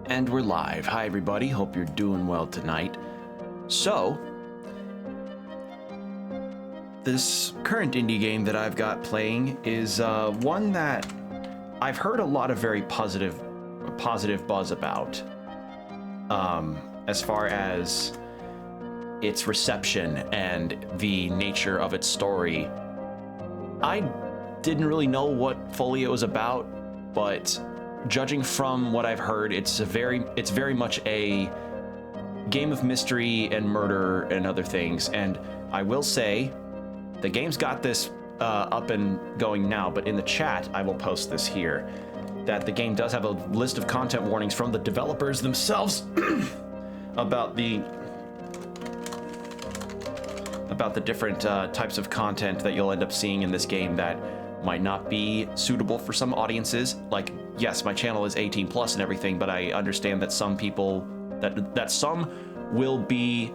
And we're live. Hi, everybody. Hope you're doing well tonight. So, this current indie game that I've got playing is one that I've heard a lot of very positive buzz about. As far as its reception and the nature of its story. I didn't really know what fully it was about, but judging from what I've heard, it's very much a game of mystery and murder and other things. And I will say, the game's got this up and going now, but in the chat, I will post this here, that the game does have a list of content warnings from the developers themselves about the different types of content that you'll end up seeing in this game that might not be suitable for some audiences. Like, yes, my channel is 18 plus and everything, but I understand that some people, that some will be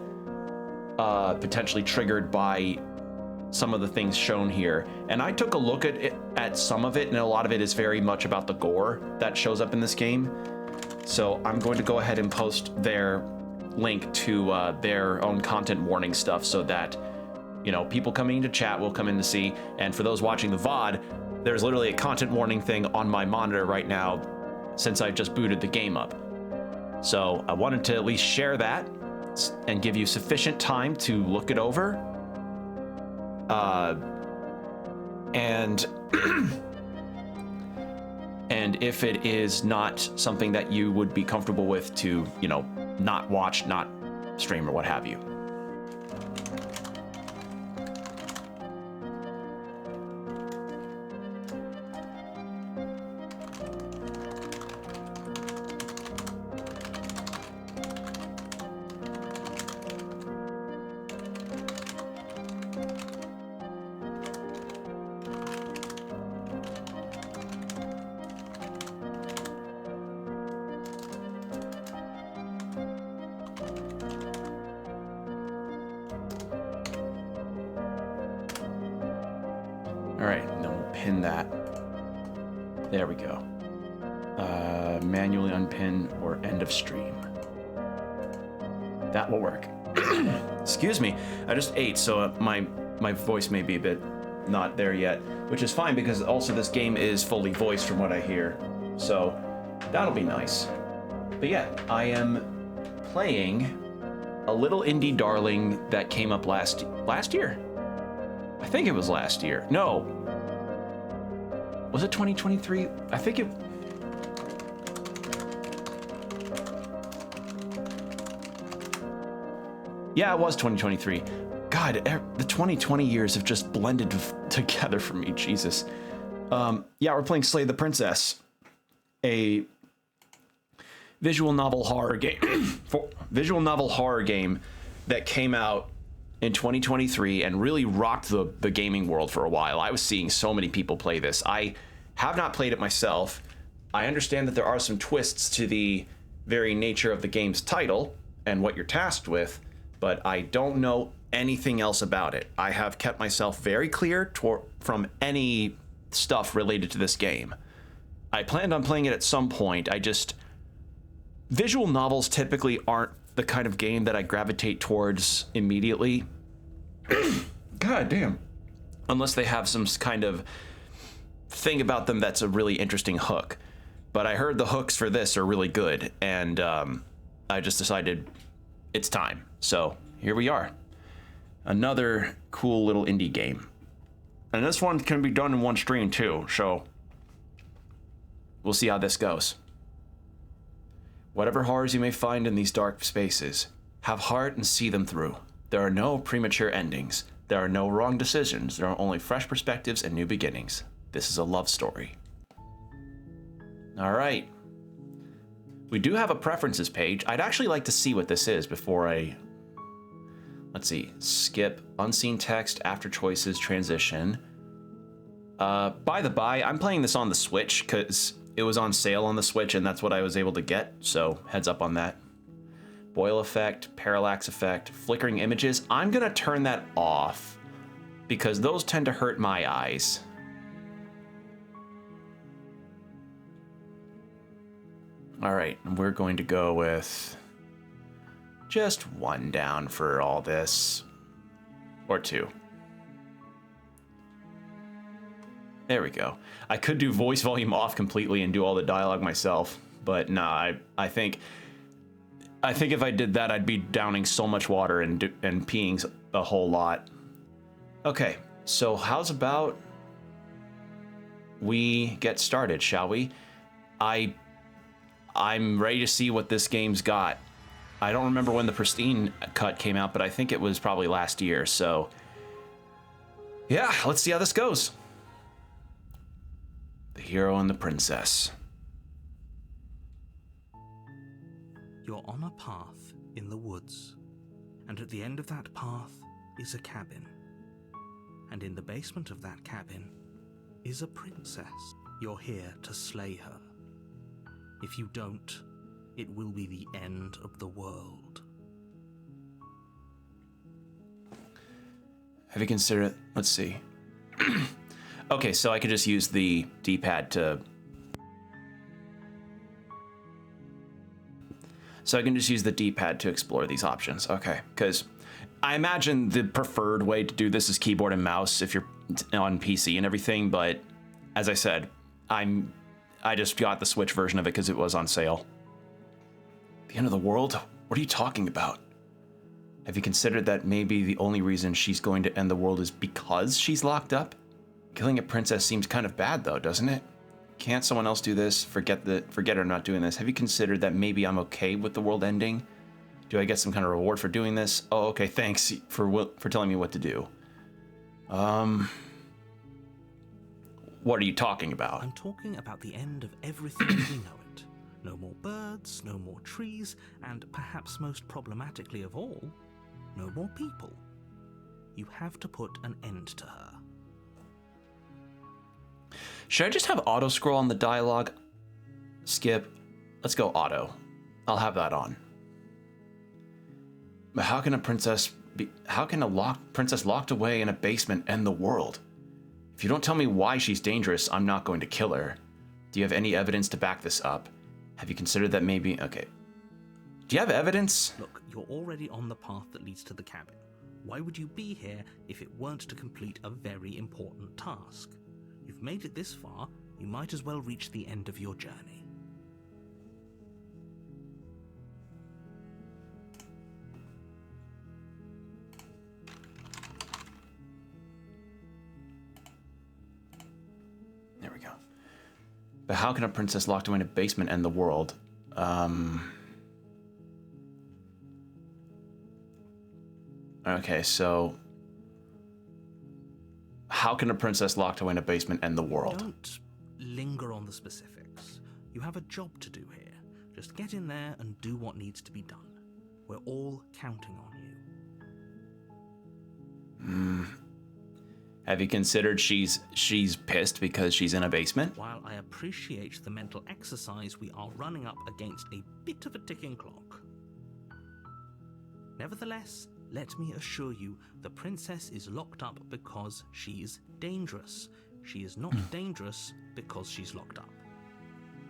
potentially triggered by some of the things shown here. And I took a look at some of it, and a lot of it is very much about the gore that shows up in this game. So I'm going to go ahead and post their link to their own content warning stuff, so that, you know, people coming into chat will come in to see. And for those watching the VOD, there's literally a content warning thing on my monitor right now since I just booted the game up. So I wanted to at least share that and give you sufficient time to look it over. And if it is not something that you would be comfortable with, to, you know, not watch, not stream, or what have you. All right, and then we'll pin that. There we go. Manually unpin or end of stream. That will work. Excuse me, I just ate, so my voice may be a bit not there yet, which is fine because also this game is fully voiced from what I hear, so that'll be nice. But yeah, I am playing a little indie darling that came up last year. I think it was last year. No. Was it 2023? I think it... Yeah, it was 2023. God, the 2020 years have just blended together for me, Jesus. Yeah, we're playing Slay the Princess, a visual novel horror game. That came out in 2023 and really rocked the gaming world for a while. I was seeing so many people play this. I have not played it myself. I understand that there are some twists to the very nature of the game's title and what you're tasked with, but I don't know anything else about it. I have kept myself very clear from any stuff related to this game. I planned on playing it at some point. Visual novels typically aren't the kind of game that I gravitate towards immediately. God damn. Unless they have some kind of thing about them that's a really interesting hook. But I heard the hooks for this are really good, and I just decided it's time. So here we are. Another cool little indie game. And this one can be done in one stream too, so we'll see how this goes. Whatever horrors you may find in these dark spaces, have heart and see them through. There are no premature endings. There are no wrong decisions. There are only fresh perspectives and new beginnings. This is a love story. All right. We do have a preferences page. I'd actually like to see what this is before I... Let's see. Skip, unseen text, after choices, transition. By the by, I'm playing this on the Switch because it was on sale on the Switch, and that's what I was able to get, so heads up on that. Boil effect, parallax effect, flickering images. I'm gonna turn that off because those tend to hurt my eyes. All right, we're going to go with just 1 down for all this. Or 2. There we go. I could do voice volume off completely and do all the dialogue myself, but nah, I think if I did that, I'd be downing so much water and peeing a whole lot. Okay, so how's about we get started, shall we? I'm ready to see what this game's got. I don't remember when the Pristine cut came out, but I think it was probably last year, so yeah, let's see how this goes. The hero and the princess. You're on a path in the woods, and at the end of that path is a cabin. And in the basement of that cabin is a princess. You're here to slay her. If you don't, it will be the end of the world. Have you considered, let's see. Okay, so I could just use the D-pad to... So I can just use the D-pad to explore these options. Okay, because I imagine the preferred way to do this is keyboard and mouse if you're on PC and everything, but as I said, I just got the Switch version of it because it was on sale. The end of the world? What are you talking about? Have you considered that maybe the only reason she's going to end the world is because she's locked up? Killing a princess seems kind of bad though, doesn't it? Can't someone else do this? Forget her not doing this. Have you considered that maybe I'm okay with the world ending? Do I get some kind of reward for doing this? Oh, okay, thanks for telling me what to do. What are you talking about? I'm talking about the end of everything as we know it. No more birds, no more trees, and perhaps most problematically of all, no more people. You have to put an end to her. Should I just have auto scroll on the dialogue? Skip. Let's go auto. I'll have that on. But how can a princess locked away in a basement end the world? If you don't tell me why she's dangerous, I'm not going to kill her. Do you have any evidence to back this up? Have you considered that maybe... Okay. Do you have evidence? Look, you're already on the path that leads to the cabin. Why would you be here if it weren't to complete a very important task? You've made it this far, you might as well reach the end of your journey. There we go. But how can a princess locked away in a basement end the world? Okay, so... How can a princess locked away in a basement end the world? Don't linger on the specifics. You have a job to do here. Just get in there and do what needs to be done. We're all counting on you. Have you considered she's pissed because she's in a basement? While I appreciate the mental exercise, we are running up against a bit of a ticking clock. Nevertheless, let me assure you, the princess is locked up because she's dangerous. She is not dangerous because she's locked up.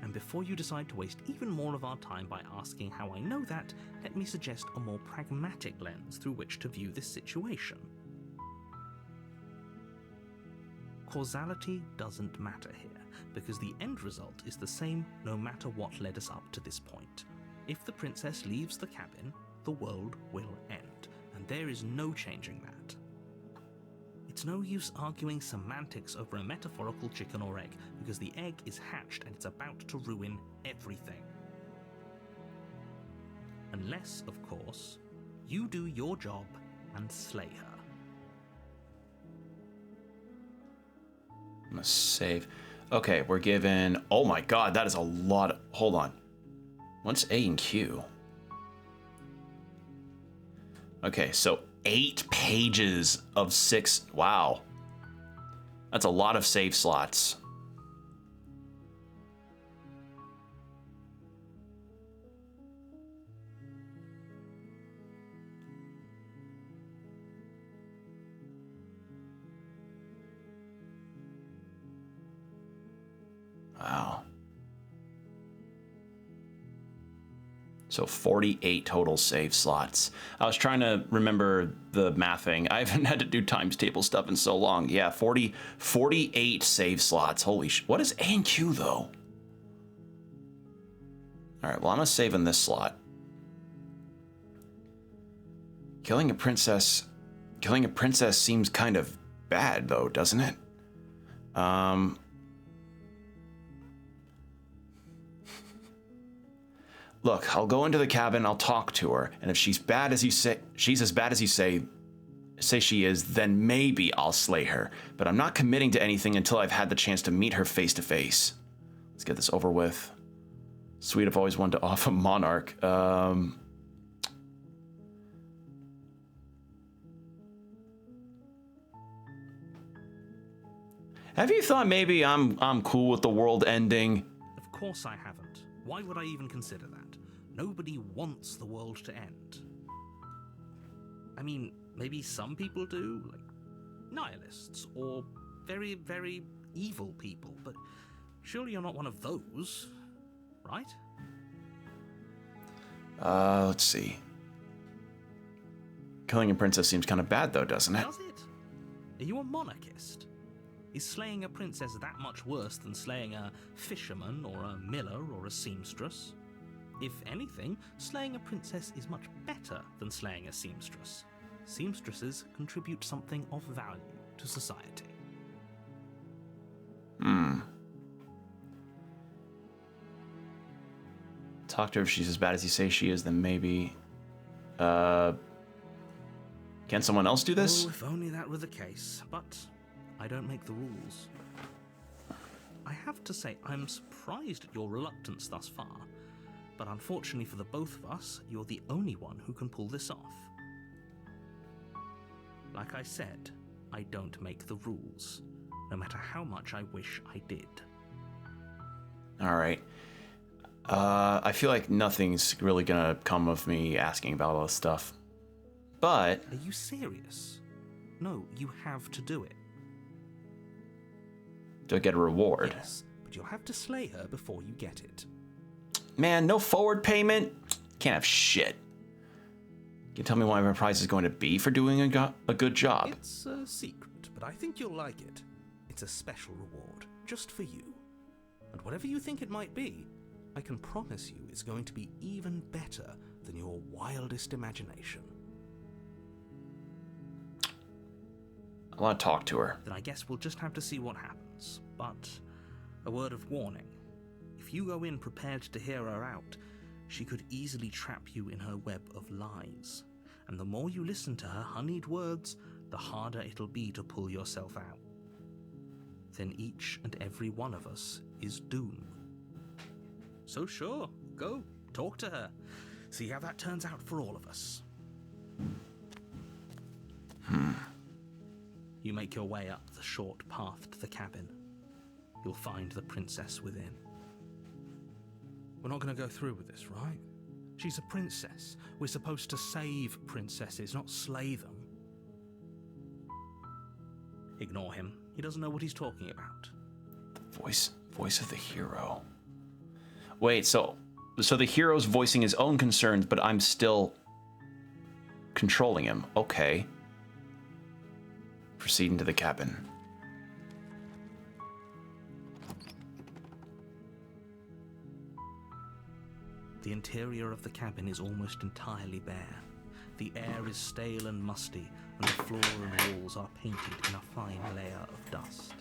And before you decide to waste even more of our time by asking how I know that, let me suggest a more pragmatic lens through which to view this situation. Causality doesn't matter here, because the end result is the same no matter what led us up to this point. If the princess leaves the cabin, the world will end, and there is no changing that. It's no use arguing semantics over a metaphorical chicken or egg, because the egg is hatched and it's about to ruin everything. Unless, of course, you do your job and slay her. I'm gonna save. Okay, we're given... Oh my god, that is a lot of... Hold on. What's A and Q? Okay, so 8 pages of 6... Wow. That's a lot of save slots. Wow. So 48 total save slots. I was trying to remember the mathing. I haven't had to do times table stuff in so long. Yeah, 48 save slots. Holy sh! What is A and Q though? All right, well, I'm gonna save in this slot. Killing a princess seems kind of bad though, doesn't it? Look, I'll go into the cabin, I'll talk to her, and if she's as bad as you say she is, then maybe I'll slay her. But I'm not committing to anything until I've had the chance to meet her face to face. Let's get this over with. Sweet, I've always wanted to off a monarch. Have you thought maybe I'm cool with the world ending? Of course I haven't. Why would I even consider that? Nobody wants the world to end. I mean, maybe some people do, like nihilists or very, very evil people, but surely you're not one of those, right? Let's see. Killing a princess seems kind of bad though, doesn't it? Does it? Are you a monarchist? Is slaying a princess that much worse than slaying a fisherman or a miller or a seamstress? If anything, slaying a princess is much better than slaying a seamstress. Seamstresses contribute something of value to society. Talk to her if she's as bad as you say she is, then maybe... Can someone else do this? Oh, if only that were the case, but I don't make the rules. I have to say, I'm surprised at your reluctance thus far, but unfortunately for the both of us, you're the only one who can pull this off. Like I said, I don't make the rules, no matter how much I wish I did. All right. I feel like nothing's really gonna come of me asking about all this stuff. But... Are you serious? No, you have to do it. Do I get a reward? Yes, but you'll have to slay her before you get it. Man, no forward payment? Can't have shit. Can you tell me what my prize is going to be for doing a good job? It's a secret, but I think you'll like it. It's a special reward, just for you. And whatever you think it might be, I can promise you it's going to be even better than your wildest imagination. I want to talk to her. Then I guess we'll just have to see what happens. But a word of warning. If you go in prepared to hear her out, she could easily trap you in her web of lies. And the more you listen to her honeyed words, the harder it'll be to pull yourself out. Then each and every one of us is doomed. So sure, go, talk to her. See how that turns out for all of us. You make your way up the short path to the cabin. You'll find the princess within. We're not going to go through with this, right? She's a princess. We're supposed to save princesses, not slay them. Ignore him. He doesn't know what he's talking about. The voice of the hero. Wait, so the hero's voicing his own concerns, but I'm still controlling him. Okay. Proceed into the cabin. The interior of the cabin is almost entirely bare. The air is stale and musty, and the floor and walls are painted in a fine layer of dust.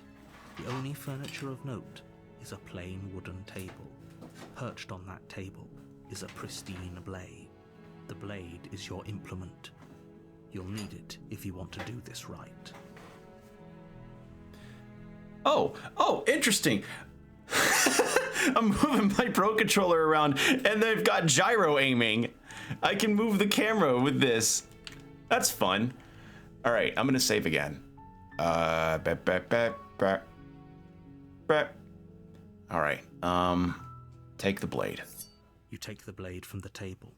The only furniture of note is a plain wooden table. Perched on that table is a pristine blade. The blade is your implement. You'll need it if you want to do this right. Oh, interesting. I'm moving my Pro Controller around, and they've got gyro aiming. I can move the camera with this. That's fun. All right, I'm gonna save again. All right, take the blade. You take the blade from the table.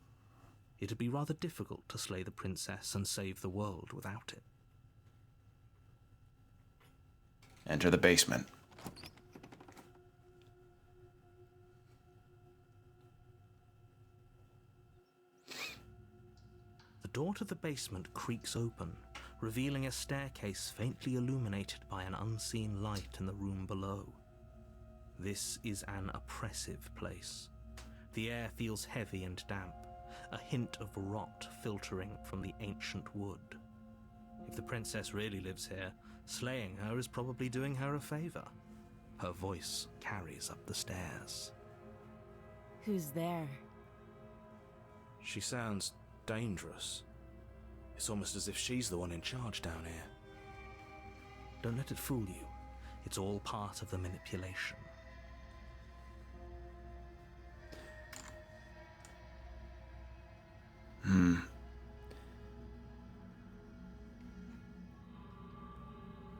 It'd be rather difficult to slay the princess and save the world without it. Enter the basement. door to the basement creaks open, revealing a staircase faintly illuminated by an unseen light in the room below. This is an oppressive place. The air feels heavy and damp, a hint of rot filtering from the ancient wood. If the princess really lives here, slaying her is probably doing her a favor. Her voice carries up the stairs. Who's there? She sounds dangerous. It's almost as if she's the one in charge down here. Don't let it fool you. It's all part of the manipulation.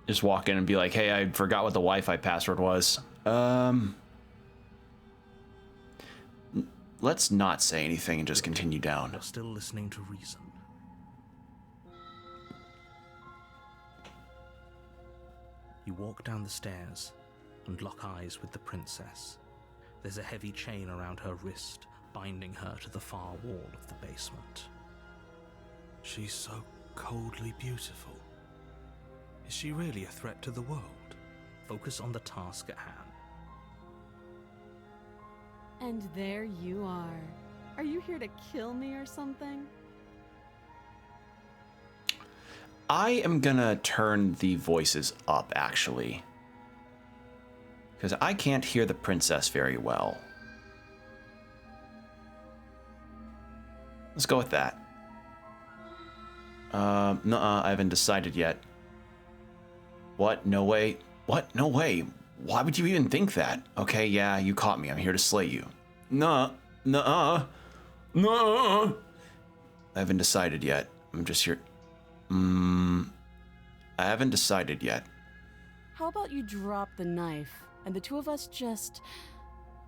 Just walk in and be like, hey, I forgot what the Wi-Fi password was. Let's not say anything and just continue down. You're still listening to reason. You walk down the stairs and lock eyes with the princess. There's a heavy chain around her wrist, binding her to the far wall of the basement. She's so coldly beautiful. Is she really a threat to the world? Focus on the task at hand. And there you are. Are you here to kill me or something? I am gonna turn the voices up, actually. Because I can't hear the princess very well. Let's go with that. Nuh-uh, I haven't decided yet. What? No way. What? No way. Why would you even think that? Okay, yeah, you caught me. I'm here to slay you. Nuh-uh. I haven't decided yet. I'm just here. I haven't decided yet. How about you drop the knife and the two of us just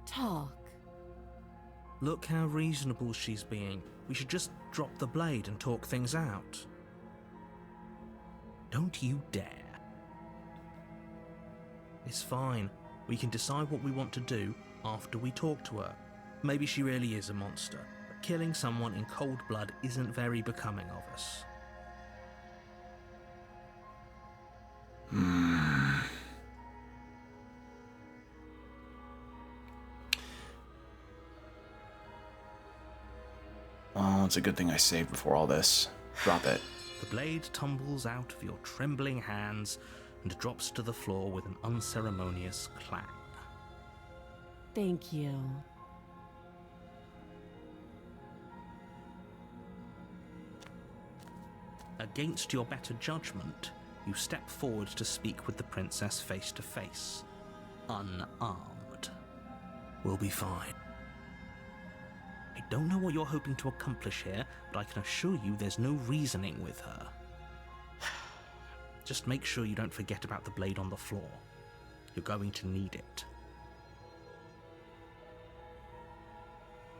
talk? Look how reasonable she's being. We should just drop the blade and talk things out. Don't you dare. It's fine. We can decide what we want to do after we talk to her. Maybe she really is a monster, but killing someone in cold blood isn't very becoming of us. Oh, it's a good thing I saved before all this. Drop it. The blade tumbles out of your trembling hands and drops to the floor with an unceremonious clang. Thank you. Against your better judgment, you step forward to speak with the princess face to face. Unarmed. We'll be fine. I don't know what you're hoping to accomplish here, but I can assure you there's no reasoning with her. Just make sure you don't forget about the blade on the floor. You're going to need it.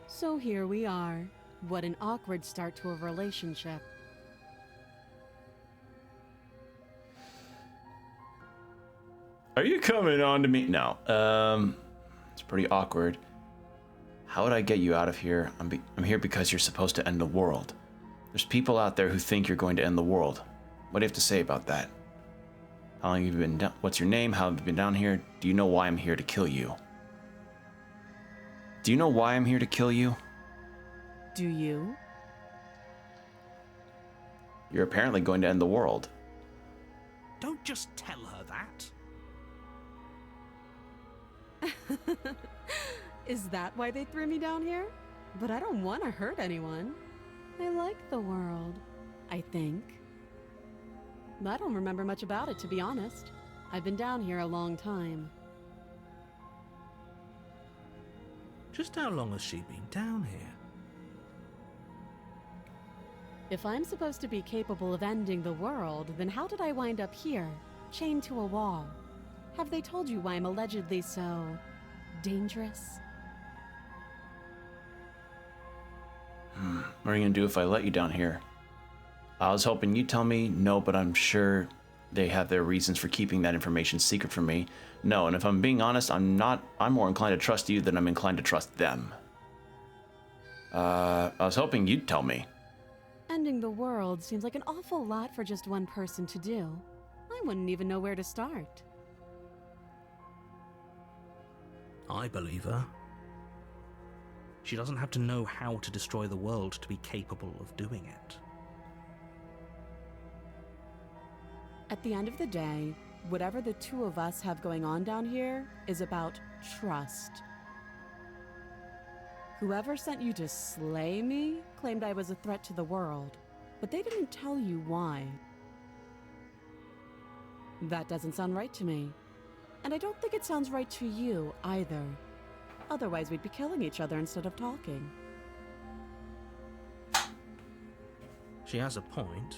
So here we are. What an awkward start to a relationship. Are you coming on to me? No. It's pretty awkward. How would I get you out of here? I'm here because you're supposed to end the world. There's people out there who think you're going to end the world. What do you have to say about that? How long have you been down? What's your name? How have you been down here? Do you know why I'm here to kill you? Do you know why I'm here to kill you? Do you? You're apparently going to end the world. Don't just tell her that. Is that why they threw me down here? But I don't want to hurt anyone. I like the world, I think. I don't remember much about it, to be honest. I've been down here a long time. Just how long has she been down here? If I'm supposed to be capable of ending the world, then how did I wind up here, chained to a wall? Have they told you why I'm allegedly so dangerous? What are you gonna do if I let you down here? I was hoping you'd tell me no, but I'm sure they have their reasons for keeping that information secret from me. No, and if I'm being honest, I'm more inclined to trust you than I'm inclined to trust them. I was hoping you'd tell me. And Ending the world seems like an awful lot for just one person to do. I wouldn't even know where to start. I believe her. She doesn't have to know how to destroy the world to be capable of doing it. At the end of the day, whatever the two of us have going on down here is about trust. Whoever sent you to slay me claimed I was a threat to the world, but they didn't tell you why. That doesn't sound right to me. And I don't think it sounds right to you either. Otherwise, we'd be killing each other instead of talking. She has a point.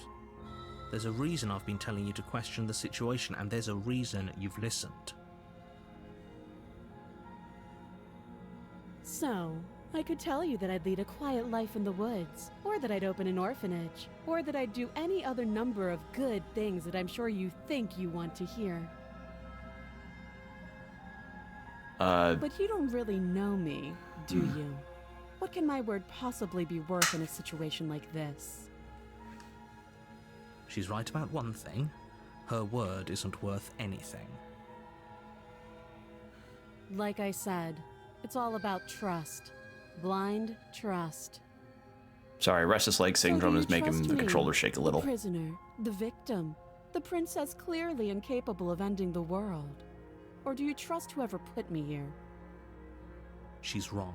There's a reason I've been telling you to question the situation, and there's a reason you've listened. So, I could tell you that I'd lead a quiet life in the woods, or that I'd open an orphanage, or that I'd do any other number of good things that I'm sure you think you want to hear. But you don't really know me, do you? What can my word possibly be worth in a situation like this? She's right about one thing. Her word isn't worth anything. Like I said, it's all about trust. Blind trust. Sorry, restless leg syndrome So do is you making trust the me, controller shake a little. The prisoner, the victim, the princess clearly incapable of ending the world. Or do you trust whoever put me here? She's wrong.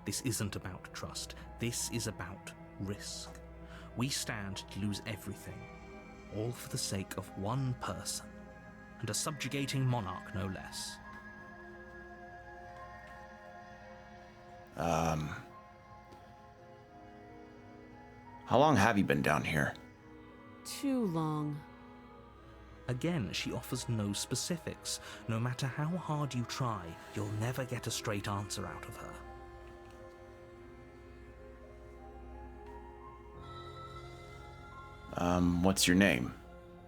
This isn't about trust. This is about risk. We stand to lose everything, all for the sake of one person, and a subjugating monarch no less. How long have you been down here? Too long. Again, she offers no specifics. No matter how hard you try, you'll never get a straight answer out of her. What's your name?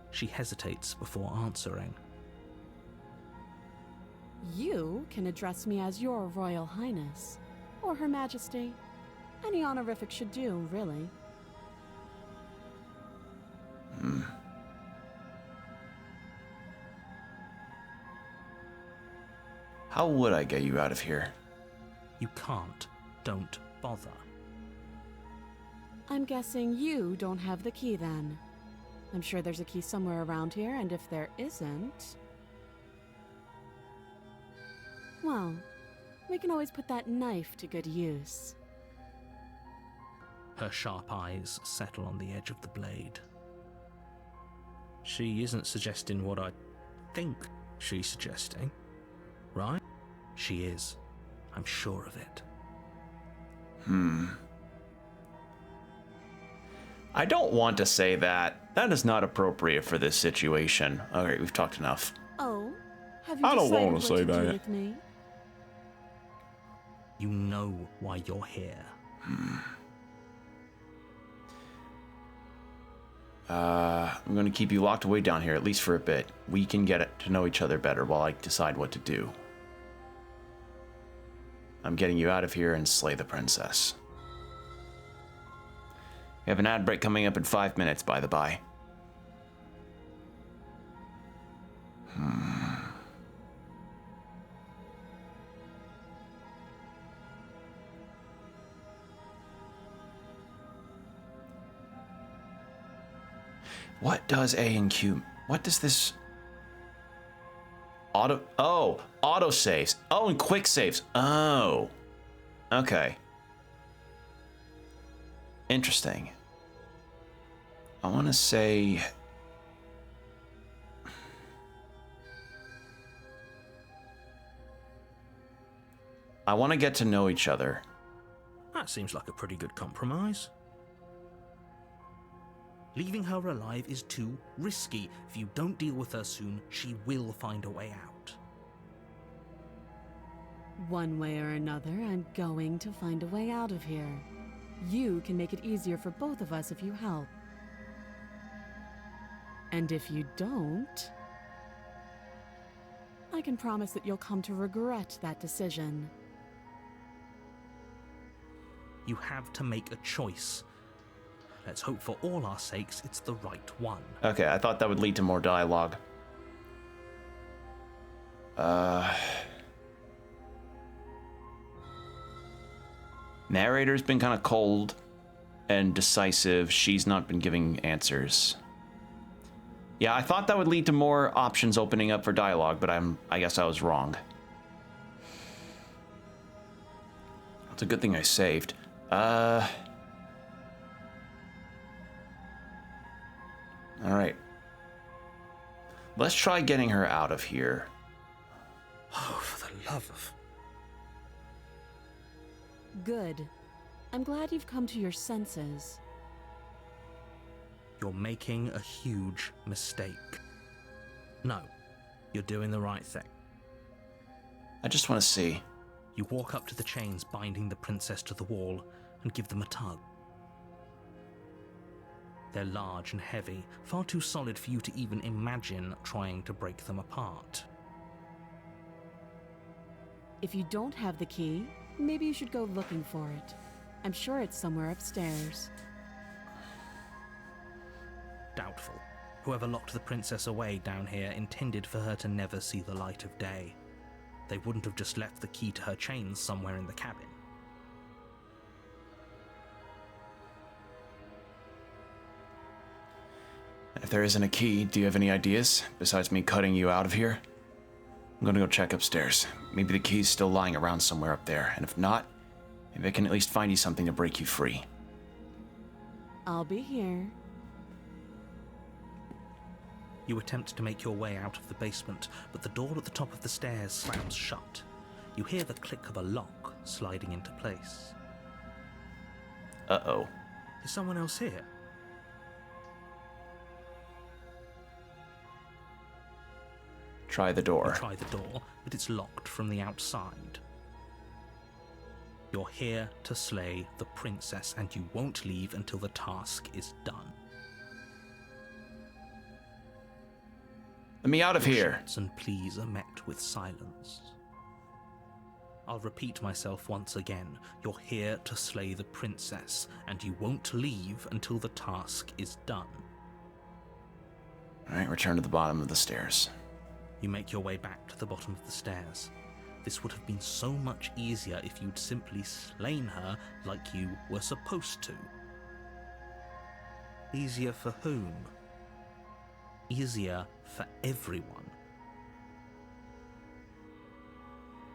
She hesitates before answering. You can address me as Your Royal Highness, or Her Majesty. Any honorific should do, really. How would I get you out of here? You can't. Don't bother. I'm guessing you don't have the key then. I'm sure there's a key somewhere around here, and if there isn't... well, we can always put that knife to good use. Her sharp eyes settle on the edge of the blade. She isn't suggesting what I think she's suggesting, right? She is. I'm sure of it. I don't want to say that. That is not appropriate for this situation. Alright, we've talked enough. Oh, have you I don't decided wanna what say to do that. with me? You know why you're here. I'm going to keep you locked away down here, at least for a bit. We can get to know each other better while I decide what to do. I'm getting you out of here and slay the princess. We have an ad break coming up in 5 minutes, by the by. What does A and Q... what does this... auto saves. Oh, and quick saves. Oh. Okay. Interesting. I want to say... I want to get to know each other. That seems like a pretty good compromise. Leaving her alive is too risky. If you don't deal with her soon, she will find a way out. One way or another, I'm going to find a way out of here. You can make it easier for both of us if you help. And if you don't, I can promise that you'll come to regret that decision. You have to make a choice. Let's hope for all our sakes it's the right one. Okay, I thought that would lead to more dialogue. Narrator's been kind of cold and decisive. She's not been giving answers. Yeah, I thought that would lead to more options opening up for dialogue, but I guess I was wrong. It's a good thing I saved. All right. Let's try getting her out of here. Oh, for the love of... Good. I'm glad you've come to your senses. You're making a huge mistake. No, you're doing the right thing. I just want to see. You walk up to the chains binding the princess to the wall and give them a tug. They're large and heavy, far too solid for you to even imagine trying to break them apart. If you don't have the key, maybe you should go looking for it. I'm sure it's somewhere upstairs. Doubtful. Whoever locked the princess away down here intended for her to never see the light of day. They wouldn't have just left the key to her chains somewhere in the cabin. If there isn't a key, do you have any ideas besides me cutting you out of here? I'm gonna go check upstairs. Maybe the key's still lying around somewhere up there, and if not, maybe I can at least find you something to break you free. I'll be here. You attempt to make your way out of the basement, but the door at the top of the stairs slams shut. You hear the click of a lock sliding into place. Uh-oh. Is someone else here? Try the door. You try the door, but it's locked from the outside. You're here to slay the princess, and you won't leave until the task is done. Let me out of here. Shouts and pleas are met with silence. I'll repeat myself once again. You're here to slay the princess, and you won't leave until the task is done. All right, return to the bottom of the stairs. You make your way back to the bottom of the stairs. This would have been so much easier if you'd simply slain her like you were supposed to. Easier for whom? Easier for everyone.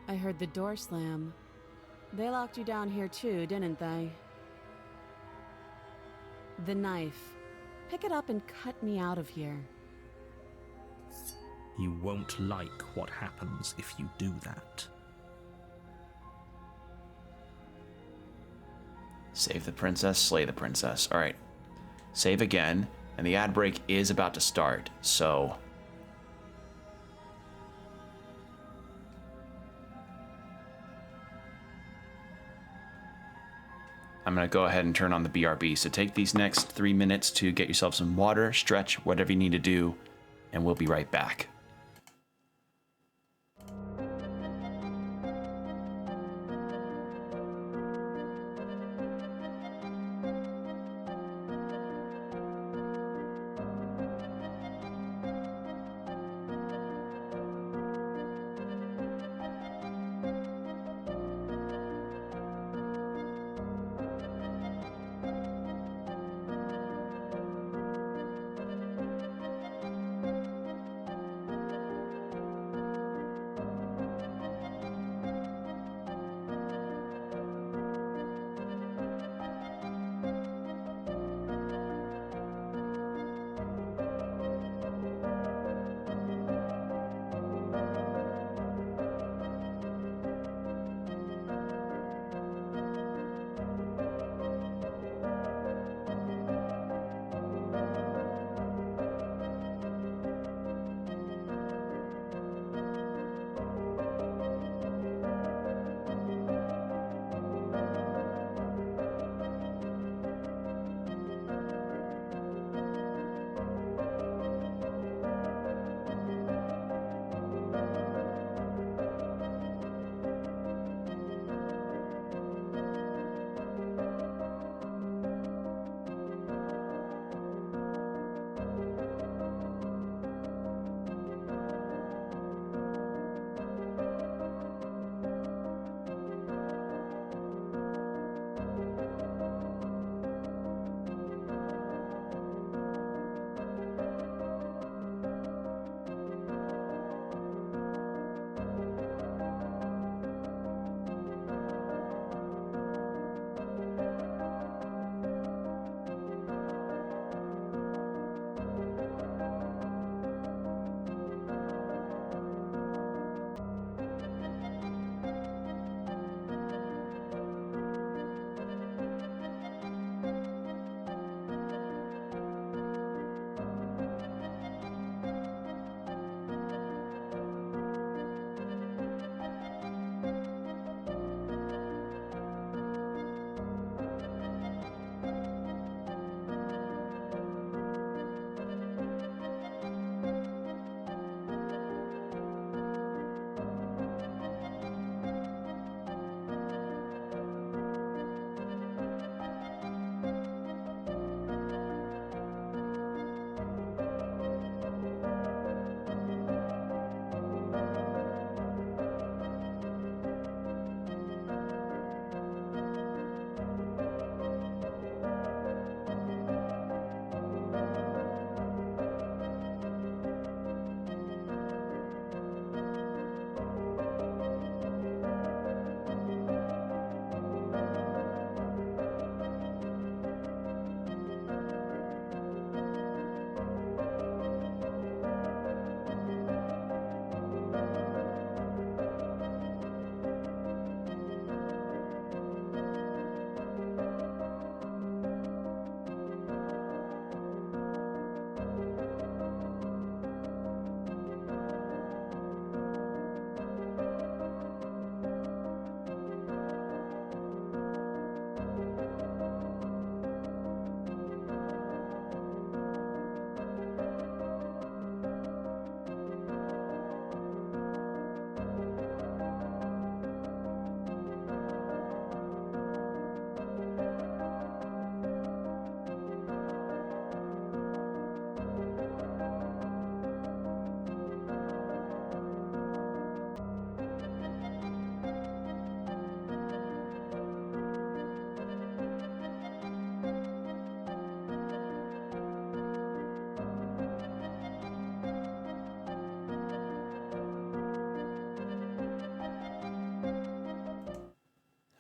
I heard the door slam. They locked you down here too, didn't they? The knife. Pick it up and cut me out of here. You won't like what happens if you do that. Save the princess, slay the princess. All right. Save again, and the ad break is about to start, so... I'm going to go ahead and turn on the BRB. So take these next 3 minutes to get yourself some water, stretch, whatever you need to do, and we'll be right back.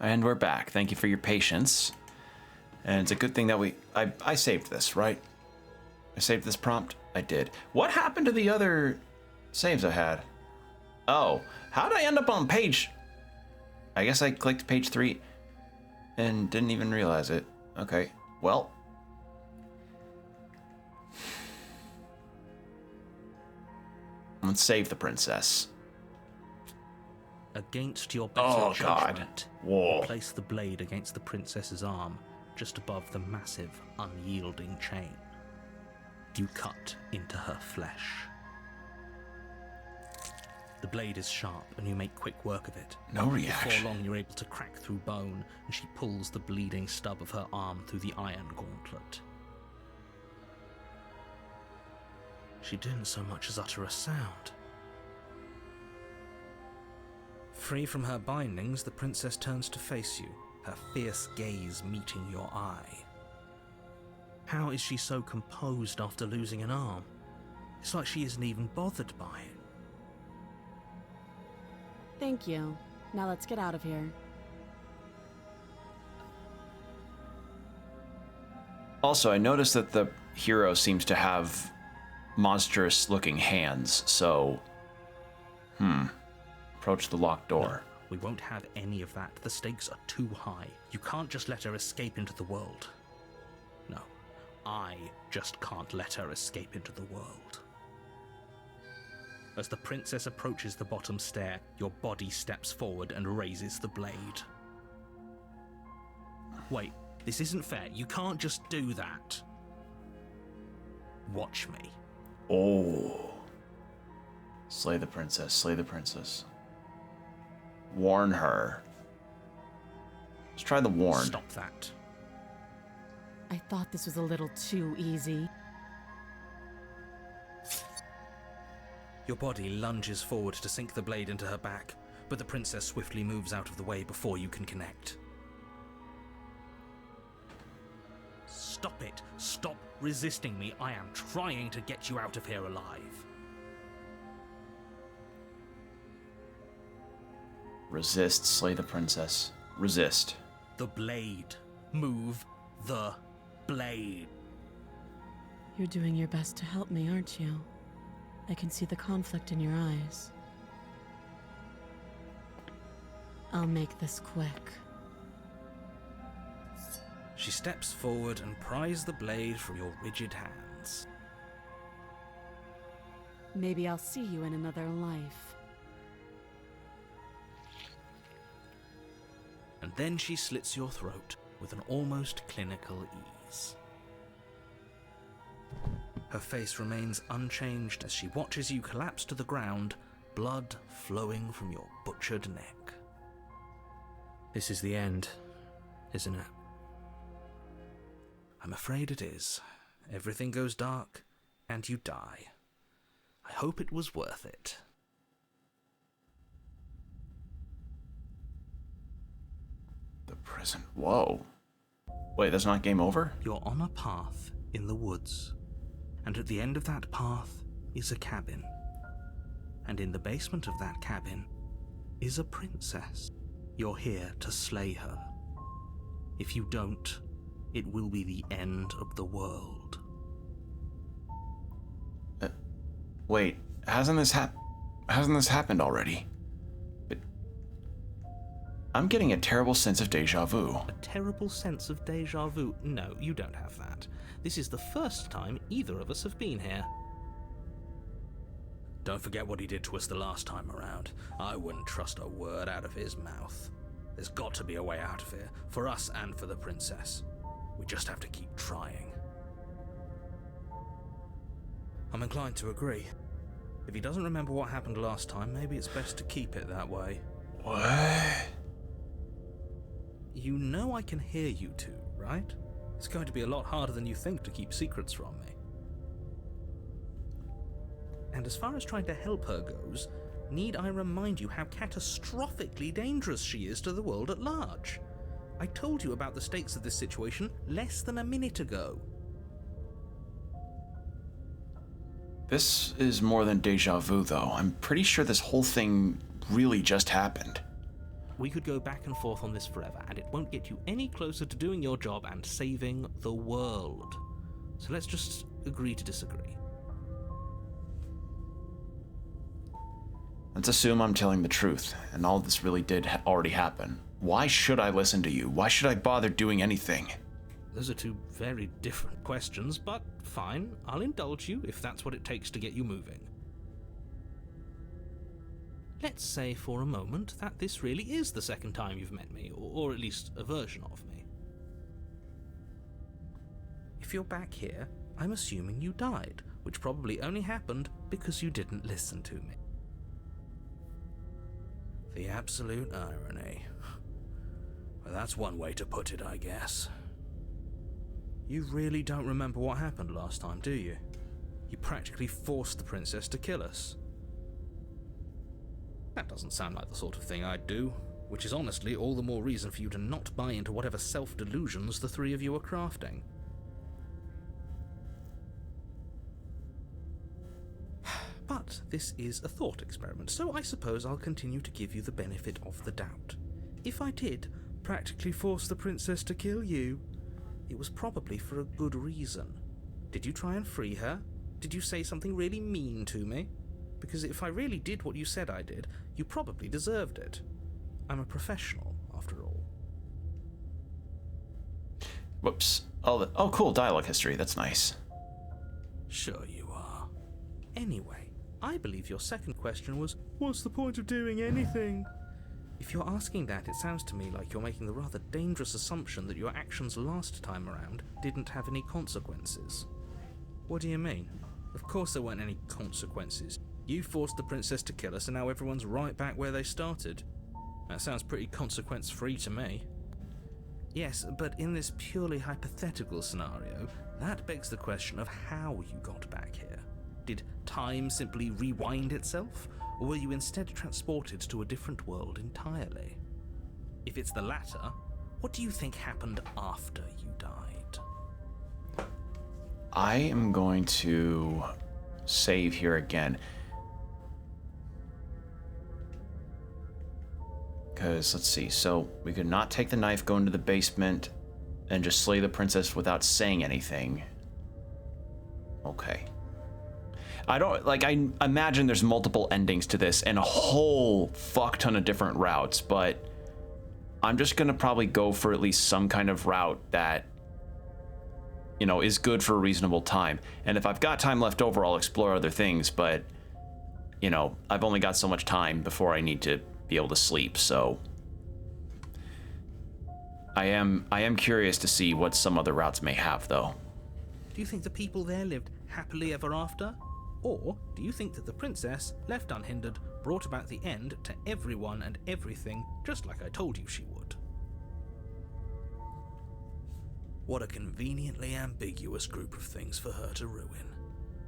And we're back. Thank you for your patience. And it's a good thing that I saved this, right? I saved this prompt? I did. What happened to the other saves I had? Oh, how did I end up on page... I guess I clicked page 3 and didn't even realize it. Okay, well. Let's save the princess. Against your better judgment, Whoa. you place the blade against the princess's arm, just above the massive, unyielding chain. You cut into her flesh. The blade is sharp, and you make quick work of it. No reaction. Before long, you're able to crack through bone, and she pulls the bleeding stub of her arm through the iron gauntlet. She didn't so much as utter a sound. Free from her bindings, the princess turns to face you, her fierce gaze meeting your eye. How is she so composed after losing an arm? It's like she isn't even bothered by it. Thank you. Now let's get out of here. Also, I noticed that the hero seems to have monstrous-looking hands, so... Approach the locked door. No, we won't have any of that. The stakes are too high. You can't just let her escape into the world. No, I just can't let her escape into the world. As the princess approaches the bottom stair, your body steps forward and raises the blade. Wait, this isn't fair. You can't just do that. Watch me. Oh. Slay the princess, slay the princess. Warn her. Let's try the warn. Stop that. I thought this was a little too easy. Your body lunges forward to sink the blade into her back, but the princess swiftly moves out of the way before you can connect. Stop it! Stop resisting me! I am trying to get you out of here alive. Resist, slay the princess. Resist. The blade. Move the blade. You're doing your best to help me, aren't you? I can see the conflict in your eyes. I'll make this quick. She steps forward and pries the blade from your rigid hands. Maybe I'll see you in another life. And then she slits your throat with an almost clinical ease. Her face remains unchanged as she watches you collapse to the ground, blood flowing from your butchered neck. This is the end, isn't it? I'm afraid it is. Everything goes dark, and you die. I hope it was worth it. The prison. Whoa. Wait, that's not game over? You're on a path in the woods, and at the end of that path is a cabin. And in the basement of that cabin is a princess. You're here to slay her. If you don't, it will be the end of the world. Wait, hasn't this happened already? But I'm getting a terrible sense of deja vu. A terrible sense of deja vu? No, you don't have that. This is the first time either of us have been here. Don't forget what he did to us the last time around. I wouldn't trust a word out of his mouth. There's got to be a way out of here, for us and for the princess. We just have to keep trying. I'm inclined to agree. If he doesn't remember what happened last time, maybe it's best to keep it that way. What? You know I can hear you two, right? It's going to be a lot harder than you think to keep secrets from me. And as far as trying to help her goes, need I remind you how catastrophically dangerous she is to the world at large? I told you about the stakes of this situation less than a minute ago. This is more than deja vu, though. I'm pretty sure this whole thing really just happened. we could go back and forth on this forever, and it won't get you any closer to doing your job and saving the world. So let's just agree to disagree. Let's assume I'm telling the truth, and all this really did already happen. Why should I listen to you? Why should I bother doing anything? Those are two very different questions, but fine, I'll indulge you if that's what it takes to get you moving. Let's say for a moment that this really is the second time you've met me, or at least a version of me. If you're back here, I'm assuming you died, which probably only happened because you didn't listen to me. The absolute irony. Well, that's one way to put it, I guess. You really don't remember what happened last time, do you? You practically forced the princess to kill us. That doesn't sound like the sort of thing I'd do, which is honestly all the more reason for you to not buy into whatever self-delusions the three of you are crafting. But this is a thought experiment, so I suppose I'll continue to give you the benefit of the doubt. If I did practically force the princess to kill you, it was probably for a good reason. Did you try and free her? Did you say something really mean to me? Because if I really did what you said I did, you probably deserved it. I'm a professional, after all. Whoops. Oh, cool. Dialogue history. That's nice. Sure you are. Anyway, I believe your second question was, what's the point of doing anything? If you're asking that, it sounds to me like you're making the rather dangerous assumption that your actions last time around didn't have any consequences. What do you mean? Of course there weren't any consequences. You forced the princess to kill us and now everyone's right back where they started. That sounds pretty consequence-free to me. Yes, but in this purely hypothetical scenario, that begs the question of how you got back here. Did time simply rewind itself? Or were you instead transported to a different world entirely? If it's the latter, what do you think happened after you died? I am going to save here again. Because, let's see, so we could not take the knife, go into the basement, and just slay the princess without saying anything. Okay. I imagine there's multiple endings to this and a whole fuck ton of different routes, but I'm just gonna probably go for at least some kind of route that, you know, is good for a reasonable time. And if I've got time left over, I'll explore other things, but, you know, I've only got so much time before I need to be able to sleep, so I am curious to see what some other routes may have, though. Do you think the people there lived happily ever after? Or do you think that the princess, left unhindered, brought about the end to everyone and everything, just like I told you she would? What a conveniently ambiguous group of things for her to ruin.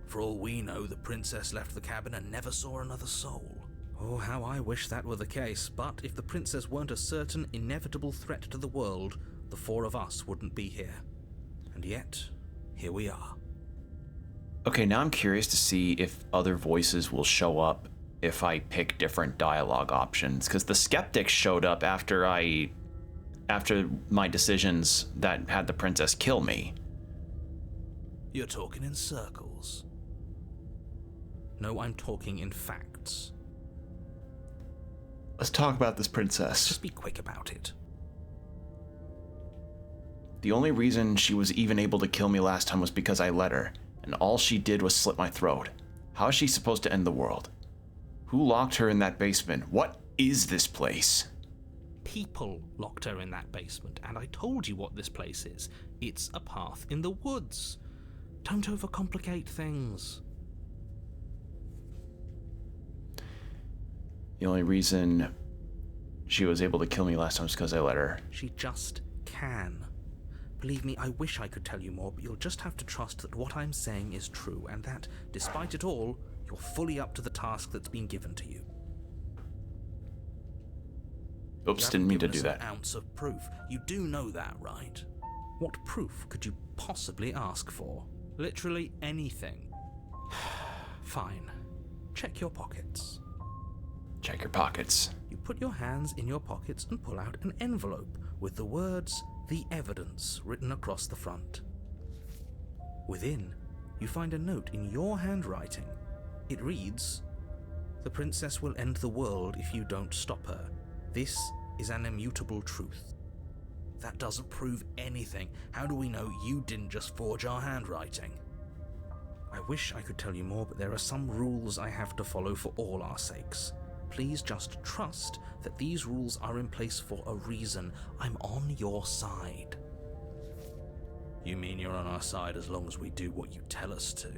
For all we know, the princess left the cabin and never saw another soul. Oh, how I wish that were the case, but if the princess weren't a certain, inevitable threat to the world, the four of us wouldn't be here. And yet, here we are. Okay, now I'm curious to see if other voices will show up if I pick different dialogue options, because the skeptics showed up after my decisions that had the princess kill me. You're talking in circles. No, I'm talking in facts. Let's talk about this princess. Just be quick about it. The only reason she was even able to kill me last time was because I let her, and all she did was slit my throat. How is she supposed to end the world? Who locked her in that basement? What is this place? People locked her in that basement, and I told you what this place is. It's a path in the woods. Don't overcomplicate things. The only reason she was able to kill me last time was because I let her. She just can. Believe me, I wish I could tell you more, but you'll just have to trust that what I'm saying is true, and that, despite it all, you're fully up to the task that's been given to you. Oops, didn't mean to do that. An ounce of proof. You do know that, right? What proof could you possibly ask for? Literally anything. Fine. Check your pockets. Check your pockets. You put your hands in your pockets and pull out an envelope with the words, "The Evidence," written across the front. Within, you find a note in your handwriting. It reads, "The princess will end the world if you don't stop her. This is an immutable truth." That doesn't prove anything. How do we know you didn't just forge our handwriting? I wish I could tell you more, but there are some rules I have to follow for all our sakes. Please just trust that these rules are in place for a reason. I'm on your side. You mean you're on our side as long as we do what you tell us to?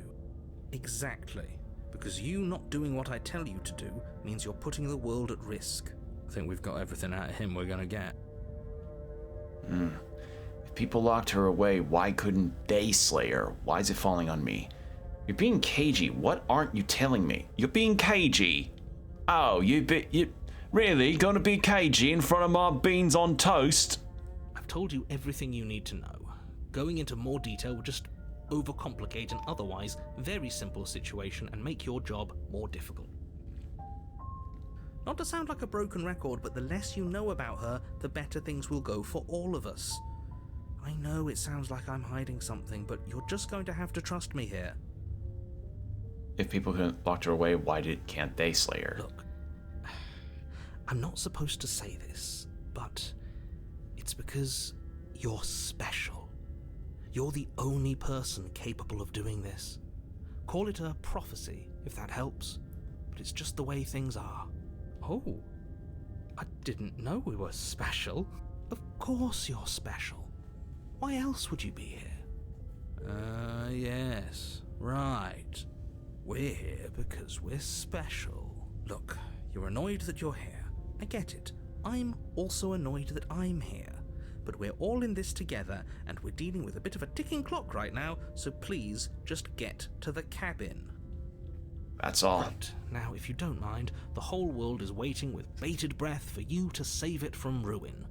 Exactly. Because you not doing what I tell you to do means you're putting the world at risk. I think we've got everything out of him we're gonna get. If people locked her away, why couldn't they slay her? Why is it falling on me? You're being cagey. What aren't you telling me? You're being cagey. Oh, you really gonna be cagey in front of my beans on toast? I've told you everything you need to know. Going into more detail would just overcomplicate an otherwise very simple situation and make your job more difficult. Not to sound like a broken record, but the less you know about her, the better things will go for all of us. I know it sounds like I'm hiding something, but you're just going to have to trust me here. If people locked her away, why can't they slay her? Look, I'm not supposed to say this, but it's because you're special. You're the only person capable of doing this. Call it a prophecy, if that helps, but it's just the way things are. Oh, I didn't know we were special. Of course you're special. Why else would you be here? Yes, right. We're here because we're special. Look, you're annoyed that you're here. I get it. I'm also annoyed that I'm here. But we're all in this together, and we're dealing with a bit of a ticking clock right now, so please just get to the cabin. That's all. Right. Now, if you don't mind, the whole world is waiting with bated breath for you to save it from ruin.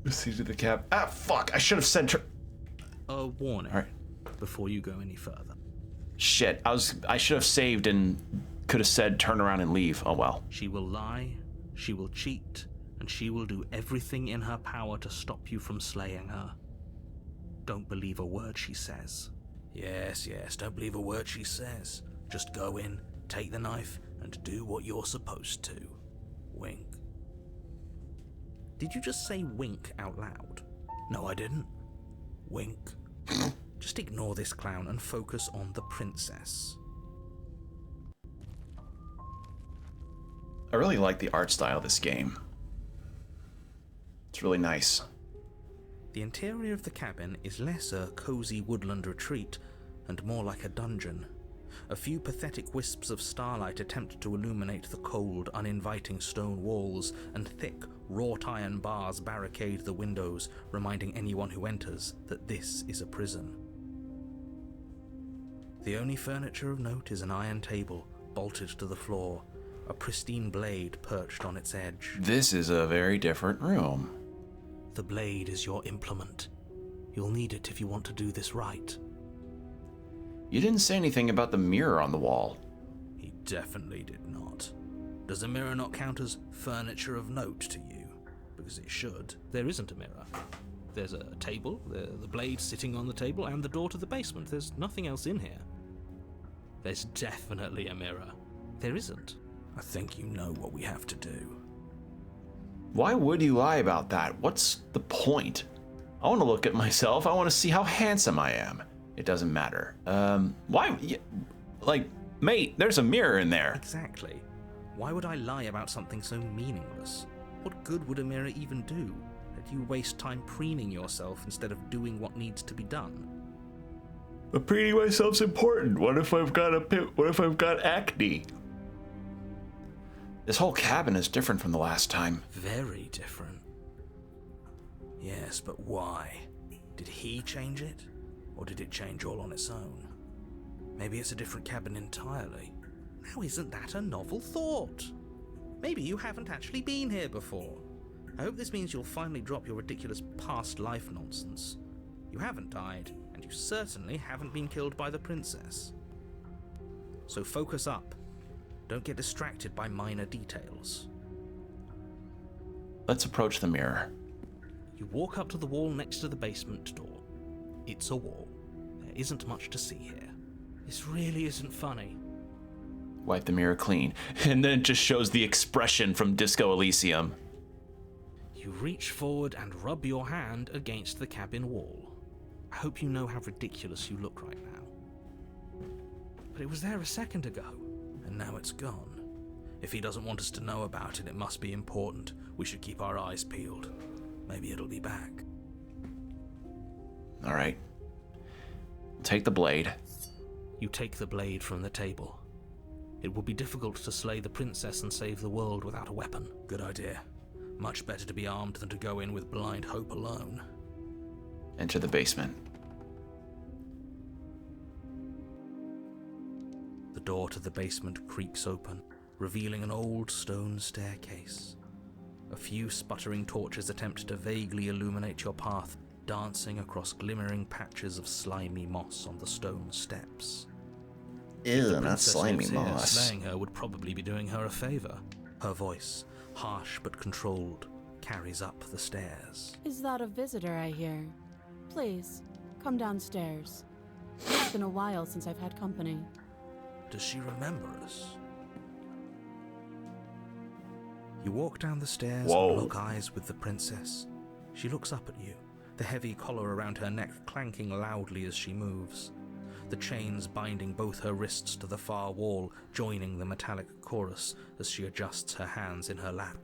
Proceed to the cab. Ah, fuck! I should have sent her. A warning. All right. Before you go any further. Shit! I should have saved and could have said turn around and leave. Oh well. She will lie, she will cheat, and she will do everything in her power to stop you from slaying her. Don't believe a word she says. Yes, don't believe a word she says. Just go in, take the knife, and do what you're supposed to. Wink. Did you just say wink out loud? No, I didn't. Wink. Just ignore this clown and focus on the princess. I really like the art style of this game. It's really nice. The interior of the cabin is less a cozy woodland retreat and more like a dungeon. A few pathetic wisps of starlight attempt to illuminate the cold, uninviting stone walls, and thick, wrought iron bars barricade the windows, reminding anyone who enters that this is a prison. The only furniture of note is an iron table, bolted to the floor, a pristine blade perched on its edge. This is a very different room. The blade is your implement. You'll need it if you want to do this right. You didn't say anything about the mirror on the wall. He definitely did not. Does a mirror not count as furniture of note to you? Because it should. There isn't a mirror. There's a table, the blade sitting on the table, and the door to the basement. There's nothing else in here. There's definitely a mirror. There isn't. I think you know what we have to do. Why would you lie about that? What's the point? I want to look at myself. I want to see how handsome I am. It doesn't matter. Why? Like, mate, there's a mirror in there. Exactly. Why would I lie about something so meaningless? What good would a mirror even do? That you waste time preening yourself instead of doing what needs to be done. But preening myself's important. What if I've got acne? This whole cabin is different from the last time. Very different. Yes, but why? Did he change it? Or did it change all on its own? Maybe it's a different cabin entirely. Now isn't that a novel thought? Maybe you haven't actually been here before. I hope this means you'll finally drop your ridiculous past life nonsense. You haven't died, and you certainly haven't been killed by the princess. so focus up. Don't get distracted by minor details. Let's approach the mirror. You walk up to the wall next to the basement door. It's a wall. There isn't much to see here. This really isn't funny. Wipe the mirror clean, and then it just shows the expression from Disco Elysium. You reach forward and rub your hand against the cabin wall. I hope you know how ridiculous you look right now. But it was there a second ago, and now it's gone. If he doesn't want us to know about it, it must be important. We should keep our eyes peeled. Maybe it'll be back. All right. Take the blade. You take the blade from the table. It would be difficult to slay the princess and save the world without a weapon. Good idea. Much better to be armed than to go in with blind hope alone. Enter the basement. The door to the basement creaks open, revealing an old stone staircase. A few sputtering torches attempt to vaguely illuminate your path, dancing across glimmering patches of slimy moss on the stone steps. Ew, not slimy lives here, moss. Slaying her would probably be doing her a favor. Her voice, harsh but controlled, carries up the stairs. Is that a visitor I hear? Please, come downstairs. It's been a while since I've had company. Does she remember us? You walk down the stairs and lock eyes with the princess. She looks up at you, the heavy collar around her neck clanking loudly as she moves. The chains binding both her wrists to the far wall, joining the metallic chorus as she adjusts her hands in her lap.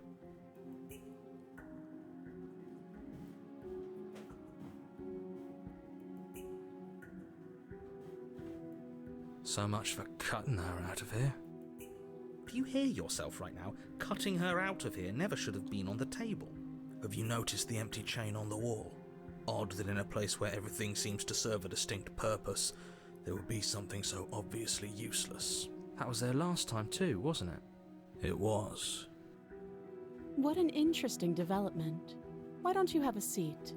So much for cutting her out of here. Do you hear yourself right now? Cutting her out of here never should have been on the table. Have you noticed the empty chain on the wall? Odd that in a place where everything seems to serve a distinct purpose, there would be something so obviously useless. That was there last time too, wasn't it? It was. What an interesting development. Why don't you have a seat?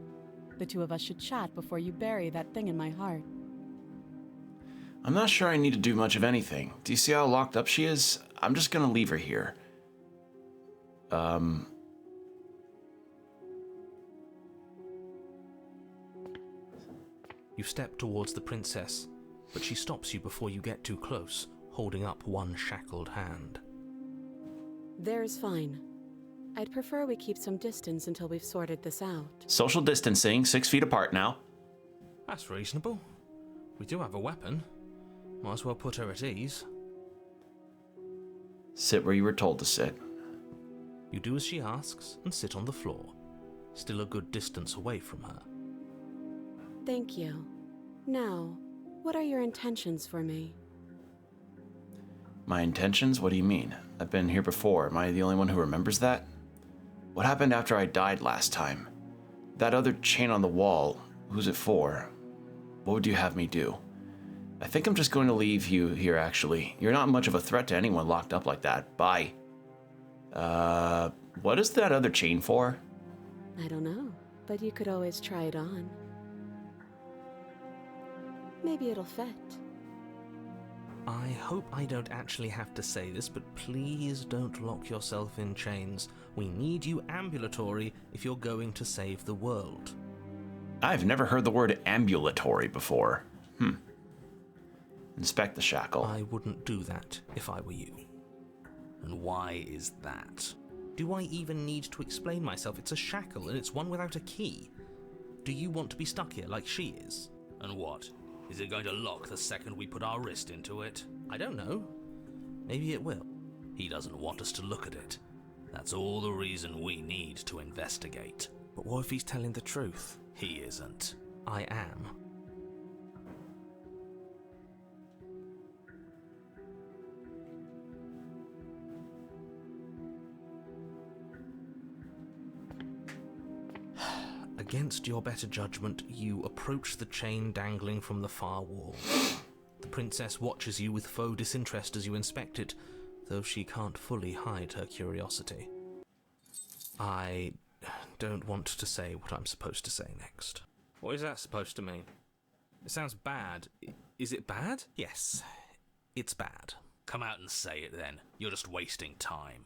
The two of us should chat before you bury that thing in my heart. I'm not sure I need to do much of anything. Do you see how locked up she is? I'm just gonna leave her here. You step towards the princess, but she stops you before you get too close, holding up one shackled hand. There's fine. I'd prefer we keep some distance until we've sorted this out. Social distancing, 6 feet apart now. That's reasonable. We do have a weapon. Might as well put her at ease. Sit where you were told to sit. You do as she asks and sit on the floor, still a good distance away from her. Thank you. Now, what are your intentions for me? My intentions? What do you mean? I've been here before. Am I the only one who remembers that? What happened after I died last time? That other chain on the wall, who's it for? What would you have me do? I think I'm just going to leave you here, actually. You're not much of a threat to anyone locked up like that. Bye. What is that other chain for? I don't know, but you could always try it on. Maybe it'll fit. I hope I don't actually have to say this, but please don't lock yourself in chains. We need you ambulatory if you're going to save the world. I've never heard the word ambulatory before. Inspect the shackle. I wouldn't do that if I were you. And why is that? Do I even need to explain myself? It's a shackle, and it's one without a key. Do you want to be stuck here like she is? And what? Is it going to lock the second we put our wrist into it? I don't know. Maybe it will. He doesn't want us to look at it. That's all the reason we need to investigate. But what if he's telling the truth? He isn't. I am. Against your better judgment, you approach the chain dangling from the far wall. The princess watches you with faux disinterest as you inspect it, though she can't fully hide her curiosity. I don't want to say what I'm supposed to say next. What is that supposed to mean? It sounds bad. Is it bad? Yes. It's bad. Come out and say it then. You're just wasting time.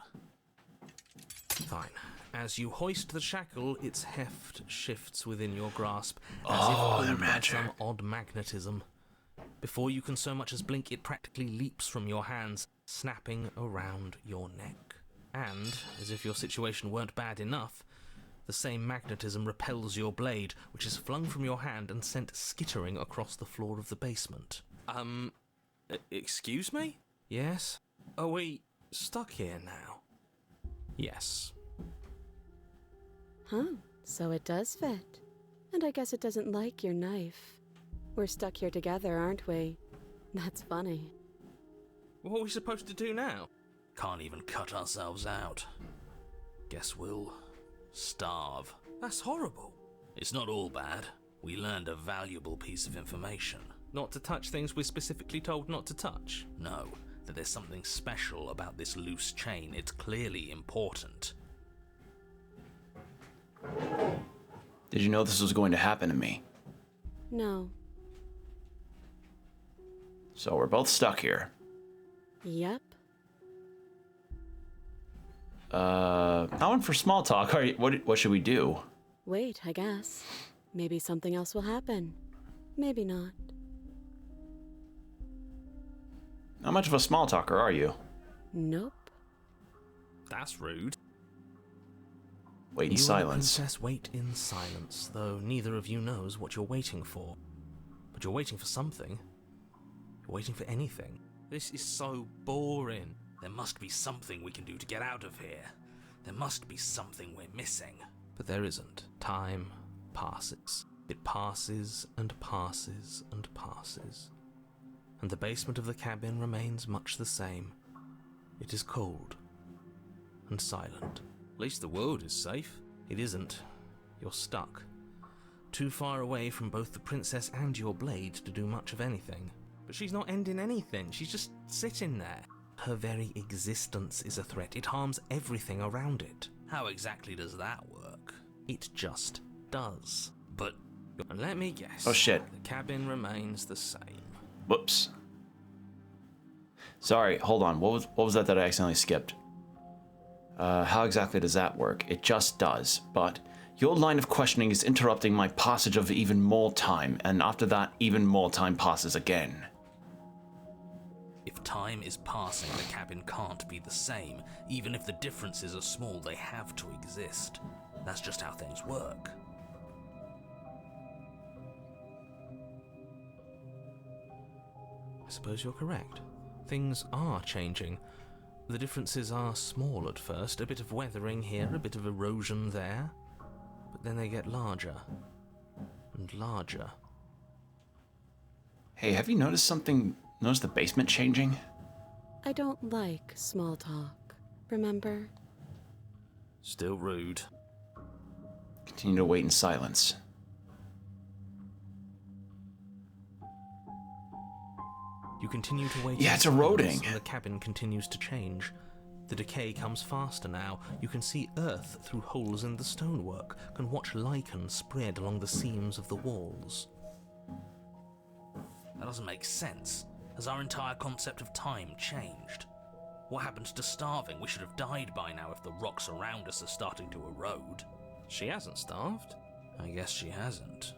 Fine. As you hoist the shackle, its heft shifts within your grasp, as if pulled by some odd magnetism. Before you can so much as blink, it practically leaps from your hands, snapping around your neck. And, as if your situation weren't bad enough, the same magnetism repels your blade, which is flung from your hand and sent skittering across the floor of the basement. Excuse me? Yes? Are we stuck here now? Yes. Huh, so it does fit. And I guess it doesn't like your knife. We're stuck here together, aren't we? That's funny. What are we supposed to do now? Can't even cut ourselves out. Guess we'll starve. That's horrible. It's not all bad. We learned a valuable piece of information. Not to touch things we're specifically told not to touch. No, that there's something special about this loose chain. It's clearly important. Did you know this was going to happen to me? No. So we're both stuck here. Yep. Now in for small talk. All right, what should we do? Wait, I guess. Maybe something else will happen. Maybe not. How much of a small talker are you? Nope. That's rude. Wait in You silence. and the princess wait in silence, though neither of you knows what you're waiting for. But you're waiting for something. You're waiting for anything. This is so boring. There must be something we can do to get out of here. There must be something we're missing. But there isn't. Time passes. It passes and passes and passes. And the basement of the cabin remains much the same. It is cold and silent. At least the world is safe. It isn't. You're stuck. Too far away from both the princess and your blade to do much of anything. But she's not ending anything. She's just sitting there. Her very existence is a threat. It harms everything around it. How exactly does that work? It just does. But And let me guess. Oh, shit. The cabin remains the same. Whoops. Sorry, hold on. What was that I accidentally skipped? How exactly does that work? It just does, but your line of questioning is interrupting my passage of even more time, and after that, even more time passes again. if time is passing, the cabin can't be the same. Even if the differences are small, they have to exist. That's just how things work. I suppose you're correct. Things are changing. The differences are small at first, a bit of weathering here, a bit of erosion there, but then they get larger and larger. Hey, have you noticed something? Noticed the basement changing? I don't like small talk, remember? Still rude. Continue to wait in silence. You continue to wait. Yeah, in it's silence, eroding. And the cabin continues to change. The decay comes faster now. You can see earth through holes in the stonework, can watch lichen spread along the seams of the walls. That doesn't make sense. Has our entire concept of time changed? What happened to starving? We should have died by now if the rocks around us are starting to erode. She hasn't starved. I guess she hasn't.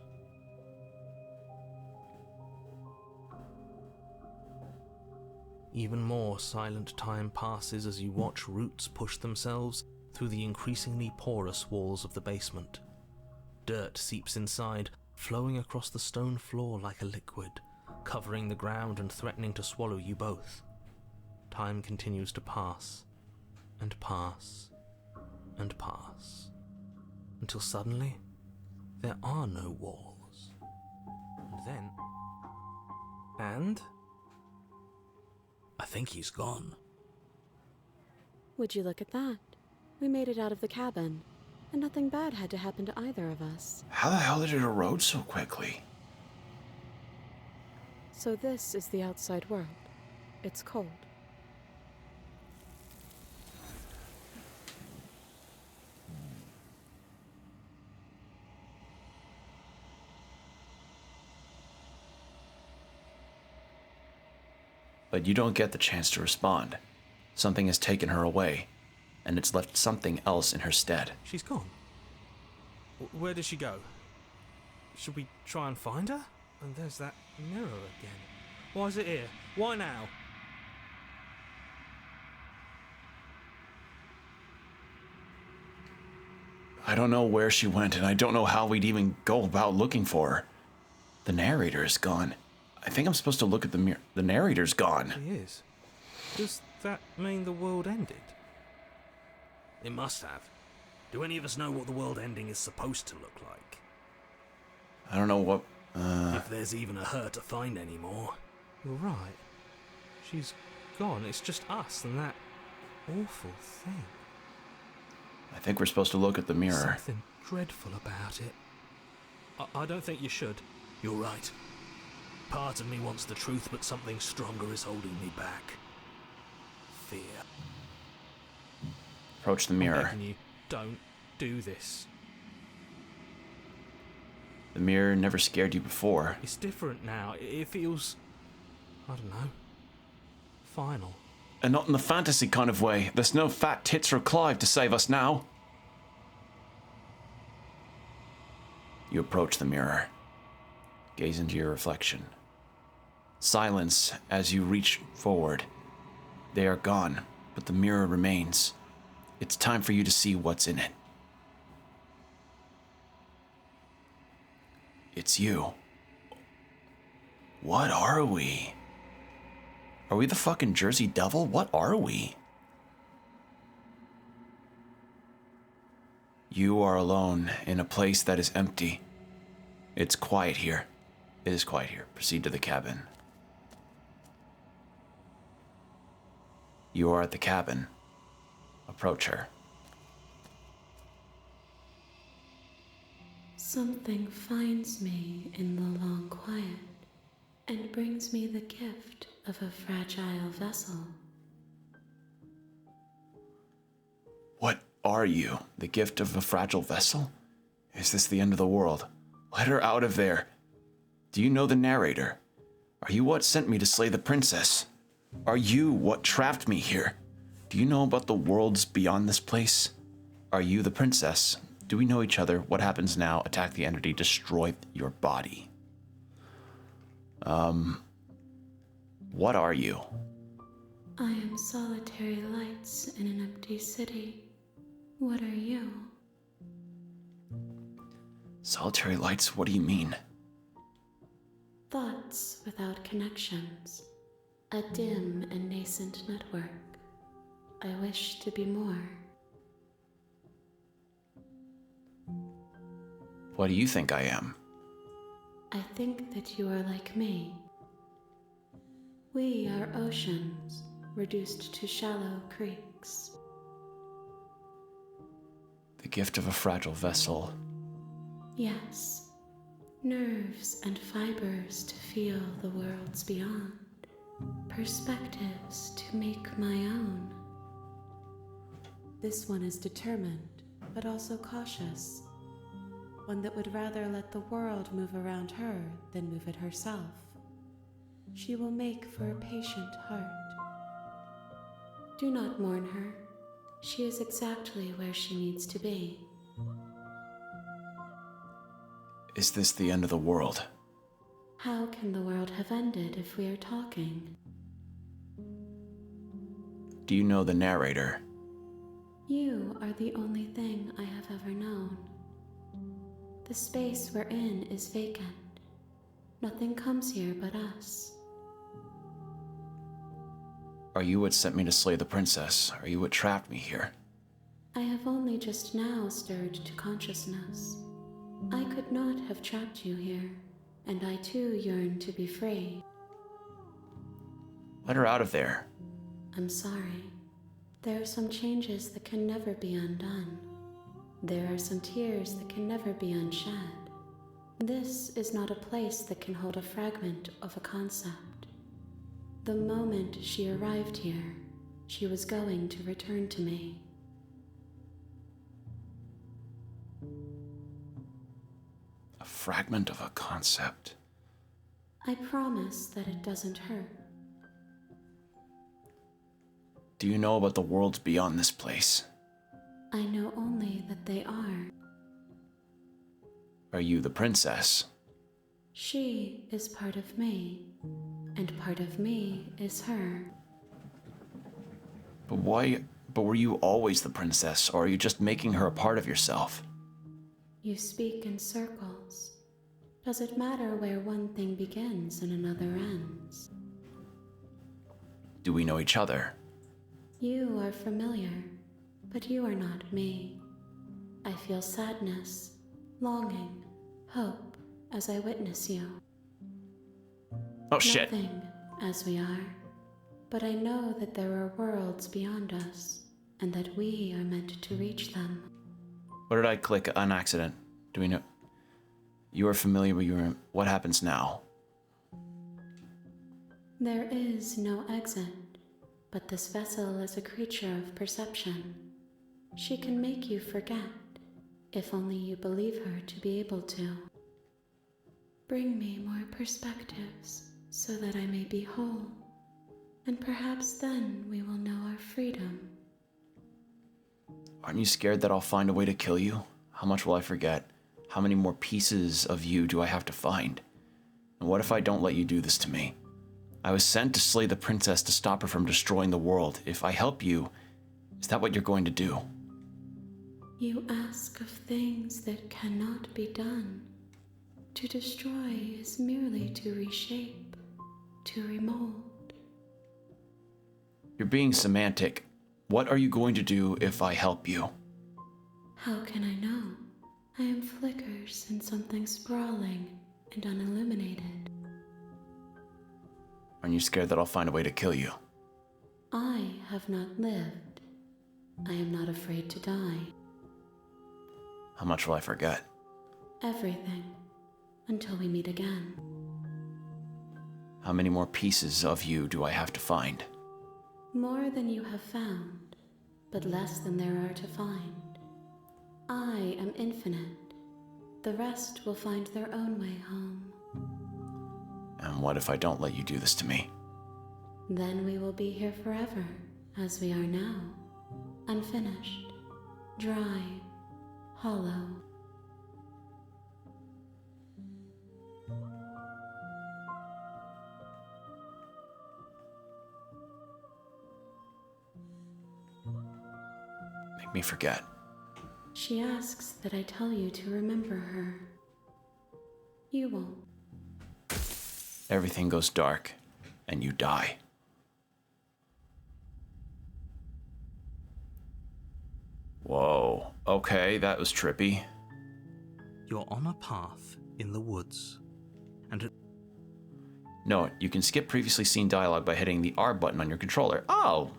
Even more silent time passes as you watch roots push themselves through the increasingly porous walls of the basement. Dirt seeps inside, flowing across the stone floor like a liquid, covering the ground and threatening to swallow you both. Time continues to pass, and pass, and pass, until suddenly there are no walls. And then... And... I think he's gone. Would you look at that? We made it out of the cabin, and nothing bad had to happen to either of us. How the hell did it erode so quickly? So this is the outside world. It's cold. But you don't get the chance to respond. Something has taken her away, and it's left something else in her stead. She's gone. Where did she go? Should we try and find her? And there's that mirror again. Why is it here? Why now? I don't know where she went, and I don't know how we'd even go about looking for her. The narrator is gone. I think I'm supposed to look at the mirror. The narrator's gone. She is. Does that mean the world ended? It must have. Do any of us know what the world ending is supposed to look like? I don't know what... If there's even a her to find anymore. You're right. She's gone. It's just us and that awful thing. I think we're supposed to look at the mirror. Something dreadful about it. I don't think you should. You're right. Part of me wants the truth, but something stronger is holding me back. Fear. Approach the I'm mirror. begging you, don't do this. The mirror never scared you before. It's different now. It feels... I don't know. Final. And not in the fantasy kind of way. There's no fat tits for Clive to save us now. You approach the mirror. Gaze into your reflection. Silence as you reach forward. They are gone, but the mirror remains. It's time for you to see what's in it. It's you. What are we? Are we the fucking Jersey Devil? What are we? You are alone in a place that is empty. It's quiet here. It is quiet here. Proceed to the cabin. You are at the cabin. Approach her. Something finds me in the long quiet and brings me the gift of a fragile vessel. What are you? The gift of a fragile vessel? Is this the end of the world? Let her out of there. Do you know the narrator? Are you what sent me to slay the princess? Are you what trapped me here? Do you know about the worlds beyond this place? Are you the princess? Do we know each other? What happens now? Attack the entity, destroy your body. What are you? I am solitary lights in an empty city. What are you? Solitary lights, what do you mean? Thoughts without connections. A dim and nascent network. I wish to be more. What do you think I am? I think that you are like me. We are oceans, reduced to shallow creeks. The gift of a fragile vessel. Yes, nerves and fibers to feel the worlds beyond. Perspectives to make my own. This one is determined, but also cautious. One that would rather let the world move around her than move it herself. She will make for a patient heart. Do not mourn her. She is exactly where she needs to be. Is this the end of the world? How can the world have ended if we are talking? Do you know the narrator? You are the only thing I have ever known. The space we're in is vacant. Nothing comes here but us. Are you what sent me to slay the princess? Are you what trapped me here? I have only just now stirred to consciousness. I could not have trapped you here, and I too yearn to be free. Let her out of there. I'm sorry. There are some changes that can never be undone. There are some tears that can never be unshed. This is not a place that can hold a fragment of a concept. The moment she arrived here, she was going to return to me. A fragment of a concept. I promise that it doesn't hurt. do you know about the worlds beyond this place? I know only that they are. Are you the princess? She is part of me, and part of me is her. But why? But were you always the princess, or are you just making her a part of yourself? You speak in circles. Does it matter where one thing begins and another ends? Do we know each other? You are familiar, but you are not me. I feel sadness, longing, hope as I witness you. Oh shit. Nothing as we are, but I know that there are worlds beyond us, and that we are meant to reach them. What did I click on accident? Do we know? You are familiar with your... What happens now? There is no exit, but this vessel is a creature of perception. She can make you forget, if only you believe her to be able to. Bring me more perspectives, so that I may be whole, and perhaps then we will know our freedom. Aren't you scared that I'll find a way to kill you? How much will I forget? How many more pieces of you do I have to find? And what if I don't let you do this to me? I was sent to slay the princess to stop her from destroying the world. If I help you, is that what you're going to do? You ask of things that cannot be done. To destroy is merely to reshape, to remold. You're being semantic. What are you going to do if I help you? How can I know? I am flickers in something sprawling and unilluminated. Aren't you scared that I'll find a way to kill you? I have not lived. I am not afraid to die. How much will I forget? Everything, until we meet again. How many more pieces of you do I have to find? More than you have found, but less than there are to find. I am infinite. The rest will find their own way home. And what if I don't let you do this to me? Then we will be here forever, as we are now. Unfinished, dry, hollow. Make me forget. She asks that I tell you to remember her. You won't. Everything goes dark, and you die. Whoa. Okay, that was trippy. You're on a path in the woods, and Note, you can skip previously seen dialogue by hitting the R button on your controller. Oh!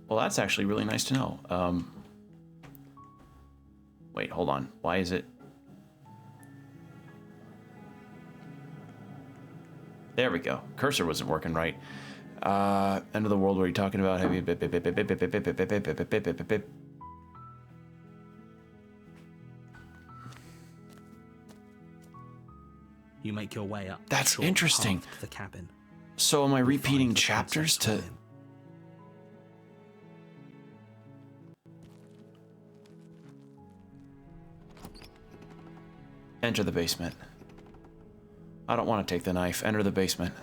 Well, that's actually really nice to know. Wait, hold on. Why is it... There we go. Cursor wasn't working right. End of the world, what are you talking about? you make your way up. That's the short interesting. path to the cabin. So am I You'll repeating find the chapters princess to... within. Enter the basement. I don't want to take the knife. Enter the basement.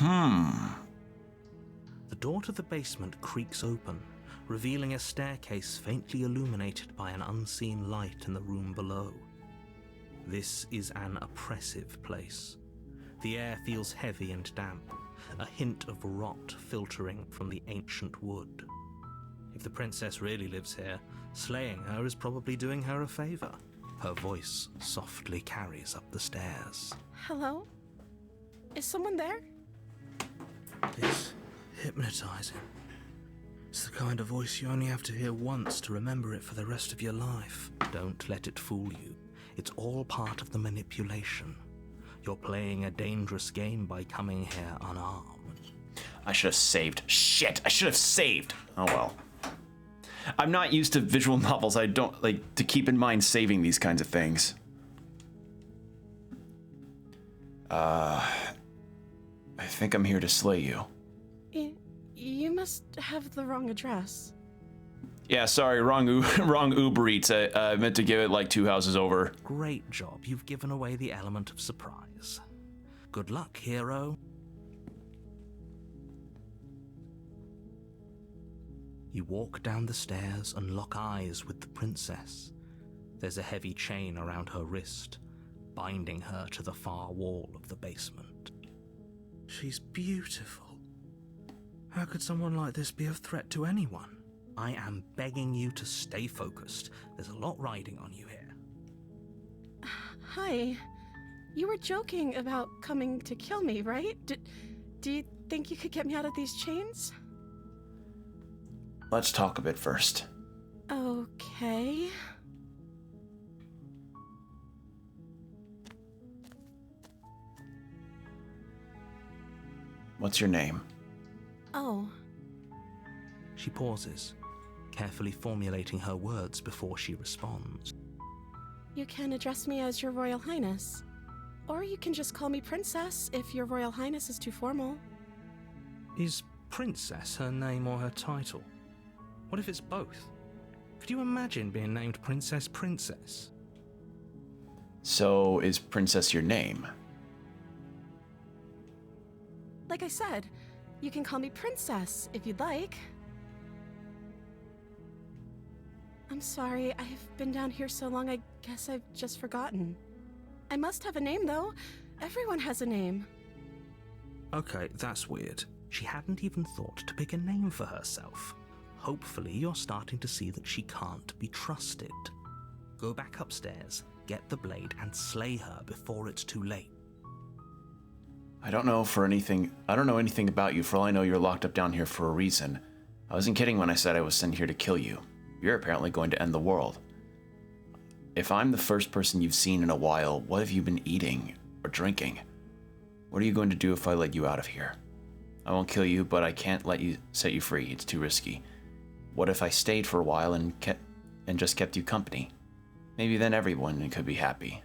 The door to the basement creaks open, revealing a staircase faintly illuminated by an unseen light in the room below. This is an oppressive place. The air feels heavy and damp, a hint of rot filtering from the ancient wood. If the princess really lives here, slaying her is probably doing her a favor. Her voice softly carries up the stairs. Hello? Is someone there? It's hypnotizing. It's the kind of voice you only have to hear once to remember it for the rest of your life. Don't let it fool you. It's all part of the manipulation. You're playing a dangerous game by coming here unarmed. I should have saved. Shit, I should have saved. Oh well. I'm not used to visual novels. I don't like to keep in mind saving these kinds of things. I think I'm here to slay you. You must have the wrong address. Yeah, sorry, wrong Uber Eats. I meant to give it like 2 houses over. Great job, you've given away the element of surprise. Good luck, hero. You walk down the stairs and lock eyes with the princess. There's a heavy chain around her wrist, binding her to the far wall of the basement. She's beautiful. How could someone like this be a threat to anyone? I am begging you to stay focused. There's a lot riding on you here. Hi. You were joking about coming to kill me, right? Do you think you could get me out of these chains? Let's talk a bit first. Okay. What's your name? Oh. She pauses, carefully formulating her words before she responds. You can address me as Your Royal Highness. Or you can just call me Princess if Your Royal Highness is too formal. Is Princess her name or her title? What if it's both? Could you imagine being named Princess? So, is Princess your name? Like I said, you can call me Princess if you'd like. I'm sorry, I've been down here so long, I guess I've just forgotten. I must have a name, though. Everyone has a name. Okay, that's weird. She hadn't even thought to pick a name for herself. Hopefully you're starting to see that she can't be trusted. Go back upstairs, get the blade, and slay her before it's too late. I don't know anything about you. For all I know, you're locked up down here for a reason. I wasn't kidding when I said I was sent here to kill you. You're apparently going to end the world. If I'm the first person you've seen in a while, what have you been eating or drinking? What are you going to do if I let you out of here? I won't kill you, but I can't set you free. It's too risky. What if I stayed for a while and just kept you company? Maybe then everyone could be happy.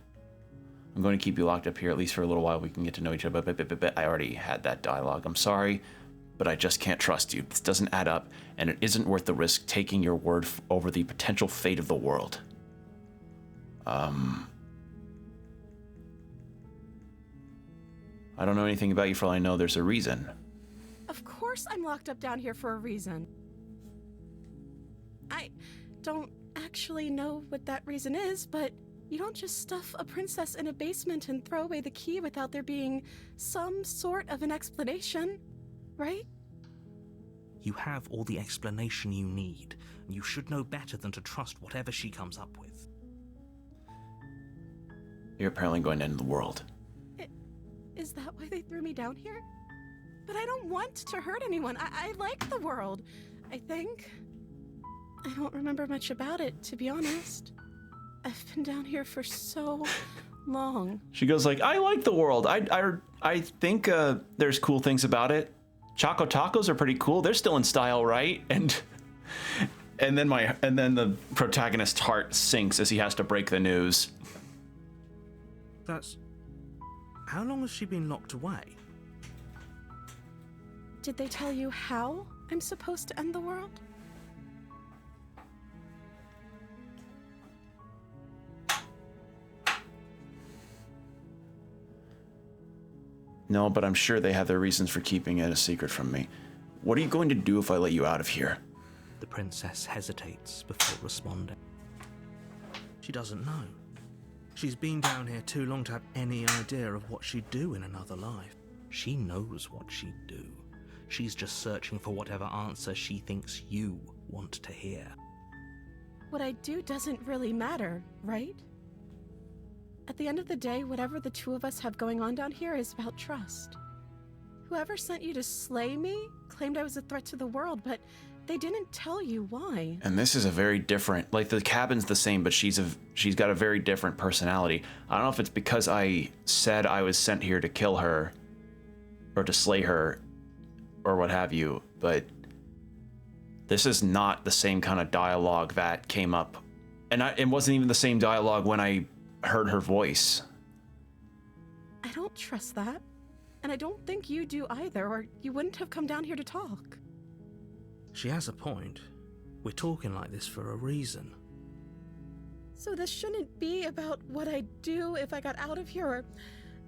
I'm going to keep you locked up here at least for a little while. We can get to know each other. But I already had that dialogue. I'm sorry, but I just can't trust you. This doesn't add up, and it isn't worth the risk taking your word over the potential fate of the world. I don't know anything about you. For all I know, there's a reason. Of course I'm locked up down here for a reason. I don't actually know what that reason is, but you don't just stuff a princess in a basement and throw away the key without there being some sort of an explanation, right? You have all the explanation you need, and you should know better than to trust whatever she comes up with. You're apparently going to end the world. Is that why they threw me down here? But I don't want to hurt anyone. I like the world, I think. I don't remember much about it, to be honest. I've been down here for so long. She goes like, I like the world. I think there's cool things about it. Choco tacos are pretty cool. They're still in style, right? And then the protagonist's heart sinks as he has to break the news. How long has she been locked away? Did they tell you how I'm supposed to end the world? No, but I'm sure they have their reasons for keeping it a secret from me. What are you going to do if I let you out of here? The princess hesitates before responding. She doesn't know. She's been down here too long to have any idea of what she'd do in another life. She knows what she'd do. She's just searching for whatever answer she thinks you want to hear. What I do doesn't really matter, right? At the end of the day, whatever the two of us have going on down here is about trust. Whoever sent you to slay me claimed I was a threat to the world, but they didn't tell you why. And this is a very different, like the cabin's the same, but she's got a very different personality. I don't know if it's because I said I was sent here to kill her or to slay her or what have you, but this is not the same kind of dialogue that came up. And it wasn't even the same dialogue when I heard her voice. I don't trust that. And I don't think you do either, or you wouldn't have come down here to talk. She has a point. We're talking like this for a reason. So this shouldn't be about what I'd do if I got out of here, or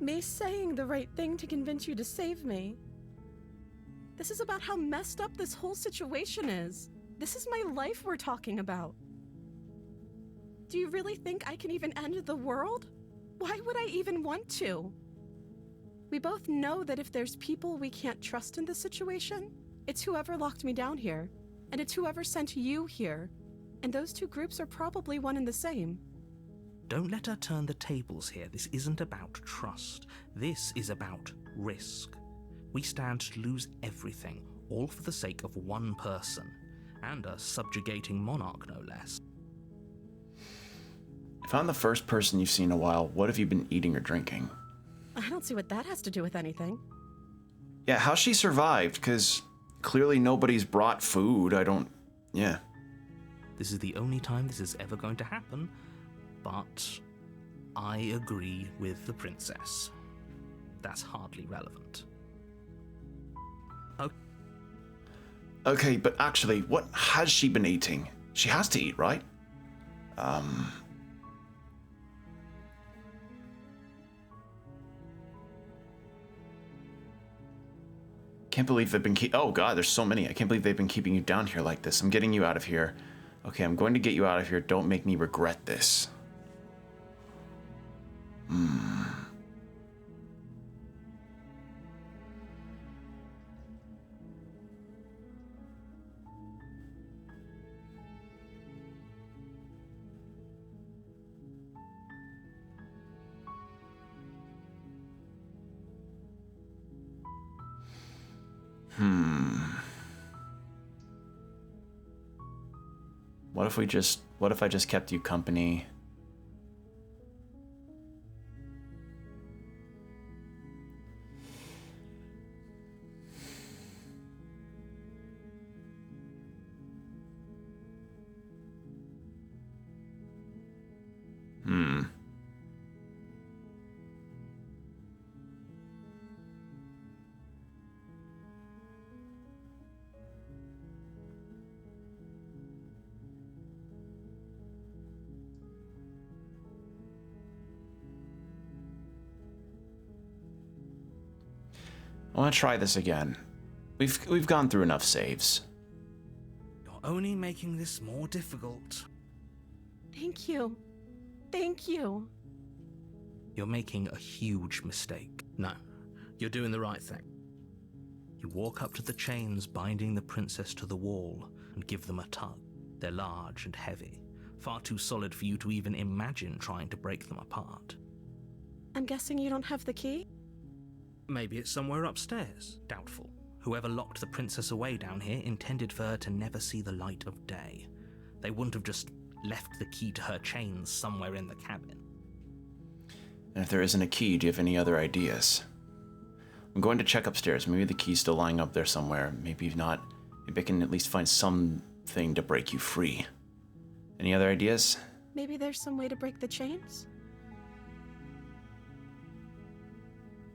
me saying the right thing to convince you to save me. This is about how messed up this whole situation is. This is my life we're talking about. Do you really think I can even end the world? Why would I even want to? We both know that if there's people we can't trust in this situation, it's whoever locked me down here, and it's whoever sent you here. And those two groups are probably one and the same. Don't let her turn the tables here. This isn't about trust. This is about risk. We stand to lose everything, all for the sake of one person, and a subjugating monarch, no less. If I'm the first person you've seen in a while, what have you been eating or drinking? I don't see what that has to do with anything. Yeah, how she survived, because clearly nobody's brought food. Yeah. This is the only time this is ever going to happen, but I agree with the princess. That's hardly relevant. Okay, but actually, what has she been eating? She has to eat, right? Can't believe they've been oh god, there's so many. I can't believe they've been keeping you down here like this. I'm getting you out of here. Okay, I'm going to get you out of here. Don't make me regret this. What if I just kept you company? I want to try this again. We've gone through enough saves. You're only making this more difficult. Thank you. Thank you. You're making a huge mistake. No, you're doing the right thing. You walk up to the chains binding the princess to the wall and give them a tug. They're large and heavy, far too solid for you to even imagine trying to break them apart. I'm guessing you don't have the key? Maybe it's somewhere upstairs. Doubtful. Whoever locked the princess away down here intended for her to never see the light of day. They wouldn't have just left the key to her chains somewhere in the cabin. And if there isn't a key, do you have any other ideas? I'm going to check upstairs. Maybe the key's still lying up there somewhere. Maybe not. Maybe I can at least find something to break you free. Any other ideas? Maybe there's some way to break the chains?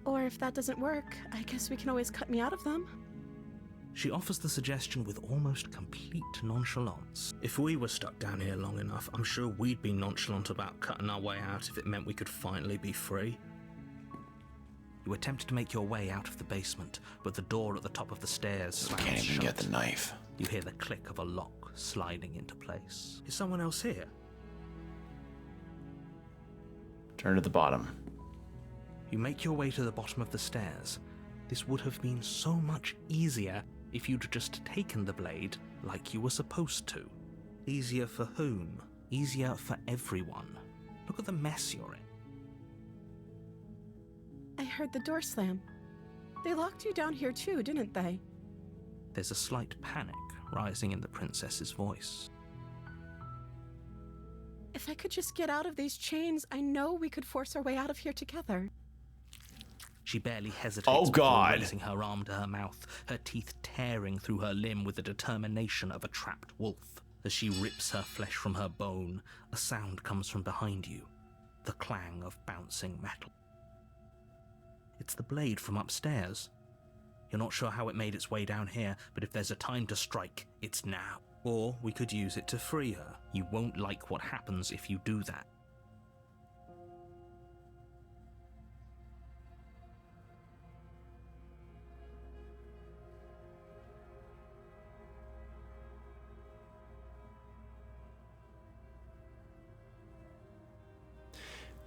Or if that doesn't work, I guess we can always cut me out of them. She offers the suggestion with almost complete nonchalance. If we were stuck down here long enough, I'm sure we'd be nonchalant about cutting our way out if it meant we could finally be free. You attempt to make your way out of the basement, but the door at the top of the stairs slams Can't even shut. get the knife. You hear the click of a lock sliding into place. Is someone else here? Turn to the bottom. You make your way to the bottom of the stairs. This would have been so much easier if you'd just taken the blade like you were supposed to. Easier for whom? Easier for everyone. Look at the mess you're in. I heard the door slam. They locked you down here too, didn't they? There's a slight panic rising in the princess's voice. If I could just get out of these chains, I know we could force our way out of here together. She barely hesitates Oh, before God. raising her arm to her mouth, her teeth tearing through her limb with the determination of a trapped wolf. As she rips her flesh from her bone, a sound comes from behind you, the clang of bouncing metal. It's the blade from upstairs. You're not sure how it made its way down here, but if there's a time to strike, it's now. Or we could use it to free her. You won't like what happens if you do that.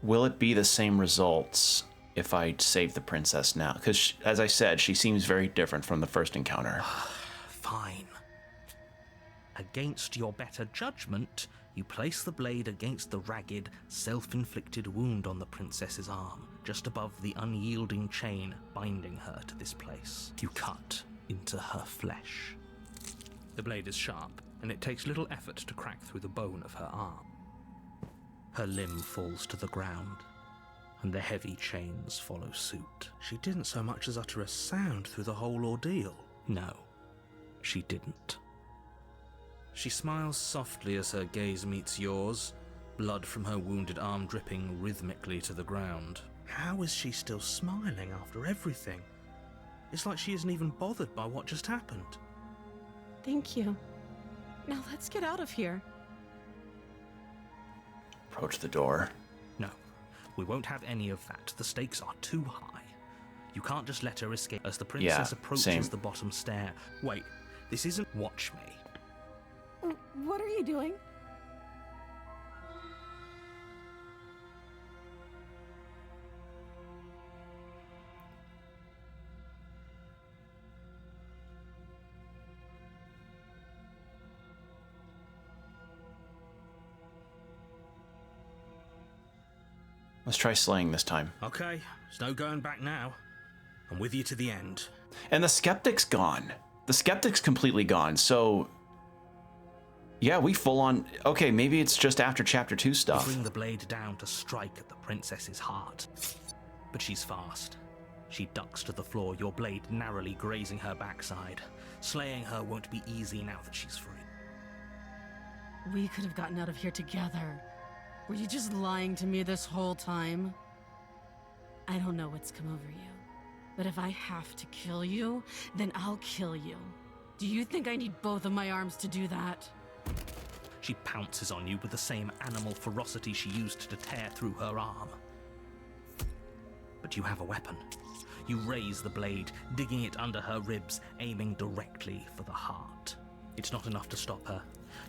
Will it be the same results if I save the princess now? Because, as I said, she seems very different from the first encounter. Fine. Against your better judgment, you place the blade against the ragged, self-inflicted wound on the princess's arm, just above the unyielding chain binding her to this place. You cut into her flesh. The blade is sharp, and it takes little effort to crack through the bone of her arm. Her limb falls to the ground, and the heavy chains follow suit. She didn't so much as utter a sound through the whole ordeal. No, she didn't. She smiles softly as her gaze meets yours, blood from her wounded arm dripping rhythmically to the ground. How is she still smiling after everything? It's like she isn't even bothered by what just happened. Thank you. Now let's get out of here. Approach the door. No, we won't have any of that. The stakes are too high. You can't just let her escape as the princess approaches same. the bottom stair. Wait, this isn't Watch Me. What are you doing? Let's try slaying this time. Okay, there's no going back now. I'm with you to the end. And the skeptic's gone. The skeptic's completely gone, so... Yeah, we full on... Okay, maybe it's just after Chapter 2 You stuff. bring the blade down to strike at the princess's heart. But she's fast. She ducks to the floor, your blade narrowly grazing her backside. Slaying her won't be easy now that she's free. We could have gotten out of here together. Were you just lying to me this whole time? I don't know what's come over you, but if I have to kill you, then I'll kill you. Do you think I need both of my arms to do that? She pounces on you with the same animal ferocity she used to tear through her arm. But you have a weapon. You raise the blade, digging it under her ribs, aiming directly for the heart. It's not enough to stop her.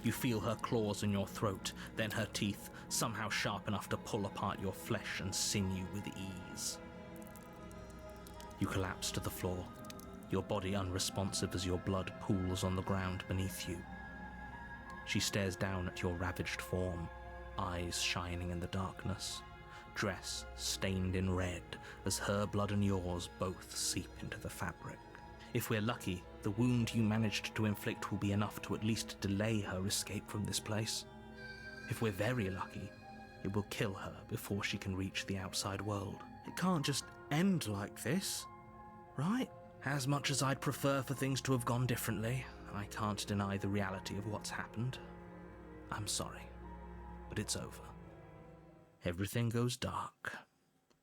You feel her claws in your throat, then her teeth, somehow sharp enough to pull apart your flesh and sinew with ease. You collapse to the floor, your body unresponsive as your blood pools on the ground beneath you. She stares down at your ravaged form, eyes shining in the darkness, dress stained in red as her blood and yours both seep into the fabric. If we're lucky, the wound you managed to inflict will be enough to at least delay her escape from this place. If we're very lucky, it will kill her before she can reach the outside world. It can't just end like this, right? As much as I'd prefer for things to have gone differently, I can't deny the reality of what's happened. I'm sorry, but it's over. Everything goes dark,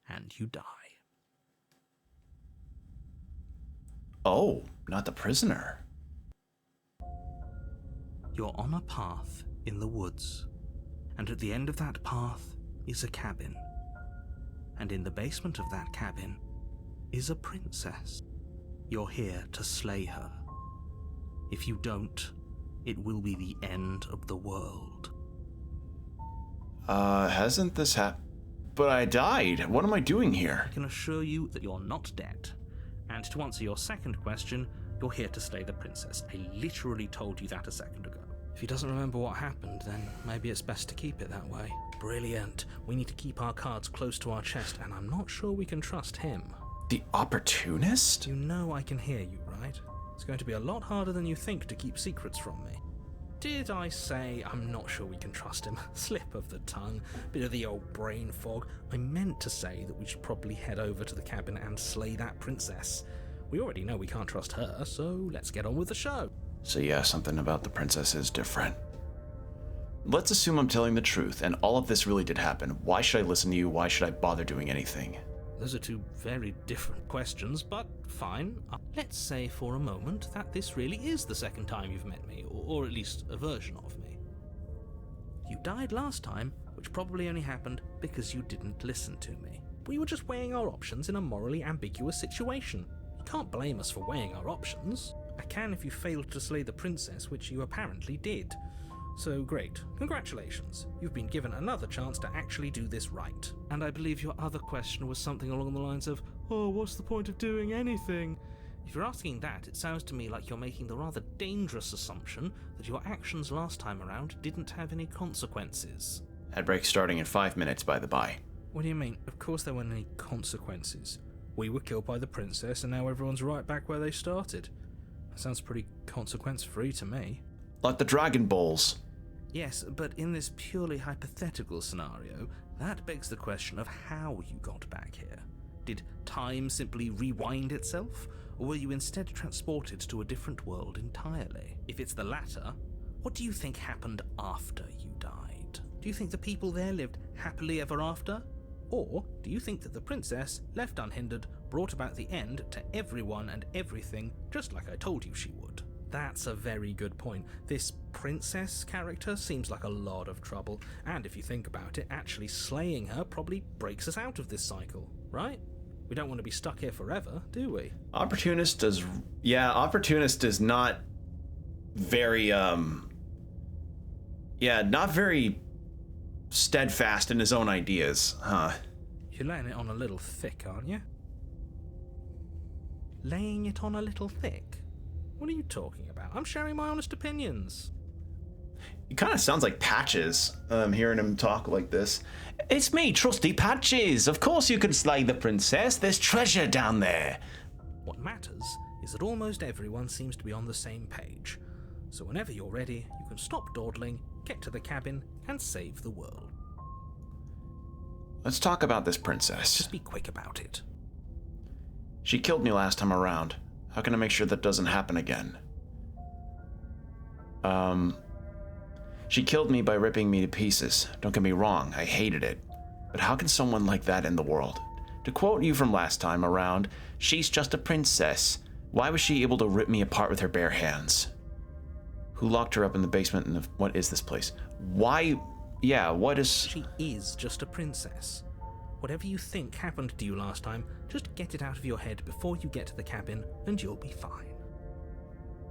and you die. Oh, not the prisoner. You're on a path in the woods, and at the end of that path is a cabin. And in the basement of that cabin is a princess. You're here to slay her. If you don't, it will be the end of the world. Hasn't this happened? But I died. What am I doing here? I can assure you that you're not dead. And to answer your second question, you're here to slay the princess. I literally told you that a second ago. If he doesn't remember what happened, then maybe it's best to keep it that way. Brilliant. We need to keep our cards close to our chest, and I'm not sure we can trust him. The opportunist? You know I can hear you, right? It's going to be a lot harder than you think to keep secrets from me. Did I say I'm not sure we can trust him? Slip of the tongue, bit of the old brain fog. I meant to say that we should probably head over to the cabin and slay that princess. We already know we can't trust her, so let's get on with the show. So yeah, something about the princess is different. Let's assume I'm telling the truth, and all of this really did happen. Why should I listen to you? Why should I bother doing anything? those are two very different questions, but fine. Let's say for a moment that this really is the second time you've met me, or at least a version of me. You died last time, which probably only happened because you didn't listen to me. We were just weighing our options in a morally ambiguous situation. You can't blame us for weighing our options. I can if you failed to slay the princess, which you apparently did. So great, congratulations. You've been given another chance to actually do this right. And I believe your other question was something along the lines of, oh, what's the point of doing anything? If you're asking that, it sounds to me like you're making the rather dangerous assumption that your actions last time around didn't have any consequences. Ad break starting in 5 minutes, by the by. What do you mean? Of course there weren't any consequences. We were killed by the princess and now everyone's right back where they started. That sounds pretty consequence-free to me. Like the Dragon Balls. Yes, but in this purely hypothetical scenario, that begs the question of how you got back here. Did time simply rewind itself, or were you instead transported to a different world entirely? If it's the latter, what do you think happened after you died? Do you think the people there lived happily ever after? Or do you think that the princess, left unhindered, brought about the end to everyone and everything, just like I told you she would? That's a very good point. This princess character seems like a lot of trouble, and if you think about it, actually slaying her probably breaks us out of this cycle, right? We don't want to be stuck here forever, do we? Opportunist is not very, not very steadfast in his own ideas, huh? You're laying it on a little thick, aren't you? Laying it on a little thick? What are you talking about? I'm sharing my honest opinions. It kind of sounds like Patches, hearing him talk like this. It's me, trusty Patches. Of course you can slay the princess. There's treasure down there. What matters is that almost everyone seems to be on the same page. So whenever you're ready, you can stop dawdling, get to the cabin, and save the world. Let's talk about this princess. Just be quick about it. She killed me last time around. How can I make sure that doesn't happen again? She killed me by ripping me to pieces. Don't get me wrong, I hated it. But how can someone like that end the world? To quote you from last time around, she's just a princess. Why was she able to rip me apart with her bare hands? Who locked her up in the basement and what is this place? Why? Yeah, what is... She is just a princess. Whatever you think happened to you last time, just get it out of your head before you get to the cabin, and you'll be fine.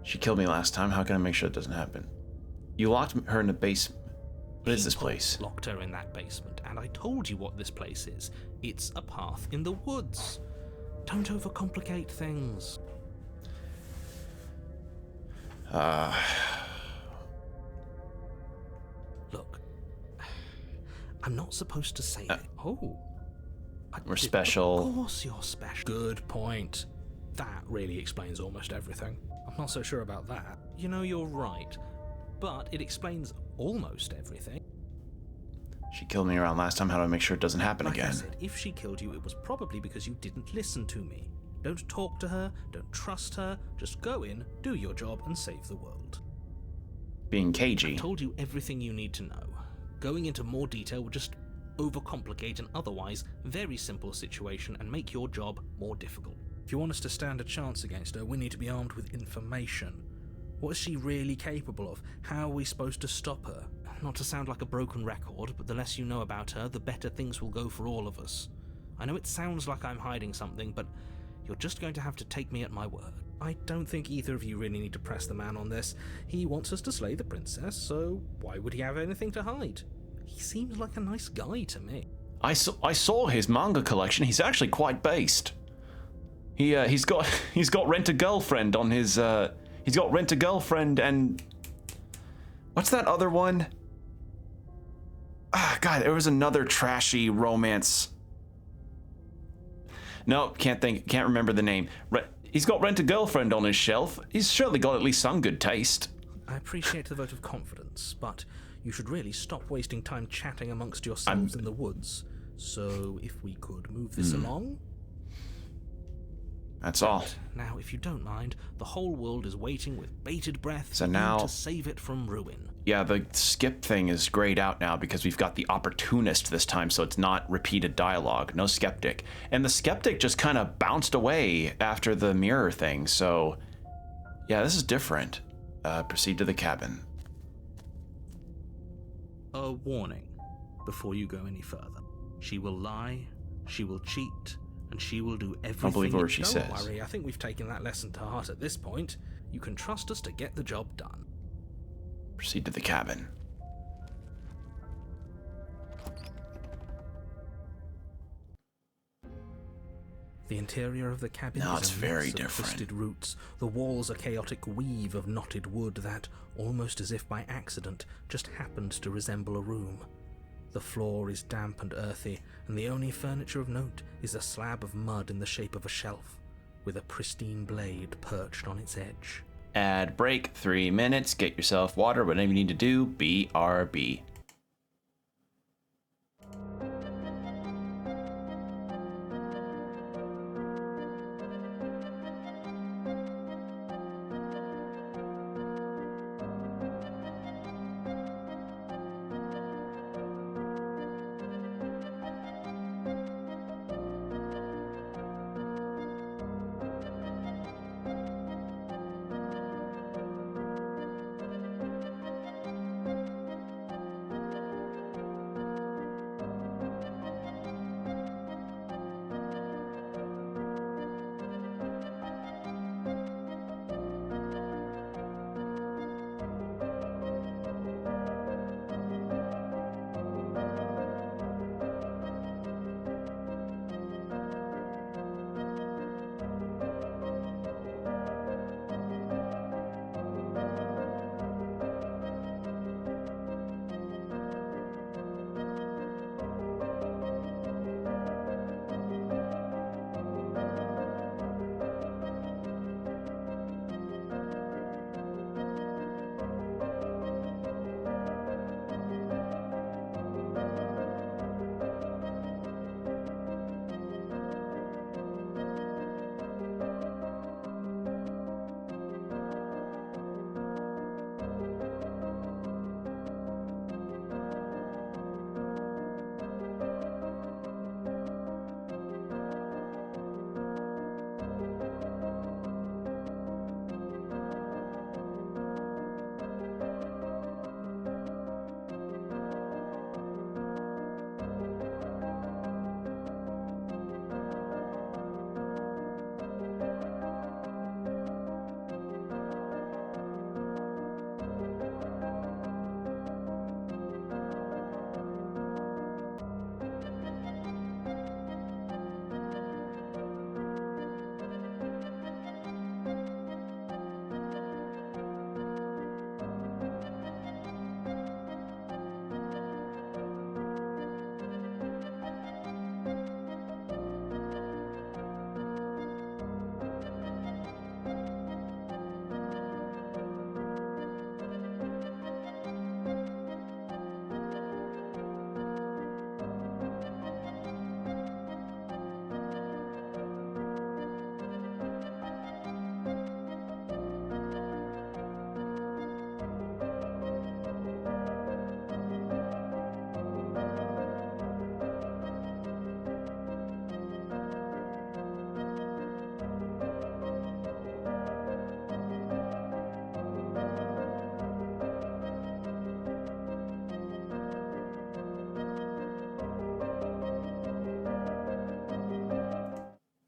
She killed me last time. How can I make sure it doesn't happen? You locked her in the basement. What is this place? Locked her in that basement, and I told you what this place is. It's a path in the woods. Don't overcomplicate things. Look, I'm not supposed to say that. Oh. We're special. Of course you're special. Good point. That really explains almost everything. I'm not so sure about that. You know, you're right. But it explains almost everything. She killed me around last time. How do I make sure it doesn't happen Like again? I said, if she killed you, it was probably because you didn't listen to me. Don't talk to her, don't trust her, just go in, do your job, and save the world. Being cagey. I told you everything you need to know. Going into more detail would just overcomplicate an otherwise very simple situation and make your job more difficult. If you want us to stand a chance against her, we need to be armed with information. What is she really capable of? How are we supposed to stop her? Not to sound like a broken record, but the less you know about her, the better things will go for all of us. I know it sounds like I'm hiding something, but you're just going to have to take me at my word. I don't think either of you really need to press the man on this. He wants us to slay the princess, so why would he have anything to hide? He seems like a nice guy to me. I saw his manga collection. He's actually quite based. He's got Rent-A-Girlfriend on his he's got Rent-A-Girlfriend and what's that other one? God, there was another trashy romance. No, can't remember the name. He's got Rent-A-Girlfriend on his shelf. He's surely got at least some good taste. I appreciate the vote of confidence, but you should really stop wasting time chatting amongst yourselves in the woods. So if we could move this along? That's all. Now, if you don't mind, the whole world is waiting with bated breath So for you now- to save it from ruin. Yeah, the skip thing is grayed out now because we've got the opportunist this time, so it's not repeated dialogue. No skeptic. And the skeptic just kind of bounced away after the mirror thing, so... Yeah, this is different. Proceed to the cabin. A warning before you go any further. She will lie, she will cheat, and she will do everything. believe a word she Don't says. worry, I think we've taken that lesson to heart at this point. You can trust us to get the job done. Proceed to the cabin. The interior of the cabin No, is it's a very mix of different. twisted roots. The walls a chaotic weave of knotted wood that, almost as if by accident, just happened to resemble a room. The floor is damp and earthy, and the only furniture of note is a slab of mud in the shape of a shelf, with a pristine blade perched on its edge. Ad break, 3 minutes, get yourself water, whatever you need to do, BRB.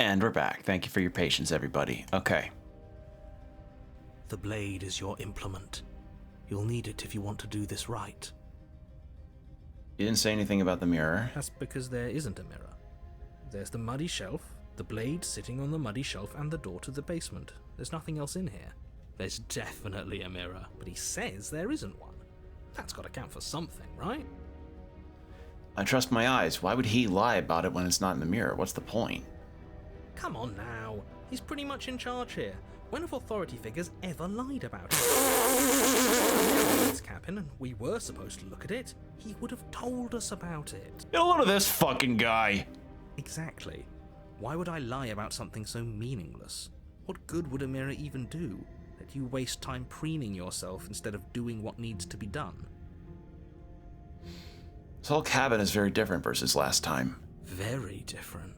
And we're back. Thank you for your patience, everybody. Okay. The blade is your implement. You'll need it if you want to do this right. You didn't say anything about the mirror. That's because there isn't a mirror. There's the muddy shelf, the blade sitting on the muddy shelf, and the door to the basement. There's nothing else in here. There's definitely a mirror, but he says there isn't one. That's got to count for something, right? I trust my eyes. Why would he lie about it when it's not in the mirror? What's the point? Come on now. He's pretty much in charge here. When have authority figures ever lied about it? This cabin, and we were supposed to look at it. He would have told us about it. Get a load of this fucking guy. Exactly. Why would I lie about something so meaningless? What good would a mirror even do? That you waste time preening yourself instead of doing what needs to be done? This whole cabin is very different versus last time. Very different.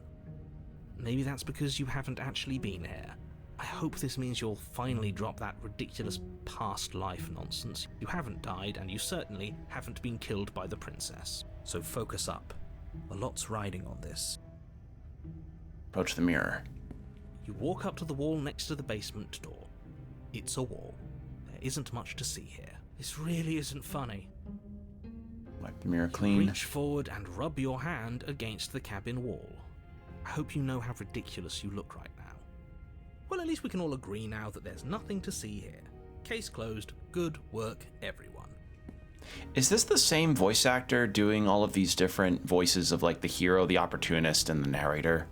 Maybe that's because you haven't actually been here. I hope this means you'll finally drop that ridiculous past life nonsense. You haven't died, and you certainly haven't been killed by the princess. So focus up. A lot's riding on this. Approach the mirror. You walk up to the wall next to the basement door. It's a wall. There isn't much to see here. This really isn't funny. Wipe the mirror clean. Reach forward and rub your hand against the cabin wall. I hope you know how ridiculous you look right now. Well, at least we can all agree now that there's nothing to see here. Case closed. Good work, everyone. Is this the same voice actor doing all of these different voices of like the hero, the opportunist, and the narrator?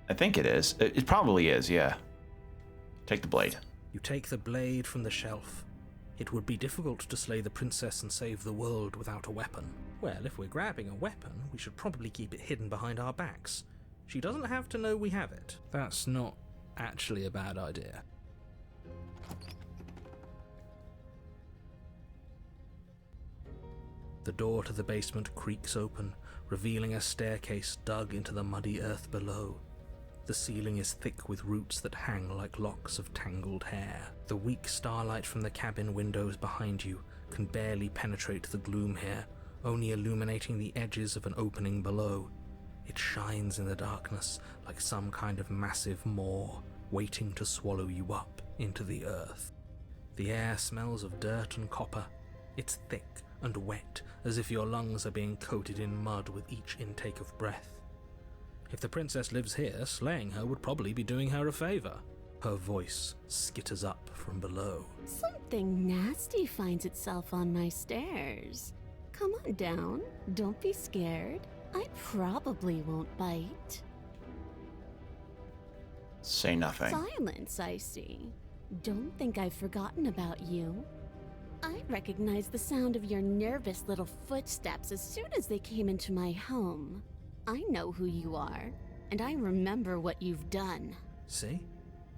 I think it is. It probably is, yeah. Take the blade. You take the blade from the shelf. It would be difficult to slay the princess and save the world without a weapon. Well, if we're grabbing a weapon, we should probably keep it hidden behind our backs. She doesn't have to know we have it. That's not actually a bad idea. The door to the basement creaks open, revealing a staircase dug into the muddy earth below. The ceiling is thick with roots that hang like locks of tangled hair. The weak starlight from the cabin windows behind you can barely penetrate the gloom here, only illuminating the edges of an opening below. It shines in the darkness like some kind of massive maw, waiting to swallow you up into the earth. The air smells of dirt and copper. It's thick and wet, as if your lungs are being coated in mud with each intake of breath. If the princess lives here, slaying her would probably be doing her a favor. Her voice skitters up from below. Something nasty finds itself on my stairs. Come on down. Don't be scared. I probably won't bite. Say nothing. Silence, I see. Don't think I've forgotten about you. I recognized the sound of your nervous little footsteps as soon as they came into my home. I know who you are, and I remember what you've done. See?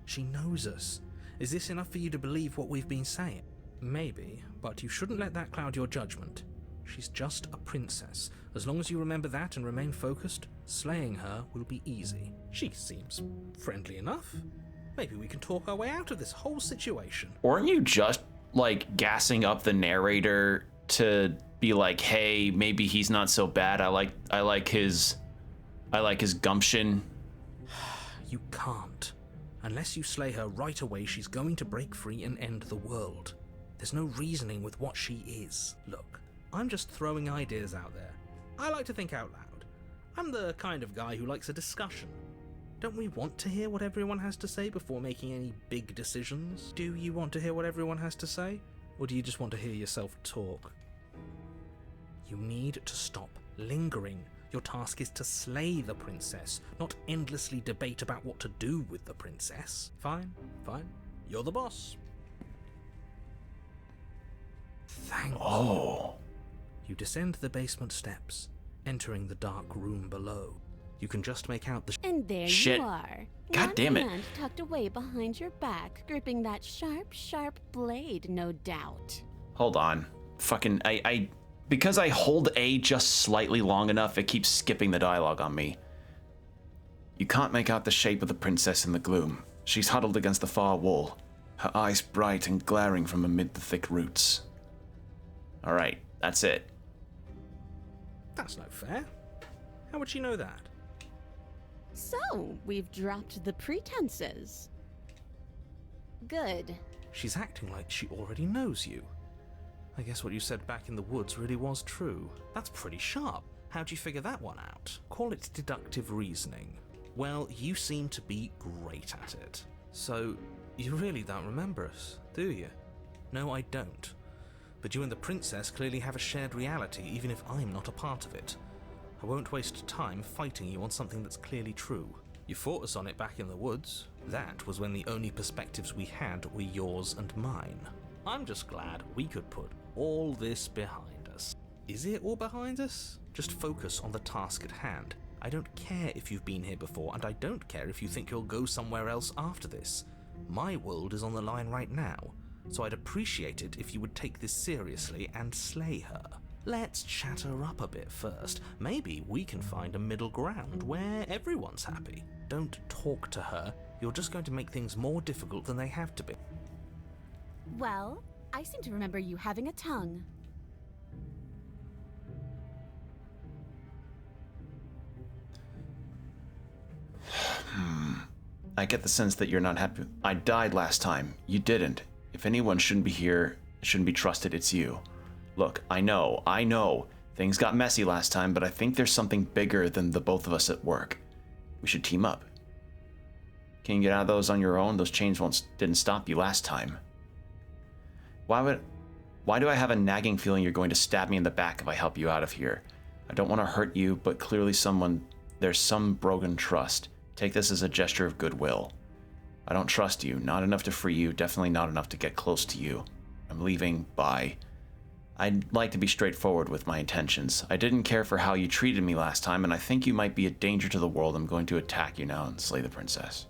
She knows us. Is this enough for you to believe what we've been saying? Maybe, but you shouldn't let that cloud your judgment. She's just a princess. As long as you remember that and remain focused, slaying her will be easy. She seems friendly enough. Maybe we can talk our way out of this whole situation. Weren't you just, like, gassing up the narrator to be like, hey, maybe he's not so bad. I like his gumption. You can't. Unless you slay her right away, she's going to break free and end the world. There's no reasoning with what she is. Look, I'm just throwing ideas out there. I like to think out loud. I'm the kind of guy who likes a discussion. Don't we want to hear what everyone has to say before making any big decisions? Do you want to hear what everyone has to say? Or do you just want to hear yourself talk? You need to stop lingering. Your task is to slay the princess, not endlessly debate about what to do with the princess. Fine. You're the boss. Thanks. Oh. You descend the basement steps, entering the dark room below. You can just make out the And there Shit. you are. God damn it. One hand tucked away behind your back, gripping that sharp blade, no doubt. Hold on. Fucking because I hold A just slightly long enough, it keeps skipping the dialogue on me. You can't make out the shape of the princess in the gloom. She's huddled against the far wall, her eyes bright and glaring from amid the thick roots. All right, that's it. That's no fair. How would she know that? So, we've dropped the pretenses. Good. She's acting like she already knows you. I guess what you said back in the woods really was true. That's pretty sharp. How'd you figure that one out? Call it deductive reasoning. Well, you seem to be great at it. So, you really don't remember us, do you? No, I don't. But you and the princess clearly have a shared reality, even if I'm not a part of it. I won't waste time fighting you on something that's clearly true. You fought us on it back in the woods. That was when the only perspectives we had were yours and mine. I'm just glad we could put all this behind us. Is it all behind us? Just focus on the task at hand. I don't care if you've been here before, and I don't care if you think you'll go somewhere else after this. My world is on the line right now, so I'd appreciate it if you would take this seriously and slay her. Let's chat her up a bit first. Maybe we can find a middle ground where everyone's happy. Don't talk to her. You're just going to make things more difficult than they have to be. Well, I seem to remember you having a tongue. I get the sense that you're not happy. I died last time. You didn't. If anyone shouldn't be here, shouldn't be trusted, it's you. Look, I know. Things got messy last time, but I think there's something bigger than the both of us at work. We should team up. Can you get out of those on your own? Those chains didn't stop you last time. Why do I have a nagging feeling you're going to stab me in the back if I help you out of here? I don't want to hurt you, but clearly there's some broken trust. Take this as a gesture of goodwill. I don't trust you, not enough to free you, definitely not enough to get close to you. I'm leaving, bye. I'd like to be straightforward with my intentions. I didn't care for how you treated me last time, and I think you might be a danger to the world. I'm going to attack you now and slay the princess.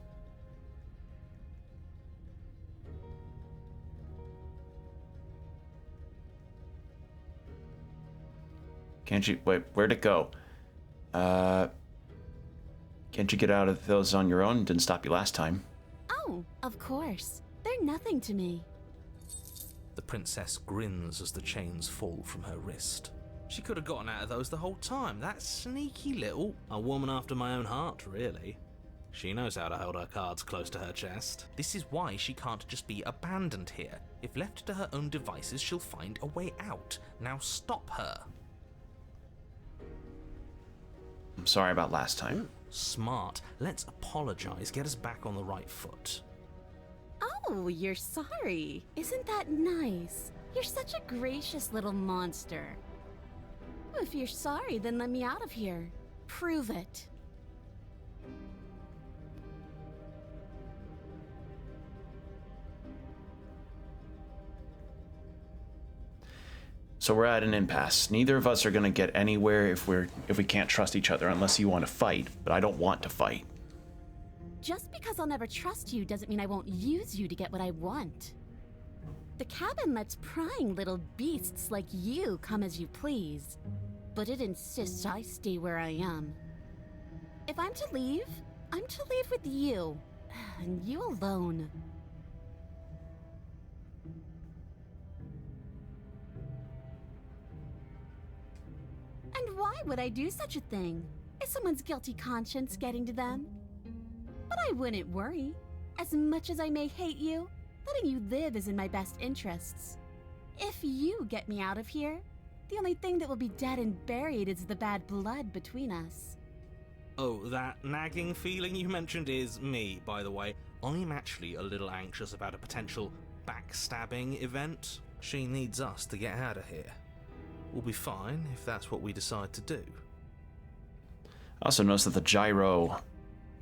Can't you, wait, where'd it go? Can't you get out of those on your own? Didn't stop you last time. Oh, of course. They're nothing to me. The princess grins as the chains fall from her wrist. She could have gotten out of those the whole time. That sneaky little... A woman after my own heart, really. She knows how to hold her cards close to her chest. This is why she can't just be abandoned here. If left to her own devices, she'll find a way out. Now stop her. I'm sorry about last time. Ooh, smart. Let's apologize. Get us back on the right foot. Oh, you're sorry. Isn't that nice? You're such a gracious little monster. If you're sorry, then let me out of here. Prove it. So we're at an impasse. Neither of us are going to get anywhere if we can't trust each other, unless you want to fight, but I don't want to fight. Just because I'll never trust you doesn't mean I won't use you to get what I want. The cabin lets prying little beasts like you come as you please, but it insists I stay where I am. If I'm to leave, I'm to leave with you, and you alone. And why would I do such a thing? Is someone's guilty conscience getting to them? But I wouldn't worry. As much as I may hate you, letting you live is in my best interests. If you get me out of here, the only thing that will be dead and buried is the bad blood between us. Oh, that nagging feeling you mentioned is me, by the way. I'm actually a little anxious about a potential backstabbing event. She needs us to get out of here. We'll be fine if that's what we decide to do. I also noticed that the gyro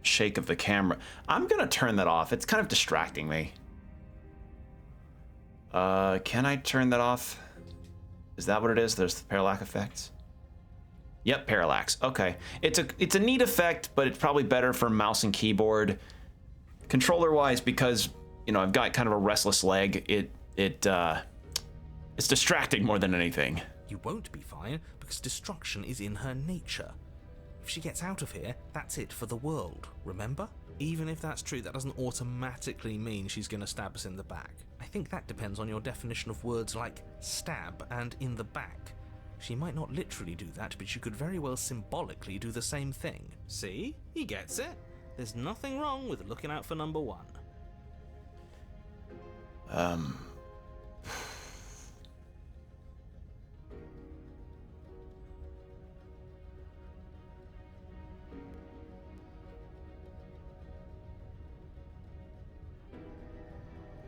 shake of the camera. I'm gonna turn that off. It's kind of distracting me. Can I turn that off? Is that what it is? There's the parallax effects. Yep, parallax. Okay, it's a neat effect, but it's probably better for mouse and keyboard. Controller-wise, because I've got kind of a restless leg. It's distracting more than anything. You won't be fine because destruction is in her nature. If she gets out of here, that's it for the world, remember? Even if that's true, that doesn't automatically mean she's going to stab us in the back. I think that depends on your definition of words like stab and in the back. She might not literally do that, but she could very well symbolically do the same thing. See? He gets it. There's nothing wrong with looking out for number one.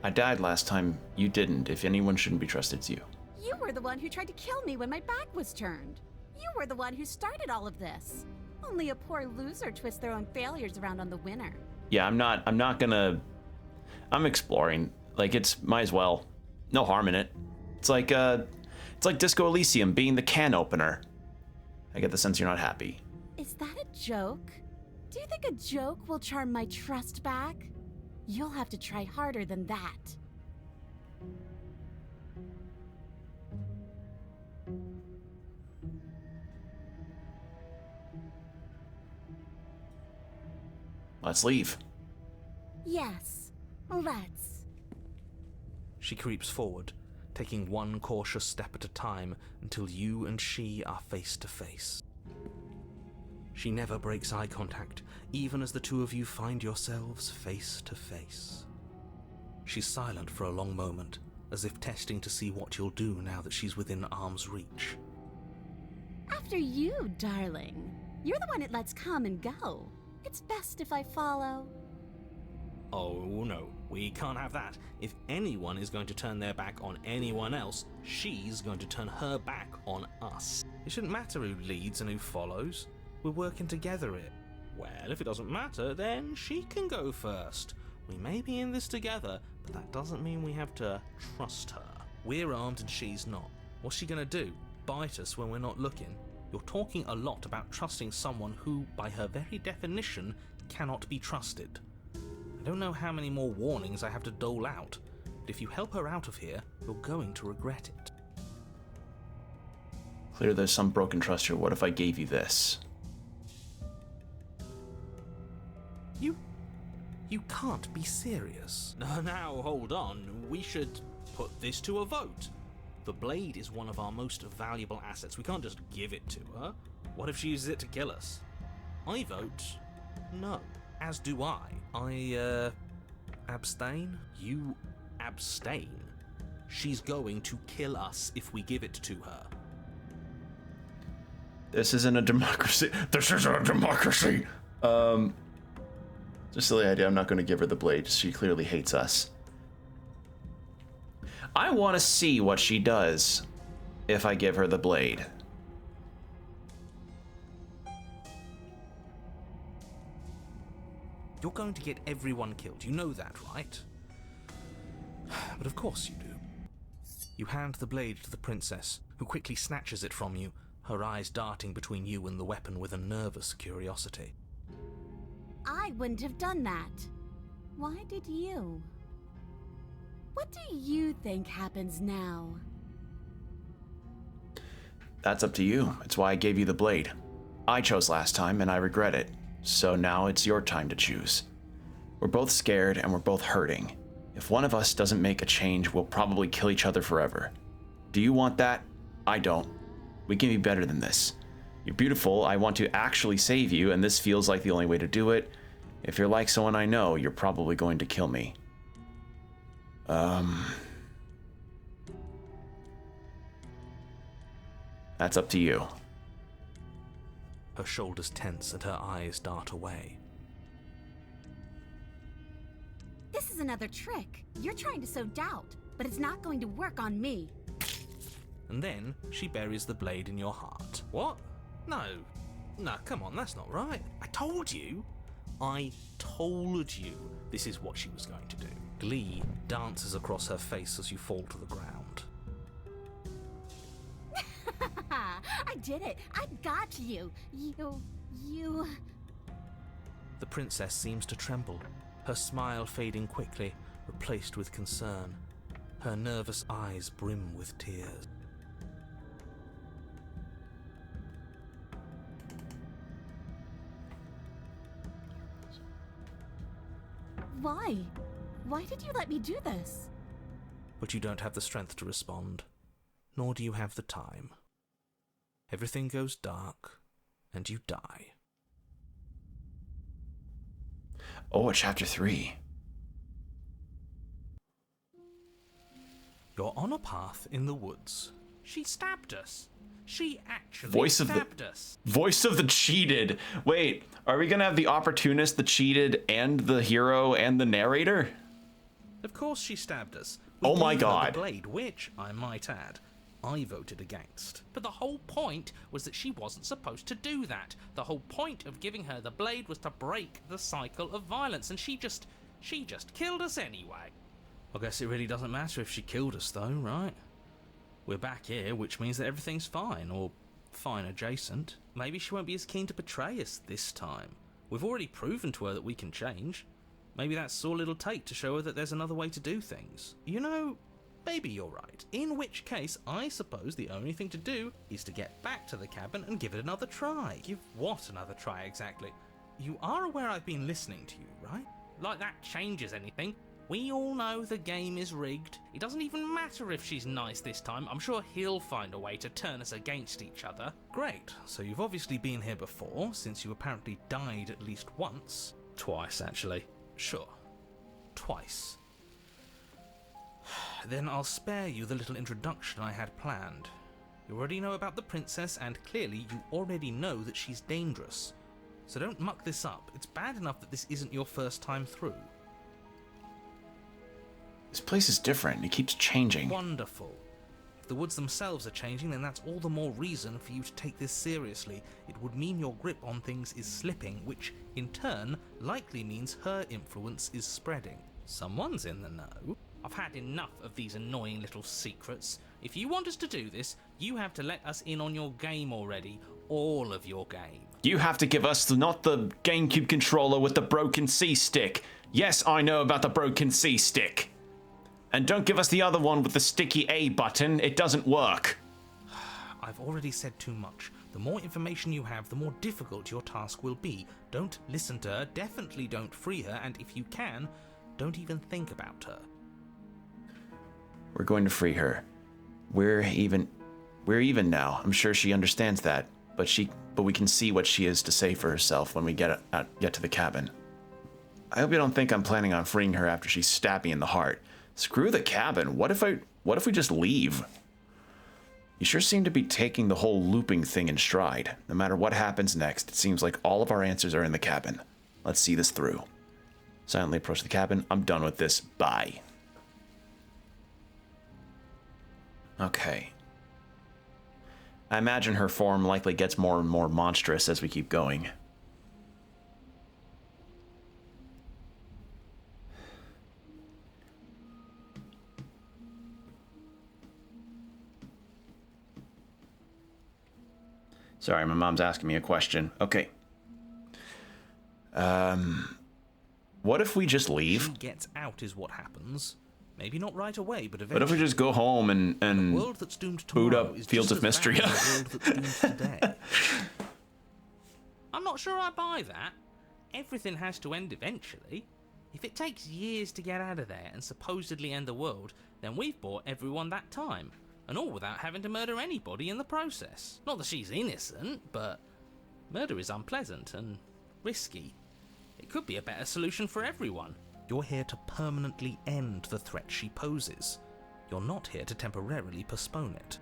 I died last time. You didn't. If anyone shouldn't be trusted, it's you. You were the one who tried to kill me when my back was turned. You were the one who started all of this. Only a poor loser twists their own failures around on the winner. Yeah, I'm not gonna... I'm exploring. Like, might as well. No harm in it. It's like Disco Elysium being the can opener. I get the sense you're not happy. Is that a joke? Do you think a joke will charm my trust back? You'll have to try harder than that. Let's leave. Yes, let's. She creeps forward, taking one cautious step at a time until you and she are face to face. She never breaks eye contact, even as the two of you find yourselves face to face. She's silent for a long moment, as if testing to see what you'll do now that she's within arm's reach. After you, darling. You're the one it lets come and go. It's best if I follow. Oh no, we can't have that. If anyone is going to turn their back on anyone else, she's going to turn her back on us. It shouldn't matter who leads and who follows. We're working together here. Well, if it doesn't matter, then she can go first. We may be in this together, but that doesn't mean we have to trust her. We're armed and she's not. What's she gonna do? Bite us when we're not looking? You're talking a lot about trusting someone who, by her very definition, cannot be trusted. I don't know how many more warnings I have to dole out, but if you help her out of here, you're going to regret it. Clear there's some broken trust here. What if I gave you this? You can't be serious. Now, hold on. We should put this to a vote. The blade is one of our most valuable assets. We can't just give it to her. What if she uses it to kill us? I vote no. As do I. Abstain? You abstain? She's going to kill us if we give it to her. This isn't a democracy. This isn't a democracy. It's a silly idea. I'm not going to give her the blade. She clearly hates us. I want to see what she does if I give her the blade. You're going to get everyone killed. You know that, right? But of course you do. You hand the blade to the princess, who quickly snatches it from you, her eyes darting between you and the weapon with a nervous curiosity. I wouldn't have done that. Why did you? What do you think happens now? That's up to you. It's why I gave you the blade. I chose last time, and I regret it. So now it's your time to choose. We're both scared, and we're both hurting. If one of us doesn't make a change, we'll probably kill each other forever. Do you want that? I don't. We can be better than this. You're beautiful. I want to actually save you, and this feels like the only way to do it. If you're like someone I know, you're probably going to kill me. That's up to you. Her shoulders tense and her eyes dart away. This is another trick. You're trying to sow doubt, but it's not going to work on me. And then she buries the blade in your heart. What? No, come on, that's not right. I told you this is what she was going to do. Glee dances across her face as you fall to the ground. I did it. I got you. You... The princess seems to tremble, her smile fading quickly, replaced with concern. Her nervous eyes brim with tears. Why? Why did you let me do this? But you don't have the strength to respond, nor do you have the time. Everything goes dark, and you die. Oh, chapter 3. You're on a path in the woods. She stabbed us. She actually stabbed us. Voice of the cheated. Wait, are we gonna have the opportunist, the cheated, and the hero and the narrator? Of course she stabbed us. Oh my gave her God. The blade, which, I might add, I voted against. But the whole point was that she wasn't supposed to do that. The whole point of giving her the blade was to break the cycle of violence, and she just killed us anyway. I guess it really doesn't matter if she killed us though, right? We're back here, which means that everything's fine, or fine adjacent. Maybe she won't be as keen to betray us this time. We've already proven to her that we can change. Maybe that's all it'll take to show her that there's another way to do things. You know, maybe you're right. In which case, I suppose the only thing to do is to get back to the cabin and give it another try. Give what another try exactly? You are aware I've been listening to you, right? Like that changes anything. We all know the game is rigged. It doesn't even matter if she's nice this time. I'm sure he'll find a way to turn us against each other. Great. So you've obviously been here before, since you apparently died at least once. Twice, actually. Sure. Twice. Then I'll spare you the little introduction I had planned. You already know about the princess, and clearly you already know that she's dangerous. So don't muck this up. It's bad enough that this isn't your first time through. This place is different. It keeps changing. Wonderful. If the woods themselves are changing, then that's all the more reason for you to take this seriously. It would mean your grip on things is slipping, which, in turn, likely means her influence is spreading. Someone's in the know. I've had enough of these annoying little secrets. If you want us to do this, you have to let us in on your game already. All of your game. You have to give us not the GameCube controller with the broken C-stick. Yes, I know about the broken C-stick. And don't give us the other one with the sticky A button. It doesn't work. I've already said too much. The more information you have, the more difficult your task will be. Don't listen to her, definitely don't free her, and if you can, don't even think about her. We're going to free her. We're even now. I'm sure she understands that, but we can see what she is to say for herself when we get to the cabin. I hope you don't think I'm planning on freeing her after she stabbed me in the heart. Screw the cabin. What if we just leave? You sure seem to be taking the whole looping thing in stride. No matter what happens next, it seems like all of our answers are in the cabin. Let's see this through. Silently approach the cabin. I'm done with this. Bye. Okay. I imagine her form likely gets more and more monstrous as we keep going. Sorry, my mom's asking me a question. Okay. What if we just leave? She gets out is what happens. Maybe not right away, but eventually. What if we just go home and the world that's doomed boot tomorrow up is Fields just of as bad Mystery? as the world that's doomed today. I'm not sure I buy that. Everything has to end eventually. If it takes years to get out of there and supposedly end the world, then we've bought everyone that time. And all without having to murder anybody in the process. Not that she's innocent, but murder is unpleasant and risky. It could be a better solution for everyone. You're here to permanently end the threat she poses. You're not here to temporarily postpone it.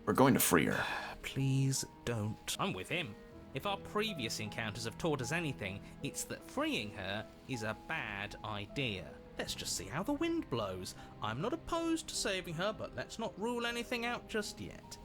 We're going to free her. Please don't. I'm with him. If our previous encounters have taught us anything, it's that freeing her is a bad idea. Let's just see how the wind blows. I'm not opposed to saving her, but let's not rule anything out just yet.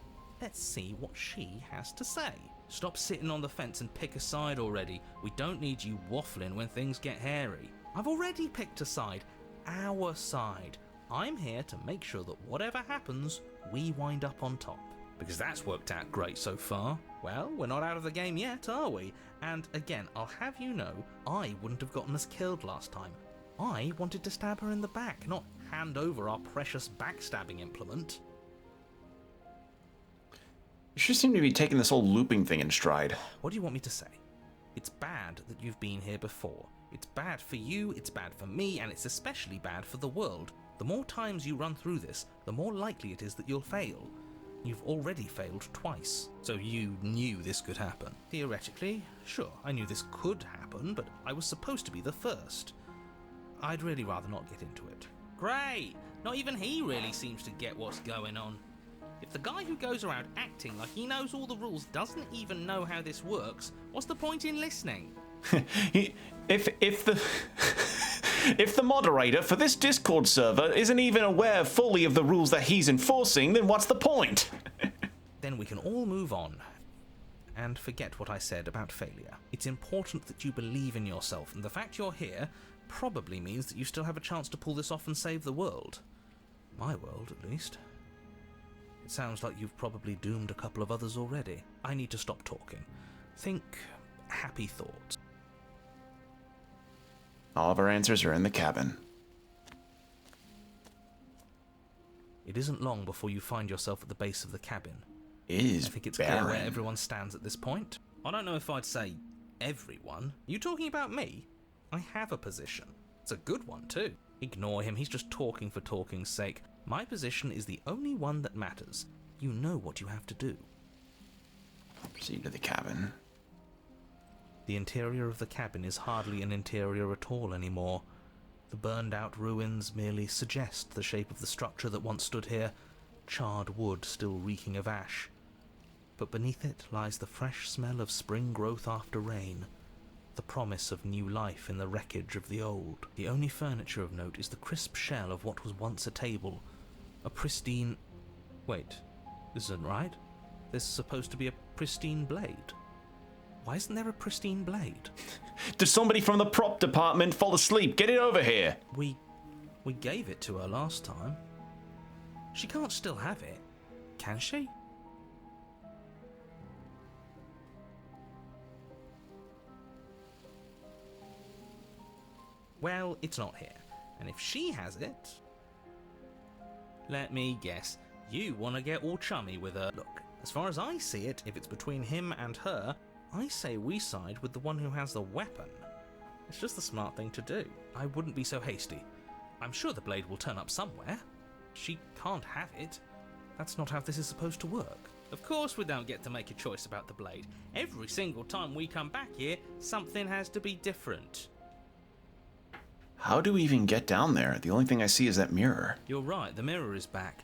Let's see what she has to say. Stop sitting on the fence and pick a side already. We don't need you waffling when things get hairy. I've already picked a side. Our side. I'm here to make sure that whatever happens, we wind up on top. Because that's worked out great so far. Well, we're not out of the game yet, are we? And again, I'll have you know, I wouldn't have gotten us killed last time. I wanted to stab her in the back, not hand over our precious backstabbing implement. You sure seem to be taking this whole looping thing in stride. What do you want me to say? It's bad that you've been here before. It's bad for you, it's bad for me, and it's especially bad for the world. The more times you run through this, the more likely it is that you'll fail. You've already failed twice. So you knew this could happen. Theoretically, sure, I knew this could happen, but I was supposed to be the first. I'd really rather not get into it. Great! Not even he really seems to get what's going on. If the guy who goes around acting like he knows all the rules doesn't even know how this works, what's the point in listening? If the moderator for this Discord server isn't even aware fully of the rules that he's enforcing, then what's the point? Then we can all move on and forget what I said about failure. It's important that you believe in yourself, and the fact you're here probably means that you still have a chance to pull this off and save the world. My world, at least. It sounds like you've probably doomed a couple of others already. I need to stop talking. Think happy thoughts. All of our answers are in the cabin. It isn't long before you find yourself at the base of the cabin. It is I think it's barren. clear where everyone stands at this point. I don't know if I'd say everyone. You talking about me? I have a position. It's a good one too. Ignore him, he's just talking for talking's sake. My position is the only one that matters. You know what you have to do. Proceed to the cabin. The interior of the cabin is hardly an interior at all anymore. The burned-out ruins merely suggest the shape of the structure that once stood here, charred wood still reeking of ash. But beneath it lies the fresh smell of spring growth after rain, the promise of new life in the wreckage of the old. The only furniture of note is the crisp shell of what was once a table, a pristine... Wait, this isn't right. There's supposed to be a pristine blade. Why isn't there a pristine blade? Did somebody from the prop department fall asleep? Get it over here! We gave it to her last time. She can't still have it, can she? Well, it's not here. And if she has it... Let me guess. You want to get all chummy with her. Look, as far as I see it, if it's between him and her, I say we side with the one who has the weapon. It's just the smart thing to do. I wouldn't be so hasty. I'm sure the blade will turn up somewhere. She can't have it. That's not how this is supposed to work. Of course we don't get to make a choice about the blade. Every single time we come back here, something has to be different. How do we even get down there? The only thing I see is that mirror. You're right, the mirror is back.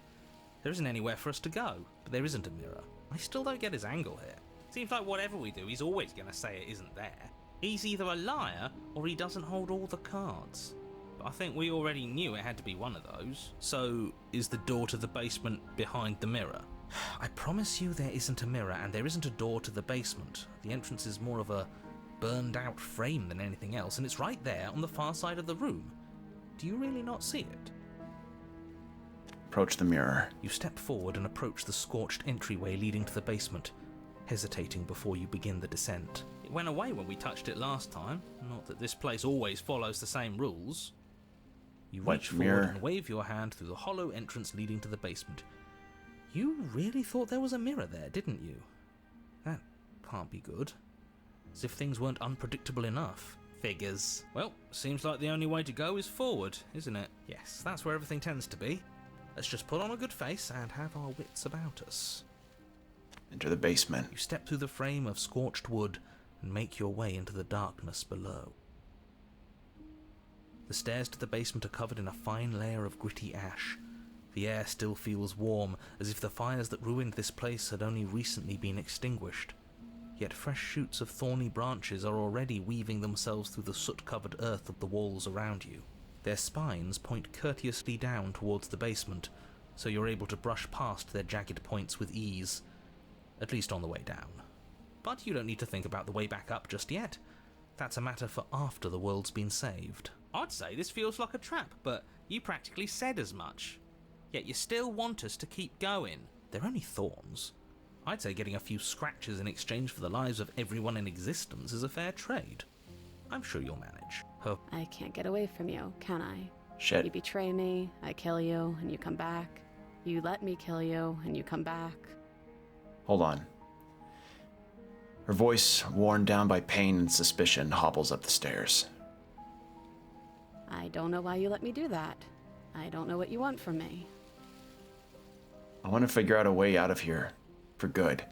There isn't anywhere for us to go, but there isn't a mirror. I still don't get his angle here. Seems like whatever we do, he's always going to say it isn't there. He's either a liar, or he doesn't hold all the cards. But I think we already knew it had to be one of those. So, is the door to the basement behind the mirror? I promise you there isn't a mirror, and there isn't a door to the basement. The entrance is more of a burned out frame than anything else, and it's right there on the far side of the room. Do you really not see it? Approach the mirror. You step forward and approach the scorched entryway leading to the basement, hesitating before you begin the descent. It went away when we touched it last time. Not that this place always follows the same rules. You reach forward and wave your hand through the hollow entrance leading to the basement. You really thought there was a mirror there, didn't you? That can't be good. As if things weren't unpredictable enough. Figures. Well, seems like the only way to go is forward, isn't it? Yes, that's where everything tends to be. Let's just put on a good face and have our wits about us. Enter the basement. You step through the frame of scorched wood and make your way into the darkness below. The stairs to the basement are covered in a fine layer of gritty ash. The air still feels warm, as if the fires that ruined this place had only recently been extinguished. Yet fresh shoots of thorny branches are already weaving themselves through the soot-covered earth of the walls around you. Their spines point courteously down towards the basement, so you're able to brush past their jagged points with ease, at least on the way down. But you don't need to think about the way back up just yet. That's a matter for after the world's been saved. I'd say this feels like a trap, but you practically said as much. Yet you still want us to keep going. They're only thorns. I'd say getting a few scratches in exchange for the lives of everyone in existence is a fair trade. I'm sure you'll manage. I can't get away from you, can I? Shit. You betray me, I kill you, and you come back. You let me kill you, and you come back. Hold on. Her voice, worn down by pain and suspicion, hobbles up the stairs. I don't know why you let me do that. I don't know what you want from me. I want to figure out a way out of here. For good.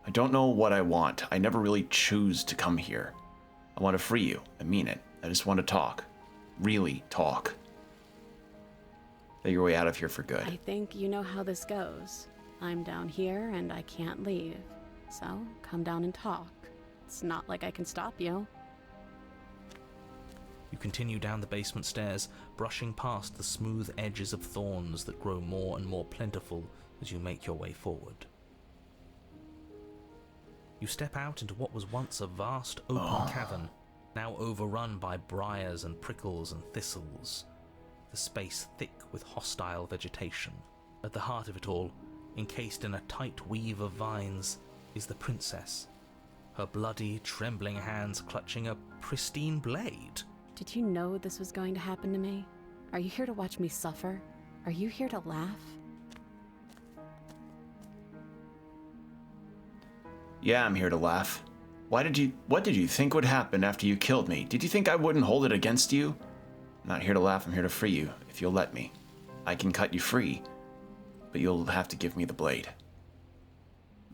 I don't know what I want. I never really choose to come here. I want to free you. I mean it. I just want to talk. Really talk. Get your way out of here for good. I think you know how this goes. I'm down here and I can't leave. So, come down and talk. It's not like I can stop you. You continue down the basement stairs, brushing past the smooth edges of thorns that grow more and more plentiful as you make your way forward. You step out into what was once a vast open cavern, now overrun by briars and prickles and thistles, the space thick with hostile vegetation. At the heart of it all, Encased in a tight weave of vines is the princess, her bloody, trembling hands clutching a pristine blade. Did you know this was going to happen to me? Are you here to watch me suffer? Are you here to laugh? Yeah, I'm here to laugh. What did you think would happen after you killed me? Did you think I wouldn't hold it against you? I'm not here to laugh, I'm here to free you, if you'll let me. I can cut you free, but you'll have to give me the blade.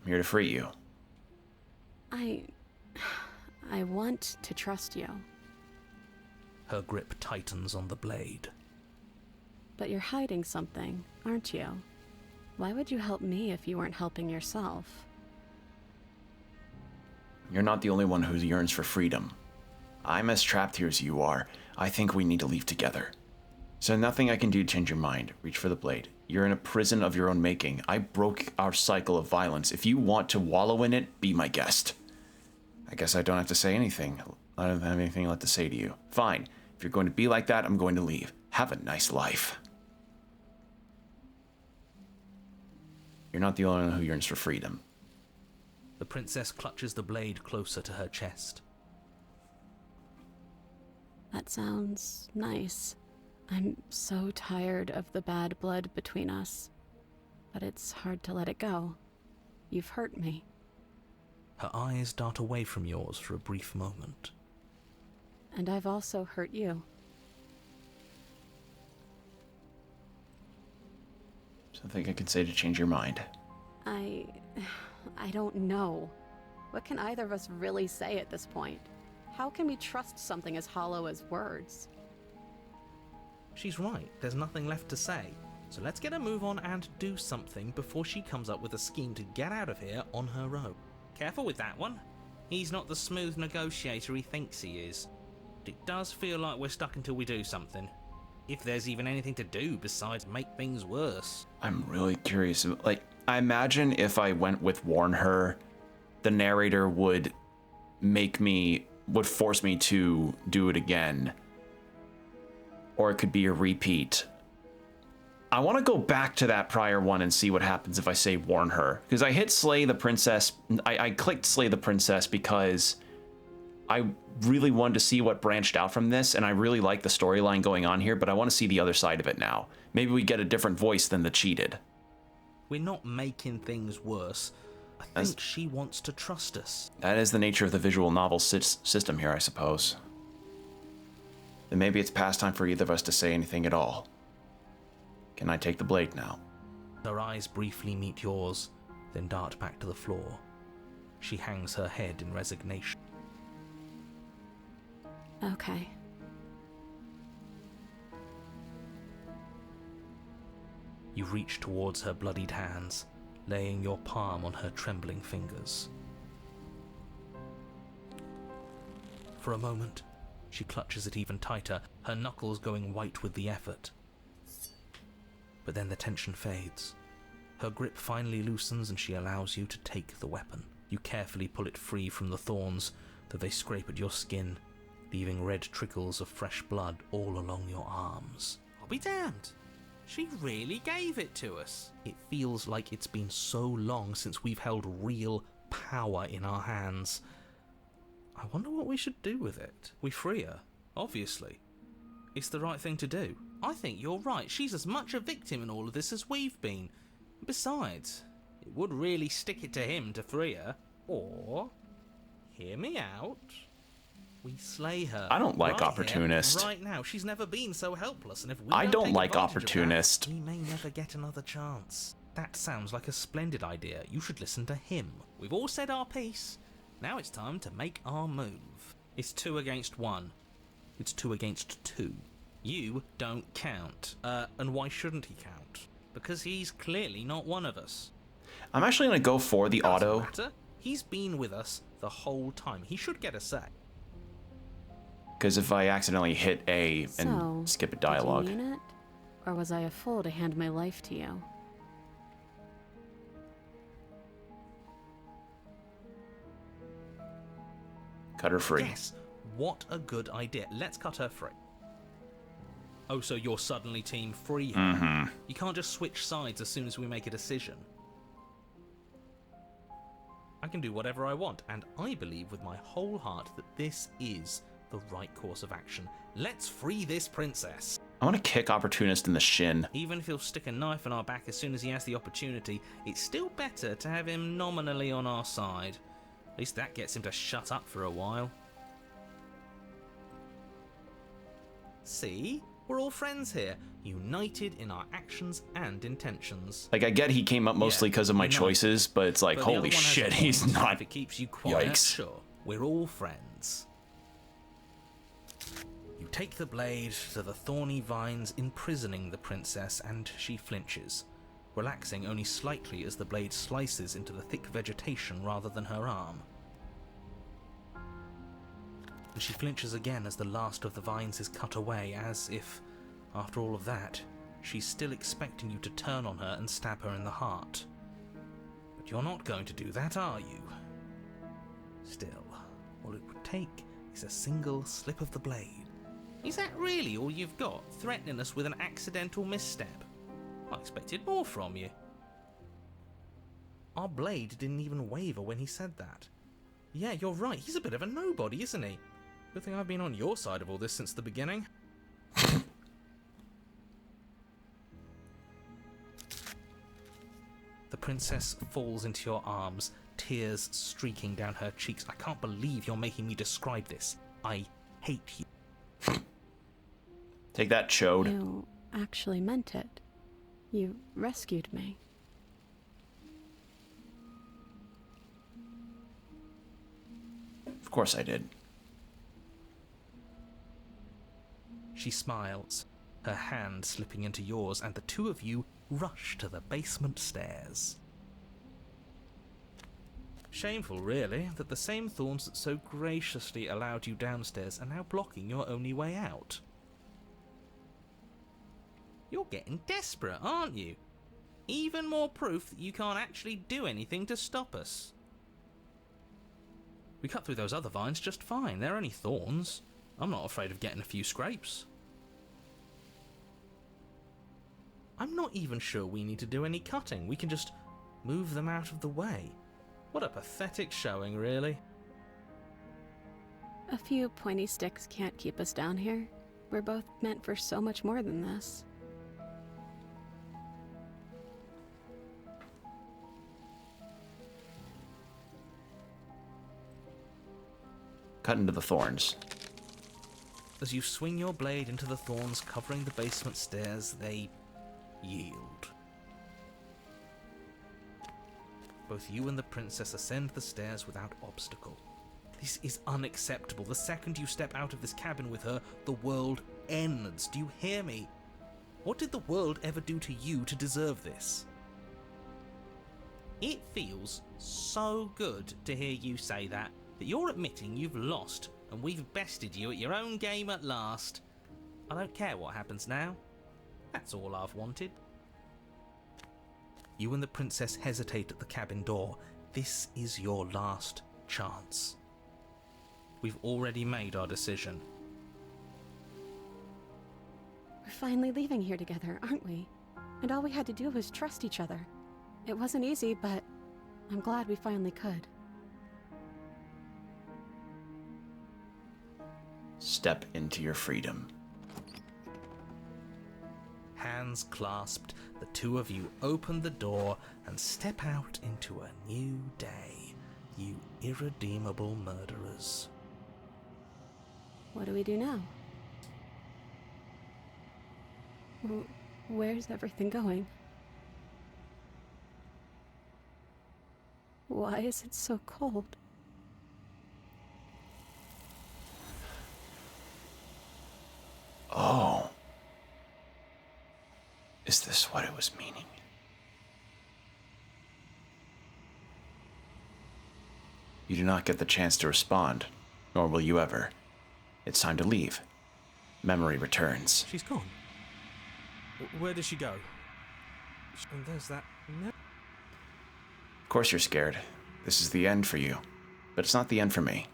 I'm here to free you. I want to trust you. Her grip tightens on the blade. But you're hiding something, aren't you? Why would you help me if you weren't helping yourself? You're not the only one who yearns for freedom. I'm as trapped here as you are. I think we need to leave together. So nothing I can do to change your mind. Reach for the blade. You're in a prison of your own making. I broke our cycle of violence. If you want to wallow in it, be my guest. I guess I don't have to say anything. I don't have anything left to say to you. Fine. If you're going to be like that, I'm going to leave. Have a nice life. You're not the only one who yearns for freedom. The princess clutches the blade closer to her chest. That sounds nice. I'm so tired of the bad blood between us. But it's hard to let it go. You've hurt me. Her eyes dart away from yours for a brief moment. And I've also hurt you. Something I can say to change your mind. I don't know. What can either of us really say at this point? How can we trust something as hollow as words? She's right, there's nothing left to say. So let's get a move on and do something before she comes up with a scheme to get out of here on her own. Careful with that one. He's not the smooth negotiator he thinks he is. It does feel like we're stuck until we do something. If there's even anything to do besides make things worse. I'm really curious. Like, I imagine if I went with warn her, the narrator would force me to do it again. Or it could be a repeat. I want to go back to that prior one and see what happens if I say warn her. Because I hit slay the princess. I clicked slay the princess because I really wanted to see what branched out from this, and I really like the storyline going on here, but I want to see the other side of it now. Maybe we get a different voice than the cheated. We're not making things worse. I think she wants to trust us. That is the nature of the visual novel system here, I suppose. Then maybe it's past time for either of us to say anything at all. Can I take the blade now? Her eyes briefly meet yours, then dart back to the floor. She hangs her head in resignation. Okay. You reach towards her bloodied hands, laying your palm on her trembling fingers. For a moment, she clutches it even tighter, her knuckles going white with the effort. But then the tension fades. Her grip finally loosens and she allows you to take the weapon. You carefully pull it free from the thorns, though they scrape at your skin, leaving red trickles of fresh blood all along your arms. I'll be damned. She really gave it to us. It feels like it's been so long since we've held real power in our hands. I wonder what we should do with it. We free her, obviously. It's the right thing to do. I think you're right. She's as much a victim in all of this as we've been. Besides, it would really stick it to him to free her. Or, hear me out, we slay her. I don't like right opportunist. Here, right now, she's never been so helpless, and if we I don't take like advantage of opportunist. We may never get another chance. That sounds like a splendid idea. You should listen to him. We've all said our piece. Now it's time to make our move. It's 2 against 1. It's 2 against 2. You don't count. And why shouldn't he count? Because he's clearly not one of us. I'm actually going to go for the Doesn't auto. matter. He's been with us the whole time. He should get a say. Because if I accidentally hit A and So, skip a dialogue. Did you mean it? Or was I a fool to hand my life to you? Cut her free. Yes, what a good idea. Let's cut her free. Oh, so you're suddenly team free here? Mm-hmm. You can't just switch sides as soon as we make a decision. I can do whatever I want, and I believe with my whole heart that this is the right course of action. Let's free this princess. I want to kick Opportunist in the shin. Even if he'll stick a knife in our back as soon as he has the opportunity, it's still better to have him nominally on our side. At least that gets him to shut up for a while. See? We're all friends here, united in our actions and intentions. Like, I get he came up mostly because of my choices, but it's like, But the other holy one has shit, a he's point. not. If it keeps you quiet, Yikes. sure, we're all friends. You take the blade to the thorny vines imprisoning the princess, and she flinches, relaxing only slightly as the blade slices into the thick vegetation rather than her arm. And she flinches again as the last of the vines is cut away, as if, after all of that, she's still expecting you to turn on her and stab her in the heart. But you're not going to do that, are you? Still, all it would take is a single slip of the blade. Is that really all you've got, threatening us with an accidental misstep? I expected more from you. Our blade didn't even waver when he said that. Yeah, you're right, he's a bit of a nobody, isn't he? Good thing I've been on your side of all this since the beginning. The princess falls into your arms, tears streaking down her cheeks. I can't believe you're making me describe this. I hate you. Take that, chode. You actually meant it. You rescued me. Of course I did. She smiles, her hand slipping into yours, and the two of you rush to the basement stairs. Shameful, really, that the same thorns that so graciously allowed you downstairs are now blocking your only way out. You're getting desperate, aren't you? Even more proof that you can't actually do anything to stop us. We cut through those other vines just fine. They're only thorns. I'm not afraid of getting a few scrapes. I'm not even sure we need to do any cutting. We can just move them out of the way. What a pathetic showing, really. A few pointy sticks can't keep us down here. We're both meant for so much more than this. Cut into the thorns. As you swing your blade into the thorns covering the basement stairs, they yield. Both you and the princess ascend the stairs without obstacle. This is unacceptable. The second you step out of this cabin with her, the world ends. Do you hear me? What did the world ever do to you to deserve this? It feels so good to hear you say that you're admitting you've lost and we've bested you at your own game at last. I don't care what happens now. That's all I've wanted. You and the princess hesitate at the cabin door. This is your last chance. We've already made our decision. We're finally leaving here together, aren't we? And all we had to do was trust each other. It wasn't easy, but I'm glad we finally could. Step into your freedom. Hands clasped, the two of you open the door and step out into a new day, you irredeemable murderers. What do we do now? Where's everything going? Why is it so cold? Oh. Is this what it was meaning? You do not get the chance to respond, nor will you ever. It's time to leave. Memory returns. She's gone. Where did she go? And there's that... Of course you're scared. This is the end for you. But it's not the end for me.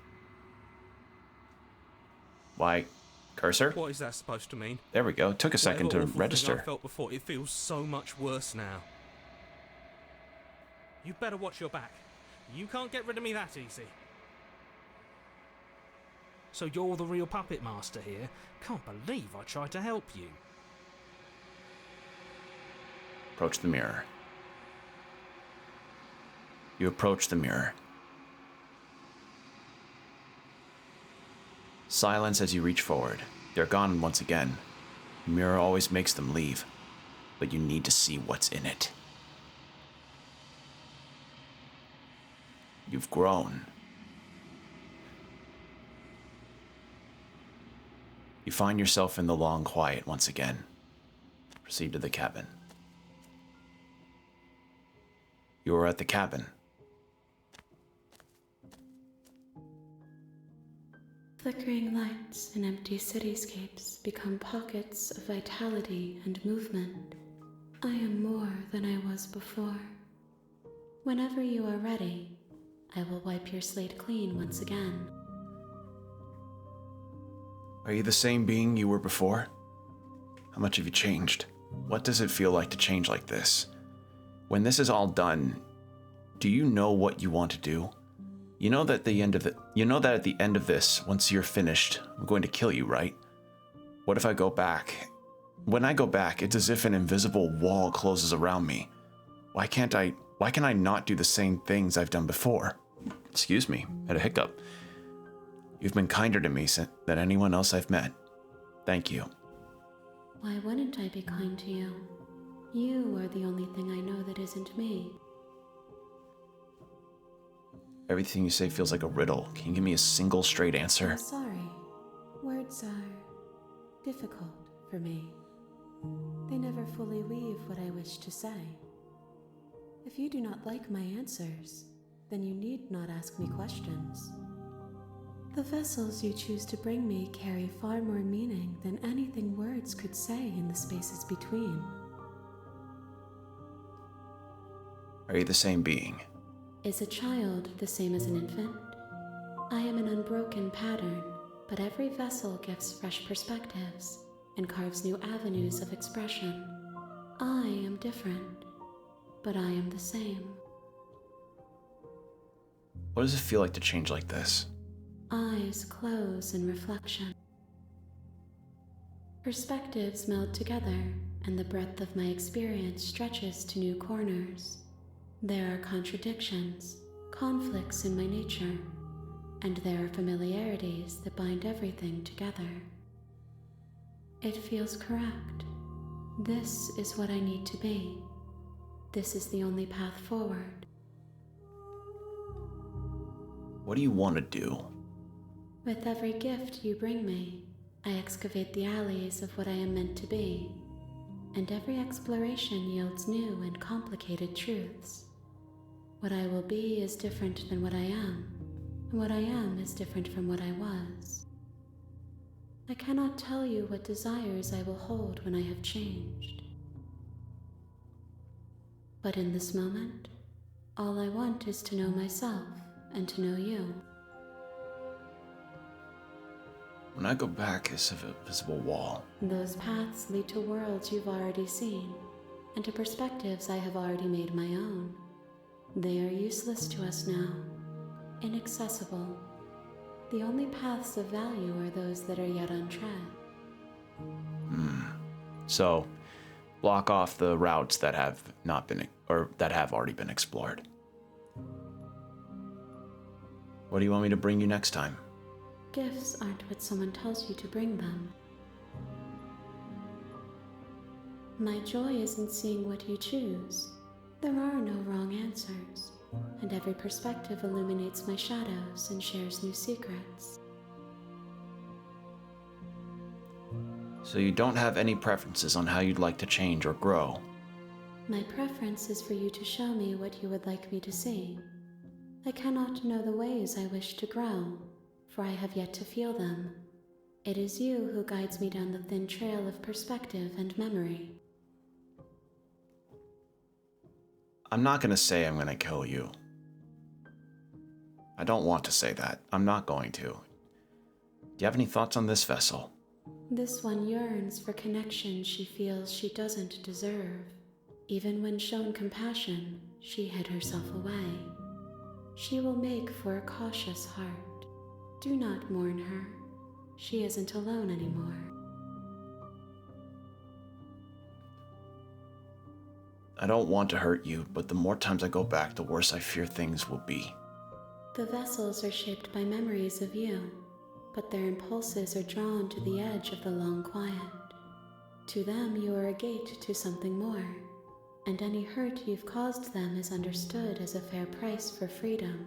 Why, cursor? What is that supposed to mean? There we go. It took a second to Whatever awful thing register. I felt before, it feels so much worse now. You better watch your back. You can't get rid of me that easy. So you're the real puppet master here? Can't believe I tried to help you. Approach the mirror. You approach the mirror. Silence as you reach forward. They're gone once again. The mirror always makes them leave, but you need to see what's in it. You've grown. You find yourself in the long quiet once again. Proceed to the cabin. You are at the cabin. Flickering lights and empty cityscapes become pockets of vitality and movement. I am more than I was before. Whenever you are ready, I will wipe your slate clean once again. Are you the same being you were before? How much have you changed? What does it feel like to change like this? When this is all done, do you know what you want to do? You know that at the end of this, once you're finished, I'm going to kill you, right? What if I go back? When I go back, it's as if an invisible wall closes around me. Why can I not do the same things I've done before? Excuse me, I had a hiccup. You've been kinder to me than anyone else I've met. Thank you. Why wouldn't I be kind to you? You are the only thing I know that isn't me. Everything you say feels like a riddle. Can you give me a single straight answer? I'm sorry. Words are difficult for me. They never fully weave what I wish to say. If you do not like my answers, then you need not ask me questions. The vessels you choose to bring me carry far more meaning than anything words could say in the spaces between. Are you the same being? Is a child the same as an infant? I am an unbroken pattern, but every vessel gives fresh perspectives and carves new avenues of expression. I am different, but I am the same. What does it feel like to change like this? Eyes close in reflection. Perspectives meld together, and the breadth of my experience stretches to new corners. There are contradictions, conflicts in my nature, and there are familiarities that bind everything together. It feels correct. This is what I need to be. This is the only path forward. What do you want to do? With every gift you bring me, I excavate the alleys of what I am meant to be, and every exploration yields new and complicated truths. What I will be is different than what I am, and what I am is different from what I was. I cannot tell you what desires I will hold when I have changed. But in this moment, all I want is to know myself and to know you. When I go back, it's a visible wall. Those paths lead to worlds you've already seen, and to perspectives I have already made my own. They are useless to us now, inaccessible. The only paths of value are those that are yet untread. So, block off the routes that have not been, or that have already been explored. What do you want me to bring you next time? Gifts aren't what someone tells you to bring them. My joy is in seeing what you choose. There are no wrong answers, and every perspective illuminates my shadows and shares new secrets. So you don't have any preferences on how you'd like to change or grow? My preference is for you to show me what you would like me to see. I cannot know the ways I wish to grow, for I have yet to feel them. It is you who guides me down the thin trail of perspective and memory. I'm not going to say I'm going to kill you. I don't want to say that. I'm not going to. Do you have any thoughts on this vessel? This one yearns for connection she feels she doesn't deserve. Even when shown compassion, she hid herself away. She will make for a cautious heart. Do not mourn her. She isn't alone anymore. I don't want to hurt you, but the more times I go back, the worse I fear things will be. The vessels are shaped by memories of you, but their impulses are drawn to the edge of the long quiet. To them, you are a gate to something more, and any hurt you've caused them is understood as a fair price for freedom.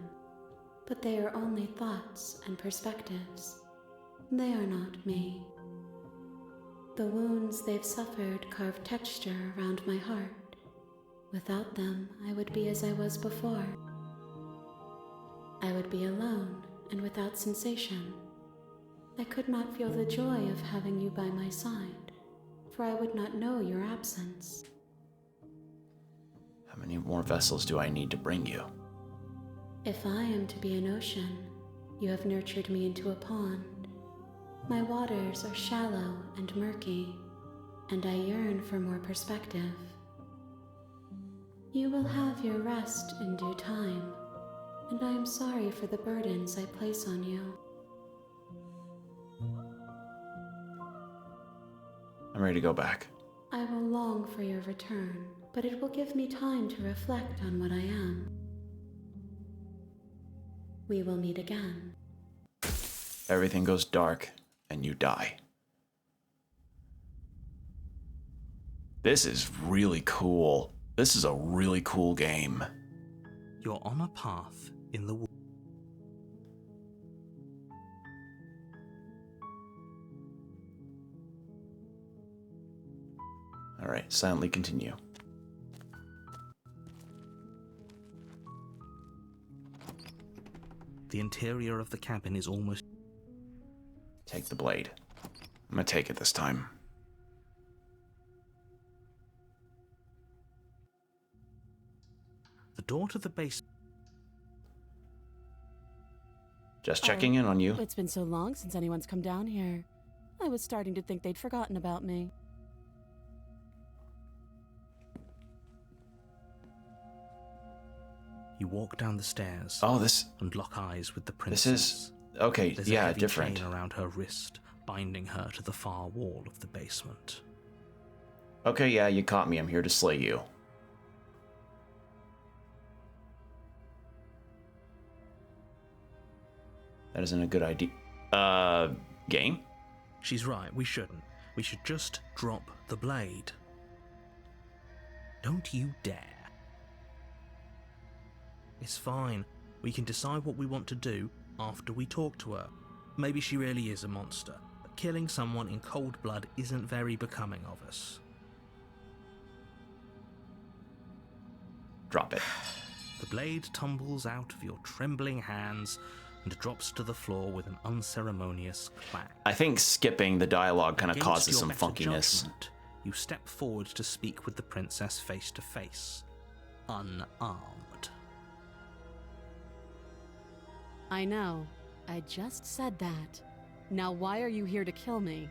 But they are only thoughts and perspectives. They are not me. The wounds they've suffered carve texture around my heart. Without them, I would be as I was before. I would be alone and without sensation. I could not feel the joy of having you by my side, for I would not know your absence. How many more vessels do I need to bring you? If I am to be an ocean, you have nurtured me into a pond. My waters are shallow and murky, and I yearn for more perspective. You will have your rest in due time, and I am sorry for the burdens I place on you. I'm ready to go back. I will long for your return, but it will give me time to reflect on what I am. We will meet again. Everything goes dark, and you die. This is really cool. This is a really cool game. You're on a path in the woods. All right, silently continue. The interior of the cabin is almost... Take the blade. I'm gonna take it this time. The door to the base... Just checking in on you. It's been so long since anyone's come down here. I was starting to think they'd forgotten about me. You walk down the stairs Oh, this and lock eyes with the princess. is okay. There's a Yeah, heavy different. chain around her wrist, binding her to the far wall of the basement. Okay, yeah, you caught me. I'm here to slay you. That isn't a good idea. Game? She's right, we shouldn't. We should just drop the blade. Don't you dare. It's fine. We can decide what we want to do after we talk to her. Maybe she really is a monster, but killing someone in cold blood isn't very becoming of us. Drop it. The blade tumbles out of your trembling hands and drops to the floor with an unceremonious clang. I think skipping the dialogue kind of Against causes your some better funkiness. judgment, you step forward to speak with the princess face to face, unarmed. I know. I just said that. Now why are you here to kill me?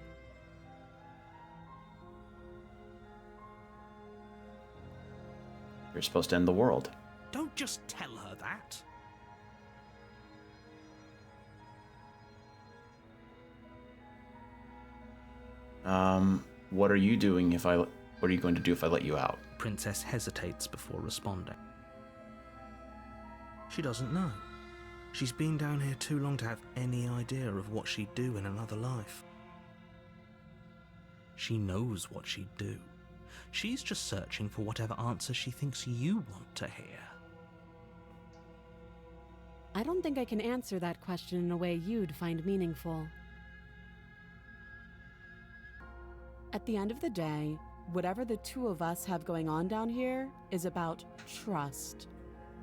You're supposed to end the world. Don't just tell her that. What are you doing if I... What are you going to do if I let you out? Princess hesitates before responding. She doesn't know. She's been down here too long to have any idea of what she'd do in another life. She knows what she'd do. She's just searching for whatever answer she thinks you want to hear. I don't think I can answer that question in a way you'd find meaningful. At the end of the day, whatever the two of us have going on down here is about trust.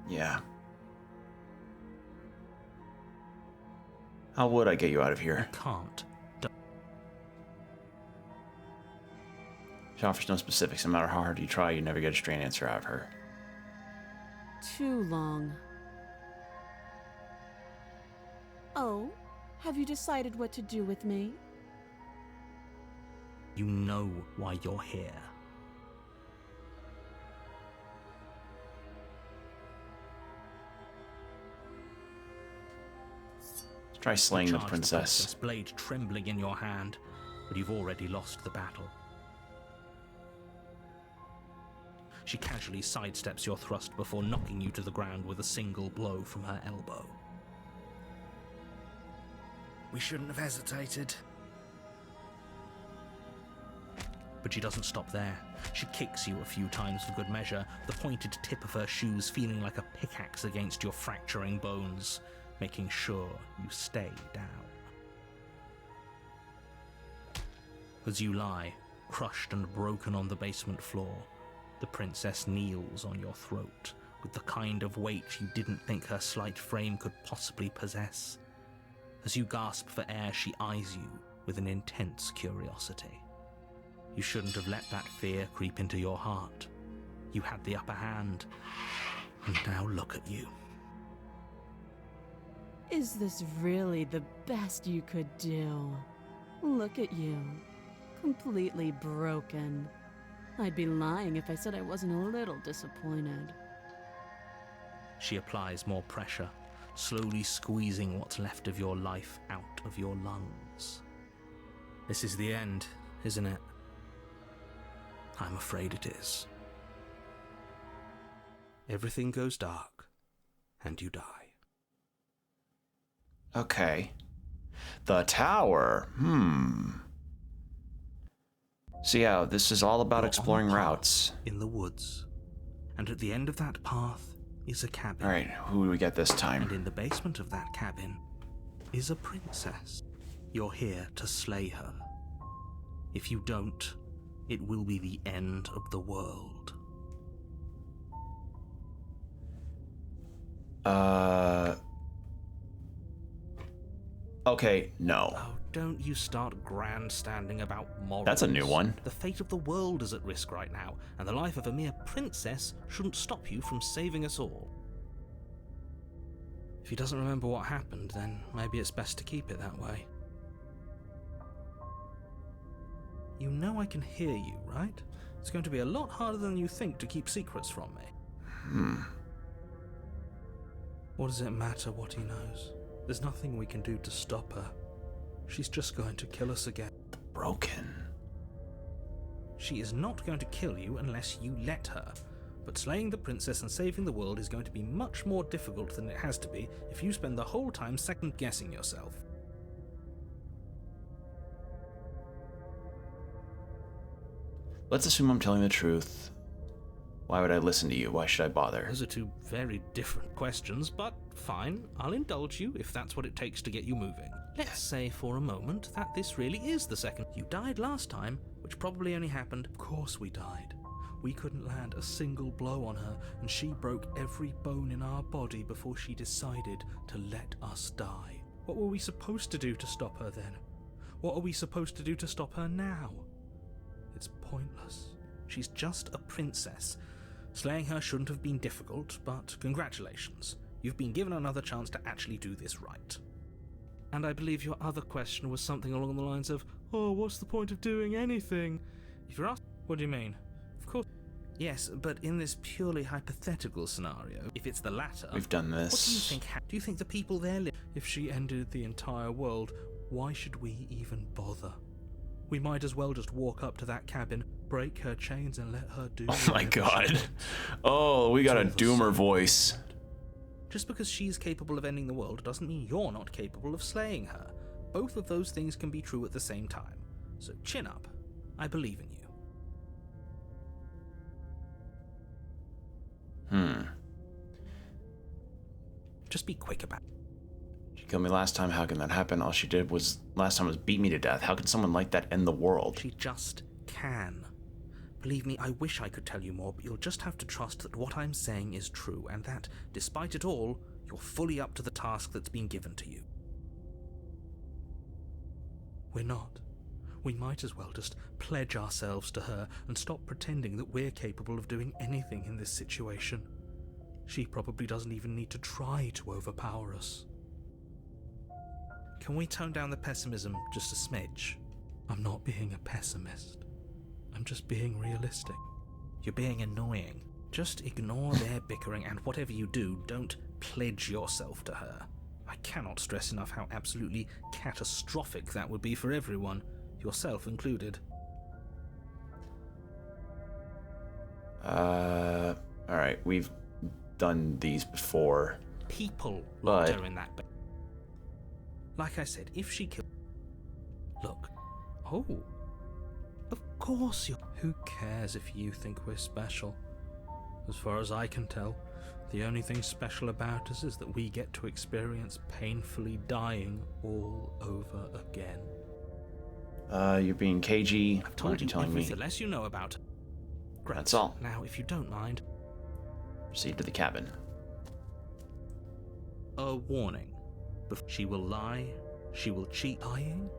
Yeah. How would I get you out of here? Can't. She offers no specifics. No matter how hard you try, you never get a straight answer out of her. Too long. Oh, have you decided what to do with me? You know why you're here. Try slaying You the charge princess. blade trembling in your hand, but you've already lost the battle. She casually sidesteps your thrust before knocking you to the ground with a single blow from her elbow. We shouldn't have hesitated. But she doesn't stop there. She kicks you a few times for good measure, the pointed tip of her shoes feeling like a pickaxe against your fracturing bones, making sure you stay down. As you lie, crushed and broken on the basement floor, the princess kneels on your throat with the kind of weight you didn't think her slight frame could possibly possess. As you gasp for air, she eyes you with an intense curiosity. You shouldn't have let that fear creep into your heart. You had the upper hand, and now look at you. Is this really the best you could do? Look at you. Completely broken. I'd be lying if I said I wasn't a little disappointed. She applies more pressure, slowly squeezing what's left of your life out of your lungs. This is the end, isn't it? I'm afraid it is. Everything goes dark, and you die. Okay. The tower. So yeah, this is all about You're exploring on a path routes. in the woods, and at the end of that path is a cabin. Alright, who do we get this And time? in the basement of that cabin is a princess. You're here to slay her. If you don't, it will be the end of the world. Okay, no. Oh, don't you start grandstanding about morals. That's a new one. The fate of the world is at risk right now, and the life of a mere princess shouldn't stop you from saving us all. If he doesn't remember what happened, then maybe it's best to keep it that way. You know I can hear you, right? It's going to be a lot harder than you think to keep secrets from me. What does it matter what he knows? There's nothing we can do to stop her. She's just going to kill us again. Broken. She is not going to kill you unless you let her. But slaying the princess and saving the world is going to be much more difficult than it has to be if you spend the whole time second-guessing yourself. Let's assume I'm telling the truth. Why would I listen to you? Why should I bother? Those are two very different questions, but fine, I'll indulge you if that's what it takes to get you moving. Let's say for a moment that this really is the second. You died last time, which probably only happened. Of course we died. We couldn't land a single blow on her, and she broke every bone in our body before she decided to let us die. What were we supposed to do to stop her then? What are we supposed to do to stop her now? It's pointless. She's just a princess. Slaying her shouldn't have been difficult, but congratulations. You've been given another chance to actually do this right. And I believe your other question was something along the lines of, oh, what's the point of doing anything? If you're asked, what do you mean? Of course. Yes, but in this purely hypothetical scenario, if it's the latter, We've done this. what do you think? Do you think the people there live? If she ended the entire world, why should we even bother? We might as well just walk up to that cabin, break her chains, and let her do. Oh my god. Oh, we got a doomer voice. Just because she's capable of ending the world doesn't mean you're not capable of slaying her. Both of those things can be true at the same time. So chin up. I believe in you. Just be quick about it. She killed me last time. How can that happen? All she did was last time was beat me to death. How can someone like that end the world? She just can. Believe me, I wish I could tell you more, but you'll just have to trust that what I'm saying is true, and that, despite it all, you're fully up to the task that's been given to you. We're not. We might as well just pledge ourselves to her and stop pretending that we're capable of doing anything in this situation. She probably doesn't even need to try to overpower us. Can we tone down the pessimism just a smidge? I'm not being a pessimist. I'm just being realistic. You're being annoying. Just ignore their bickering, and whatever you do, don't pledge yourself to her. I cannot stress enough how absolutely catastrophic that would be for everyone, yourself included. Alright, we've done these before. People locked But her in that bed. Like I said, if she killed... Look. Oh. Of course you... Who cares if you think we're special? As far as I can tell, the only thing special about us is that we get to experience painfully dying all over again. You're being cagey. I've told What are you telling me? everything, the less you know about her. Great. That's all. Now, if you don't mind, Proceed to the cabin. a warning. She will lie, she will cheat. Lying?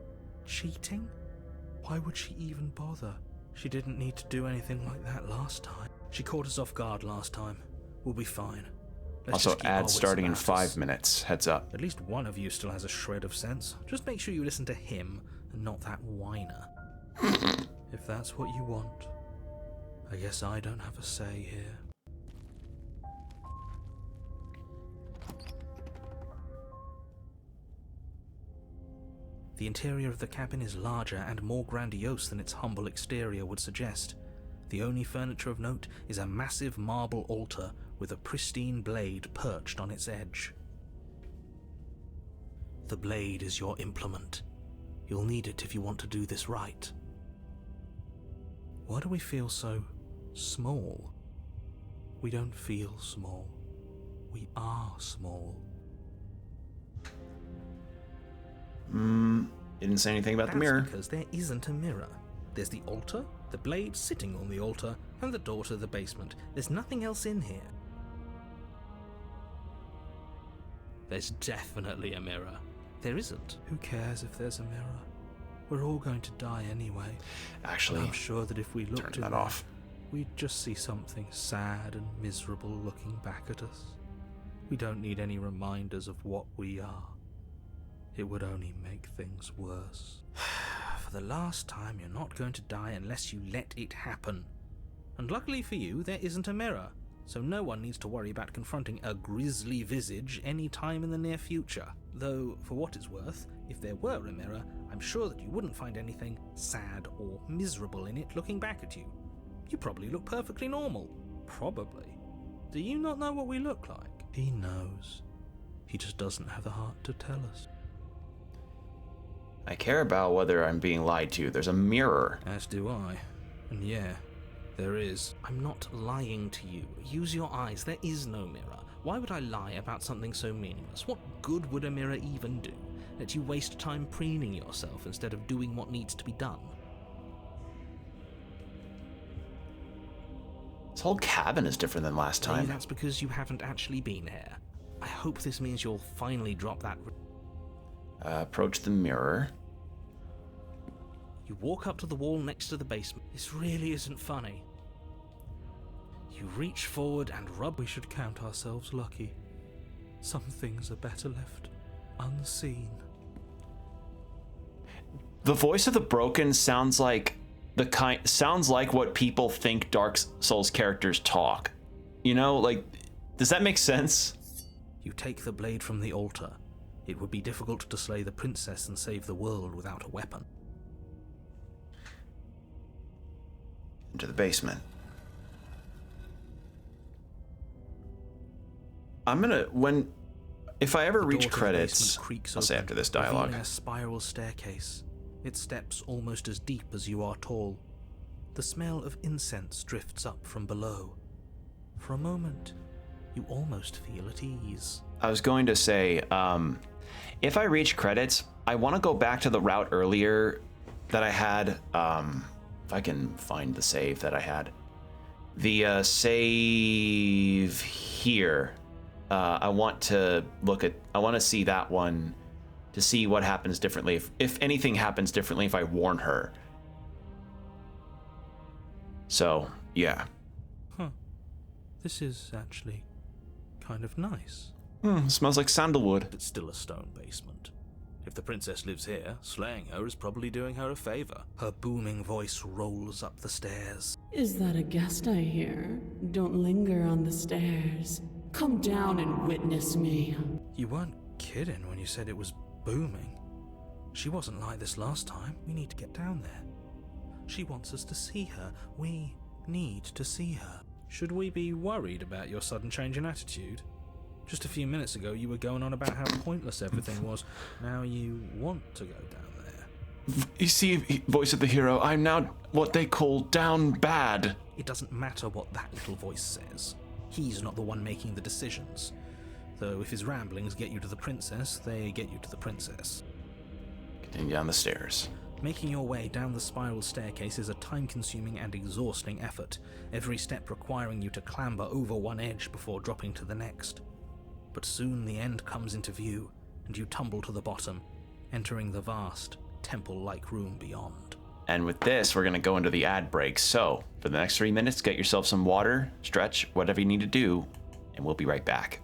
Cheating? Why would she even bother? She didn't need to do anything like that last time. She caught us off guard last time. We'll be fine. Let's Also, just keep our ad wits starting in about 5 us. minutes. Heads up. At least one of you still has a shred of sense. Just make sure you listen to him and not that whiner. If that's what you want, I guess I don't have a say here. The interior of the cabin is larger and more grandiose than its humble exterior would suggest. The only furniture of note is a massive marble altar with a pristine blade perched on its edge. The blade is your implement. You'll need it if you want to do this right. Why do we feel so small? We don't feel small. We are small. Didn't say anything about the mirror. That's because there isn't a mirror. There's the altar, the blade sitting on the altar, and the door to the basement. There's nothing else in here. There's definitely a mirror. There isn't. Who cares if there's a mirror? We're all going to die anyway. Actually, I'm sure that if we turn looked in that there, off. we'd just see something sad and miserable looking back at us. We don't need any reminders of what we are. It would only make things worse. For the last time, you're not going to die unless you let it happen. And luckily for you, there isn't a mirror, so no one needs to worry about confronting a grisly visage any time in the near future. Though, for what it's worth, if there were a mirror, I'm sure that you wouldn't find anything sad or miserable in it looking back at you. You probably look perfectly normal. Probably. Do you not know what we look like? He knows. He just doesn't have the heart to tell us. I care about whether I'm being lied to. There's a mirror. As do I. And yeah, there is. I'm not lying to you. Use your eyes. There is no mirror. Why would I lie about something so meaningless? What good would a mirror even do? Let you waste time preening yourself instead of doing what needs to be done. This whole cabin is different than last Maybe time. that's because you haven't actually been here. I hope this means you'll finally drop that... Approach the mirror. You walk up to the wall next to the basement. This really isn't funny. You reach forward and rub... We should count ourselves lucky. Some things are better left unseen. The voice of the broken sounds like what people think Dark Souls characters talk. You know, like, does that make sense? You take the blade from the altar. It would be difficult to slay the princess and save the world without a weapon. Into the basement. I'm gonna, if I ever The reach door to the credits, basement creaks I'll say open, after this dialogue. revealing a spiral staircase. Its steps almost as deep as you are tall. The smell of incense drifts up from below. For a moment, you almost feel at ease. I was going to say, if I reach credits, I want to go back to the route earlier that I had. If I can find the save that I had. The save here. I want to see that one to see what happens differently. If anything happens differently, if I warn her. So, yeah. Huh. This is actually kind of nice. Smells like sandalwood. It's still a stone basement. If the princess lives here, slaying her is probably doing her a favor. Her booming voice rolls up the stairs. Is that a guest I hear? Don't linger on the stairs. Come down and witness me. You weren't kidding when you said it was booming. She wasn't like this last time. We need to get down there. She wants us to see her. We need to see her. Should we be worried about your sudden change in attitude? Just a few minutes ago you were going on about how pointless everything was. Now you want to go down there. You see, voice of the hero, I'm now what they call down bad. It doesn't matter what that little voice says. He's not the one making the decisions. Though if his ramblings get you to the princess, they get you to the princess. Getting down the stairs. Making your way down the spiral staircase is a time-consuming and exhausting effort, every step requiring you to clamber over one edge before dropping to the next. But soon the end comes into view, and you tumble to the bottom, entering the vast, temple-like room beyond. And with this, we're going to go into the ad break. So, for the next 3 minutes, get yourself some water, stretch, whatever you need to do, and we'll be right back.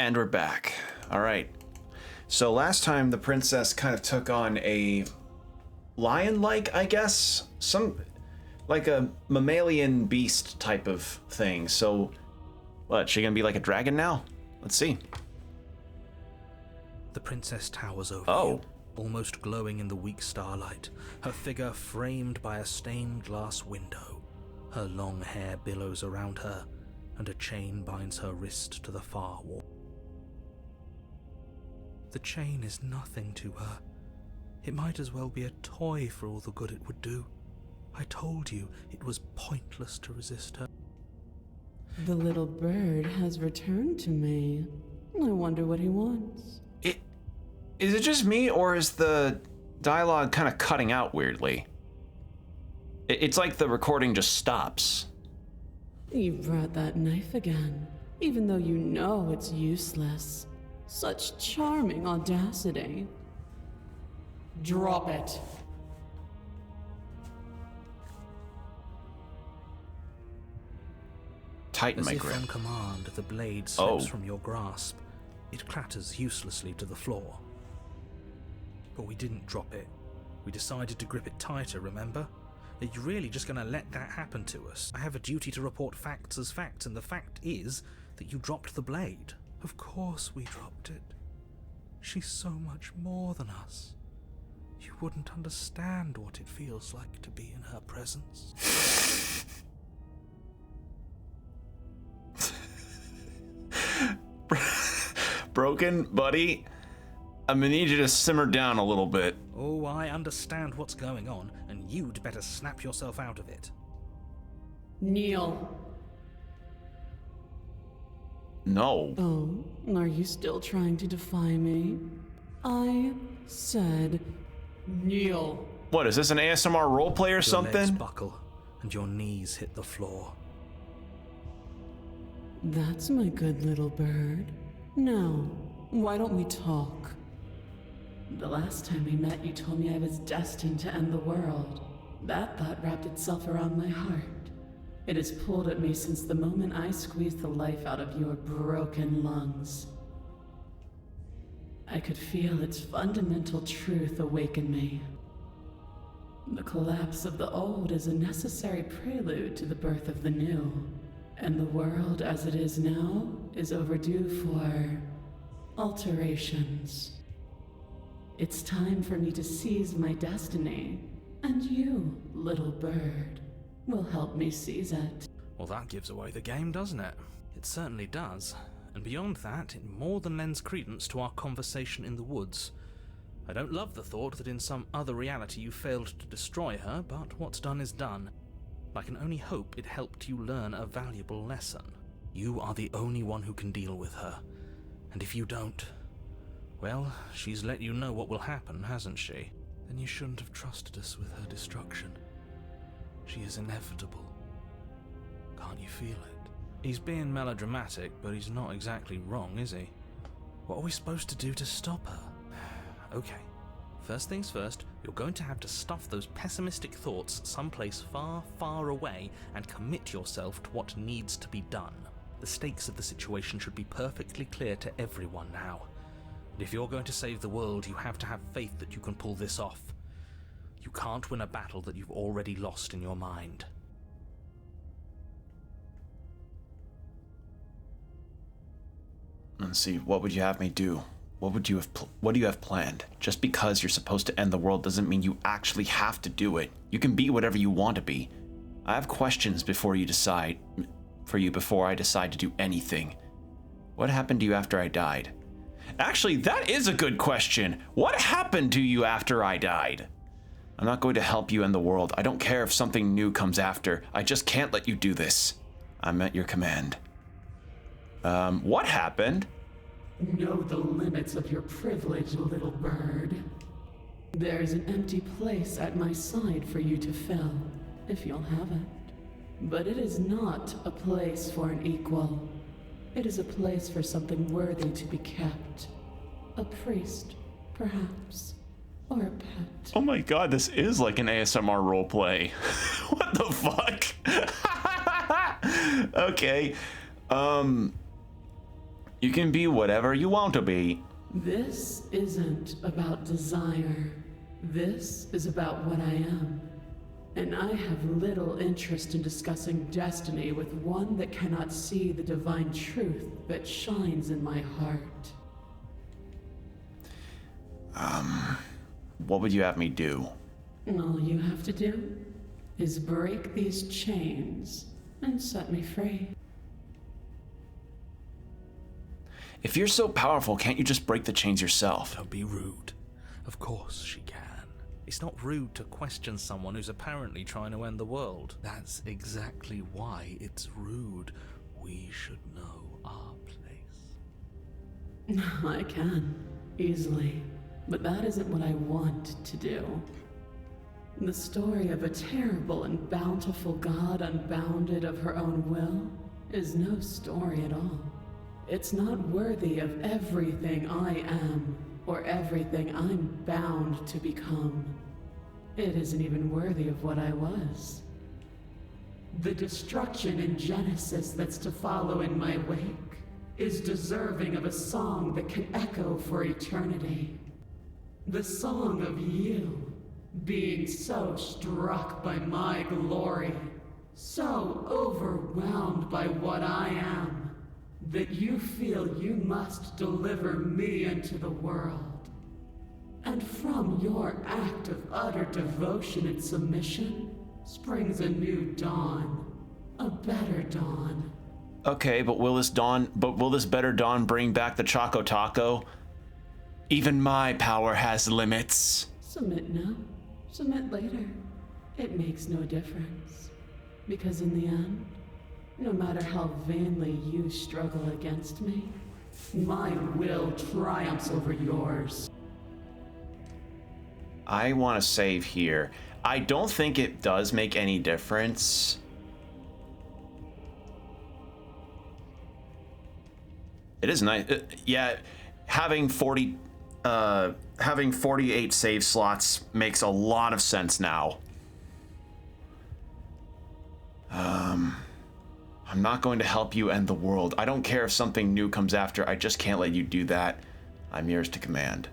And we're back. All right. So last time the princess kind of took on a lion-like, I guess, like a mammalian beast type of thing. So what, she gonna be like a dragon now? Let's see. The princess towers over Oh. you, almost glowing in the weak starlight, her figure framed by a stained glass window. Her long hair billows around her, and a chain binds her wrist to the far wall. The chain is nothing to her. It might as well be a toy for all the good it would do. I told you it was pointless to resist her. The little bird has returned to me. I wonder what he wants. Is it just me, or is the dialogue kind of cutting out weirdly? It's like the recording just stops. You brought that knife again, even though you know it's useless. Such charming audacity. Drop it. Tighten As my if grip. on command, the blade slips from your grasp. It clatters uselessly to the floor. But we didn't drop it. We decided to grip it tighter, remember? Are you really just going to let that happen to us? I have a duty to report facts as facts, and the fact is that you dropped the blade. Of course we dropped it. She's so much more than us. You wouldn't understand what it feels like to be in her presence. Broken, buddy? I'm gonna need you to simmer down a little bit. Oh, I understand what's going on, and you'd better snap yourself out of it. Kneel. No. Oh, are you still trying to defy me? I said kneel. What, is this an ASMR roleplay or Your legs something? buckle, and your knees hit the floor. That's my good little bird. Now, why don't we talk? The last time we met, you told me I was destined to end the world. That thought wrapped itself around my heart. It has pulled at me since the moment I squeezed the life out of your broken lungs. I could feel its fundamental truth awaken me. The collapse of the old is a necessary prelude to the birth of the new. And the world as it is now is overdue for alterations. It's time for me to seize my destiny, and you, little bird, will help me seize it. Well, that gives away the game, doesn't it? It certainly does. And beyond that, it more than lends credence to our conversation in the woods. I don't love the thought that in some other reality you failed to destroy her, but what's done is done. I can only hope it helped you learn a valuable lesson. You are the only one who can deal with her. And if you don't, well, she's let you know what will happen, hasn't she? Then you shouldn't have trusted us with her destruction. She is inevitable. Can't you feel it? He's being melodramatic, but he's not exactly wrong, is he? What are we supposed to do to stop her? Okay. First things first, you're going to have to stuff those pessimistic thoughts someplace far, far away and commit yourself to what needs to be done. The stakes of the situation should be perfectly clear to everyone now. And if you're going to save the world, you have to have faith that you can pull this off. You can't win a battle that you've already lost in your mind. Let's see, what would you have me do? What do you have planned? Just because you're supposed to end the world doesn't mean you actually have to do it. You can be whatever you want to be. I have questions before I decide to do anything. What happened to you after I died? Actually, that is a good question. What happened to you after I died? I'm not going to help you end the world. I don't care if something new comes after. I just can't let you do this. I'm at your command. What happened? Know the limits of your privilege, little bird. There's an empty place at my side for you to fill, if you'll have it. But it is not a place for an equal. It is a place for something worthy to be kept. A priest, perhaps. Or a pet. Oh my god, this is like an ASMR roleplay. What the fuck? Okay. You can be whatever you want to be. This isn't about desire. This is about what I am. And I have little interest in discussing destiny with one that cannot see the divine truth that shines in my heart. What would you have me do? All you have to do is break these chains and set me free. If you're so powerful, can't you just break the chains yourself? Don't be rude. Of course she can. It's not rude to question someone who's apparently trying to end the world. That's exactly why it's rude. We should know our place. I can, easily. But that isn't what I want to do. The story of a terrible and bountiful god unbounded of her own will is no story at all. It's not worthy of everything I am, or everything I'm bound to become. It isn't even worthy of what I was. The destruction in Genesis that's to follow in my wake is deserving of a song that can echo for eternity. The song of you, being so struck by my glory, so overwhelmed by what I am, that you feel you must deliver me into the world. And from your act of utter devotion and submission springs a new dawn, a better dawn. Okay, but will this better dawn bring back the Choco Taco? Even my power has limits. Submit now, submit later. It makes no difference. Because in the end, no matter how vainly you struggle against me, my will triumphs over yours. I want to save here. I don't think it does make any difference. It is nice. Yeah, having 48 save slots makes a lot of sense now. I'm not going to help you end the world. I don't care if something new comes after. I just can't let you do that. I'm yours to command.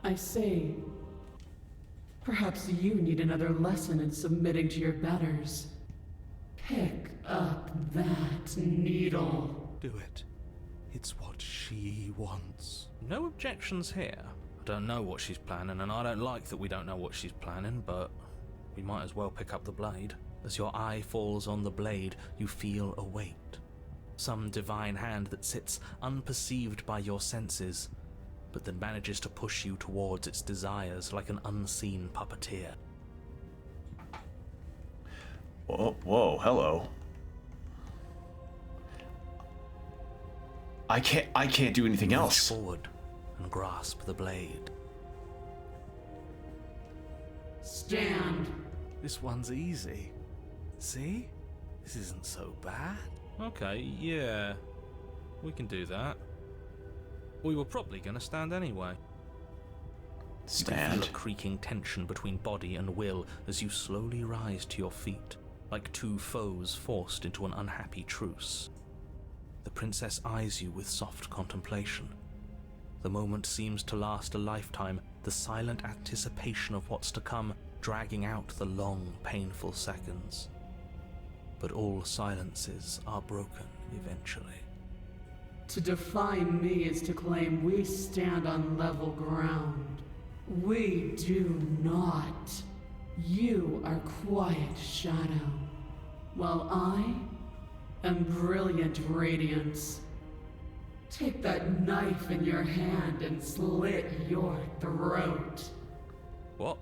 I say, perhaps you need another lesson in submitting to your betters. Pick up that needle. Do it. It's what she wants. No objections here. I don't know what she's planning, and I don't like that we don't know what she's planning, but we might as well pick up the blade. As your eye falls on the blade, you feel a weight. Some divine hand that sits unperceived by your senses, but that manages to push you towards its desires like an unseen puppeteer. Whoa, hello. I can't do anything else. Reach forward and grasp the blade. Stand. This one's easy. See? This isn't so bad. Okay, yeah. We can do that. We were probably going to stand anyway. You can feel Stand. a creaking tension between body and will as you slowly rise to your feet, like two foes forced into an unhappy truce. The princess eyes you with soft contemplation. The moment seems to last a lifetime, the silent anticipation of what's to come dragging out the long, painful seconds. But all silences are broken eventually. To defy me is to claim we stand on level ground. We do not. You are quiet shadow, while I am brilliant radiance. Take that knife in your hand and slit your throat. What?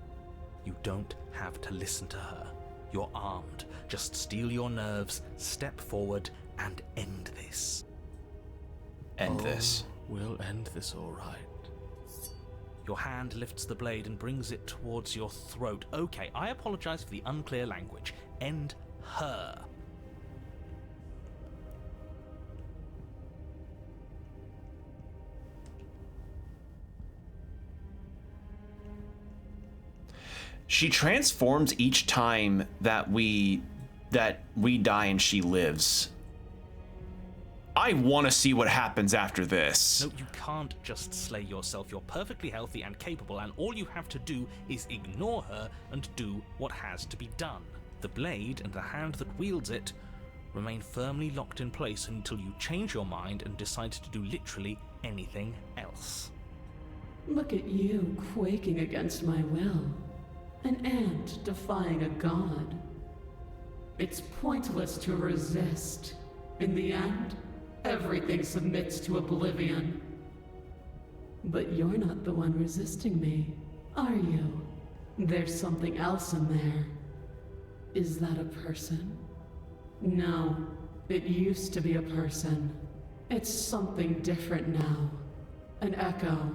You don't have to listen to her. You're armed. Just steel your nerves, step forward, and end this. End this. We'll end this all right. Your hand lifts the blade and brings it towards your throat. Okay, I apologize for the unclear language. End her. She transforms each time that we die and she lives. I want to see what happens after this. No, you can't just slay yourself. You're perfectly healthy and capable, and all you have to do is ignore her and do what has to be done. The blade and the hand that wields it remain firmly locked in place until you change your mind and decide to do literally anything else. Look at you quaking against my will. An ant defying a god. It's pointless to resist. In the end, everything submits to oblivion. But you're not the one resisting me, are you? There's something else in there. Is that a person? No, it used to be a person. It's something different now. An echo.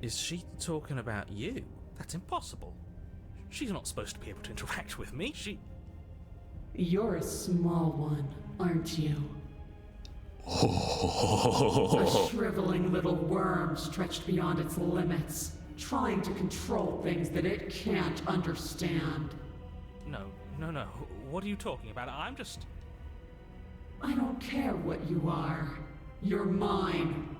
Is she talking about you? That's impossible. She's not supposed to be able to interact with me. You're a small one, aren't you? A shriveling little worm stretched beyond its limits, trying to control things that it can't understand. No. What are you talking about? I don't care what you are. You're mine.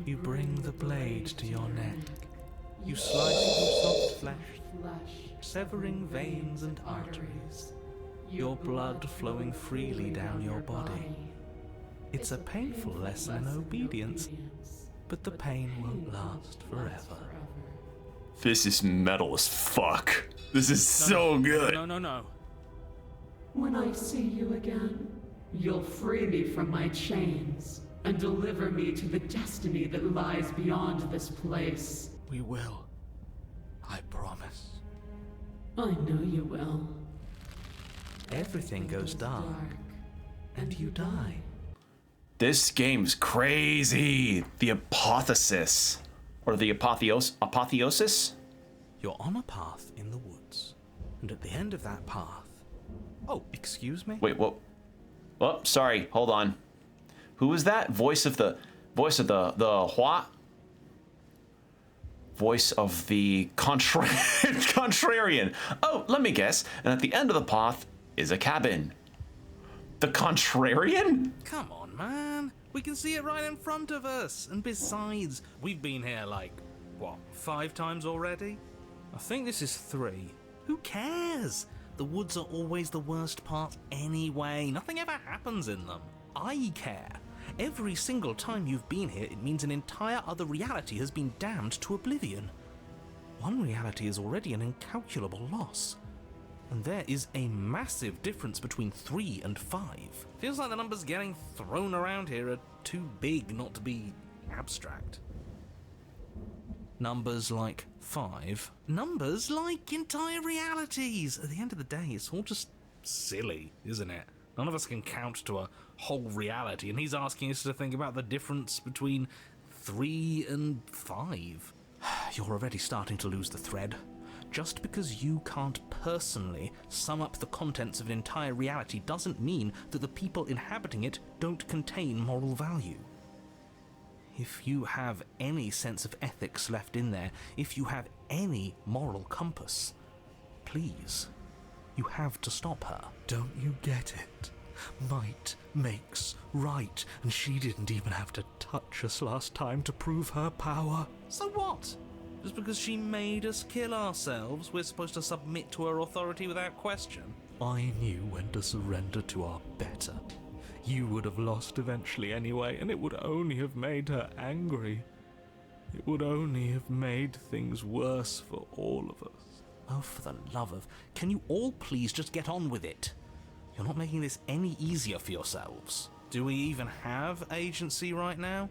You bring the blade to your neck. You slice your soft flesh, severing veins and arteries, your blood flowing freely down your body. It's a painful lesson in obedience, but the pain won't last forever. This is metal as fuck. This is so good. No. When I see you again, you'll free me from my chains and deliver me to the destiny that lies beyond this place. We will. I promise. I know you will. Everything goes dark, and you die. This game's crazy. The apotheosis. Or the apotheosis? You're on a path in the woods, and at the end of that path... Oh, excuse me? Wait, what? Oh, sorry, hold on. Who was that? Voice of the what? Voice of the contrarian. Oh, let me guess. And at the end of the path is a cabin. The contrarian? Come on, man. We can see it right in front of us. And besides, we've been here 5 times already? I think this is 3. Who cares? The woods are always the worst part anyway. Nothing ever happens in them. I care. Every single time you've been here, it means an entire other reality has been damned to oblivion. One reality is already an incalculable loss. And there is a massive difference between 3 and 5. Feels like the numbers getting thrown around here are too big not to be abstract. Numbers like 5. Numbers like entire realities. At the end of the day, it's all just silly, isn't it? None of us can count to a whole reality, and he's asking us to think about the difference between 3 and 5. You're already starting to lose the thread. Just because you can't personally sum up the contents of an entire reality doesn't mean that the people inhabiting it don't contain moral value. If you have any sense of ethics left in there, if you have any moral compass, please, you have to stop her. Don't you get it? Might makes right, and she didn't even have to touch us last time to prove her power. So what? Just because she made us kill ourselves, we're supposed to submit to her authority without question? I knew when to surrender to our better. You would have lost eventually anyway, and it would only have made her angry. It would only have made things worse for all of us. Oh, for the love of... Can you all please just get on with it? You're not making this any easier for yourselves. Do we even have agency right now?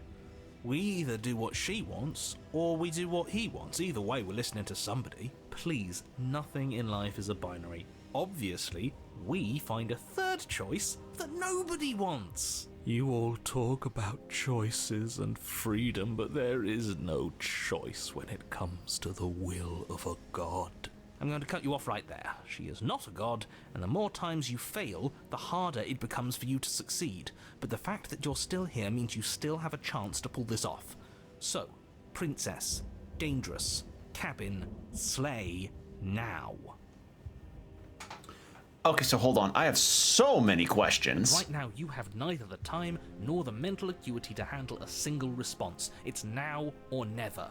We either do what she wants, or we do what he wants. Either way, we're listening to somebody. Please, nothing in life is a binary. Obviously, we find a third choice that nobody wants. You all talk about choices and freedom, but there is no choice when it comes to the will of a god. I'm going to cut you off right there. She is not a god, and the more times you fail, the harder it becomes for you to succeed. But the fact that you're still here means you still have a chance to pull this off. So, princess, dangerous, cabin, slay, now. Okay, so hold on. I have so many questions. Right now, you have neither the time nor the mental acuity to handle a single response. It's now or never.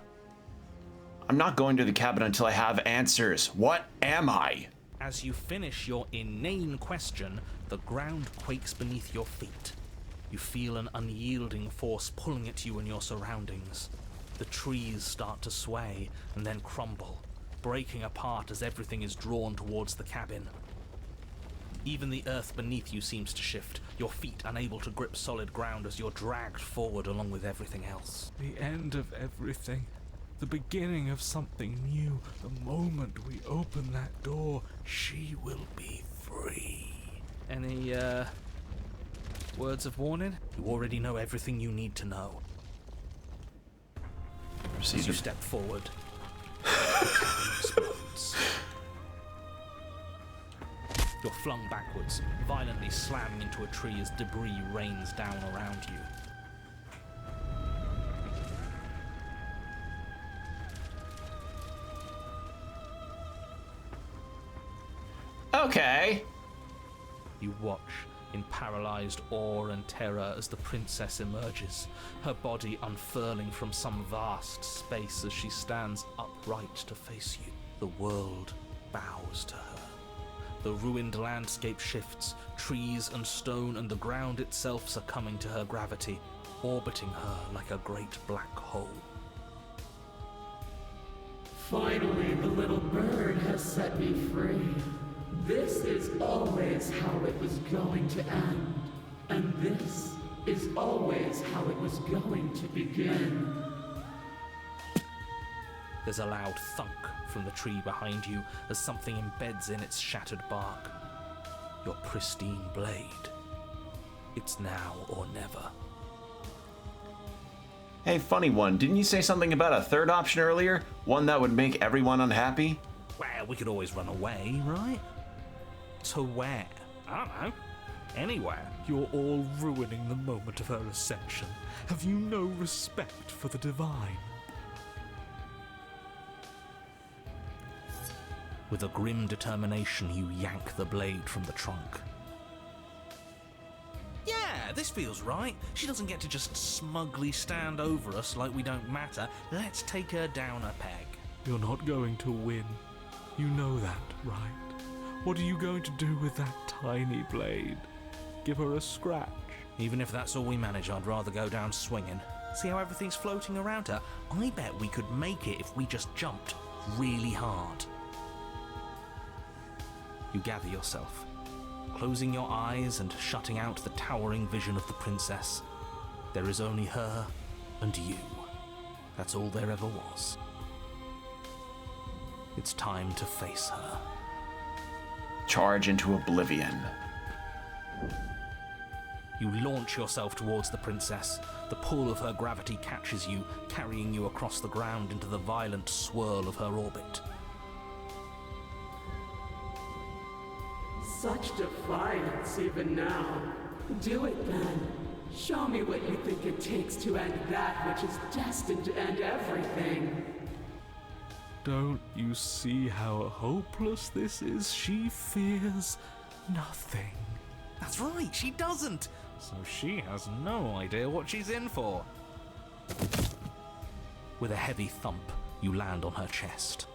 I'm not going to the cabin until I have answers. What am I? As you finish your inane question, the ground quakes beneath your feet. You feel an unyielding force pulling at you and your surroundings. The trees start to sway and then crumble, breaking apart as everything is drawn towards the cabin. Even the earth beneath you seems to shift, your feet unable to grip solid ground as you're dragged forward along with everything else. The end of everything. The beginning of something new. The moment we open that door, she will be free. Any, words of warning? You already know everything you need to know. As you step forward, the cabin explodes. You're flung backwards, violently slamming into a tree as debris rains down around you. Okay. You watch in paralyzed awe and terror as the princess emerges, her body unfurling from some vast space as she stands upright to face you. The world bows to her. The ruined landscape shifts, trees and stone and the ground itself succumbing to her gravity, orbiting her like a great black hole. Finally, the little bird has set me free. This is always how it was going to end. And this is always how it was going to begin. There's a loud thunk from the tree behind you as something embeds in its shattered bark. Your pristine blade. It's now or never. Hey, funny one. Didn't you say something about a third option earlier? One that would make everyone unhappy? Well, we could always run away, right? To where? I don't know. Anywhere. You're all ruining the moment of her ascension. Have you no respect for the divine? With a grim determination, you yank the blade from the trunk. Yeah, this feels right. She doesn't get to just smugly stand over us like we don't matter. Let's take her down a peg. You're not going to win. You know that, right? What are you going to do with that tiny blade? Give her a scratch? Even if that's all we manage, I'd rather go down swinging. See how everything's floating around her? I bet we could make it if we just jumped really hard. You gather yourself, closing your eyes and shutting out the towering vision of the princess. There is only her and you. That's all there ever was. It's time to face her. Charge into oblivion. You launch yourself towards the princess. The pull of her gravity catches you, carrying you across the ground into the violent swirl of her orbit. Such defiance even now. Do it then. Show me what you think it takes to end that which is destined to end everything. Don't you see how hopeless this is? She fears nothing. That's right, she doesn't. So she has no idea what she's in for. With a heavy thump, you land on her chest.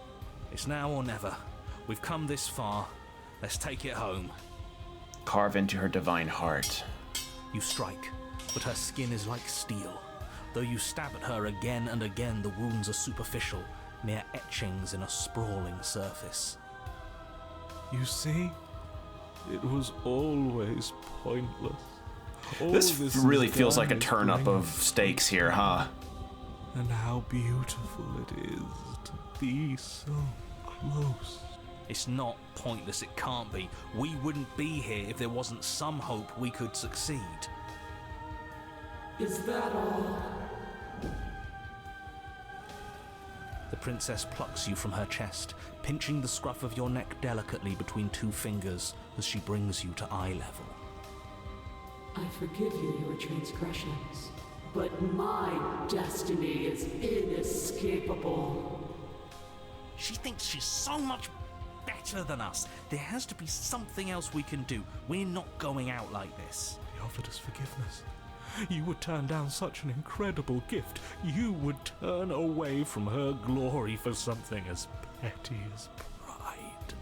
It's now or never. We've come this far. Let's take it home. Carve into her divine heart. You strike, but her skin is like steel. Though you stab at her again and again, the wounds are superficial, mere etchings in a sprawling surface. You see? It was always pointless. All This really is feels like a done is turn up bring of stakes here, huh? And how beautiful it is to be so close. It's not pointless, it can't be. We wouldn't be here if there wasn't some hope we could succeed. Is that all? The princess plucks you from her chest, pinching the scruff of your neck delicately between two fingers as she brings you to eye level. I forgive you your transgressions, but my destiny is inescapable. She thinks she's so much better than us. There has to be something else we can do. We're not going out like this. He offered us forgiveness. You would turn down such an incredible gift. You would turn away from her glory for something as petty as pride.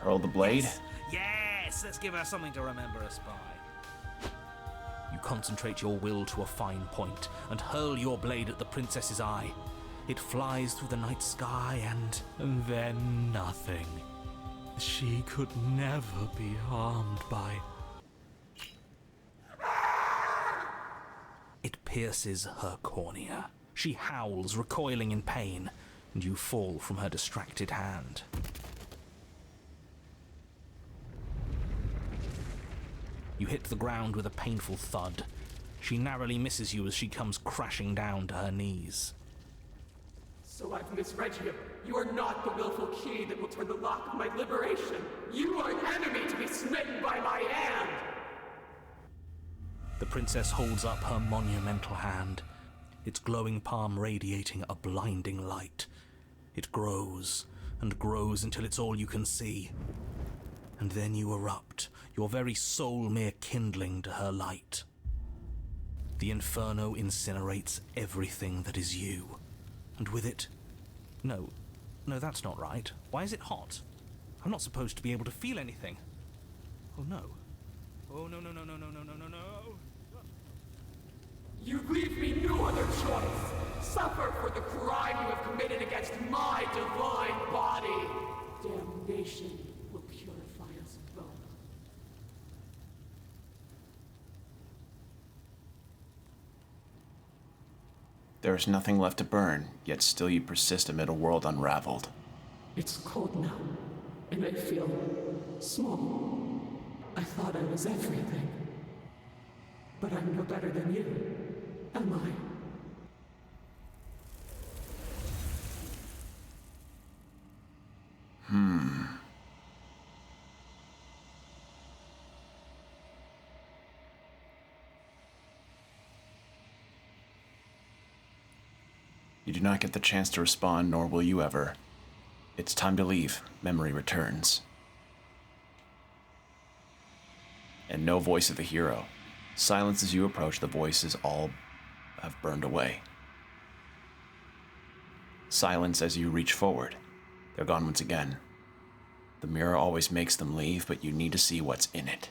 Hurl the blade? Yes, let's give her something to remember us by. You concentrate your will to a fine point and hurl your blade at the princess's eye. It flies through the night sky And then nothing. She could never be harmed by... It pierces her cornea. She howls, recoiling in pain, and you fall from her distracted hand. You hit the ground with a painful thud. She narrowly misses you as she comes crashing down to her knees. So I've misread you. You are not the willful key that will turn the lock of my liberation. You are an enemy to be smitten by my hand. The princess holds up her monumental hand, its glowing palm radiating a blinding light. It grows and grows until it's all you can see. And then you erupt, your very soul mere kindling to her light. The inferno incinerates everything that is you. And with it... No, that's not right. Why is it hot? I'm not supposed to be able to feel anything. Oh no. Oh no. You leave me no other choice. Suffer for the crime you have committed against my divine body. Damnation will purify us both. There is nothing left to burn, yet still you persist amid a world unraveled. It's cold now, and I feel small. I thought I was everything. But I'm no better than you, am I? You do not get the chance to respond, nor will you ever. It's time to leave. Memory returns. And no voice of a hero. Silence as you approach, the voices all have burned away. Silence as you reach forward. They're gone once again. The mirror always makes them leave, but you need to see what's in it.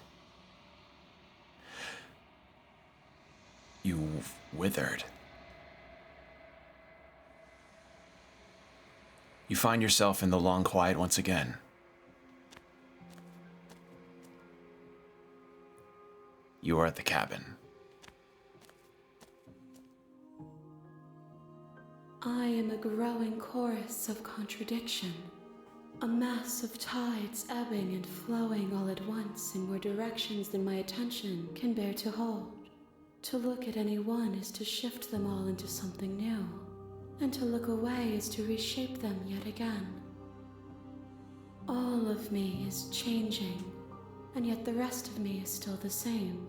You've withered. You find yourself in the long quiet once again. You are at the cabin. I am a growing chorus of contradiction, a mass of tides ebbing and flowing all at once in more directions than my attention can bear to hold. To look at any one is to shift them all into something new, and to look away is to reshape them yet again. All of me is changing, and yet the rest of me is still the same.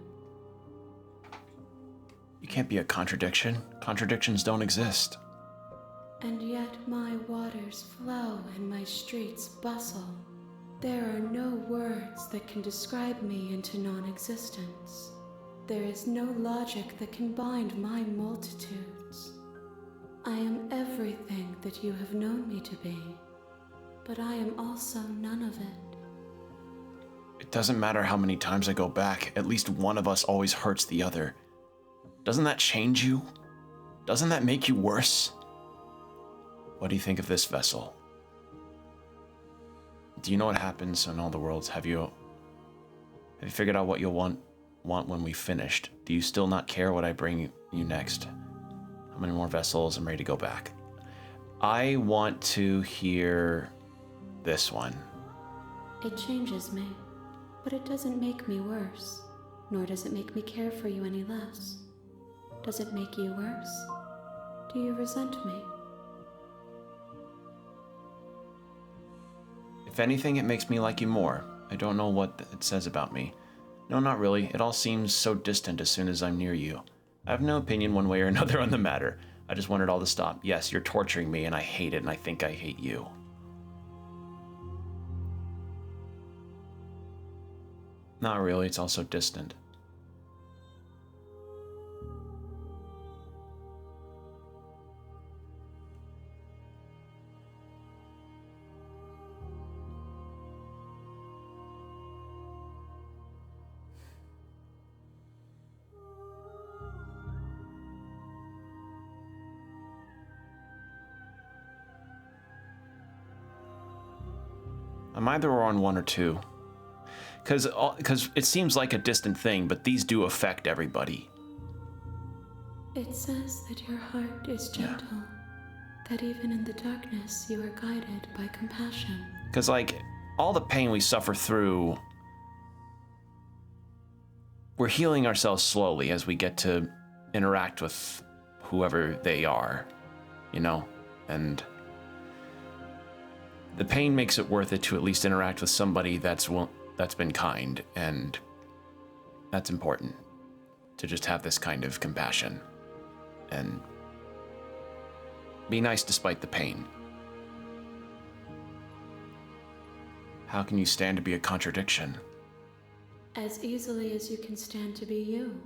You can't be a contradiction. Contradictions don't exist. And yet my waters flow and my streets bustle. There are no words that can describe me into non-existence. There is no logic that can bind my multitudes. I am everything that you have known me to be, but I am also none of it. It doesn't matter how many times I go back, at least one of us always hurts the other. Doesn't that change you? Doesn't that make you worse? What do you think of this vessel? Do you know what happens in all the worlds? Have you figured out what you'll want when we've finished? Do you still not care what I bring you next? How many more vessels? I'm ready to go back. I want to hear this one. It changes me, but it doesn't make me worse, nor does it make me care for you any less. Does it make you worse? Do you resent me? If anything, it makes me like you more. I don't know what it says about me. No, not really. It all seems so distant as soon as I'm near you. I have no opinion one way or another on the matter. I just want it all to stop. Yes, you're torturing me, and I hate it, and I think I hate you. Not really. It's also distant. I'm either on one or two. Because it seems like a distant thing, but these do affect everybody. It says that your heart is gentle, that even in the darkness you are guided by compassion. Because, like, all the pain we suffer through, we're healing ourselves slowly as we get to interact with whoever they are, you know? And the pain makes it worth it to at least interact with somebody that's been kind, and that's important, to just have this kind of compassion and be nice despite the pain. How can you stand to be a contradiction? As easily as you can stand to be you.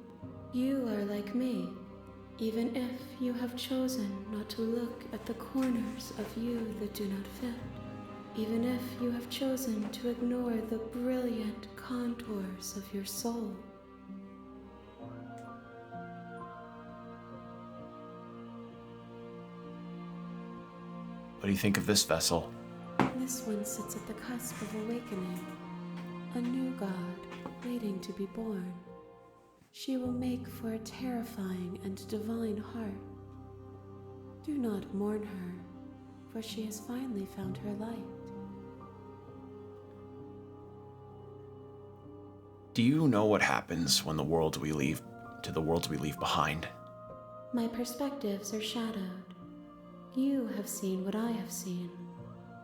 You are like me, even if you have chosen not to look at the corners of you that do not fit. Even if you have chosen to ignore the brilliant contours of your soul. What do you think of this vessel? This one sits at the cusp of awakening. A new god waiting to be born. She will make for a terrifying and divine heart. Do not mourn her, for she has finally found her light. Do you know what happens when the worlds we leave behind? My perspectives are shadowed. You have seen what I have seen,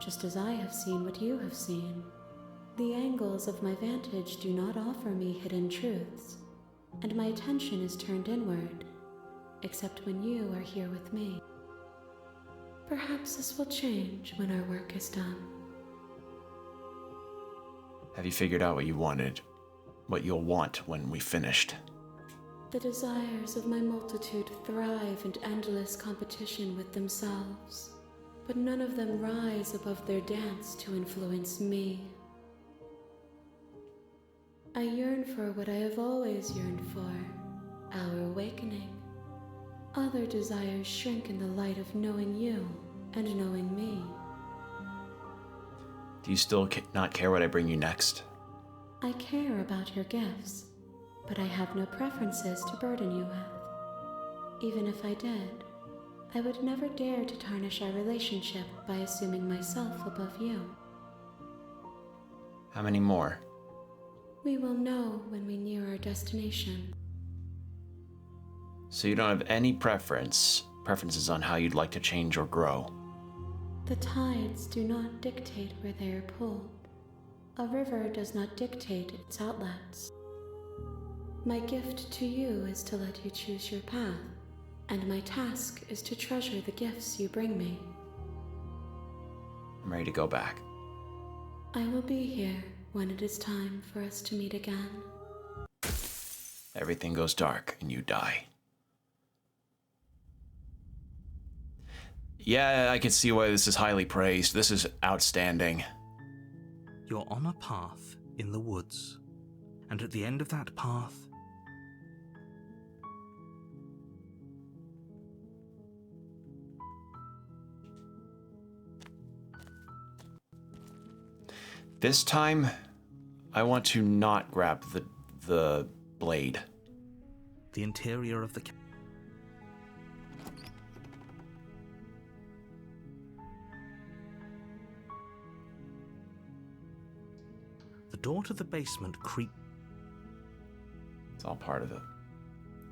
just as I have seen what you have seen. The angles of my vantage do not offer me hidden truths, and my attention is turned inward, except when you are here with me. Perhaps this will change when our work is done. Have you figured out what you wanted? What you'll want when we finished? The desires of my multitude thrive in endless competition with themselves, but none of them rise above their dance to influence me. I yearn for what I have always yearned for, our awakening. Other desires shrink in the light of knowing you and knowing me. Do you still not care what I bring you next? I care about your gifts, but I have no preferences to burden you with. Even if I did, I would never dare to tarnish our relationship by assuming myself above you. How many more? We will know when we near our destination. So you don't have any preferences on how you'd like to change or grow? The tides do not dictate where they are pulled. A river does not dictate its outlets. My gift to you is to let you choose your path, and my task is to treasure the gifts you bring me. I'm ready to go back. I will be here when it is time for us to meet again. Everything goes dark and you die. Yeah, I can see why this is highly praised. This is outstanding. You're on a path in the woods, and at the end of that path, this time, I want to not grab the blade. the interior of the door to the basement creaks. It's all part of it.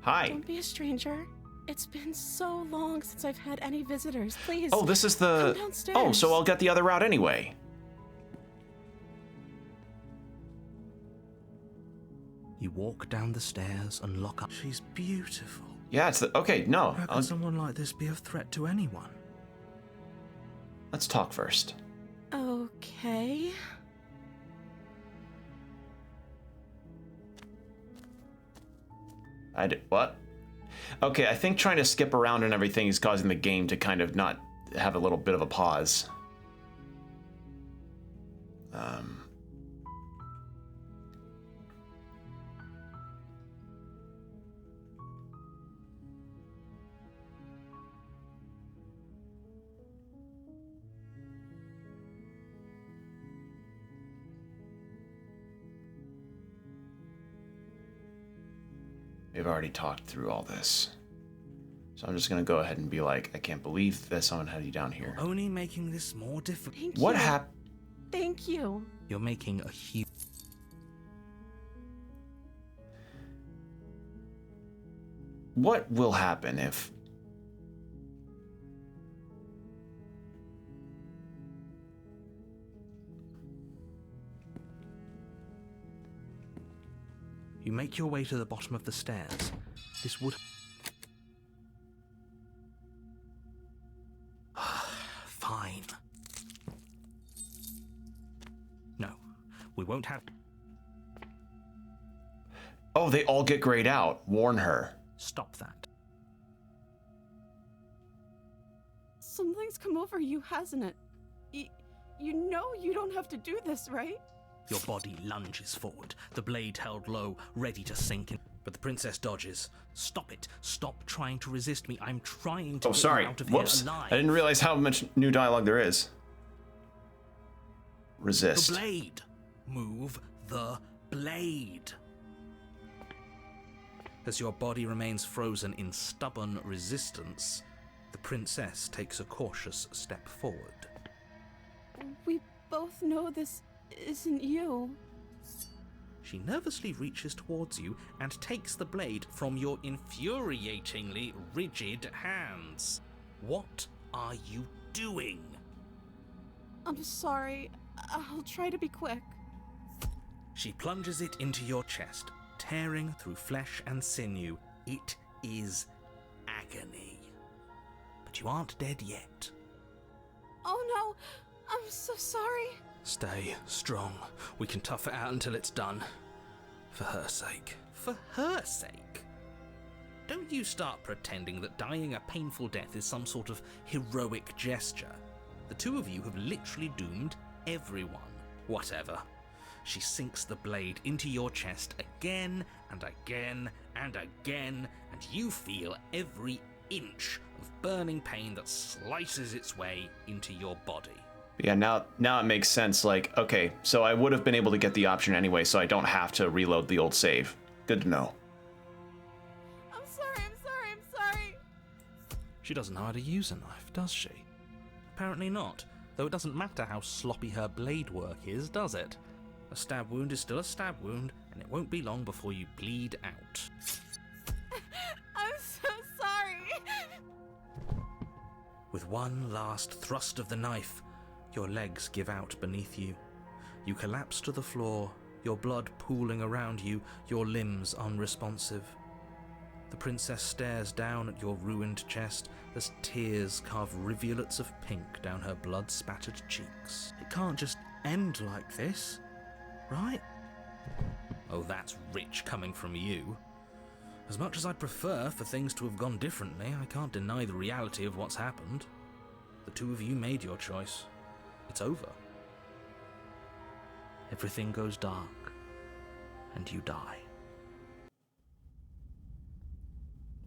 Hi. Don't be a stranger. It's been so long since I've had any visitors. Please. Oh, this is the... come downstairs. Oh, so I'll get the other route anyway. You walk down the stairs and lock up. She's beautiful. Yeah, it's the... Okay, no. How can someone like this be a threat to anyone? Let's talk first. Okay. What? Okay, I think trying to skip around and everything is causing the game to kind of not have a little bit of a pause. We've already talked through all this. So I'm just gonna go ahead and be like, I can't believe that someone had you down here. Only making this more difficult. Thank What you. happened? Thank you. You're making a huge... What will happen if... You make your way to the bottom of the stairs. This would... Fine. No, we won't have... Oh, they all get grayed out. Warn her. Stop that. Something's come over you, hasn't it? You know you don't have to do this, right? Your body lunges forward, the blade held low, ready to sink in. But the princess dodges. Stop it. Stop trying to resist me. I'm trying to Oh, get sorry. you out of Whoops. here alive. I didn't realize how much new dialogue there is. Resist. The blade. Move the blade. As your body remains frozen in stubborn resistance, the princess takes a cautious step forward. We both know this isn't you. She nervously reaches towards you and takes the blade from your infuriatingly rigid hands. What are you doing? I'm sorry. I'll try to be quick. She plunges it into your chest, tearing through flesh and sinew. It is agony. But you aren't dead yet. Oh no, I'm so sorry. Stay strong. We can tough it out until it's done. For her sake. For her sake? Don't you start pretending that dying a painful death is some sort of heroic gesture. The two of you have literally doomed everyone. Whatever. She sinks the blade into your chest again and again and again, and you feel every inch of burning pain that slices its way into your body. Yeah, now it makes sense. Like, okay, so I would have been able to get the option anyway, so I don't have to reload the old save. Good to know. I'm sorry. She doesn't know how to use a knife, does she? Apparently not, though it doesn't matter how sloppy her blade work is, does it? A stab wound is still a stab wound, and it won't be long before you bleed out. I'm so sorry. With one last thrust of the knife, your legs give out beneath you. You collapse to the floor, your blood pooling around you, your limbs unresponsive. The princess stares down at your ruined chest as tears carve rivulets of pink down her blood-spattered cheeks. It can't just end like this, right? Oh, that's rich coming from you. As much as I'd prefer for things to have gone differently, I can't deny the reality of what's happened. The two of you made your choice. It's over. Everything goes dark, and you die.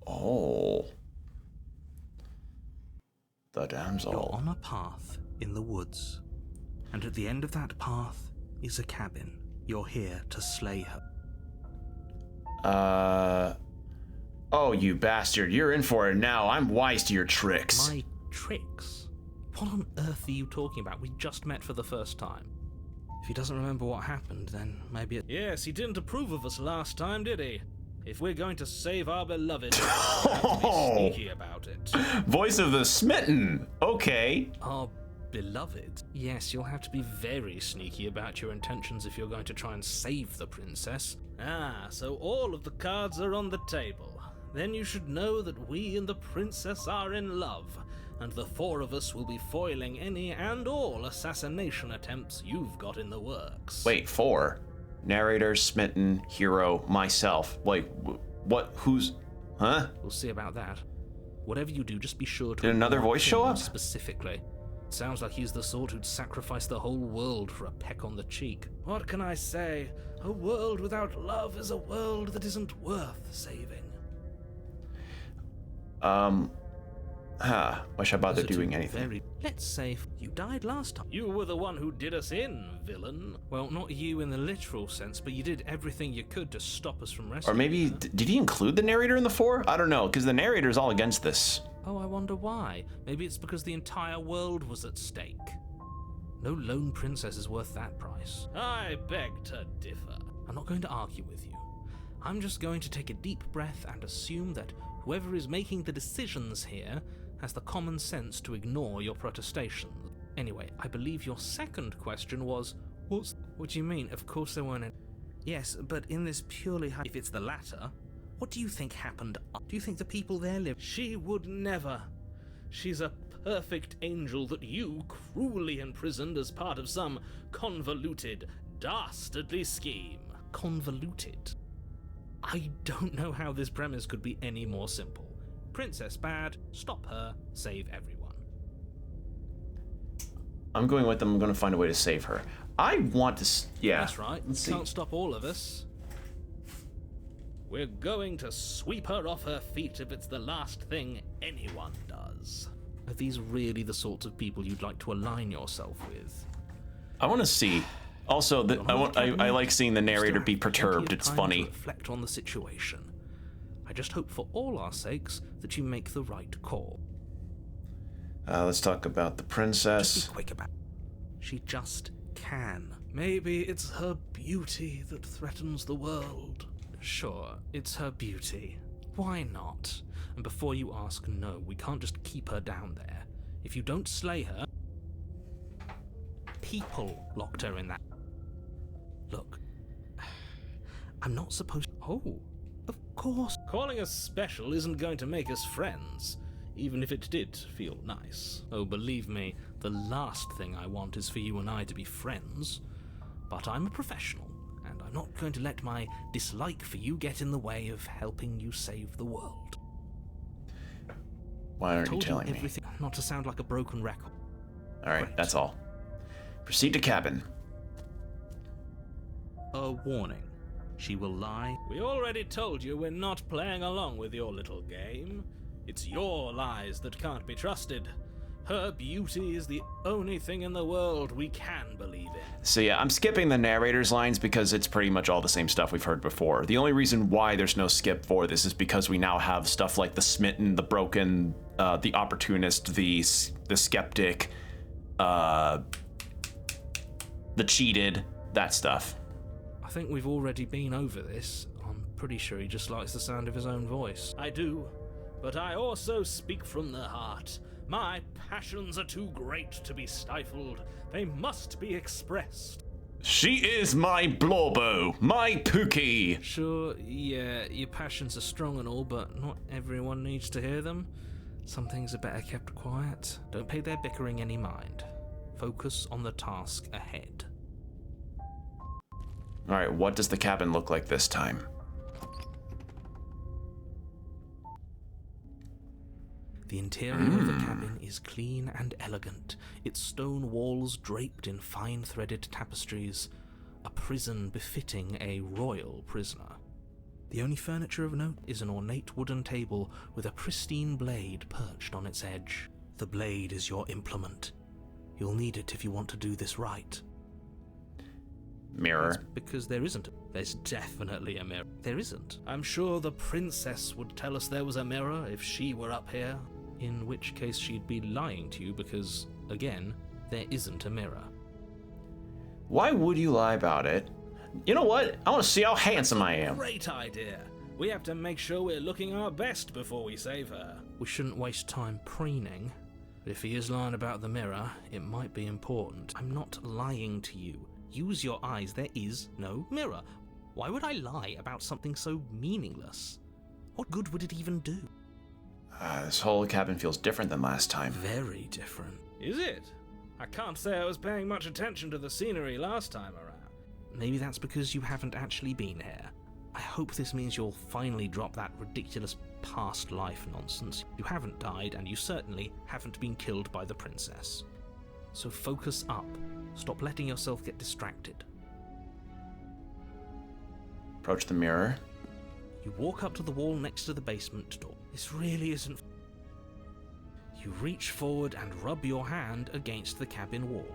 Oh. The damsel. You're on a path in the woods, and at the end of that path is a cabin. You're here to slay her. Oh, you bastard. You're in for it now. I'm wise to your tricks. My tricks? What on earth are you talking about? We just met for the first time. If he doesn't remember what happened, then maybe Yes, he didn't approve of us last time, did he? If we're going to save our beloved, we have to be sneaky about it. Voice of the smitten. Okay. Our beloved? Yes, you'll have to be very sneaky about your intentions if you're going to try and save the princess. Ah, so all of the cards are on the table. Then you should know that we and the princess are in love, and the four of us will be foiling any and all assassination attempts you've got in the works. Wait, 4. Narrator, smitten, hero, myself. Like, what? Who's? Huh? We'll see about that. Whatever you do, just be sure to... Did another ignore voice show him up? Specifically. Sounds like he's the sort who'd sacrifice the whole world for a peck on the cheek. What can I say? A world without love is a world that isn't worth saving. Why should I bother doing anything? Let's say you died last time. You were the one who did us in, villain. Well, not you in the literal sense, but you did everything you could to stop us from Or rescuing maybe, her. did he include the narrator in the 4? I don't know, because the narrator's all against this. Oh, I wonder why. Maybe it's because the entire world was at stake. No lone princess is worth that price. I beg to differ. I'm not going to argue with you. I'm just going to take a deep breath and assume that whoever is making the decisions here has the common sense to ignore your protestations. Anyway, I believe your second question was, what do you mean? Of course there weren't any. Yes, but in this purely if it's the latter, what do you think happened? Do you think the people there live? She would never. She's a perfect angel that you cruelly imprisoned as part of some convoluted, dastardly scheme. Convoluted? I don't know how this premise could be any more simple. Princess bad, stop her, save everyone. I'm going with them. I'm going to find a way to save her. I want to... Yeah. That's right. Can't stop all of us. We're going to sweep her off her feet if it's the last thing anyone does. Are these really the sorts of people you'd like to align yourself with? I want to see. Also, I like seeing the narrator be perturbed. It's funny. To reflect on the situation. I just hope for all our sakes that you make the right call. Let's talk about the princess. Just be quick about it. She just can. Maybe it's her beauty that threatens the world. Sure, it's her beauty. Why not? And before you ask, no, we can't just keep her down there. If you don't slay her... People locked her in that... Look, I'm not supposed... Oh, of course. Calling us special isn't going to make us friends, even if it did feel nice. Oh, believe me, the last thing I want is for you and I to be friends. But I'm a professional, and I'm not going to let my dislike for you get in the way of helping you save the world. Why aren't you telling me? Not to sound like a broken record. Alright, that's all. Proceed to cabin. A warning. She will lie. We already told you we're not playing along with your little game. It's your lies that can't be trusted. Her beauty is the only thing in the world we can believe in. So yeah, I'm skipping the narrator's lines because it's pretty much all the same stuff we've heard before. The only reason why there's no skip for this is because we now have stuff like the smitten, the broken, the opportunist, the skeptic, the cheated, that stuff. I think we've already been over this. I'm pretty sure he just likes the sound of his own voice. I do, but I also speak from the heart. My passions are too great to be stifled. They must be expressed. She is my Blorbo, my Pookie. Sure, yeah, your passions are strong and all, but not everyone needs to hear them. Some things are better kept quiet. Don't pay their bickering any mind. Focus on the task ahead. Alright, what does the cabin look like this time? The interior of the cabin is clean and elegant, its stone walls draped in fine threaded tapestries, a prison befitting a royal prisoner. The only furniture of note is an ornate wooden table with a pristine blade perched on its edge. The blade is your implement. You'll need it if you want to do this right. Mirror. That's because there isn't. There's definitely a mirror. There isn't. I'm sure the princess would tell us there was a mirror if she were up here. In which case she'd be lying to you because, again, there isn't a mirror. Why would you lie about it? You know what? I want to see how handsome I am. Great idea. We have to make sure we're looking our best before we save her. We shouldn't waste time preening. But if he is lying about the mirror, it might be important. I'm not lying to you. Use your eyes. There is no mirror. Why would I lie about something so meaningless? What good would it even do? This whole cabin feels different than last time. Very different. Is it? I can't say I was paying much attention to the scenery last time around. Maybe that's because you haven't actually been here. I hope this means you'll finally drop that ridiculous past life nonsense. You haven't died, and you certainly haven't been killed by the princess. So focus up. Stop letting yourself get distracted. Approach the mirror. You walk up to the wall next to the basement door. This really isn't... You reach forward and rub your hand against the cabin wall.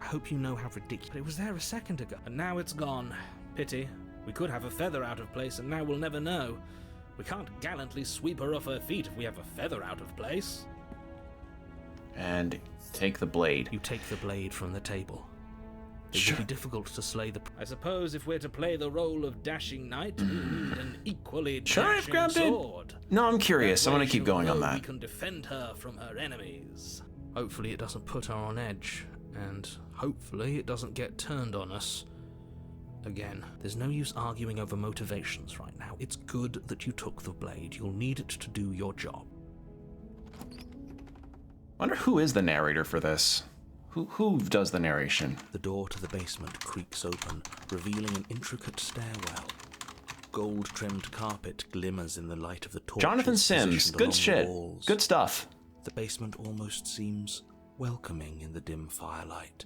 I hope you know how ridiculous... It was there a second ago. And now it's gone. Pity. We could have a feather out of place, and now we'll never know. We can't gallantly sweep her off her feet if we have a feather out of place. And take the blade. You take the blade from the table. It would be difficult to slay the... I suppose if we're to play the role of dashing knight, we need an equally I've dashing grabbed sword. it. No, I'm curious. That I way want to keep she'll going on know that. We can defend her from her enemies. Hopefully it doesn't put her on edge, and hopefully it doesn't get turned on us. Again, there's no use arguing over motivations right now. It's good that you took the blade. You'll need it to do your job. Wonder who is the narrator for this? Who does the narration? The door to the basement creaks open, revealing an intricate stairwell. Gold-trimmed carpet glimmers in the light of the torches. Jonathan Sims. positioned Good along the shit. walls. Good stuff. The basement almost seems welcoming in the dim firelight.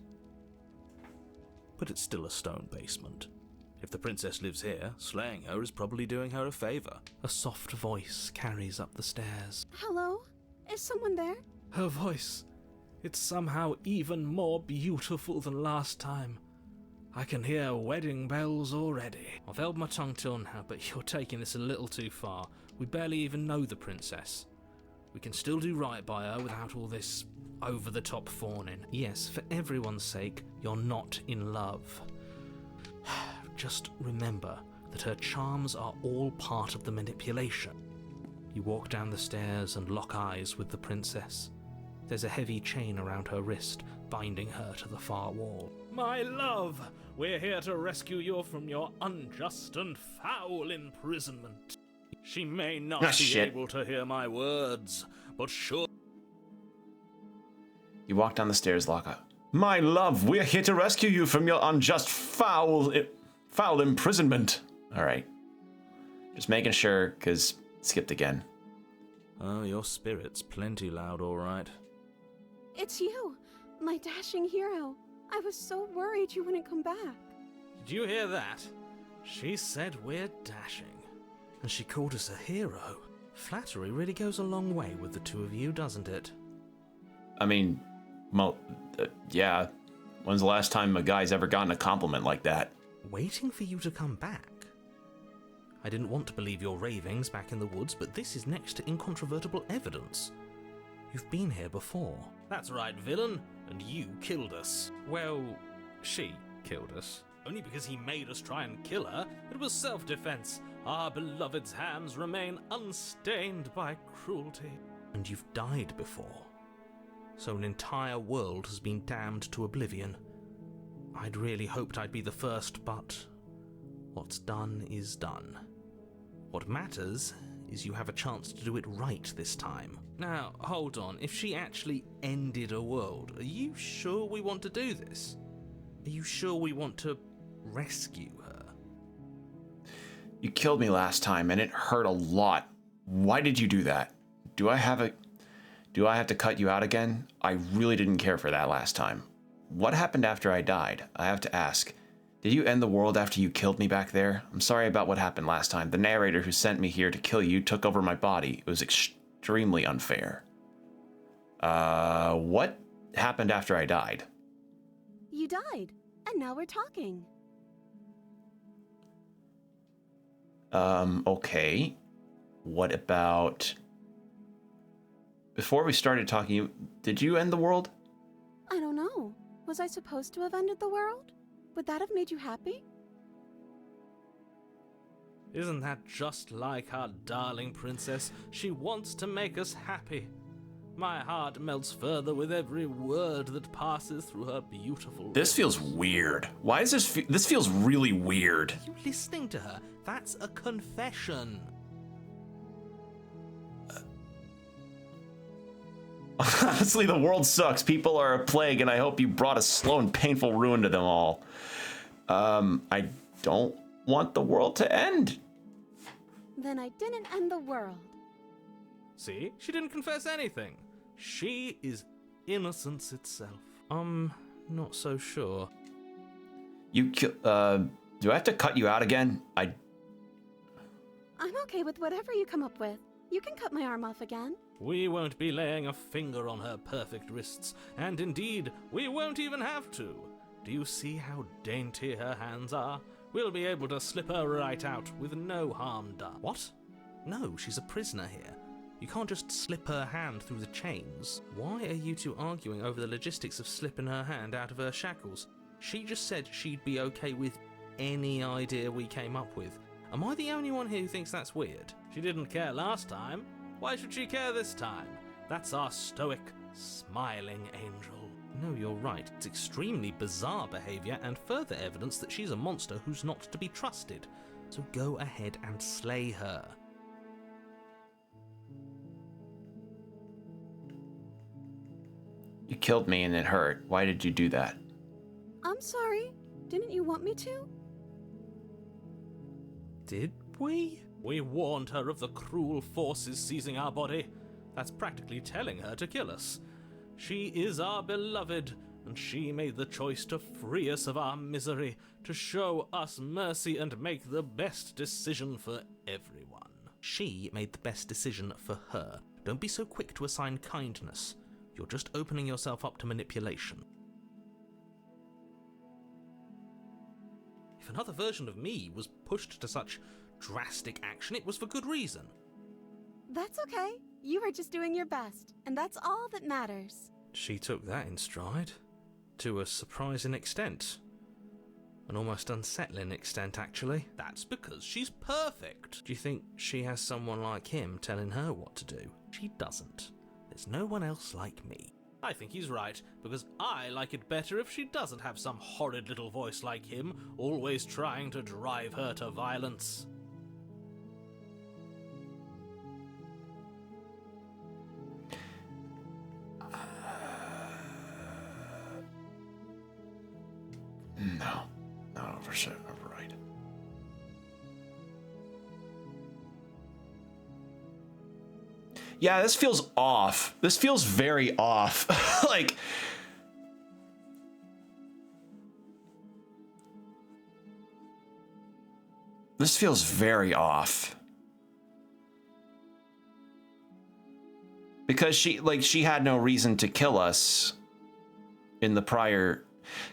But it's still a stone basement. If the princess lives here, slaying her is probably doing her a favor. A soft voice carries up the stairs. Hello? Is someone there? Her voice. It's somehow even more beautiful than last time. I can hear wedding bells already. I've held my tongue till now, but you're taking this a little too far. We barely even know the princess. We can still do right by her without all this over-the-top fawning. Yes, for everyone's sake, you're not in love. Just remember that her charms are all part of the manipulation. You walk down the stairs and lock eyes with the princess. There's a heavy chain around her wrist, binding her to the far wall. My love, we're here to rescue you from your unjust and foul imprisonment. She may not be able to hear my words, but sure. You walk down the stairs, lock up. My love, we're here to rescue you from your unjust, foul imprisonment. All right. Just making sure, because skipped again. Oh, your spirit's plenty loud, all right. It's you, my dashing hero. I was so worried you wouldn't come back. Did you hear that? She said we're dashing. And she called us a hero. Flattery really goes a long way with the two of you, doesn't it? I mean, well, yeah. When's the last time a guy's ever gotten a compliment like that? Waiting for you to come back. I didn't want to believe your ravings back in the woods, but this is next to incontrovertible evidence. You've been here before. That's right, villain. And you killed us. Well, she killed us. Only because he made us try and kill her. It was self-defense. Our beloved's hands remain unstained by cruelty. And you've died before. So an entire world has been damned to oblivion. I'd really hoped I'd be the first, but what's done is done. What matters is you have a chance to do it right this time. Now, hold on. If she actually ended a world, are you sure we want to do this? Are you sure we want to rescue her? You killed me last time, and it hurt a lot. Why did you do that? Do I have to cut you out again? I really didn't care for that last time. What happened after I died? I have to ask. Did you end the world after you killed me back there? I'm sorry about what happened last time. The narrator who sent me here to kill you took over my body. It was extremely unfair. What happened after I died? You died, and now we're talking. Okay. What about... Before we started talking, did you end the world? I don't know. Was I supposed to have ended the world? Would that have made you happy? Isn't that just like our darling princess? She wants to make us happy. My heart melts further with every word that passes through her beautiful This feels weird. Why is this? This feels really weird. Are you listening to her? That's a confession. Honestly, the world sucks. People are a plague, and I hope you brought a slow and painful ruin to them all. I don't want the world to end. Then I didn't end the world. See? She didn't confess anything. She is innocence itself. Not so sure. Do I have to cut you out again? I'm okay with whatever you come up with. You can cut my arm off again. We won't be laying a finger on her perfect wrists, and indeed, we won't even have to. Do you see how dainty her hands are? We'll be able to slip her right out with no harm done. What? No, she's a prisoner here. You can't just slip her hand through the chains. Why are you two arguing over the logistics of slipping her hand out of her shackles? She just said she'd be okay with any idea we came up with. Am I the only one here who thinks that's weird? She didn't care last time. Why should she care this time? That's our stoic, smiling angel. No, you're right. It's extremely bizarre behavior and further evidence that she's a monster who's not to be trusted. So go ahead and slay her. You killed me and it hurt. Why did you do that? I'm sorry. Didn't you want me to? Did we? We warned her of the cruel forces seizing our body. That's practically telling her to kill us. She is our beloved, and she made the choice to free us of our misery, to show us mercy and make the best decision for everyone. She made the best decision for her. Don't be so quick to assign kindness. You're just opening yourself up to manipulation. If another version of me was pushed to such drastic action, it was for good reason. That's okay. You were just doing your best, and that's all that matters. She took that in stride. To a surprising extent. An almost unsettling extent, actually. That's because she's perfect. Do you think she has someone like him telling her what to do? She doesn't. There's no one else like me. I think he's right, because I like it better if she doesn't have some horrid little voice like him, always trying to drive her to violence. No, right. Yeah, this feels off. This feels very off. Like, this feels very off. Because she had no reason to kill us in the prior.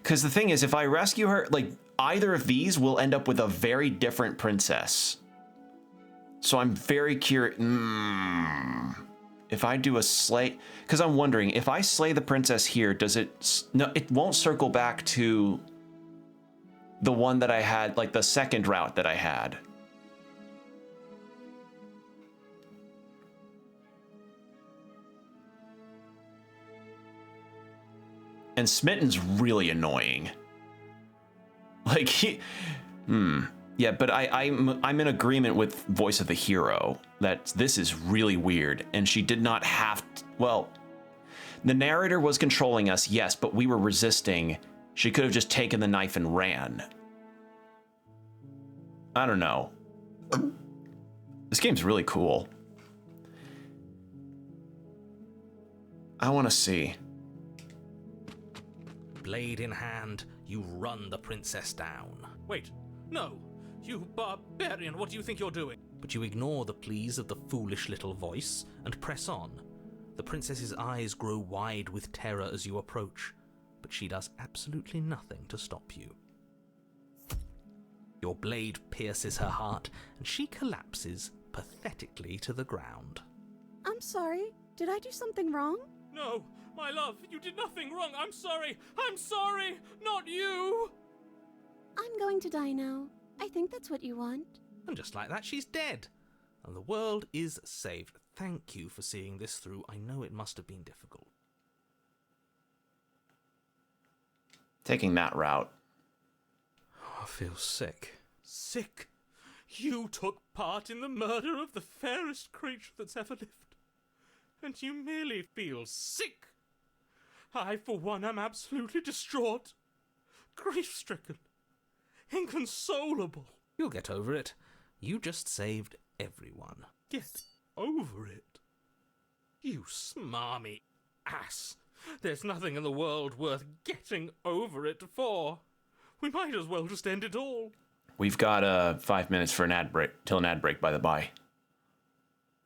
Because the thing is, if I rescue her, like, either of these will end up with a very different princess. So I'm very curious. If I do a slay, because I'm wondering, if I slay the princess here, does it? No, it won't circle back to the one that I had, like the second route that I had. And Smitten's really annoying. Like he, yeah, but I'm in agreement with Voice of the Hero that this is really weird, and she did not have to, well, the narrator was controlling us, yes, but we were resisting. She could have just taken the knife and ran. I don't know. This game's really cool. I want to see. Blade in hand, you run the princess down. Wait, no! You barbarian, what do you think you're doing? But you ignore the pleas of the foolish little voice and press on. The princess's eyes grow wide with terror as you approach, but she does absolutely nothing to stop you. Your blade pierces her heart, and she collapses pathetically to the ground. I'm sorry. Did I do something wrong? No, my love, you did nothing wrong. I'm sorry. I'm sorry. Not you. I'm going to die now. I think that's what you want. And just like that, she's dead. And the world is saved. Thank you for seeing this through. I know it must have been difficult. Taking that route. I feel sick. Sick? You took part in the murder of the fairest creature that's ever lived. And you merely feel sick? I, for one, am absolutely distraught. Grief-stricken. Inconsolable. You'll get over it. You just saved everyone. Get over it? You smarmy ass. There's nothing in the world worth getting over it for. We might as well just end it all. We've got 5 minutes for an ad break, till an ad break, by the by.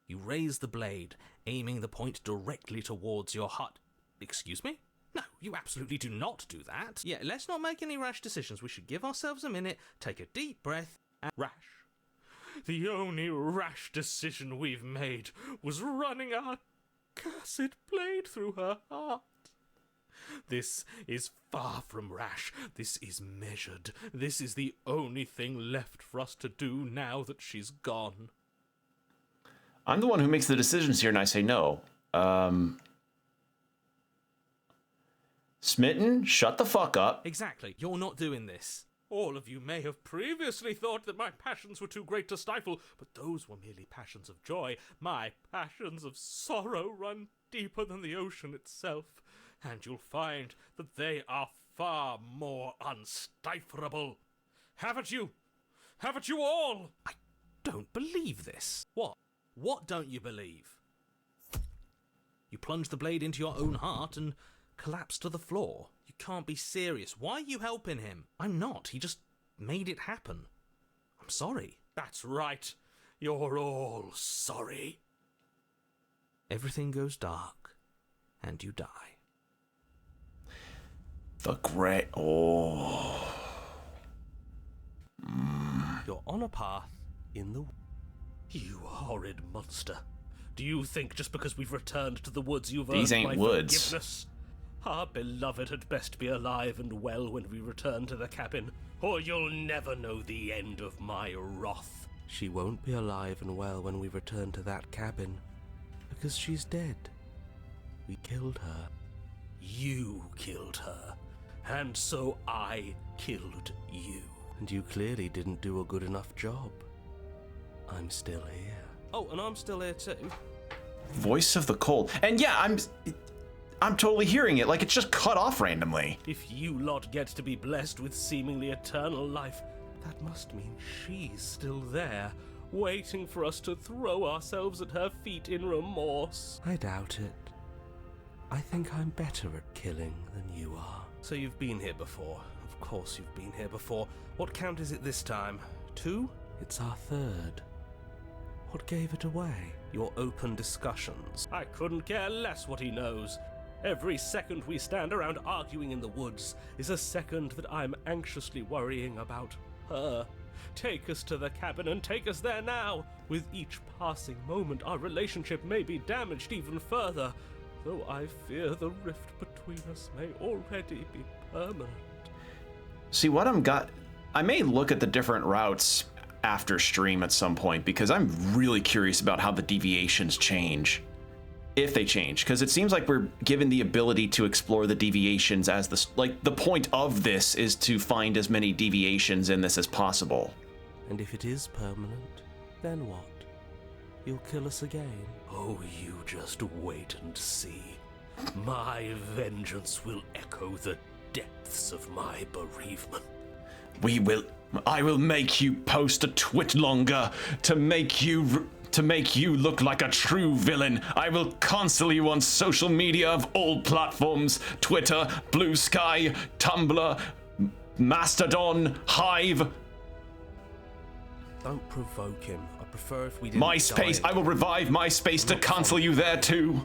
You raise the blade, aiming the point directly towards your heart. Excuse me? No, you absolutely do not do that. Yeah, let's not make any rash decisions. We should give ourselves a minute, take a deep breath, and... Rash. The only rash decision we've made was running our cursed blade through her heart. This is far from rash. This is measured. This is the only thing left for us to do now that she's gone. I'm the one who makes the decisions here, and I say no. Smitten, shut the fuck up. Exactly. You're not doing this. All of you may have previously thought that my passions were too great to stifle, but those were merely passions of joy. My passions of sorrow run deeper than the ocean itself, and you'll find that they are far more unstiflable. Haven't you? Haven't you all? I don't believe this. What? What don't you believe? You plunge the blade into your own heart and collapse to the floor. You can't be serious. Why are you helping him? I'm not. He just made it happen. I'm sorry. That's right. You're all sorry. Everything goes dark, and you die. The great... Oh. You're on a path in the... You horrid monster. Do you think just because we've returned to the woods you've These earned ain't my woods. forgiveness? Our beloved had best be alive and well when we return to the cabin, or you'll never know the end of my wrath. She won't be alive and well when we return to that cabin, because she's dead. We killed her. You killed her, and so I killed you. And you clearly didn't do a good enough job. I'm still here. Oh, and I'm still here too. Voice of the cold. And yeah, I'm totally hearing it, like it's just cut off randomly. If you lot get to be blessed with seemingly eternal life, that must mean she's still there, waiting for us to throw ourselves at her feet in remorse. I doubt it. I think I'm better at killing than you are. So you've been here before. Of course you've been here before. What count is it this time? 2? It's our 3rd. What gave it away? Your open discussions. I couldn't care less what he knows. Every second we stand around arguing in the woods is a second that I'm anxiously worrying about her. Take us to the cabin and take us there now. With each passing moment, our relationship may be damaged even further, though I fear the rift between us may already be permanent. See, I may look at the different routes after stream at some point, because I'm really curious about how the deviations change. If they change, because it seems like we're given the ability to explore the deviations as the point of this is to find as many deviations in this as possible. And if it is permanent, then what? You'll kill us again? Oh, you just wait and see. My vengeance will echo the depths of my bereavement. I will make you post a twit longer to make you look like a true villain. I will cancel you on social media of all platforms: Twitter, Blue Sky, Tumblr, Mastodon, Hive. Don't provoke him. I prefer if we didn't. MySpace. I will revive MySpace to cancel you there too.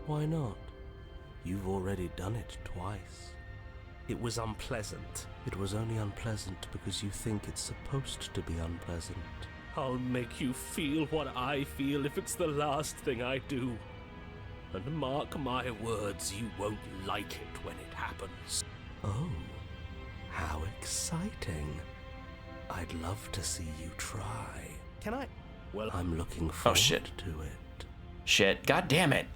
Why not? You've already done it twice. It was unpleasant. It was only unpleasant because you think it's supposed to be unpleasant. I'll make you feel what I feel if it's the last thing I do. And mark my words, you won't like it when it happens. Oh, How exciting. I'd love to see you try. Can I? Well, I'm looking forward shit. to it. Shit. God damn it.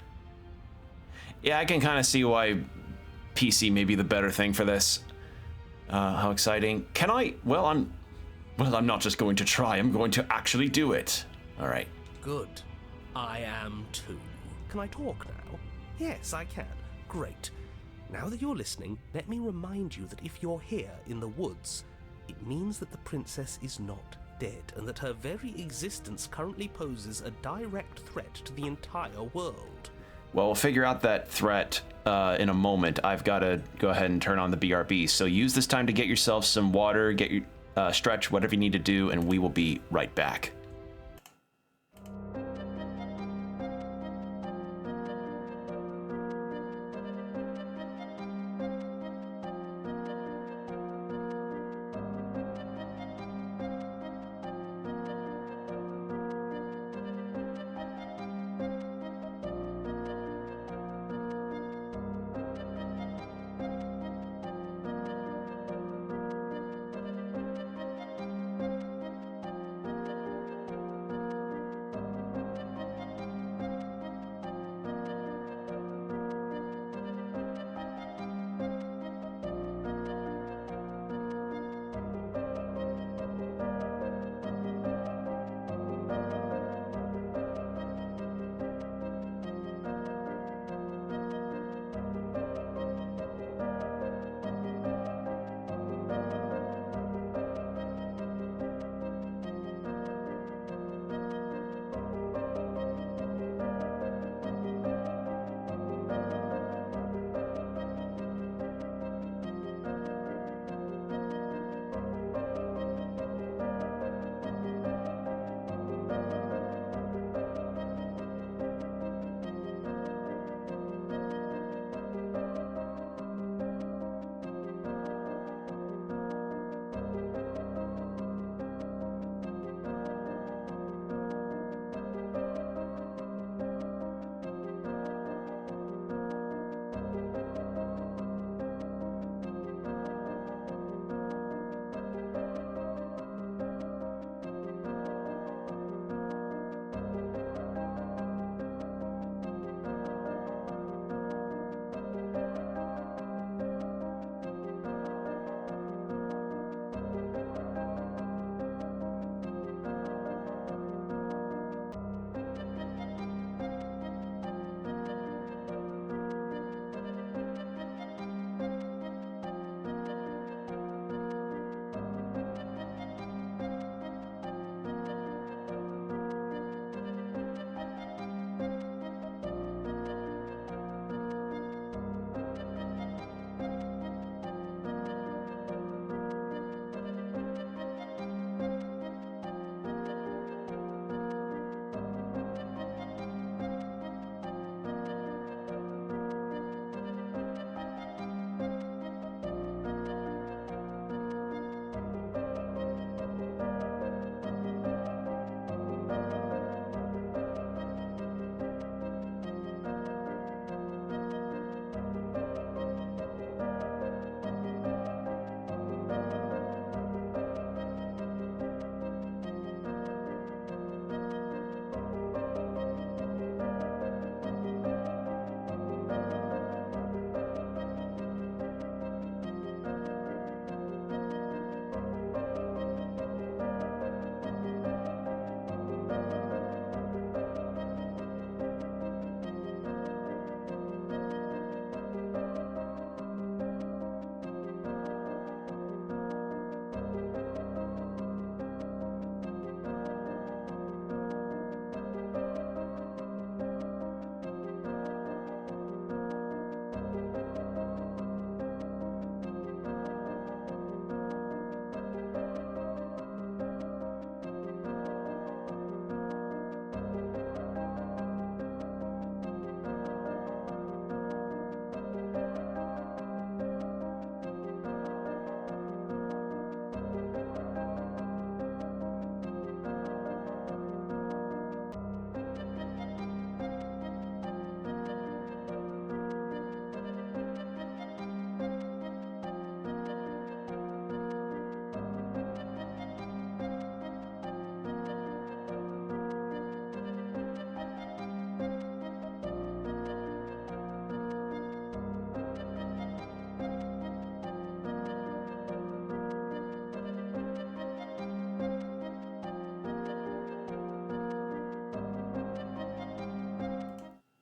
Yeah, I can kind of see why PC may be the better thing for this. How exciting. Can I? Well, I'm not just going to try. I'm going to actually do it. All right. Good. I am too. Can I talk now? Yes, I can. Great. Now that you're listening, let me remind you that if you're here in the woods, it means that the princess is not dead, and that her very existence currently poses a direct threat to the entire world. Well, we'll figure out that threat in a moment. I've got to go ahead and turn on the BRB. So use this time to get yourself some water, get your stretch, whatever you need to do, and we will be right back.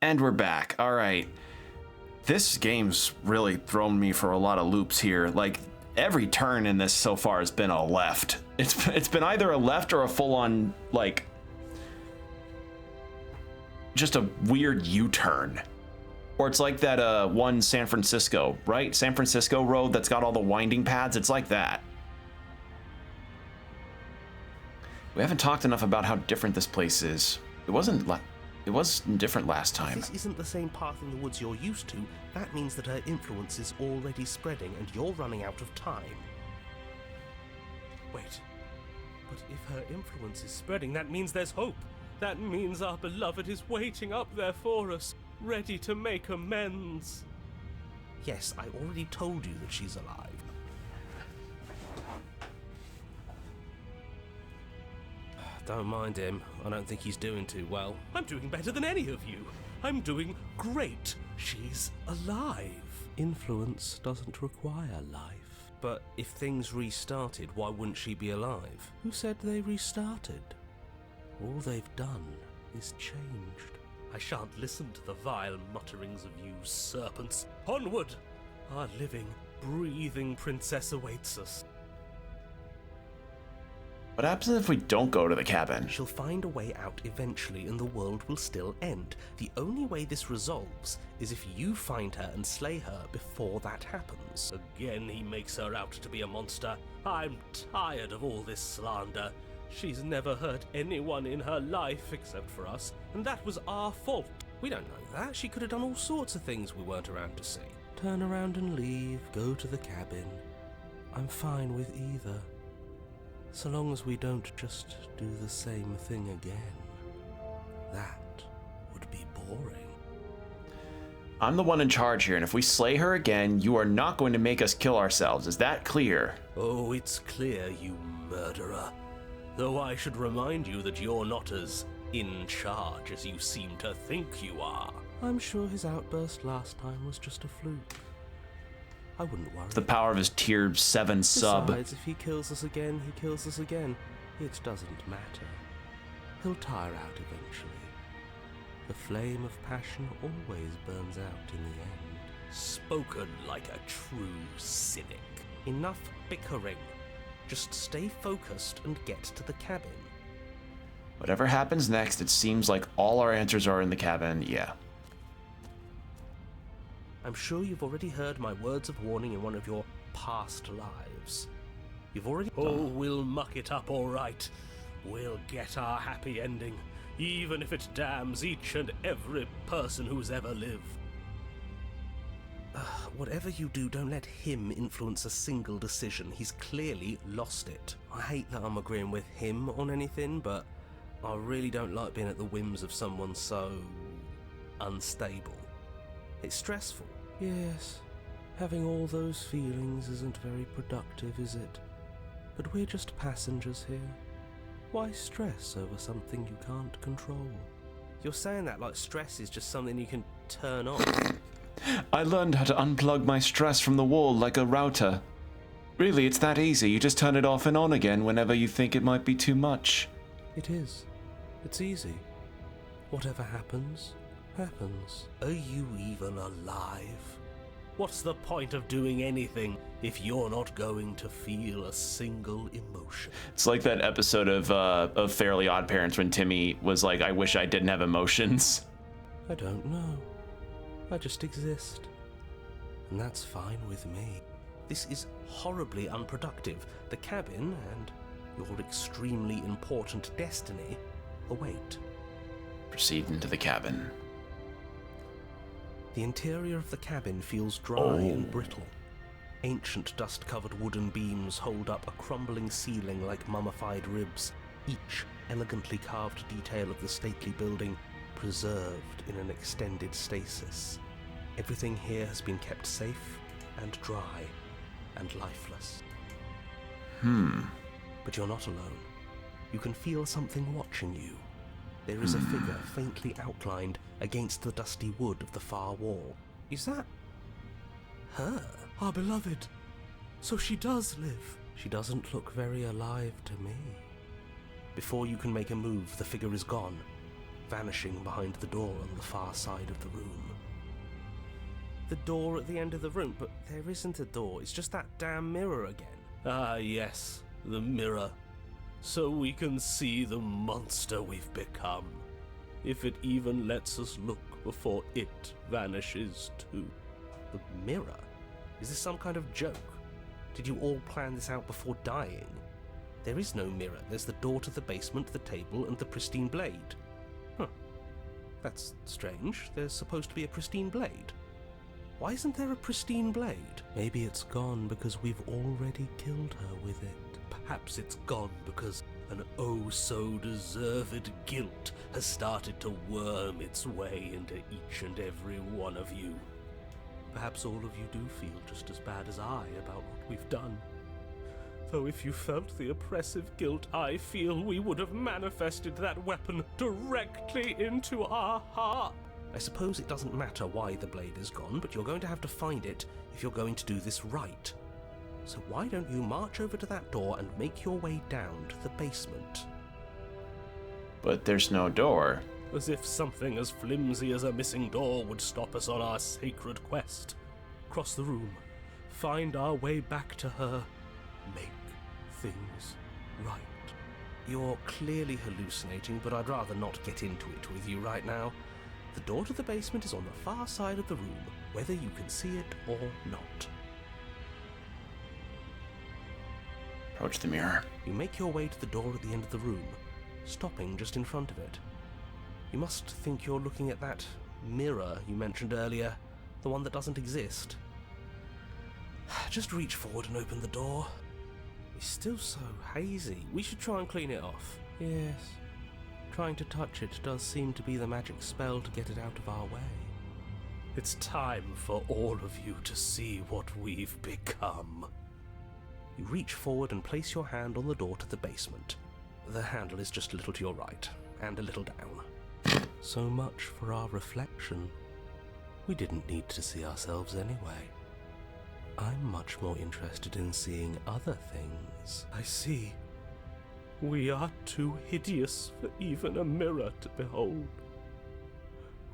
And we're back. All right. This game's really thrown me for a lot of loops here. Like, every turn in this so far has been a left. It's been either a left or a full-on, like, just a weird U-turn. Or it's like that one San Francisco, right? San Francisco road that's got all the winding paths. It's like that. We haven't talked enough about how different this place is. It wasn't different last time. If this isn't the same path in the woods you're used to, that means that her influence is already spreading and you're running out of time. Wait, but if her influence is spreading, that means there's hope. That means our beloved is waiting up there for us, ready to make amends. Yes, I already told you that she's alive. Don't mind him. I don't think he's doing too well. I'm doing better than any of you. I'm doing great. She's alive. Influence doesn't require life. But if things restarted, why wouldn't she be alive? Who said they restarted? All they've done is changed. I shan't listen to the vile mutterings of you serpents. Onward! Our living, breathing princess awaits us. What happens if we don't go to the cabin? She'll find a way out eventually and the world will still end. The only way this resolves is if you find her and slay her before that happens. Again, he makes her out to be a monster. I'm tired of all this slander. She's never hurt anyone in her life except for us, and that was our fault. We don't know that. She could have done all sorts of things we weren't around to see. Turn around and leave, go to the cabin. I'm fine with either. So long as we don't just do the same thing again. That would be boring. I'm the one in charge here, and if we slay her again, you are not going to make us kill ourselves. Is that clear? Oh, it's clear, you murderer. Though I should remind you that you're not as in charge as you seem to think you are. I'm sure his outburst last time was just a fluke. I wouldn't worry. The power of his tier 7 sub. Besides, if he kills us again, he kills us again. It doesn't matter. He'll tire out eventually. The flame of passion always burns out in the end. Spoken like a true cynic. Enough bickering. Just stay focused and get to the cabin. Whatever happens next, it seems like all our answers are in the cabin, yeah. I'm sure you've already heard my words of warning in one of your past lives. You've already... Oh, we'll muck it up all right. We'll get our happy ending, even if it damns each and every person who's ever lived. Whatever you do, don't let him influence a single decision. He's clearly lost it. I hate that I'm agreeing with him on anything, but I really don't like being at the whims of someone so unstable. It's stressful. Yes, having all those feelings isn't very productive, is it? But we're just passengers here. Why stress over something you can't control? You're saying that like stress is just something you can turn off. I learned how to unplug my stress from the wall like a router. Really, it's that easy. You just turn it off and on again whenever you think it might be too much. It is. It's easy. Whatever happens, happens. Are you even alive? What's the point of doing anything if you're not going to feel a single emotion? It's like that episode of Fairly Odd Parents when Timmy was like, I wish I didn't have emotions. I don't know. I just exist. And that's fine with me. This is horribly unproductive. The cabin and your extremely important destiny await. Proceed into the cabin. The interior of the cabin feels dry and brittle. Ancient dust-covered wooden beams hold up a crumbling ceiling like mummified ribs, each elegantly carved detail of the stately building preserved in an extended stasis. Everything here has been kept safe and dry and lifeless. But you're not alone. You can feel something watching you. There is a figure faintly outlined against the dusty wood of the far wall. Is that her? Our beloved. So she does live. She doesn't look very alive to me. Before you can make a move, the figure is gone. vanishing behind the door on the far side of the room. The door at the end of the room, but there isn't a door, it's just that damn mirror again. Ah, yes, the mirror. So we can see the monster we've become. If it even lets us look before it vanishes too. The mirror? Is this some kind of joke? Did you all plan this out before dying? There is no mirror. There's the door to the basement, the table, and the pristine blade. Huh. That's strange. There's supposed to be a pristine blade. Why isn't there a pristine blade? Maybe it's gone because we've already killed her with it. Perhaps it's gone because an oh-so-deserved guilt has started to worm its way into each and every one of you. Perhaps all of you do feel just as bad as I about what we've done. Though if you felt the oppressive guilt I feel, we would have manifested that weapon directly into our heart. I suppose it doesn't matter why the blade is gone, but you're going to have to find it if you're going to do this right. So why don't you march over to that door and make your way down to the basement? But there's no door. As if something as flimsy as a missing door would stop us on our sacred quest. Cross the room, find our way back to her, make things right. You're clearly hallucinating, but I'd rather not get into it with you right now. The door to the basement is on the far side of the room, whether you can see it or not. Approach the mirror. You make your way to the door at the end of the room, stopping just in front of it. You must think you're looking at that mirror you mentioned earlier, the one that doesn't exist. Just reach forward and open the door. It's still so hazy. We should try and clean it off. Yes. Trying to touch it does seem to be the magic spell to get it out of our way. It's time for all of you to see what we've become. You reach forward and place your hand on the door to the basement. The handle is just a little to your right, and a little down. So much for our reflection. We didn't need to see ourselves anyway. I'm much more interested in seeing other things. I see. We are too hideous for even a mirror to behold.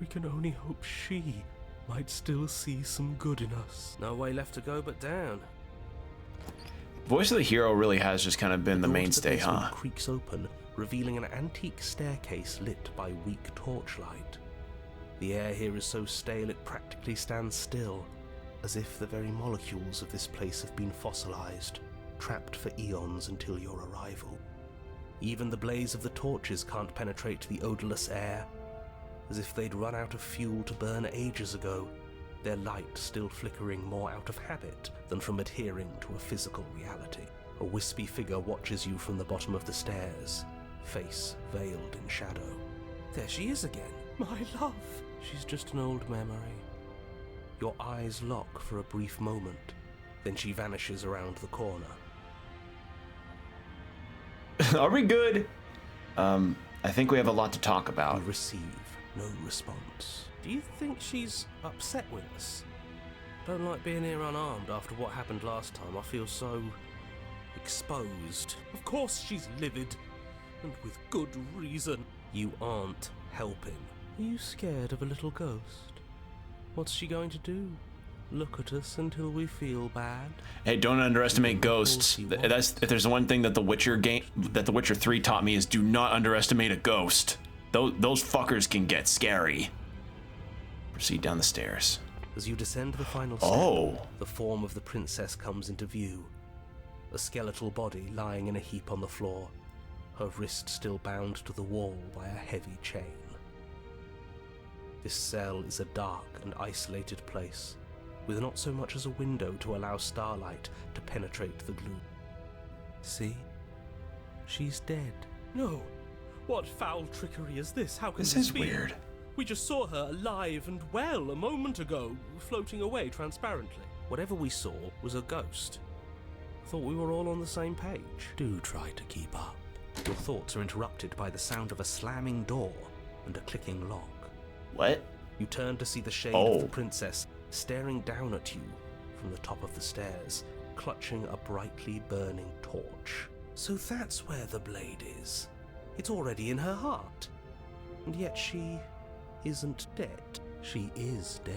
We can only hope she might still see some good in us. No way left to go but down. Voice of the hero really has just kind of been the mainstay, huh? Creaks open, revealing an antique staircase lit by weak torchlight. The air here is so stale it practically stands still, as if the very molecules of this place have been fossilized, trapped for eons until your arrival. Even the blaze of the torches can't penetrate the odorless air, as if they'd run out of fuel to burn ages ago, their light still flickering more out of habit than from adhering to a physical reality. A wispy figure watches you from the bottom of the stairs, face veiled in shadow. There she is again. My love. She's just an old memory. Your eyes lock for a brief moment, then she vanishes around the corner. Are we good? I think we have a lot to talk about. You receive no response. Do you think she's upset with us? Don't like being here unarmed after what happened last time. I feel so exposed. Of course she's livid, and with good reason. You aren't helping. Are you scared of a little ghost? What's she going to do? Look at us until we feel bad? Hey, don't underestimate ghosts. That's if there's one thing that the Witcher 3 taught me is do not underestimate a ghost. Those fuckers can get scary. Proceed down the stairs. As you descend the final step, the form of the princess comes into view. A skeletal body lying in a heap on the floor, her wrist still bound to the wall by a heavy chain. This cell is a dark and isolated place, with not so much as a window to allow starlight to penetrate the gloom. See? She's dead. No! What foul trickery is this? How can this this is be? Weird. We just saw her alive and well a moment ago, floating away transparently. Whatever we saw was a ghost. I thought we were all on the same page. Do try to keep up. Your thoughts are interrupted by the sound of a slamming door and a clicking lock. What? You turn to see the shade of the princess staring down at you from the top of the stairs, clutching a brightly burning torch. So that's where the blade is. It's already in her heart. And yet she isn't dead. She is dead.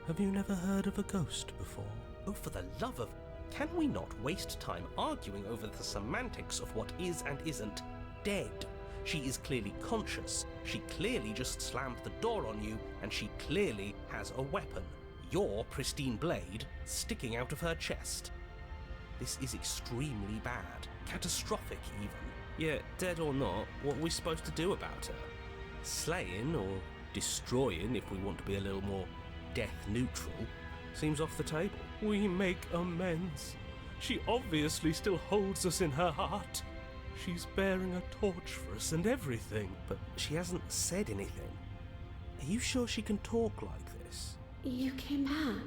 Have you never heard of a ghost before? Oh, for the love of... Can we not waste time arguing over the semantics of what is and isn't dead? She is clearly conscious. She clearly just slammed the door on you, and she clearly has a weapon. Your pristine blade sticking out of her chest. This is extremely bad. Catastrophic, even. Yet, dead or not, what are we supposed to do about her? Slaying, or destroying, if we want to be a little more death-neutral, seems off the table. We make amends. She obviously still holds us in her heart. She's bearing a torch for us and everything. But she hasn't said anything. Are you sure she can talk like this? You came back.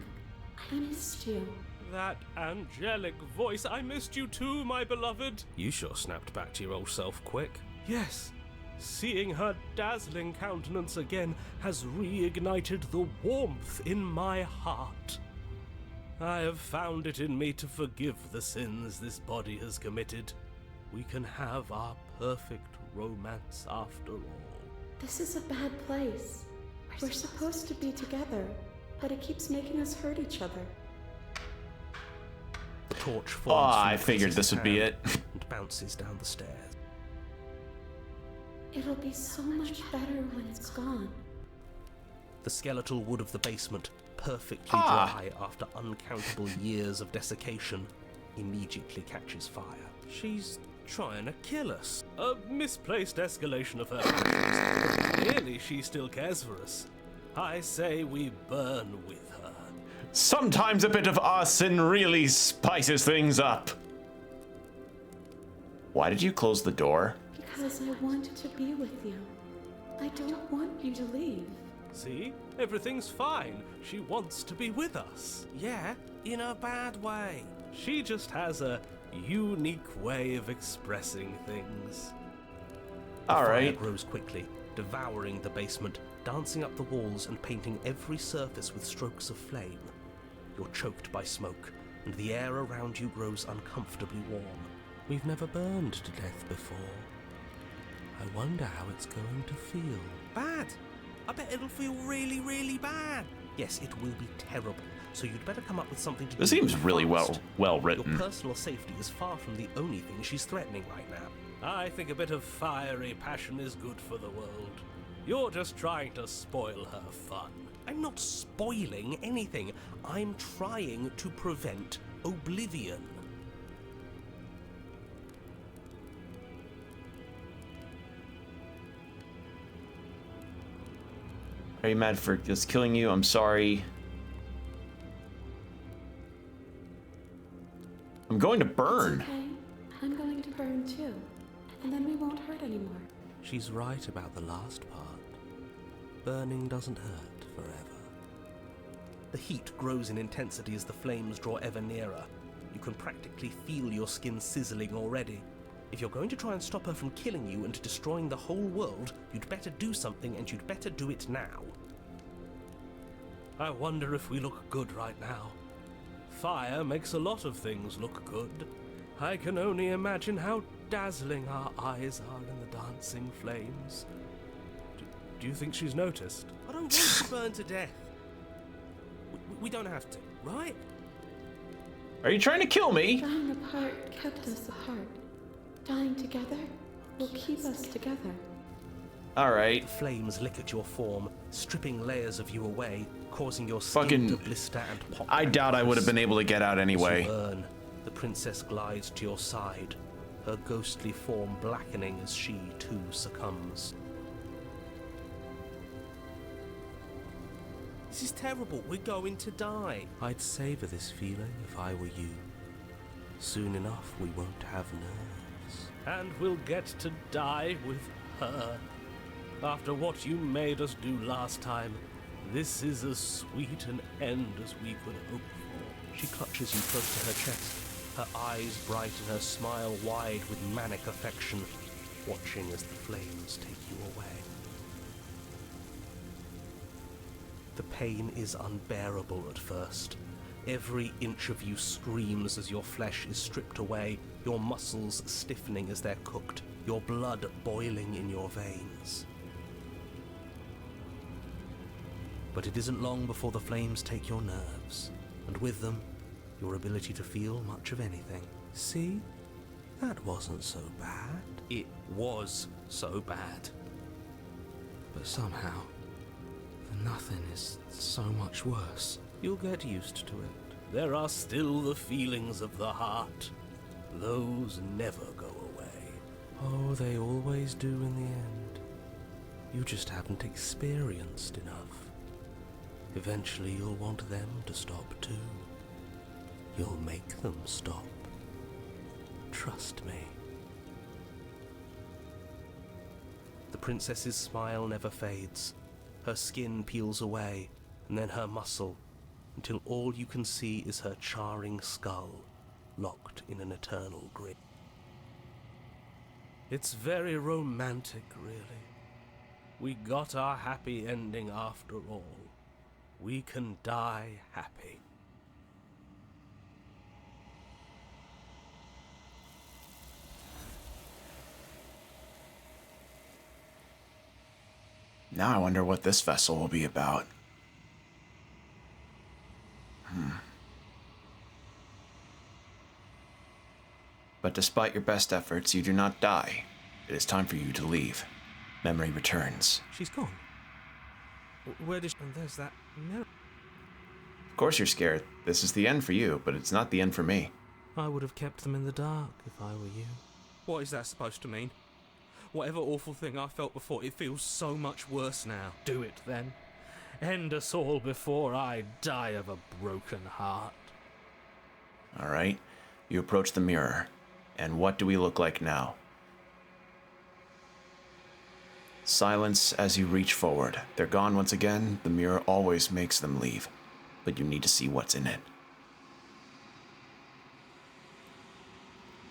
I missed you. That angelic voice. I missed you too, my beloved. You sure snapped back to your old self quick. Yes. Seeing her dazzling countenance again has reignited the warmth in my heart. I have found it in me to forgive the sins this body has committed. We can have our perfect romance after all. This is a bad place. We're supposed to be together, but it keeps making us hurt each other. The torch Oh, falls from I the figured this would be hand it. and bounces down the stairs. It'll be so much better when it's gone. The skeletal wood of the basement, perfectly dry after uncountable years of desiccation, immediately catches fire. She's trying to kill us. A misplaced escalation of her passions. Clearly she still cares for us. I say we burn with her. Sometimes a bit of arson really spices things up. Why did you close the door? Because I want to be with you. I don't want you to leave. See? Everything's fine. She wants to be with us. Yeah, in a bad way. She just has a unique way of expressing things. All Fire right. grows quickly, devouring the basement, dancing up the walls and painting every surface with strokes of flame. You're choked by smoke, and the air around you grows uncomfortably warm. We've never burned to death before. I wonder how it's going to feel. Bad! I bet it'll feel really, really bad. Yes, it will be terrible, so you'd better come up with something to do. This seems really fast. well Your written. personal safety is far from the only thing she's threatening right now. I think a bit of fiery passion is good for the world. You're just trying to spoil her fun. I'm not spoiling anything. I'm trying to prevent oblivion. Are you mad for just killing you? I'm sorry. I'm going to burn. It's okay. I'm going to burn too. And then we won't hurt anymore. She's right about the last part. Burning doesn't hurt forever. The heat grows in intensity as the flames draw ever nearer. You can practically feel your skin sizzling already. If you're going to try and stop her from killing you and destroying the whole world, you'd better do something, and you'd better do it now. I wonder if we look good right now. Fire makes a lot of things look good. I can only imagine how dazzling our eyes are in the dancing flames. Do you think she's noticed? I don't want to burn to death. We don't have to, right? Are you trying to kill me? Dying apart kept us apart. Dying together will keep us together. All right. Flames lick at your form, stripping layers of you away, causing your skin Fucking- to blister and pop. I back doubt I would have loose. been able to get out As you anyway. burn, the princess glides to your side, her ghostly form blackening as she too succumbs. This is terrible. We're going to die. I'd savor this feeling if I were you. Soon enough, we won't have nerves. And we'll get to die with her. After what you made us do last time, this is as sweet an end as we could hope for. She clutches you close to her chest, her eyes bright and her smile wide with manic affection, watching as the flames take you away. The pain is unbearable at first. Every inch of you screams as your flesh is stripped away, your muscles stiffening as they're cooked, your blood boiling in your veins. But it isn't long before the flames take your nerves, and with them, your ability to feel much of anything. See? That wasn't so bad. It was so bad. But somehow, the nothing is so much worse. You'll get used to it. There are still the feelings of the heart. Those never go away. Oh, they always do in the end. You just haven't experienced enough. Eventually you'll want them to stop too. You'll make them stop. Trust me. The princess's smile never fades. Her skin peels away, and then her muscle, until all you can see is her charring skull, locked in an eternal grip. It's very romantic, really. We got our happy ending after all. We can die happy. Now I wonder what this vessel will be about. But despite your best efforts, you do not die. It is time for you to leave. Memory returns. She's gone. Where did she... And there's that mirror. Of course you're scared. This is the end for you, but it's not the end for me. I would have kept them in the dark if I were you. What is that supposed to mean? Whatever awful thing I felt before, it feels so much worse now. Do it, then. End us all before I die of a broken heart. All right. You approach the mirror. And what do we look like now? Silence as you reach forward. They're gone once again. The mirror always makes them leave. But you need to see what's in it.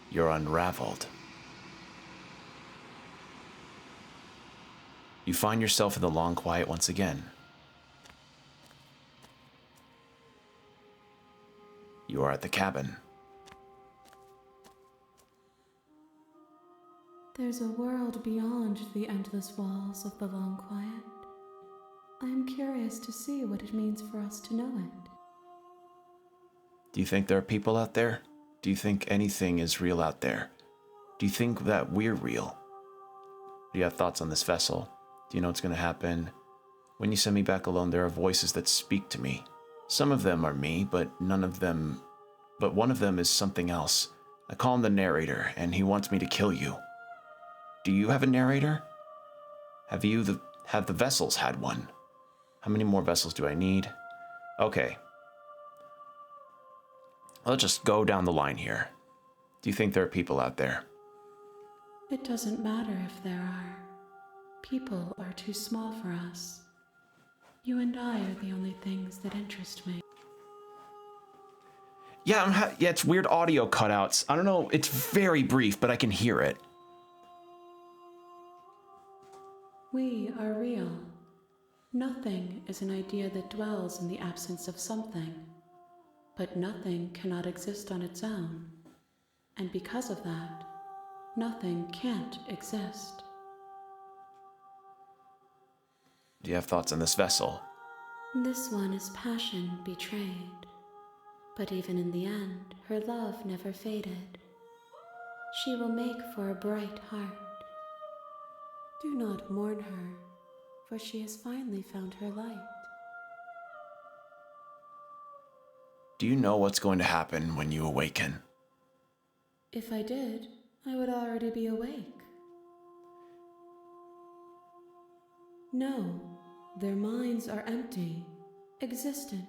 You're unraveled. You find yourself in the long quiet once again. You are at the cabin. There's a world beyond the endless walls of the long quiet. I am curious to see what it means for us to know it. Do you think there are people out there? Do you think anything is real out there? Do you think that we're real? Do you have thoughts on this vessel? Do you know what's going to happen? When you send me back alone, there are voices that speak to me. Some of them are me, but one of them is something else. I call him the narrator, and he wants me to kill you. Do you have a narrator? Have the vessels had one? How many more vessels do I need? Okay. Let's just go down the line here. Do you think there are people out there? It doesn't matter if there are. People are too small for us. You and I are the only things that interest me. Yeah, it's weird audio cutouts. I don't know, it's very brief, but I can hear it. We are real. Nothing is an idea that dwells in the absence of something. But nothing cannot exist on its own. And because of that, nothing can't exist. Do you have thoughts on this vessel? This one is passion betrayed. But even in the end, her love never faded. She will make for a bright heart. Do not mourn her, for she has finally found her light. Do you know what's going to happen when you awaken? If I did, I would already be awake. No, their minds are empty, existent,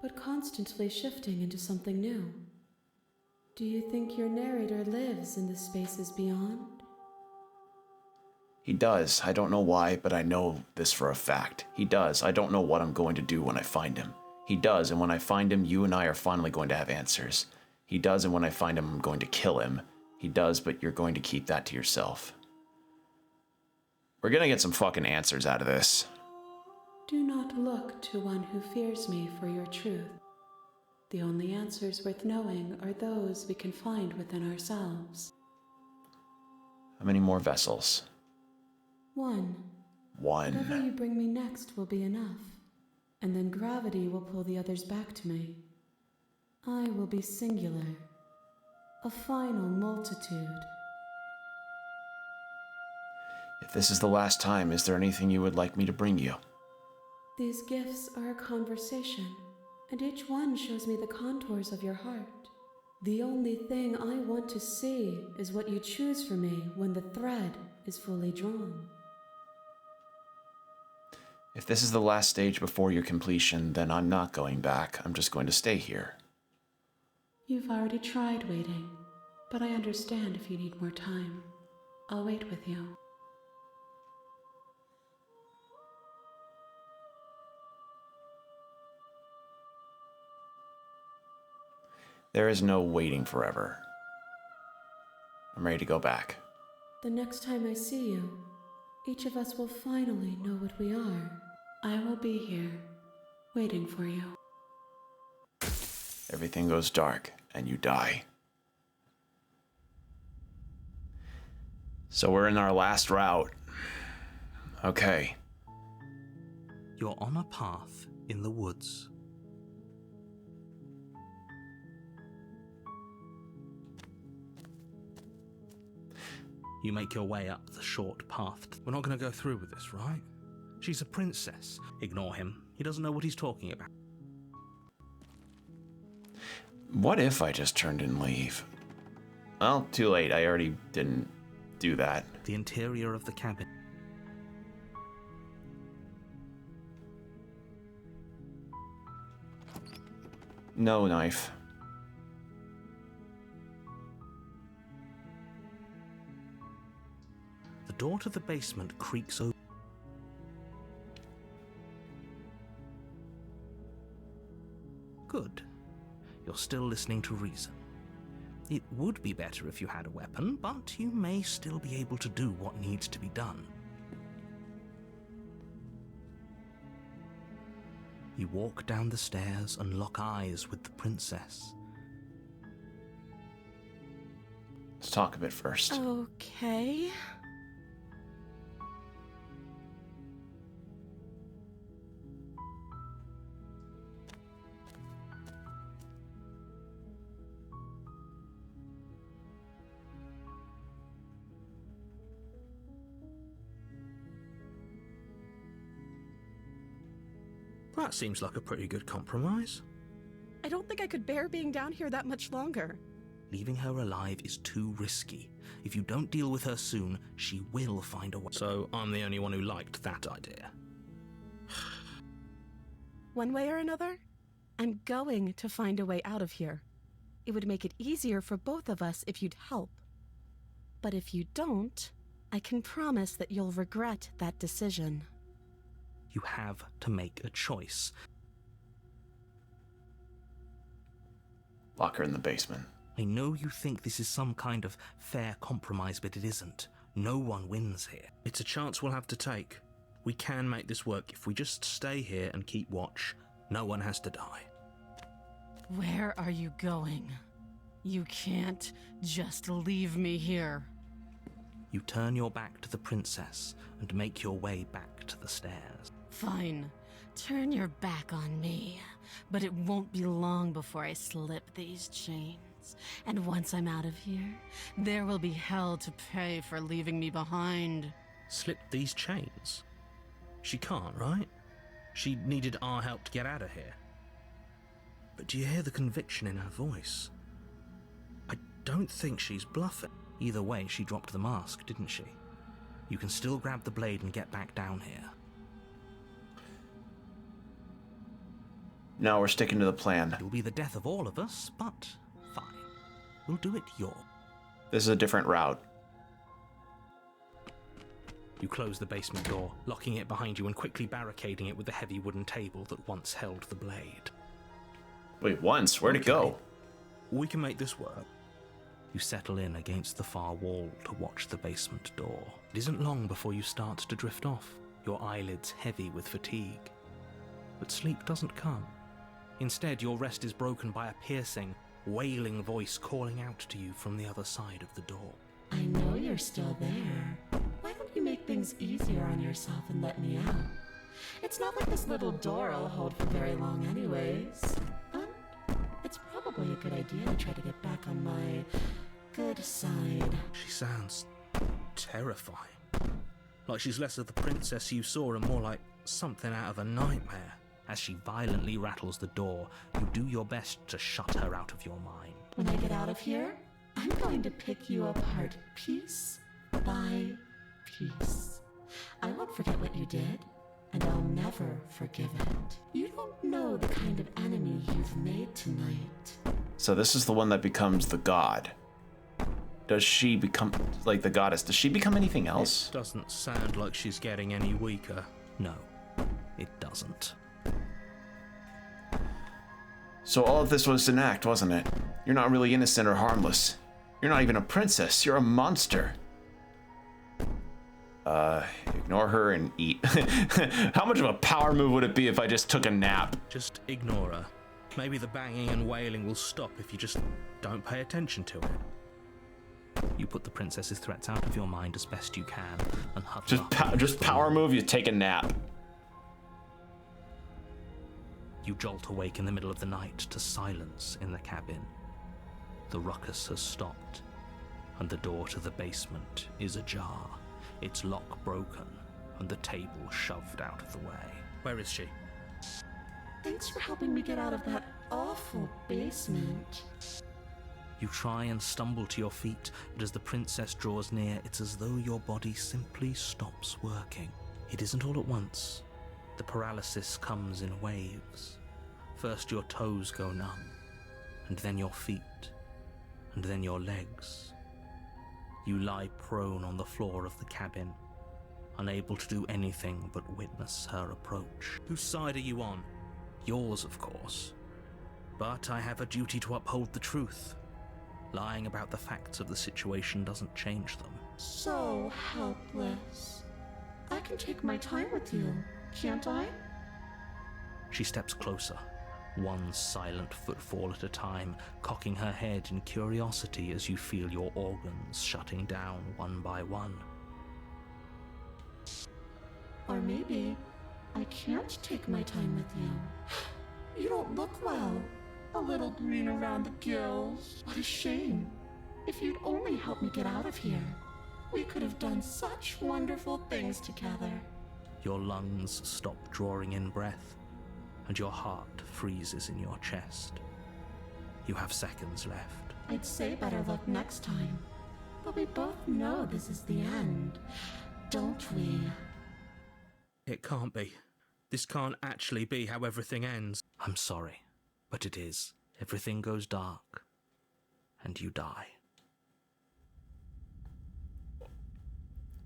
but constantly shifting into something new. Do you think your narrator lives in the spaces beyond? He does. I don't know why, but I know this for a fact. He does. I don't know what I'm going to do when I find him. He does, and when I find him, you and I are finally going to have answers. He does, and when I find him, I'm going to kill him. He does, but you're going to keep that to yourself. We're gonna get some fucking answers out of this. Do not look to one who fears me for your truth. The only answers worth knowing are those we can find within ourselves. How many more vessels? One. One. Whatever you bring me next will be enough. and then gravity will pull the others back to me. I will be singular, a final multitude. If this is the last time, is there anything you would like me to bring you? These gifts are a conversation, and each one shows me the contours of your heart. The only thing I want to see is what you choose for me when the thread is fully drawn. If this is the last stage before your completion, then I'm not going back. I'm just going to stay here. You've already tried waiting, but I understand if you need more time. I'll wait with you. There is no waiting forever. I'm ready to go back. The next time I see you, each of us will finally know what we are. I will be here, waiting for you. Everything goes dark, and you die. So we're in our last route. Okay. You're on a path in the woods. You make your way up the short path. We're not going to go through with this, right? She's a princess. Ignore him. He doesn't know what he's talking about. What if I just turned and leave? Well, too late. I already didn't do that. The interior of the cabin. No knife. The door to the basement creaks open. Good. You're still listening to reason. It would be better if you had a weapon, but you may still be able to do what needs to be done. You walk down the stairs and lock eyes with the princess. Let's talk a bit first. Okay. That seems like a pretty good compromise. I don't think I could bear being down here that much longer. Leaving her alive is too risky. If you don't deal with her soon, she will find a way. So I'm the only one who liked that idea. One way or another, I'm going to find a way out of here. It would make it easier for both of us if you'd help. But if you don't, I can promise that you'll regret that decision. You have to make a choice. Lock her in the basement. I know you think this is some kind of fair compromise, but it isn't. No one wins here. It's a chance we'll have to take. We can make this work if we just stay here and keep watch. No one has to die. Where are you going? You can't just leave me here. You turn your back to the princess and make your way back to the stairs. Fine. Turn your back on me. But it won't be long before I slip these chains. And once I'm out of here, there will be hell to pay for leaving me behind. Slip these chains? She can't, right? She needed our help to get out of here. But do you hear the conviction in her voice? I don't think she's bluffing. Either way, she dropped the mask, didn't she? You can still grab the blade and get back down here. No, we're sticking to the plan. It'll be the death of all of us, but fine. We'll do it your. This is a different route. You close the basement door, locking it behind you and quickly barricading it with the heavy wooden table that once held the blade. Wait, once? Where'd it go? We can make this work. You settle in against the far wall to watch the basement door. It isn't long before you start to drift off, your eyelids heavy with fatigue. But sleep doesn't come. Instead, your rest is broken by a piercing, wailing voice calling out to you from the other side of the door. I know you're still there. Why don't you make things easier on yourself and let me out? It's not like this little door will hold for very long anyways. And it's probably a good idea to try to get back on my good side. She sounds terrifying. Like she's less of the princess you saw and more like something out of a nightmare. As she violently rattles the door, you do your best to shut her out of your mind. When I get out of here, I'm going to pick you apart piece by piece. I won't forget what you did, and I'll never forgive it. You don't know the kind of enemy you've made tonight. So this is the one that becomes the god. Does she become, like the goddess, does she become anything else? It doesn't sound like she's getting any weaker. No, it doesn't. So all of this was an act, wasn't it? You're not really innocent or harmless. You're not even a princess, you're a monster. Ignore her and eat. How much of a power move would it be if I just took a nap? Just ignore her. Maybe the banging and wailing will stop if you just don't pay attention to it. You put the princess's threats out of your mind as best you can and huddle up. Just power move, you take a nap. You jolt awake in the middle of the night to silence in the cabin. The ruckus has stopped, and the door to the basement is ajar, its lock broken, and the table shoved out of the way. Where is she? Thanks for helping me get out of that awful basement. You try and stumble to your feet, but as the princess draws near, it's as though your body simply stops working. It isn't all at once. The paralysis comes in waves. First your toes go numb, and then your feet, and then your legs. You lie prone on the floor of the cabin, unable to do anything but witness her approach. Whose side are you on? Yours, of course. But I have a duty to uphold the truth. Lying about the facts of the situation doesn't change them. So helpless. I can take my time with you, can't I? She steps closer, one silent footfall at a time, cocking her head in curiosity as you feel your organs shutting down one by one. Or maybe I can't take my time with you. You don't look well. A little green around the gills. What a shame. If you'd only helped me get out of here, we could have done such wonderful things together. Your lungs stop drawing in breath, and your heart freezes in your chest. You have seconds left. I'd say better luck next time, but we both know this is the end, don't we? It can't be. This can't actually be how everything ends. I'm sorry, but it is. Everything goes dark, and you die.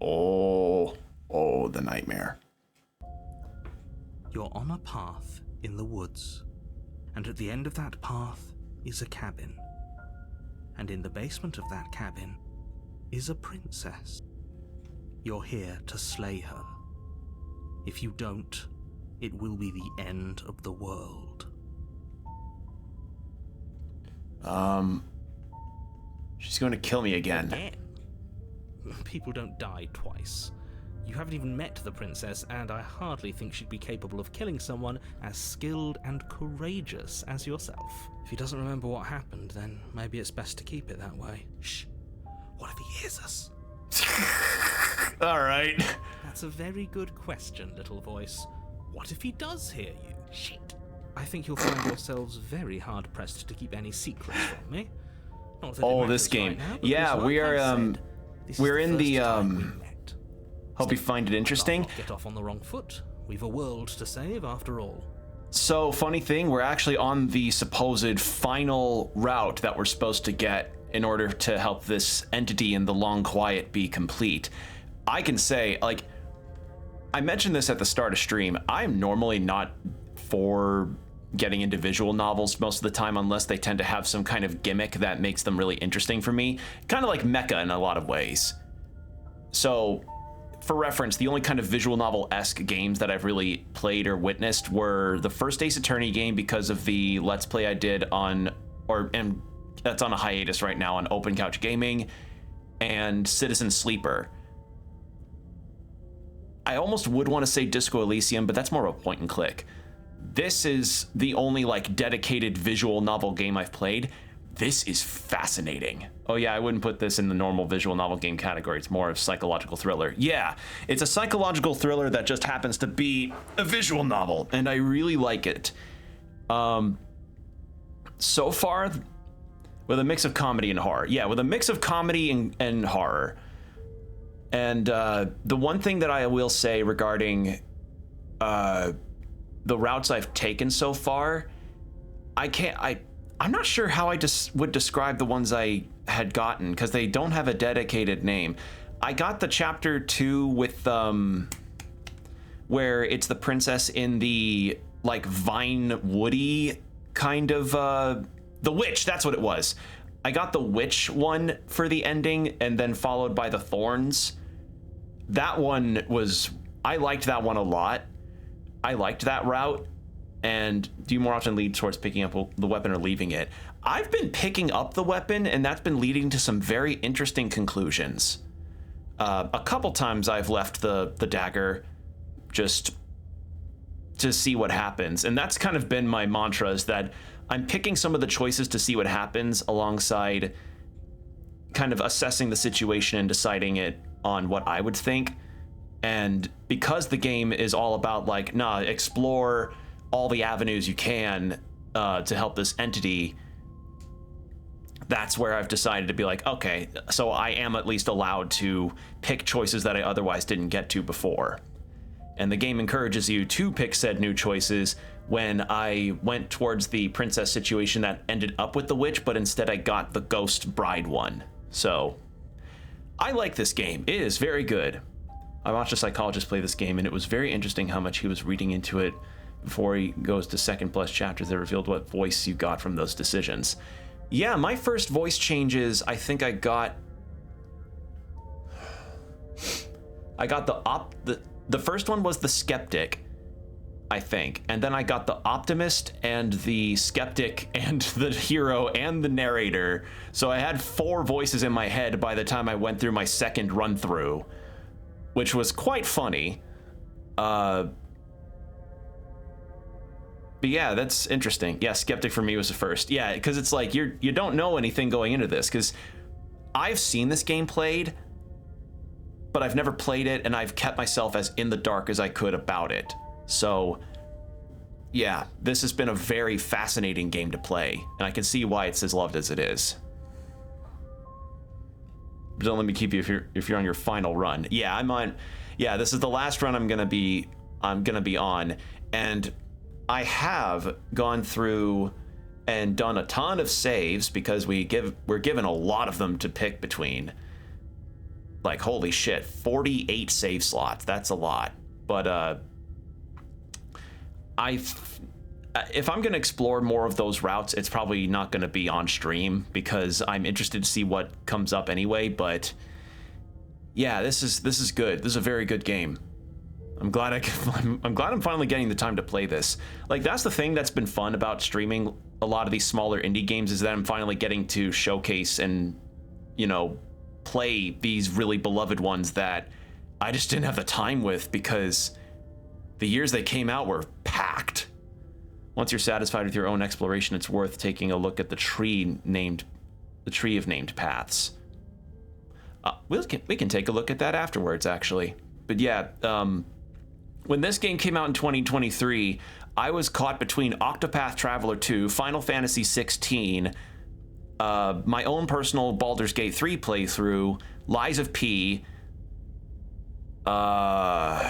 Oh, the nightmare. You're on a path in the woods, and at the end of that path is a cabin. And in the basement of that cabin is a princess. You're here to slay her. If you don't, it will be the end of the world. She's going to kill me again. People don't die twice. You haven't even met the princess, and I hardly think she'd be capable of killing someone as skilled and courageous as yourself. If he doesn't remember what happened, then maybe it's best to keep it that way. Shh. What if he hears us? All right. That's a very good question, little voice. What if he does hear you? Shit. I think you'll find yourselves very hard-pressed to keep any secrets from me. Not that it Oh, matters this game. right now, Yeah, because we like are, I said, this is we're in first the, time we met. hope you find it interesting. Let's not get off on the wrong foot. We've a world to save after all. So, funny thing, we're actually on the supposed final route that we're supposed to get in order to help this entity in the Long Quiet be complete. I can say, like, I mentioned this at the start of stream, I'm normally not for getting into visual novels most of the time unless they tend to have some kind of gimmick that makes them really interesting for me. Kind of like mecha in a lot of ways. So, for reference, the only kind of visual novel-esque games that I've really played or witnessed were the first Ace Attorney game because of the Let's Play I did on, and that's on a hiatus right now, on Open Couch Gaming, and Citizen Sleeper. I almost would want to say Disco Elysium, but that's more of a point and click. This is the only like dedicated visual novel game I've played. This is fascinating. Oh yeah, I wouldn't put this in the normal visual novel game category. It's more of psychological thriller. Yeah, it's a psychological thriller that just happens to be a visual novel, and I really like it. So far, with a mix of comedy and horror. Yeah, with a mix of comedy and horror. And the one thing that I will say regarding the routes I've taken so far, I'm not sure how I would describe the ones I had gotten, because they don't have a dedicated name. I got the chapter 2 with where it's the princess in the like vine woody kind of the witch, that's what it was. I got the witch one for the ending, and then followed by the thorns. That one was, I liked that one a lot. I liked that route. And do you more often lead towards picking up the weapon or leaving it? I've been picking up the weapon, and that's been leading to some very interesting conclusions. A couple times I've left the dagger just to see what happens. And that's kind of been my mantra, is that I'm picking some of the choices to see what happens alongside kind of assessing the situation and deciding it on what I would think. And because the game is all about like, explore all the avenues you can to help this entity, that's where I've decided to be like, okay, so I am at least allowed to pick choices that I otherwise didn't get to before. And the game encourages you to pick said new choices. When I went towards the princess situation that ended up with the witch, but instead I got the ghost bride one. So I like this game. It is very good. I watched a psychologist play this game, and it was very interesting how much he was reading into it before he goes to second plus chapters that revealed what voice you got from those decisions. Yeah, my first voice changes, I think I got the first one was the skeptic, I think, and then I got the optimist and the skeptic and the hero and the narrator. So I had 4 voices in my head by the time I went through my second run through, which was quite funny. But yeah, that's interesting. Yeah, skeptic for me was the first. Yeah, because it's like you don't know anything going into this, because I've seen this game played, but I've never played it, and I've kept myself as in the dark as I could about it. So yeah, this has been a very fascinating game to play, and I can see why it's as loved as it is. But don't let me keep you if you're on your final run. Yeah, I'm on. Yeah, this is the last run I'm gonna be on, and I have gone through and done a ton of saves because we're given a lot of them to pick between. Like, holy shit, 48 save slots. That's a lot. But if I'm going to explore more of those routes, it's probably not going to be on stream because I'm interested to see what comes up anyway. But yeah, this is good. This is a very good game. I'm glad I'm finally getting the time to play this. Like, that's the thing that's been fun about streaming a lot of these smaller indie games, is that I'm finally getting to showcase and, play these really beloved ones that I just didn't have the time with because the years they came out were packed. Once you're satisfied with your own exploration, it's worth taking a look at the tree of named paths. We can take a look at that afterwards, actually. But yeah, when this game came out in 2023, I was caught between Octopath Traveler 2, Final Fantasy 16, my own personal Baldur's Gate 3 playthrough, Lies of P, and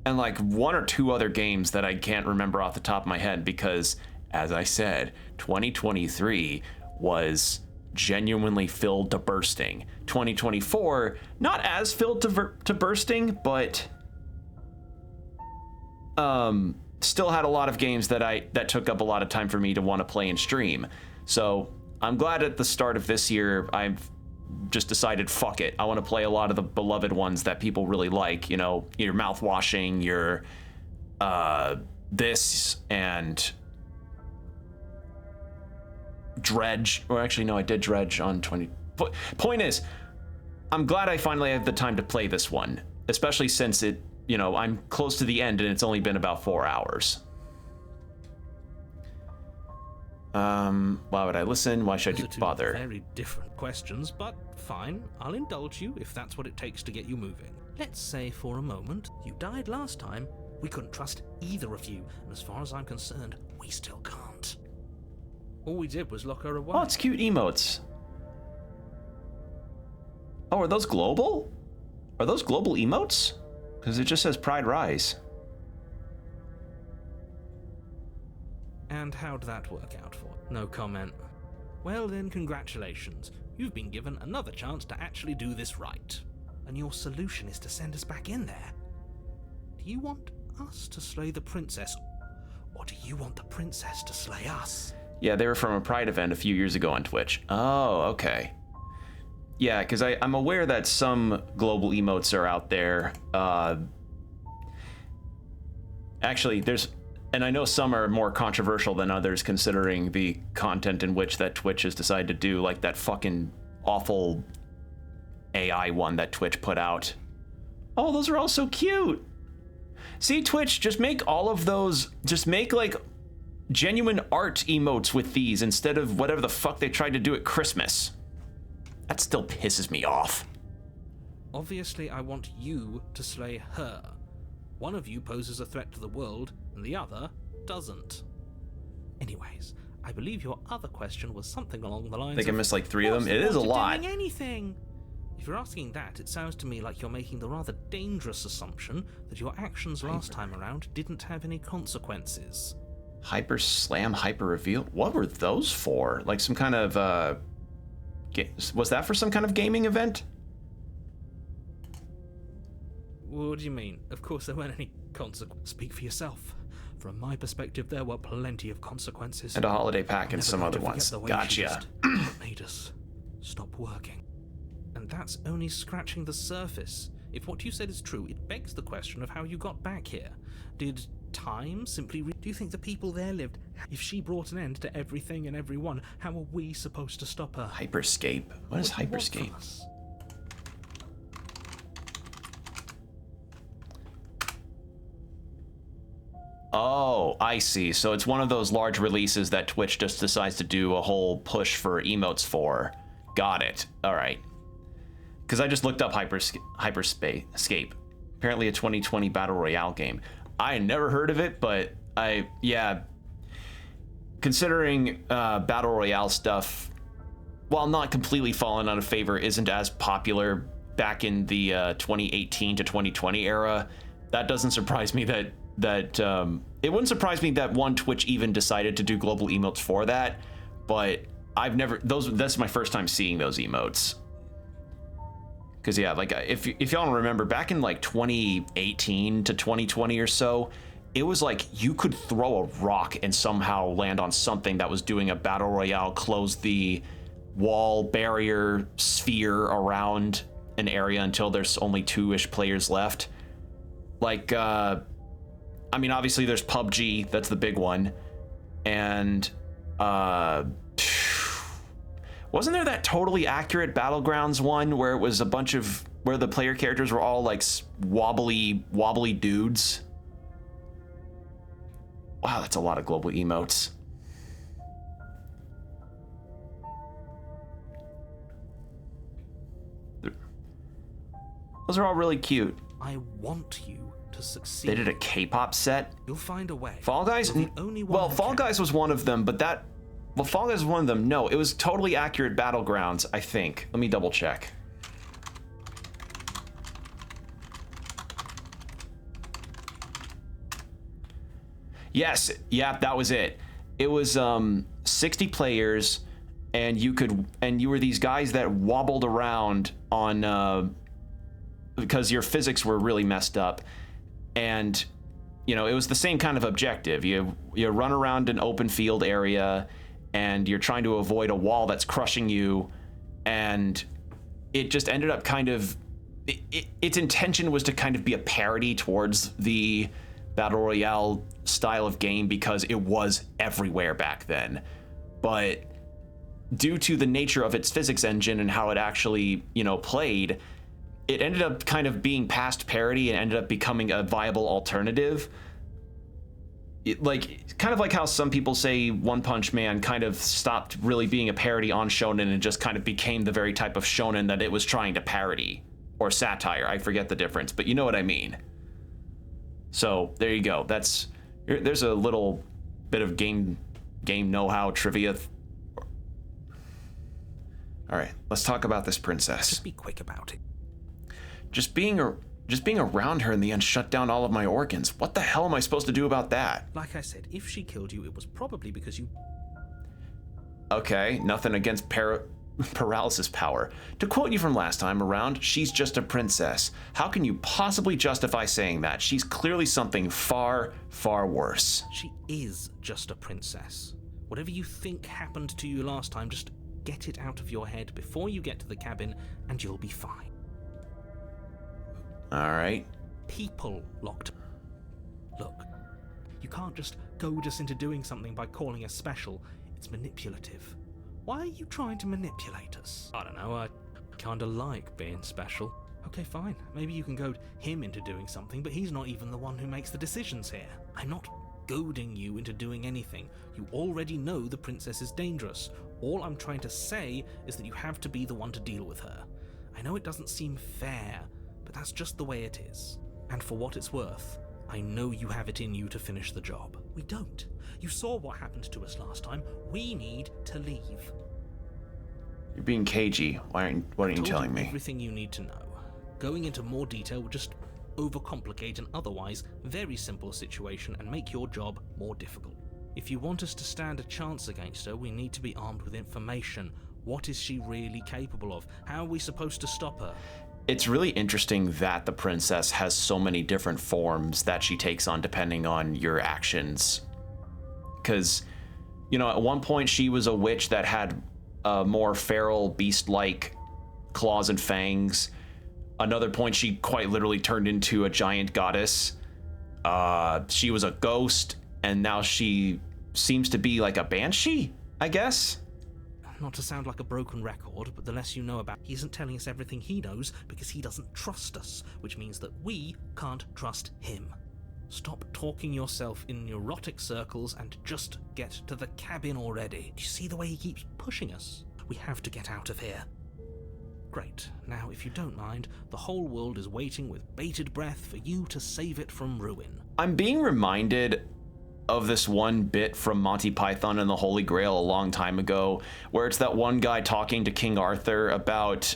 like 1 or 2 other games that I can't remember off the top of my head because, as I said, 2023 was genuinely filled to bursting. 2024, not as filled to bursting, but still had a lot of games that took up a lot of time for me to want to play and stream. So I'm glad at the start of this year I've just decided, fuck it, I want to play a lot of the beloved ones that people really like, your mouthwashing, your this, and Dredge. Or actually, no, I did Dredge on 20. Point is, I'm glad I finally have the time to play this one, especially since it, you know, I'm close to the end and it's only been about 4 hours. Why would I listen? Why should I bother? Very different questions, but fine. I'll indulge you if that's what it takes to get you moving. Let's say for a moment you died last time. We couldn't trust either of you, and as far as I'm concerned, we still can't. All we did was lock her away. Oh, it's cute emotes. Oh, are those global? Are those global emotes? Because it just says Pride Rise. And how'd that work out for? No comment. Well then, congratulations. You've been given another chance to actually do this right. And your solution is to send us back in there. Do you want us to slay the princess? Or do you want the princess to slay us? Yeah, they were from a Pride event a few years ago on Twitch. Oh, okay. Yeah, because I'm aware that some global emotes are out there. Actually, there's... And I know some are more controversial than others considering the content in which that Twitch has decided to do, like that fucking awful AI one that Twitch put out. Oh, those are all so cute. See, Twitch, just make all of those, just make like genuine art emotes with these instead of whatever the fuck they tried to do at Christmas. That still pisses me off. Obviously, I want you to slay her. One of you poses a threat to the world, and the other doesn't. Anyways, I believe your other question was something along the lines I think I missed like 3 of them. It is a What's lot. doing anything? If you're asking that, it sounds to me like you're making the rather dangerous assumption that your actions last time around didn't have any consequences. Hyper Slam, Hyper Reveal? What were those for? Like some kind of, was that for some kind of gaming event? What do you mean? Of course there weren't any consequences. Speak for yourself. From my perspective, there were plenty of consequences. And a holiday pack and Never some going other to forget ones. the way she Gotcha. just made us stop working. And that's only scratching the surface. If what you said is true, it begs the question of how you got back here. Did time simply... Do you think the people there lived? If she brought an end to everything and everyone, how are we supposed to stop her? Hyperscape. What is What do you want Hyperscape? from us? Oh, I see. So it's one of those large releases that Twitch just decides to do a whole push for emotes for. Got it. All right. Because I just looked up Hyperscape. Apparently a 2020 Battle Royale game. I had never heard of it, but considering Battle Royale stuff, while not completely fallen out of favor, isn't as popular back in the 2018 to 2020 era, that doesn't surprise me that it wouldn't surprise me that one Twitch even decided to do global emotes for that, but I've never that's my first time seeing those emotes. Because yeah, like if y'all don't remember, back in like 2018 to 2020 or so, it was like you could throw a rock and somehow land on something that was doing a battle royale, close the wall barrier sphere around an area until there's only 2-ish players left. Like I mean, obviously there's PUBG, that's the big one. And wasn't there that Totally Accurate Battlegrounds one where it was a bunch of, where the player characters were all like wobbly dudes? Wow, that's a lot of global emotes. Those are all really cute. I want you to succeed. They did a K-pop set. You'll find a way. Fall Guys? You're the only one Well, who Fall can. Guys was one of them, but Fall Guys was one of them. No, it was Totally Accurate Battlegrounds, I think. Let me double check. Yes, yeah, that was it. It was 60 players, and you were these guys that wobbled around on because your physics were really messed up, and you know, it was the same kind of objective. You run around an open field area, and you're trying to avoid a wall that's crushing you, and it just ended up kind of... its intention was to kind of be a parody towards the Battle Royale style of game because it was everywhere back then. But due to the nature of its physics engine and how it actually, you know, played, it ended up kind of being past parody and ended up becoming a viable alternative. Kind of like how some people say One Punch Man kind of stopped really being a parody on shonen and just kind of became the very type of shonen that it was trying to parody, or satire. I forget the difference, but you know what I mean. So there you go. There's a little bit of game know-how trivia. All right, let's talk about this princess. Just be quick about it. Just being around her in the end shut down all of my organs. What the hell am I supposed to do about that? Like I said, if she killed you, it was probably because you... Okay, nothing against paralysis power. To quote you from last time around, she's just a princess. How can you possibly justify saying that? She's clearly something far, far worse. She is just a princess. Whatever you think happened to you last time, just get it out of your head before you get to the cabin, and you'll be fine. All right. People locked. Look, you can't just goad us into doing something by calling us special. It's manipulative. Why are you trying to manipulate us? I don't know, I kinda like being special. Okay, fine. Maybe you can goad him into doing something, but he's not even the one who makes the decisions here. I'm not goading you into doing anything. You already know the princess is dangerous. All I'm trying to say is that you have to be the one to deal with her. I know it doesn't seem fair, but that's just the way it is. And for what it's worth, I know you have it in you to finish the job. We don't. You saw what happened to us last time. We need to leave. You're being cagey. Why aren't you telling me? Everything you need to know. Going into more detail would just overcomplicate an otherwise very simple situation and make your job more difficult. If you want us to stand a chance against her, we need to be armed with information. What is she really capable of? How are we supposed to stop her? It's really interesting that the princess has so many different forms that she takes on depending on your actions. Because, at one point she was a witch that had more feral, beast-like claws and fangs. Another point she quite literally turned into a giant goddess. She was a ghost, and now she seems to be like a banshee, I guess? Not to sound like a broken record, but the less you know about, he isn't telling us everything he knows because he doesn't trust us, which means that we can't trust him. Stop talking yourself in neurotic circles and just get to the cabin already. Do you see the way he keeps pushing us? We have to get out of here. Great. Now, if you don't mind, the whole world is waiting with bated breath for you to save it from ruin. I'm being reminded of this one bit from Monty Python and the Holy Grail a long time ago, where it's that one guy talking to King Arthur about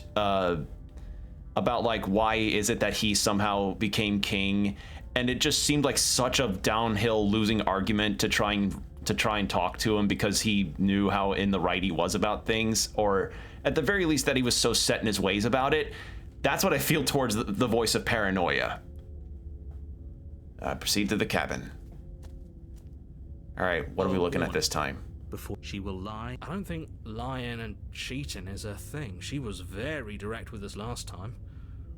like why is it that he somehow became king, and it just seemed like such a downhill losing argument to try and talk to him because he knew how in the right he was about things, or at the very least that he was so set in his ways about it. That's what I feel towards the voice of paranoia. Proceed to the cabin. All right, what are we looking at this time? Before she will lie. I don't think lying and cheating is her thing. She was very direct with us last time.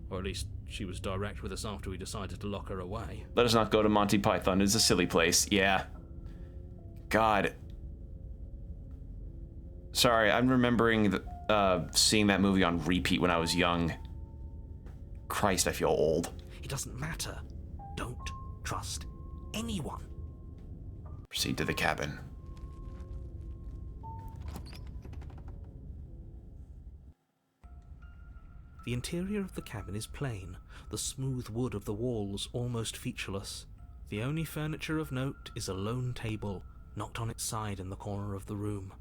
Or at least she was direct with us after we decided to lock her away. Let us not go to Monty Python. It's a silly place. Yeah. God. Sorry, I'm remembering seeing that movie on repeat when I was young. Christ, I feel old. It doesn't matter. Don't trust anyone. Proceed to the cabin. The interior of the cabin is plain, the smooth wood of the walls almost featureless. The only furniture of note is a lone table, knocked on its side in the corner of the room.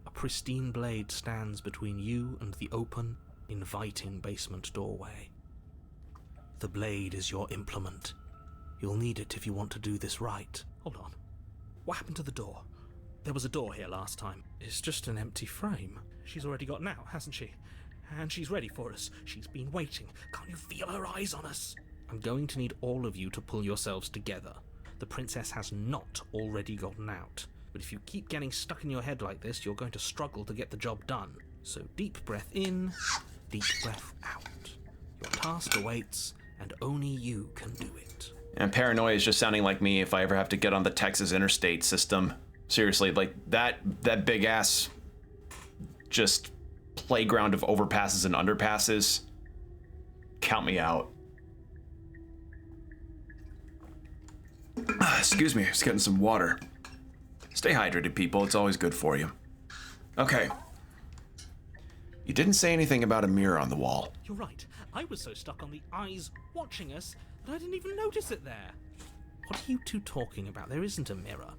A pristine blade stands between you and the open, inviting basement doorway. The blade is your implement. You'll need it if you want to do this right. Hold on. What happened to the door? There was a door here last time. It's just an empty frame. She's already got out, hasn't she? And she's ready for us. She's been waiting. Can't you feel her eyes on us? I'm going to need all of you to pull yourselves together. The princess has not already gotten out. But if you keep getting stuck in your head like this, you're going to struggle to get the job done. So deep breath in, deep breath out. Your task awaits, and only you can do it. And paranoia is just sounding like me if I ever have to get on the Texas interstate system. Seriously, like that big ass just playground of overpasses and underpasses. Count me out. Excuse me, just getting some water. Stay hydrated, people. It's always good for you. Okay. You didn't say anything about a mirror on the wall. You're right. I was so stuck on the eyes watching us that I didn't even notice it there. What are you two talking about? There isn't a mirror.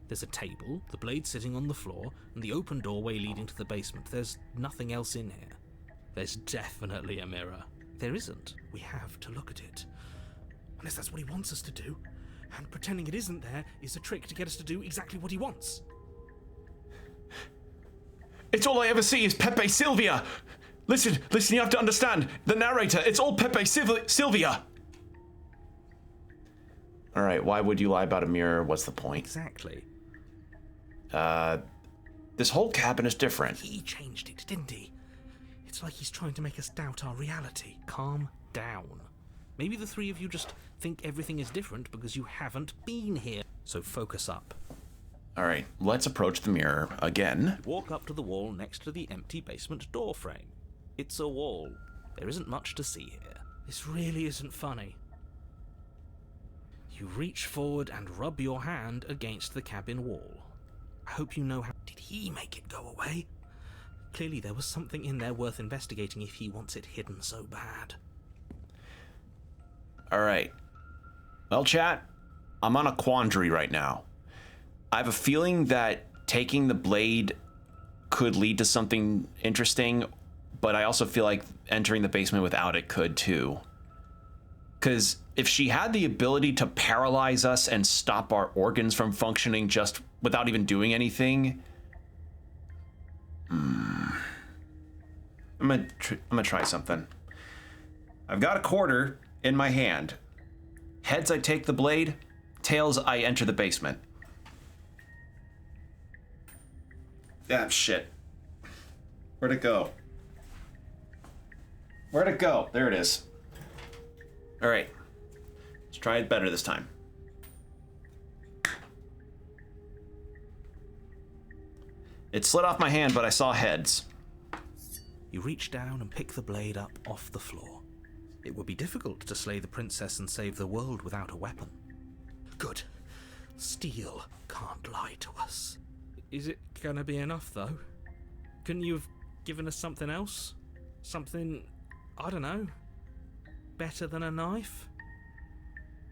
There's a table, the blade sitting on the floor, and the open doorway leading to the basement. There's nothing else in here. There's definitely a mirror. There isn't. We have to look at it. Unless that's what he wants us to do. And pretending it isn't there is a trick to get us to do exactly what he wants. It's all I ever see is Pepe Sylvia. Listen, you have to understand. The narrator, it's all Pepe Sylvia. All right, why would you lie about a mirror? What's the point? Exactly. This whole cabin is different. He changed it, didn't he? It's like he's trying to make us doubt our reality. Calm down. Maybe the three of you just think everything is different because you haven't been here. So focus up. All right, let's approach the mirror again. Walk up to the wall next to the empty basement door frame. It's a wall. There isn't much to see here. This really isn't funny. You reach forward and rub your hand against the cabin wall. I hope you know how... Did he make it go away? Clearly there was something in there worth investigating if he wants it hidden so bad. All right. Well, chat, I'm on a quandary right now. I have a feeling that taking the blade could lead to something interesting, but I also feel like entering the basement without it could too. Because if she had the ability to paralyze us and stop our organs from functioning just without even doing anything, I'm gonna try something. I've got a quarter in my hand. Heads, I take the blade. Tails, I enter the basement. Ah, shit. Where'd it go? Where'd it go? There it is. All right. Let's try it better this time. It slid off my hand, but I saw heads. You reach down and pick the blade up off the floor. It would be difficult to slay the princess and save the world without a weapon. Good. Steel can't lie to us. Is it gonna be enough, though? Couldn't you have given us something else? Something, I don't know, better than a knife?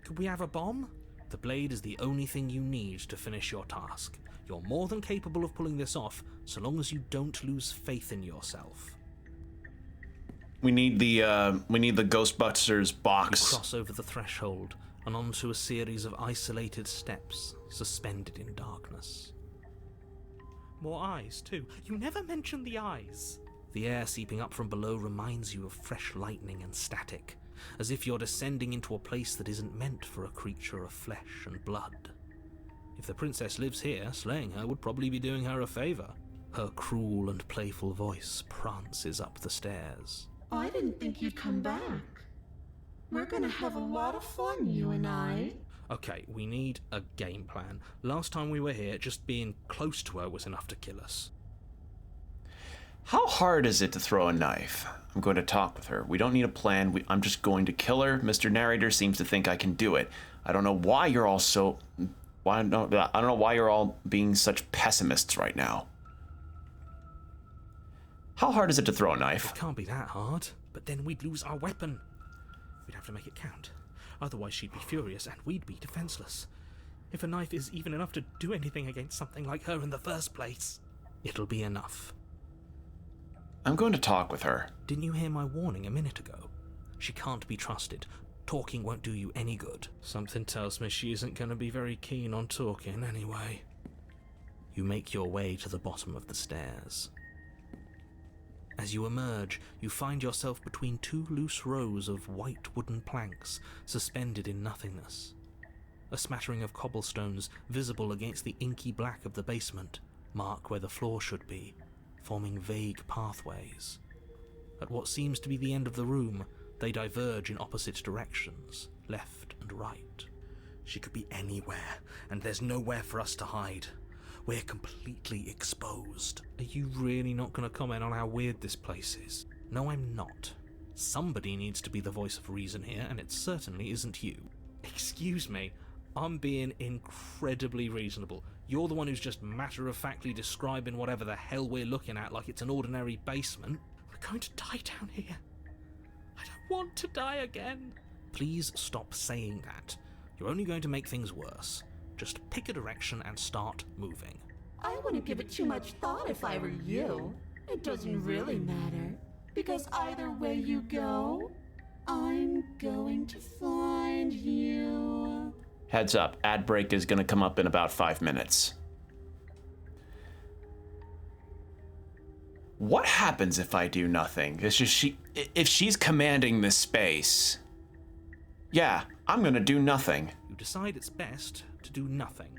Could we have a bomb? The blade is the only thing you need to finish your task. You're more than capable of pulling this off, so long as you don't lose faith in yourself. We need the Ghostbusters box. You cross over the threshold and onto a series of isolated steps, suspended in darkness. More eyes, too. You never mention the eyes. The air seeping up from below reminds you of fresh lightning and static, as if you're descending into a place that isn't meant for a creature of flesh and blood. If the princess lives here, slaying her would probably be doing her a favor. Her cruel and playful voice prances up the stairs. I didn't think you'd come back. We're gonna have a lot of fun, you and I. Okay, we need a game plan. Last time we were here, just being close to her was enough to kill us. How hard is it to throw a knife? I'm going to talk with her. We don't need a plan. I'm just going to kill her. Mr. Narrator seems to think I can do it. I don't know why you're all so... I don't know why you're all being such pessimists right now. How hard is it to throw a knife? It can't be that hard, but then we'd lose our weapon. We'd have to make it count. Otherwise she'd be furious and we'd be defenseless. If a knife is even enough to do anything against something like her in the first place, it'll be enough. I'm going to talk with her. Didn't you hear my warning a minute ago? She can't be trusted. Talking won't do you any good. Something tells me she isn't going to be very keen on talking anyway. You make your way to the bottom of the stairs. As you emerge, you find yourself between two loose rows of white wooden planks suspended in nothingness. A smattering of cobblestones visible against the inky black of the basement mark where the floor should be, forming vague pathways. At what seems to be the end of the room, they diverge in opposite directions, left and right. She could be anywhere, and there's nowhere for us to hide. We're completely exposed. Are you really not going to comment on how weird this place is? No, I'm not. Somebody needs to be the voice of reason here, and it certainly isn't you. Excuse me, I'm being incredibly reasonable. You're the one who's just matter-of-factly describing whatever the hell we're looking at like it's an ordinary basement. We're going to die down here. I don't want to die again. Please stop saying that. You're only going to make things worse. Just pick a direction and start moving. I wouldn't give it too much thought if I were you. It doesn't really matter, because either way you go, I'm going to find you. Heads up, ad break is gonna come up in about 5 minutes. What happens if I do nothing? It's just if she's commanding this space, yeah, I'm gonna do nothing. You decide it's best to do nothing.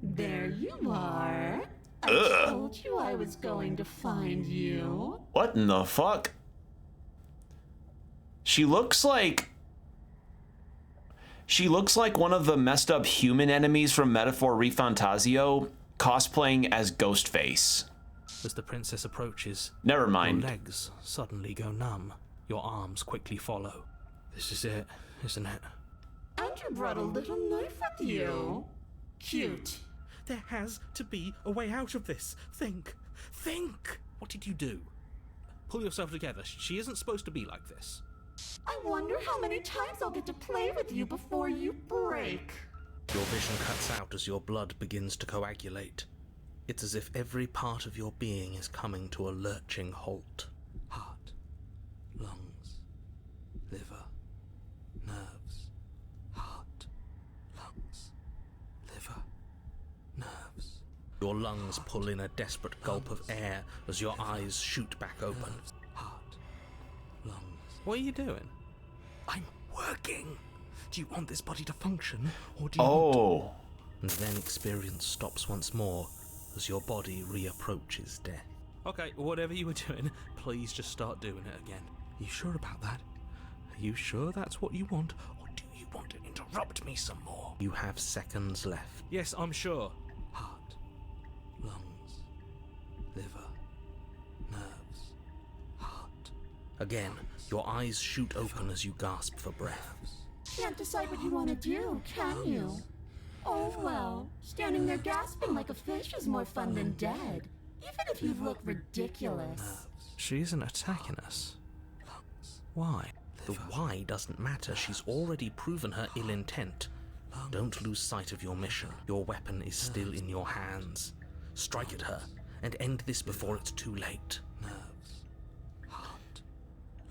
There you are. I told you I was going to find you. What in the fuck? She looks like one of the messed up human enemies from Metaphor Refantasio cosplaying as Ghostface. As the princess approaches, Never mind. your legs suddenly go numb. Your arms quickly follow. This is it, isn't it? And you brought a little knife with you. Cute. There has to be a way out of this. Think. What did you do? Pull yourself together. She isn't supposed to be like this. I wonder how many times I'll get to play with you before you break. Your vision cuts out as your blood begins to coagulate. It's as if every part of your being is coming to a lurching halt. Heart, lungs, liver, nerves. Heart, lungs, liver, nerves. Your lungs pull in a desperate gulp of air as your eyes shoot back open. Heart, lungs. What are you doing? I'm working. Do you want this body to function, or do you want... And then experience stops once more as your body reapproaches death. Okay, whatever you were doing, please just start doing it again. You sure about that? Are you sure that's what you want, or do you want to interrupt me some more? You have seconds left. Yes, I'm sure. Heart, lungs, liver, nerves, heart. Again, your eyes shoot open as you gasp for breath. Can't decide what you want to do, can you? Oh well, standing there gasping like a fish is more fun than dead, even if you look ridiculous. She isn't attacking us. Why? The why doesn't matter. She's already proven her ill intent. Don't lose sight of your mission. Your weapon is still in your hands. Strike at her and end this before it's too late.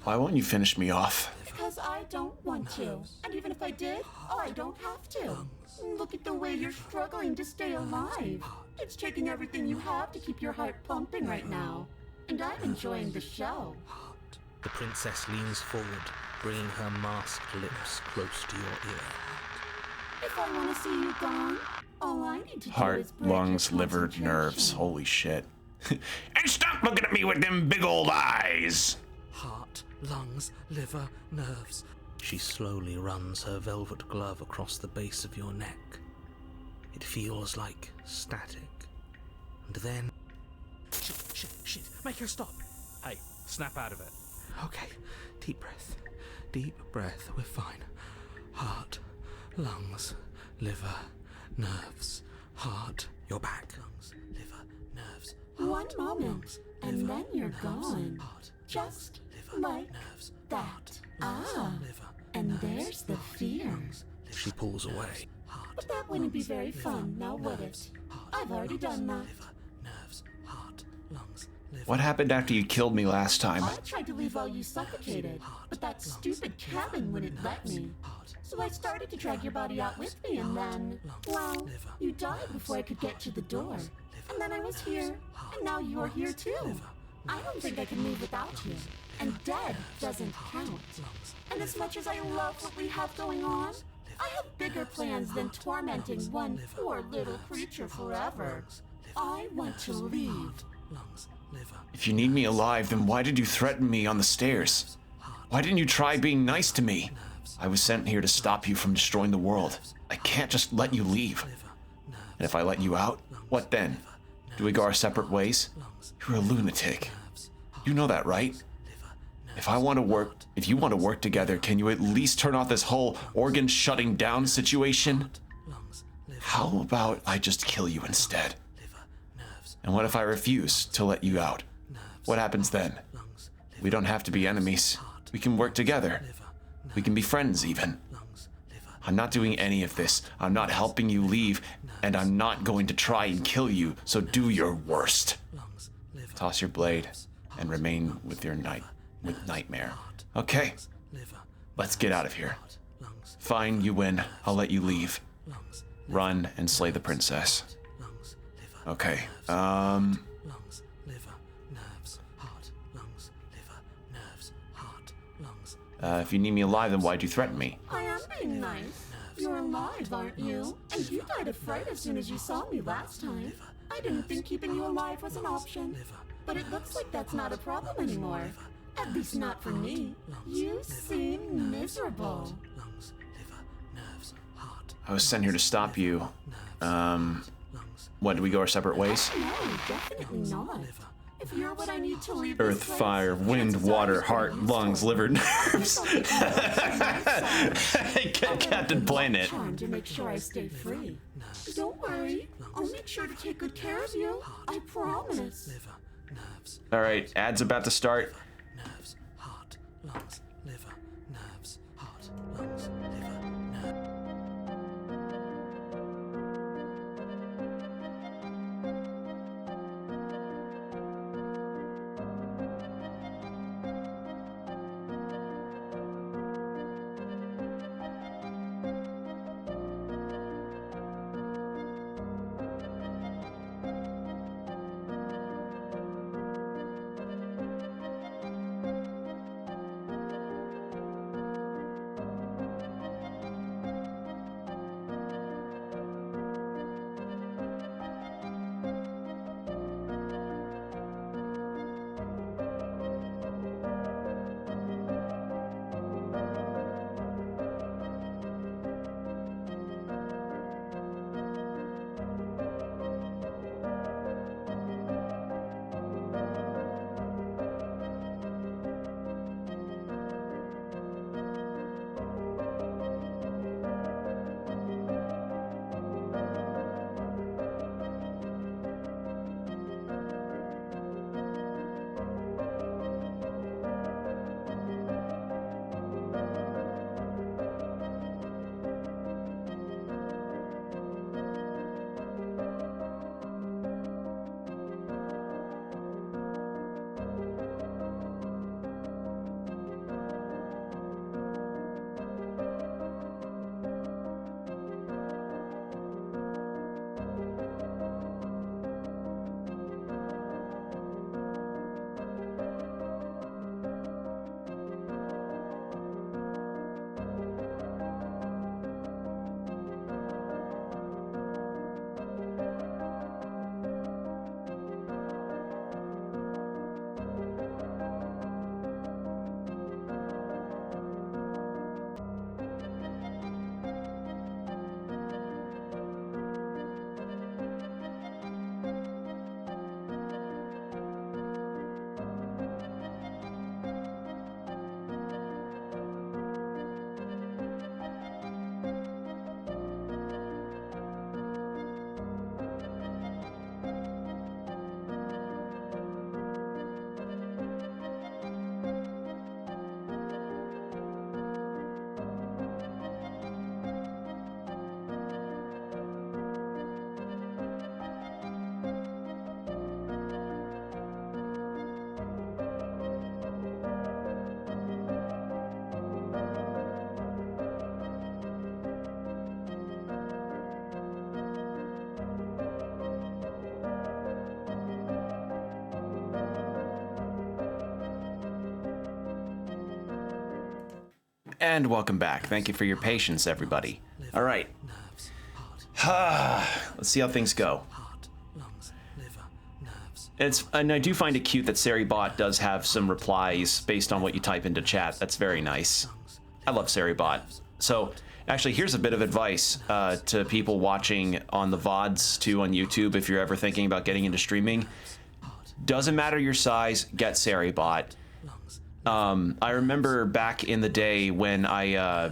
Why won't you finish me off? Because I don't want to. And even if I did, I don't have to. Look at the way you're struggling to stay alive. It's taking everything you have to keep your heart pumping right now. And I'm enjoying the show. The princess leans forward, bringing her masked lips close to your ear. If I want to see you gone, all I need to do Heart, is break lungs, your liver, concentration. nerves. Holy shit. And stop looking at me with them big old eyes. Heart, lungs, liver, nerves. She slowly runs her velvet glove across the base of your neck. It feels like static. And then... Shit. Make her stop. Hey, snap out of it. Okay, deep breath. Deep breath. We're fine. Heart, lungs, liver, nerves. Heart, you're back. Lungs, liver, nerves. One moment, and then you're gone. Just like that. And there's the fear. She pulls away. But that wouldn't be very fun, now would it? I've already done that. What happened after you killed me last time? I tried to leave while you suffocated, but that stupid cabin wouldn't let me. So I started to drag your body out with me, and then, well, you died before I could get to the door. And then I was here, and now you're here too. I don't think I can move without you. And dead doesn't count. And as much as I love what we have going on, I have bigger plans than tormenting one poor little creature forever. I want to leave. If you need me alive, then why did you threaten me on the stairs? Why didn't you try being nice to me? I was sent here to stop you from destroying the world. I can't just let you leave. And if I let you out, what then? Do we go our separate ways? You're a lunatic. You know that, right? If you want to work together, can you at least turn off this whole organ shutting down situation? How about I just kill you instead? And what if I refuse to let you out? What happens then? We don't have to be enemies. We can work together. We can be friends even. I'm not doing any of this. I'm not helping you leave, and I'm not going to try and kill you, so do your worst. Toss your blade and remain with your nightmare. Okay, let's get out of here. Fine, you win. I'll let you leave. Run and slay the princess. Okay, if you need me alive, then why'd you threaten me? I am being nice. You're alive, aren't you? And you died of fright as soon as you saw me last time. I didn't think keeping you alive was an option. But it looks like that's not a problem anymore. At least not for me. You seem miserable. I was sent here to stop you. What, do we go our separate ways? No, definitely not. If you're what I need to leave Earth, this place, fire, wind, water, heart, lungs, liver, nerves. Captain Planet. Charm to make sure I stay free. Don't worry, I'll make sure to take good care of you. I promise. All right, ad's about to start. Nerves, heart, lungs, liver, nerves, heart, lungs, liver, nerves. And welcome back. Thank you for your patience, everybody. All right. Let's see how things go. And I do find it cute that SariBot does have some replies based on what you type into chat. That's very nice. I love SariBot. So, actually, here's a bit of advice to people watching on the VODs too on YouTube. If you're ever thinking about getting into streaming, doesn't matter your size, get SariBot. I remember back in the day when I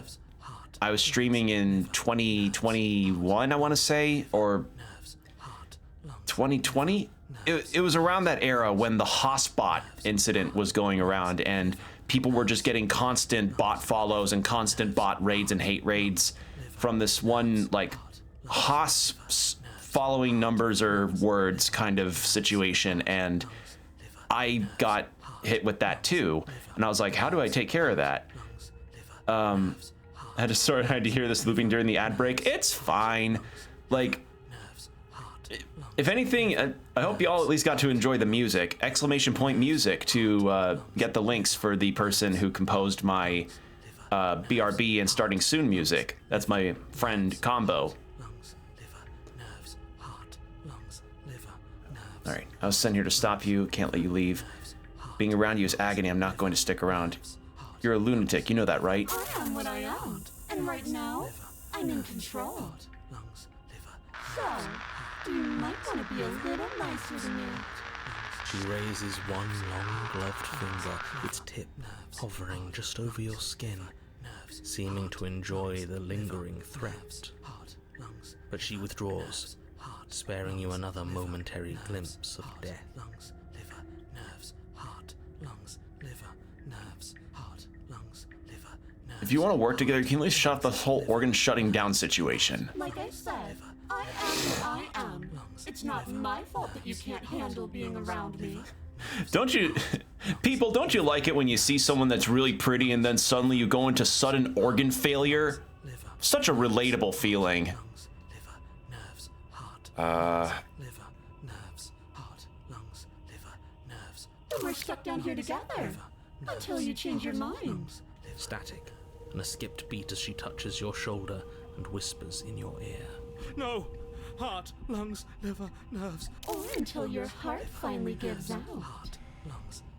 was streaming in 2021, I want to say, or 2020. It was around that era when the Hossbot incident was going around, and people were just getting constant bot follows and constant bot raids and hate raids from this one, like, Hoss following numbers or words kind of situation, and I got hit with that too, and I was like, how do I take care of that? I had to hear this looping during the ad break. It's fine. Like, if anything, I hope you all at least got to enjoy the music. Exclamation point music to get the links for the person who composed my BRB and Starting Soon music. That's my friend Combo. All right, I was sent here to stop you. Can't let you leave. Being around you is agony. I'm not going to stick around. You're a lunatic. You know that, right? I am what I am. And right now, I'm in control. So, you might want to be a little nicer to me. She raises one long gloved finger, its tip hovering just over your skin, seeming to enjoy the lingering threat. But she withdraws, sparing you another momentary glimpse of death. If you want to work together, you can at least shut off the whole organ shutting down situation. Like I said, I am what I am. It's not my fault that you can't handle being around me. Don't you, people, don't you like it when you see someone that's really pretty and then suddenly you go into sudden organ failure? Such a relatable feeling. We're stuck down here together until you change your mind. Static, and a skipped beat as she touches your shoulder and whispers in your ear. No! Heart, lungs, liver, nerves. Or until your heart finally gives out.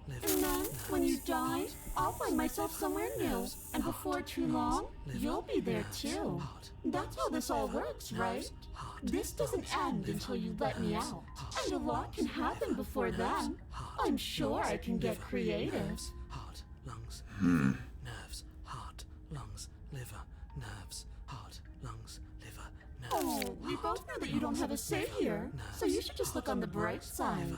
And then, when you die, I'll find myself somewhere new. And before too long, you'll be there too. That's how this all works, right? This doesn't end until you let me out. And a lot can happen before then. I'm sure I can get creative. Nerves, heart, lungs, liver, nerves, heart, lungs, liver, nerves. Oh, we both know that you don't have a say here, so you should just look on the bright side.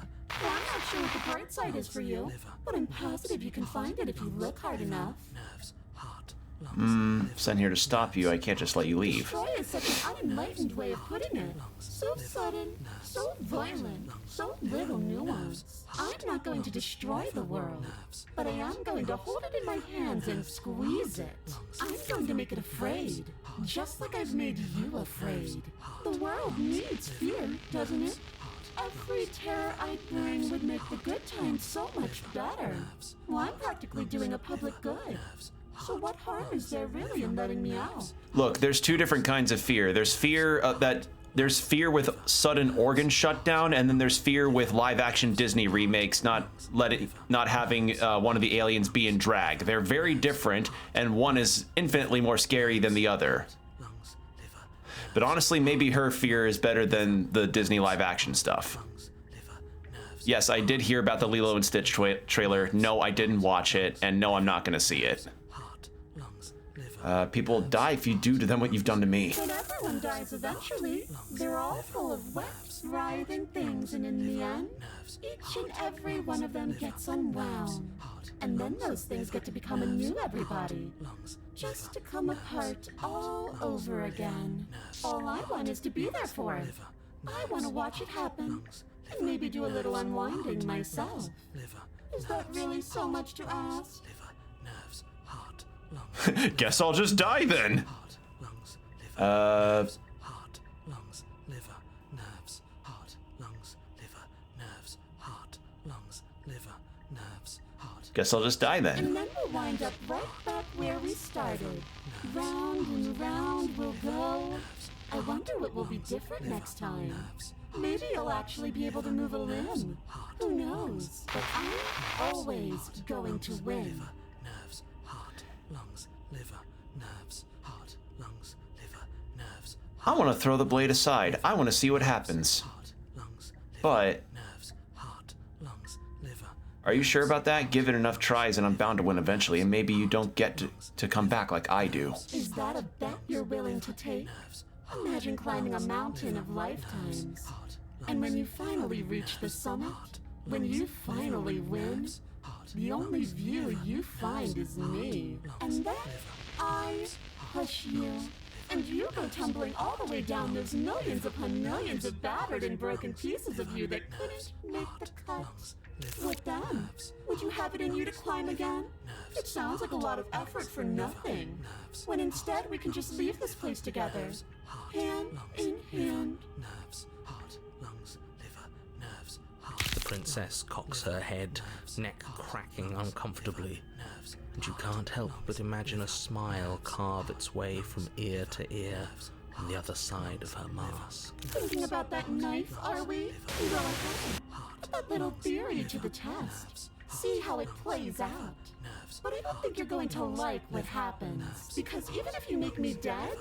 Well, I'm not sure what the bright side is for you, but I'm positive you can find it if you look hard enough. Sent here to stop you. I can't just let you leave. Destroy is such an unenlightened way of putting it. So sudden, so violent, so little nuance. I'm not going to destroy the world, but I am going to hold it in my hands and squeeze it. I'm going to make it afraid, just like I've made you afraid. The world needs fear, doesn't it? Every terror I bring would make the good times so much better. Well, I'm practically doing a public good. So what harm is there really in letting me out? Look, there's two different kinds of fear. There's fear there's fear with sudden organ shutdown, and then there's fear with live-action Disney remakes not having one of the aliens be in drag. They're very different, and one is infinitely more scary than the other. But honestly, maybe her fear is better than the Disney live-action stuff. Yes, I did hear about the Lilo and Stitch trailer. No, I didn't watch it, and no, I'm not going to see it. People die if you do to them what you've done to me. But everyone dies eventually. They're all full of wet, writhing things, and in the end, each and every one of them gets unwound. And then those things get to become a new everybody. Just to come apart all over again. All I want is to be there for it. I want to watch it happen. And maybe do a little unwinding myself. Is that really so much to ask? Guess I'll just die then. Guess I'll just die then. And then we'll wind up right back where we started. Round and round we'll go. I wonder what will be different next time. Maybe you'll actually be able to move a limb. Who knows? But I'm always going to win. I want to throw the blade aside. I want to see what happens. But Are you sure about that? Give it enough tries and I'm bound to win eventually, and maybe you don't get to come back like I do. Is that a bet you're willing to take? Imagine climbing a mountain of lifetimes. And when you finally reach the summit, when you finally win, the only view you find is me. And then I push you. And you go tumbling all the way down those millions upon millions of battered and broken pieces of you that couldn't make the cut. What then? Would you have it in you to climb again? It sounds like a lot of effort for nothing. When instead we can just leave this place together, hand in hand. The princess cocks her head, neck cracking uncomfortably, and you can't help but imagine a smile carve its way from ear to ear on the other side of her mask. Thinking about that knife, are we? Go ahead. Put that little theory to the test. See how it plays out. But I don't think you're going to like what happens. Because even if you make me dead,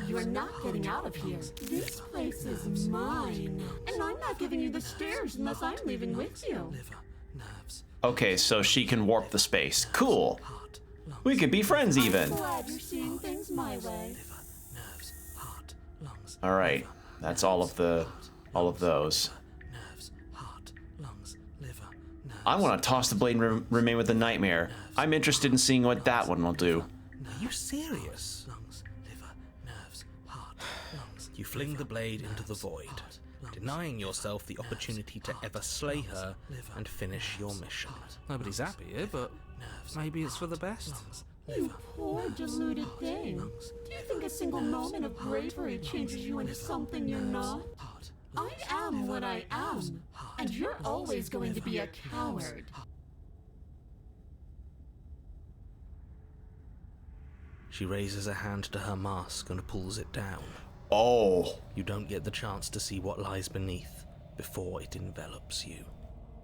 you're not getting out of here. This place is mine. And I'm not giving you the stairs unless I'm leaving with you. Okay, so she can warp the space. Cool. We could be friends even. I'm glad you're seeing things my way. All right, that's all of those. I want to toss the blade and remain with the nightmare. I'm interested in seeing what that one will do. Are you serious? You fling the blade into the void, denying yourself the opportunity to ever slay her and finish your mission. Nobody's happy here, but maybe it's for the best. You poor deluded thing. Do you think a single moment of bravery changes you into something you're not? I am what I am, and you're always going to be a coward. She raises a hand to her mask and pulls it down. Oh. You don't get the chance to see what lies beneath before it envelops you.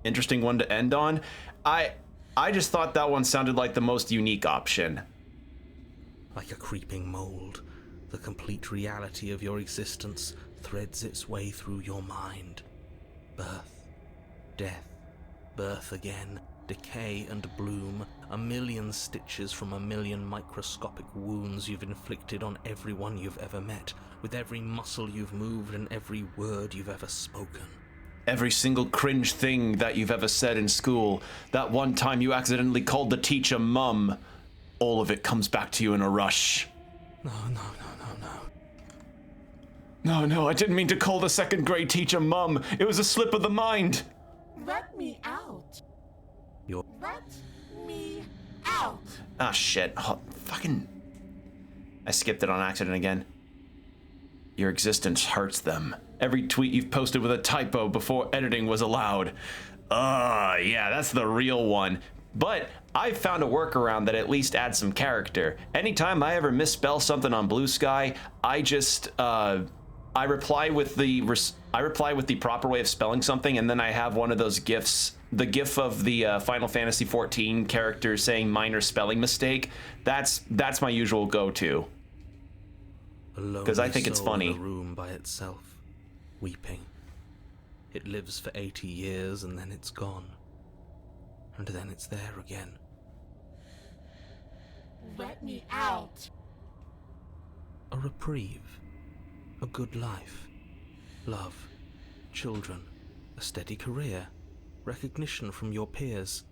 Interesting one to end on. I just thought that one sounded like the most unique option. Like a creeping mold, the complete reality of your existence threads its way through your mind. Birth, death, birth again, decay and bloom, a million stitches from a million microscopic wounds you've inflicted on everyone you've ever met, with every muscle you've moved and every word you've ever spoken. Every single cringe thing that you've ever said in school, that one time you accidentally called the teacher mum, all of it comes back to you in a rush. No, I didn't mean to call the second grade teacher mum. It was a slip of the mind. Let me out. You're... Let me out. Ah, shit. Oh, fucking... I skipped it on accident again. Your existence hurts them. Every tweet you've posted with a typo before editing was allowed. Yeah, that's the real one. But I found a workaround that at least adds some character. Anytime I ever misspell something on Blue Sky, I just, I reply with the proper way of spelling something, and then I have one of those GIFs, the GIF of the Final Fantasy XIV character saying minor spelling mistake. That's my usual go-to. Because I think it's funny. In a room by itself, weeping. It lives for 80 years and then it's gone. And then it's there again. Let me out. A reprieve. A good life. Love. Children. A steady career. Recognition from your peers.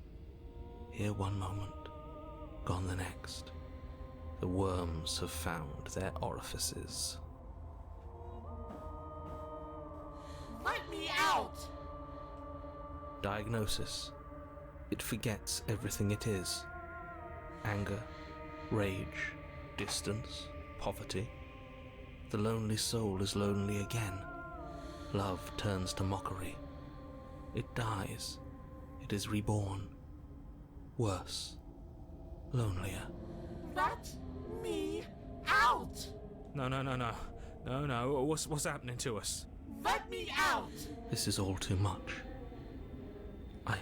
Here one moment. Gone the next. The worms have found their orifices. Let me out! Diagnosis. It forgets everything it is. Anger, rage, distance, poverty. The lonely soul is lonely again. Love turns to mockery. It dies. It is reborn. Worse. Lonelier. Let me out! No. What's happening to us? Let me out! This is all too much. I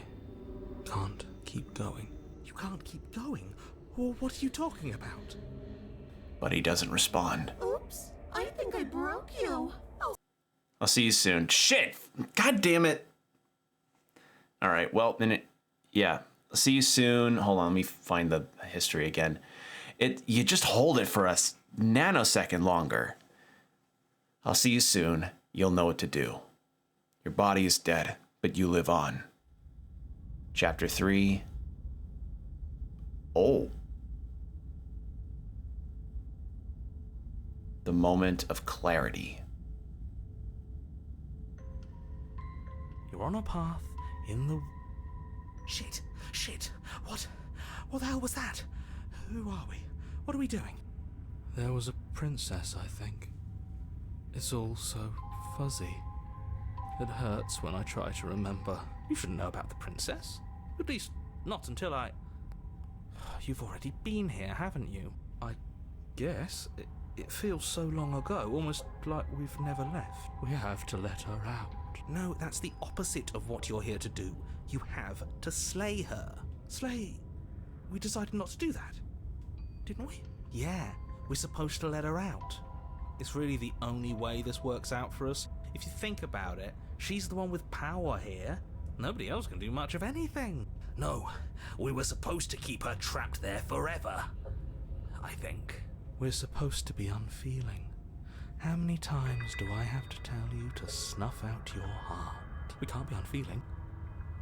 can't keep going. You can't keep going? Well, what are you talking about? But he doesn't respond. Oops, I think I broke you. I'll see you soon. Shit! God damn it! Alright, well, then Yeah. See you soon. Hold on, let me find the history again. You just hold it for a nanosecond longer. I'll see you soon. You'll know what to do. Your body is dead, but you live on. Chapter 3. Oh. The moment of clarity. You're on a path in the... Shit! What the hell was that? Who are we? What are we doing? There was a princess, I think. It's all so fuzzy. It hurts when I try to remember. You shouldn't know about the princess. At least, not until I... You've already been here, haven't you? I guess. It feels so long ago, almost like we've never left. We have to let her out. No, that's the opposite of what you're here to do. You have to slay her. Slay? We decided not to do that, didn't we? Yeah, we're supposed to let her out. It's really the only way this works out for us. If you think about it, she's the one with power here. Nobody else can do much of anything. No, we were supposed to keep her trapped there forever, I think. We're supposed to be unfeeling. How many times do I have to tell you to snuff out your heart? We can't be unfeeling.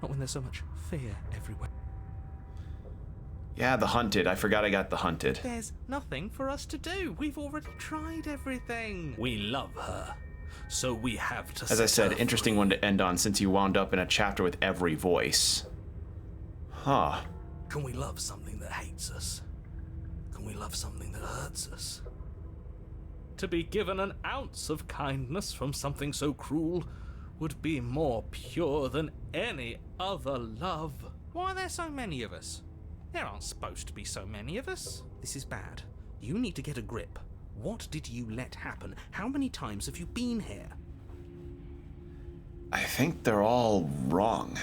Not when there's so much fear everywhere. Yeah, the hunted. I forgot I got the hunted. There's nothing for us to do. We've already tried everything. We love her, so we have to. As I said, interesting one to end on since you wound up in a chapter with every voice. Huh. Can we love something that hates us? Can we love something that hurts us? To be given an ounce of kindness from something so cruel would be more pure than any other love. Why are there so many of us? There aren't supposed to be so many of us. This is bad. You need to get a grip. What did you let happen? How many times have you been here? I think they're all wrong.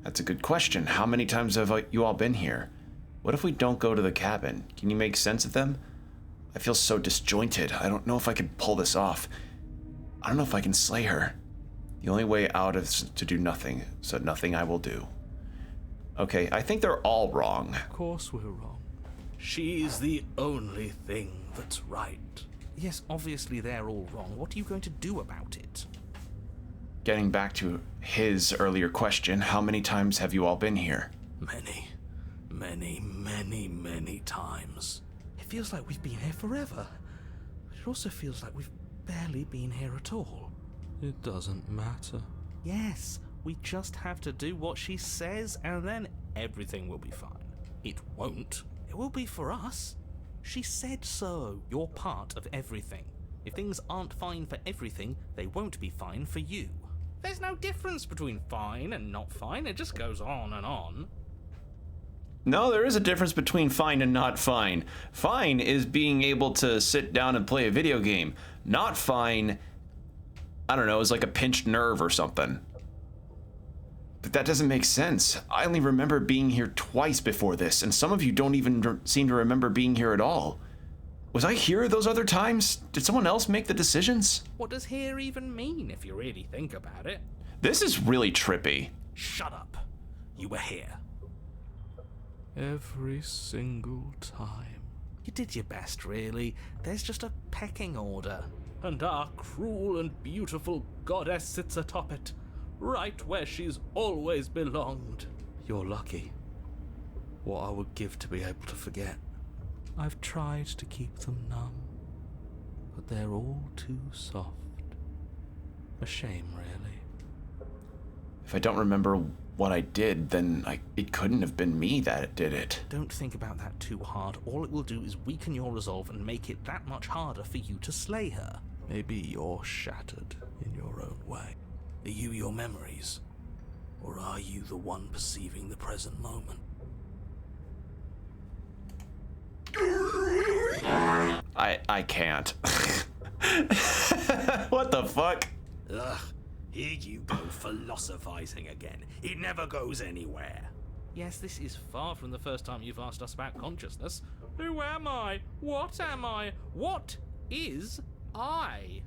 That's a good question. How many times have you all been here? What if we don't go to the cabin? Can you make sense of them? I feel so disjointed. I don't know if I can pull this off. I don't know if I can slay her. The only way out is to do nothing, so nothing I will do. Okay, I think they're all wrong. Of course we're wrong. She's the only thing that's right. Yes, obviously they're all wrong. What are you going to do about it? Getting back to his earlier question, how many times have you all been here? Many times. It feels like we've been here forever. But it also feels like we've barely been here at all. It doesn't matter. Yes, we just have to do what she says and then everything will be fine. It won't. It will be for us. She said so. You're part of everything. If things aren't fine for everything, they won't be fine for you. There's no difference between fine and not fine. It just goes on and on. No, there is a difference between fine and not fine. Fine is being able to sit down and play a video game. Not fine, I don't know, is like a pinched nerve or something. But that doesn't make sense. I only remember being here twice before this, and some of you don't even seem to remember being here at all. Was I here those other times? Did someone else make the decisions? What does here even mean if you really think about it? This is really trippy. Shut up. You were here. Every single time. You did your best, really. There's just a pecking order. And our cruel and beautiful goddess sits atop it, right where she's always belonged. You're lucky. What I would give to be able to forget. I've tried to keep them numb, but they're all too soft. A shame, really. If I don't remember what I did, then it couldn't have been me that did it. Don't think about that too hard. All it will do is weaken your resolve and make it that much harder for you to slay her. Maybe you're shattered in your own way. Are you your memories? Or are you the one perceiving the present moment? I can't. What the fuck? Ugh, here you go philosophizing again. It never goes anywhere. Yes, this is far from the first time you've asked us about consciousness. Who am I? What am I? What is I?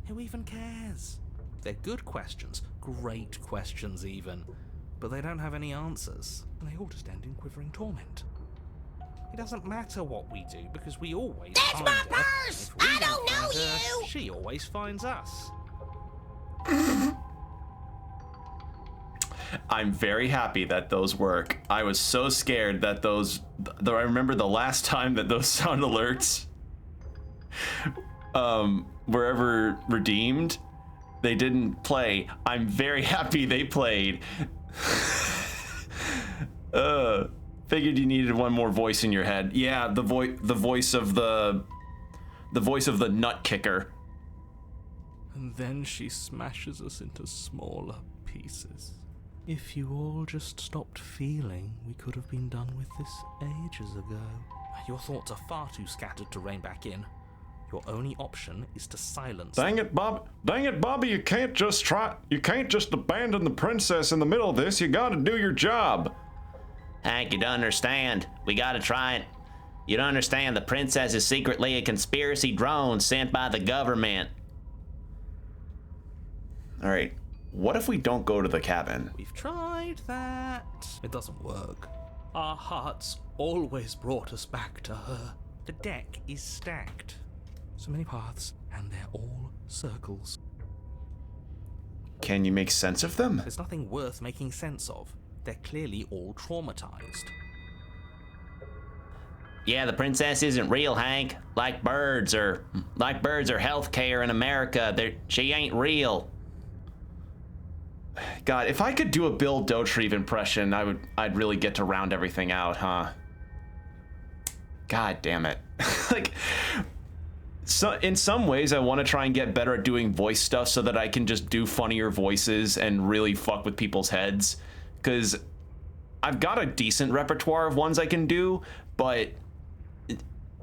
Who even cares? They're good questions, great questions even. but they don't have any answers, and they all just end in quivering torment. It doesn't matter what we do, because we always find her. purse! If we I don't know find her, you! she always finds us. I'm very happy that those work. I was so scared that those... I remember the last time that those sound alerts were ever redeemed, they didn't play. I'm very happy they played. Figured you needed one more voice in your head. Yeah, the voice of the nut kicker. And then she smashes us into smaller pieces. If you all just stopped feeling, we could have been done with this ages ago. Your thoughts are far too scattered to rein back in. Your only option is to silence Dang it, Bob. Dang it, Bobby, you can't just abandon the princess in the middle of this. You gotta do your job. Hank, you don't understand. We gotta try it. You don't understand. The princess is secretly a conspiracy drone sent by the government. All right. What if we don't go to the cabin? We've tried that. It doesn't work. Our hearts always brought us back to her. The deck is stacked. So many paths, and they're all circles. Can you make sense of them? There's nothing worth making sense of. They're clearly all traumatized. Yeah, the princess isn't real, Hank. Like birds or healthcare in America. She ain't real. God, if I could do a Bill Dauterive impression, I'd really get to round everything out, huh? God damn it. Like, so in some ways I want to try and get better at doing voice stuff so that I can just do funnier voices and really fuck with people's heads, because I've got a decent repertoire of ones I can do, but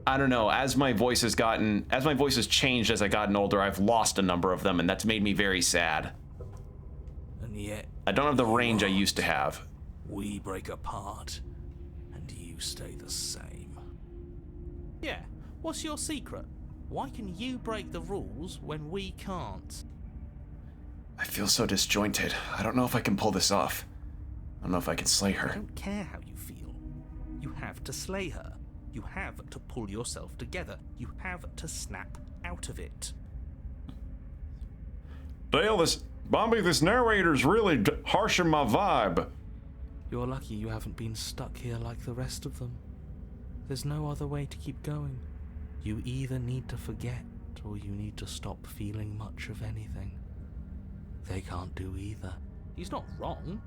I don't know, as my voice has changed as I gotten older, I've lost a number of them, and that's made me very sad. And yet, I don't have the range I used to have. we break apart, and you stay the same. Yeah, what's your secret? Why can you break the rules when we can't? I feel so disjointed. I don't know if I can pull this off. I don't know if I can slay I her. don't care how you feel. You have to slay her. You have to pull yourself together. You have to snap out of it. Dale, this narrator's really harshing my vibe. You're lucky you haven't been stuck here like the rest of them. There's no other way to keep going. You either need to forget, or you need to stop feeling much of anything. They can't do either. He's not wrong.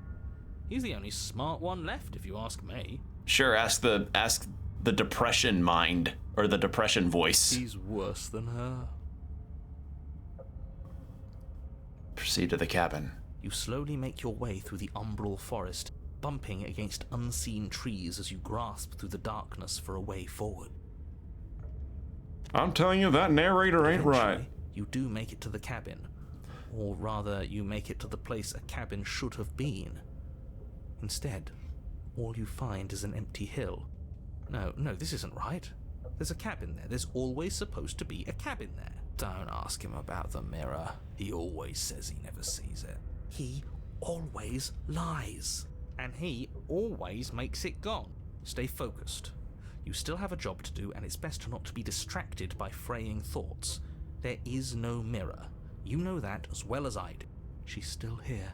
He's the only smart one left, if you ask me. Sure, ask the depression mind, or the depression voice. He's worse than her. Proceed to the cabin. You slowly make your way through the umbral forest, bumping against unseen trees as you grasp through the darkness for a way forward. I'm telling you, that narrator ain't right. Eventually, you do make it to the cabin. Or rather, you make it to the place a cabin should have been. Instead, all you find is an empty hill. No, this isn't right. There's a cabin there. There's always supposed to be a cabin there. Don't ask him about the mirror. He always says he never sees it. He always lies. And he always makes it gone. Stay focused. You still have a job to do, and it's best not to be distracted by fraying thoughts. There is no mirror. You know that as well as I do. She's still here,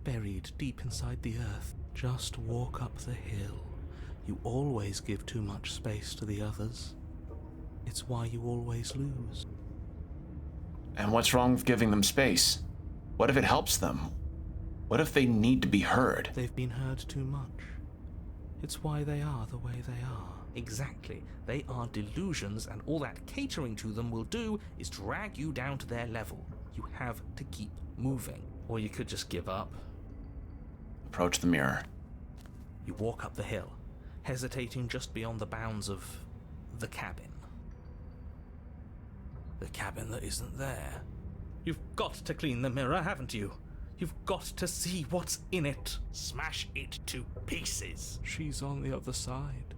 buried deep inside the earth. Just walk up the hill. You always give too much space to the others. It's why you always lose. And what's wrong with giving them space? What if it helps them? What if they need to be heard? They've been heard too much. It's why they are the way they are. Exactly. They are delusions, and all that catering to them will do is drag you down to their level. You have to keep moving. Or you could just give up. Approach the mirror. You walk up the hill, hesitating just beyond the bounds of the cabin. The cabin that isn't there. You've got to clean the mirror, haven't you? You've got to see what's in it. Smash it to pieces. She's on the other side,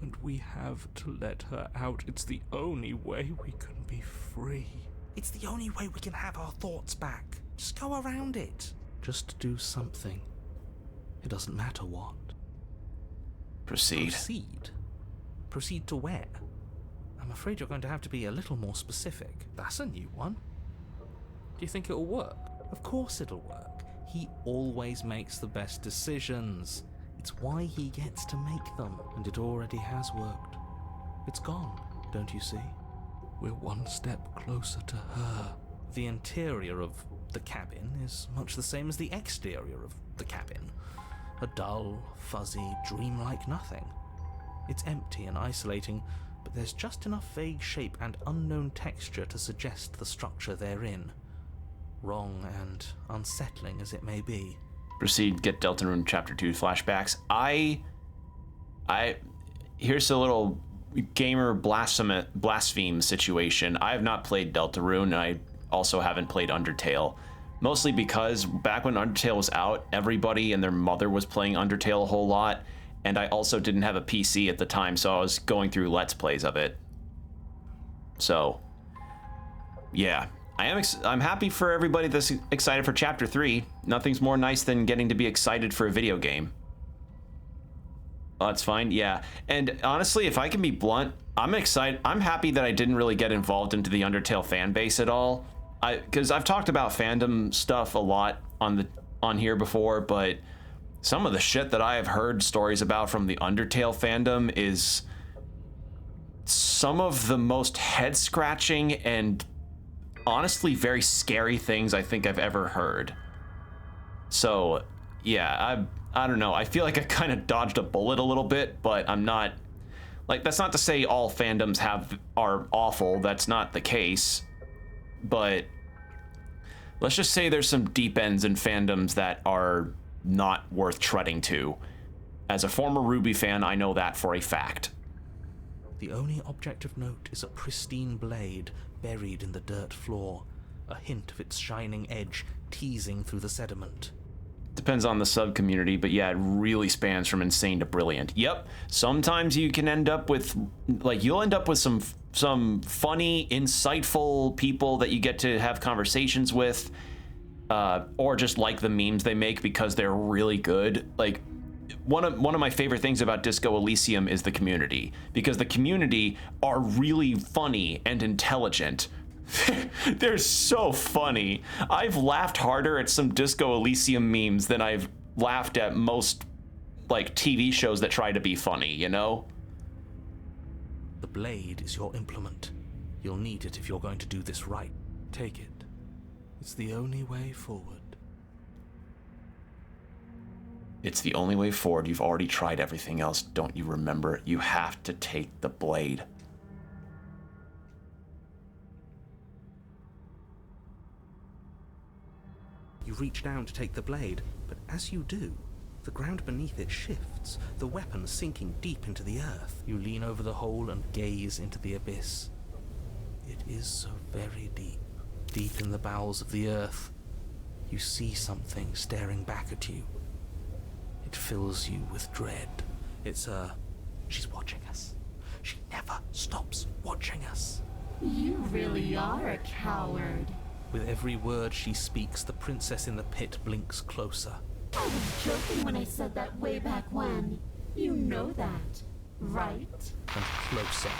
and we have to let her out. It's the only way we can be free. It's the only way we can have our thoughts back. Just go around it. Just do something. It doesn't matter what. Proceed. Proceed? Proceed to where? I'm afraid you're going to have to be a little more specific. That's a new one. Do you think it'll work? Of course it'll work. He always makes the best decisions. It's why he gets to make them, and it already has worked. It's gone, don't you see? We're one step closer to her. The interior of the cabin is much the same as the exterior of the cabin. A dull, fuzzy, dreamlike nothing. It's empty and isolating, but there's just enough vague shape and unknown texture to suggest the structure therein. Wrong and unsettling as it may be. Proceed, get Deltarune Chapter 2 flashbacks. Here's a little gamer blaspheme situation. I have not played Deltarune. I also haven't played Undertale. Mostly because back when Undertale was out, everybody and their mother was playing Undertale a whole lot, and I also didn't have a PC at the time, so I was going through Let's Plays of it. So, yeah. I'm happy for everybody that's excited for Chapter 3. Nothing's more nice than getting to be excited for a video game. Oh, that's fine, yeah. And honestly, if I can be blunt, I'm excited. I'm happy that I didn't really get involved into the Undertale fan base at all. Because I've talked about fandom stuff a lot on here before, but some of the shit that I have heard stories about from the Undertale fandom is some of the most head-scratching and honestly very scary things I think I've ever heard. So, yeah, I don't know. I feel like I kind of dodged a bullet a little bit, but I'm not... Like, that's not to say all fandoms are awful. That's not the case. But let's just say there's some deep ends in fandoms that are not worth treading to. As a former Ruby fan, I know that for a fact. The only object of note is a pristine blade buried in the dirt floor, a hint of its shining edge teasing through the sediment. Depends on the sub-community, but yeah, it really spans from insane to brilliant. Yep, sometimes you can end up with, like, you'll end up with some funny, insightful people that you get to have conversations with, or just like the memes they make because they're really good. Like, one of my favorite things about Disco Elysium is the community, because the community are really funny and intelligent. They're so funny. I've laughed harder at some Disco Elysium memes than I've laughed at most, like, TV shows that try to be funny, you know? The blade is your implement. You'll need it if you're going to do this right. Take it. It's the only way forward. It's the only way forward. You've already tried everything else. Don't you remember? You have to take the blade. You reach down to take the blade, but as you do, the ground beneath it shifts, the weapon sinking deep into the earth. You lean over the hole and gaze into the abyss. It is so very deep, deep in the bowels of the earth. You see something staring back at you. It fills you with dread. She's watching us. She never stops watching us. You really are a coward. With every word she speaks, the princess in the pit blinks closer. I was joking when I said that way back when. You know that, right? And closer.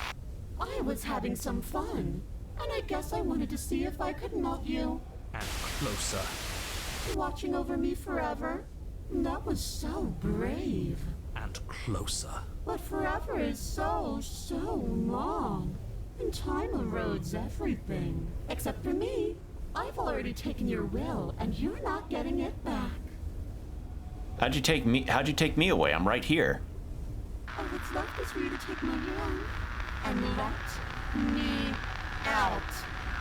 I was having some fun, and I guess I wanted to see if I could melt you. And closer. Watching over me forever? That was so brave. And closer. But forever is so long. And time erodes everything. Except for me. I've already taken your will, and you're not getting it back. How'd you take me away? I'm right here. All that's left is for you to take my hand and let me out.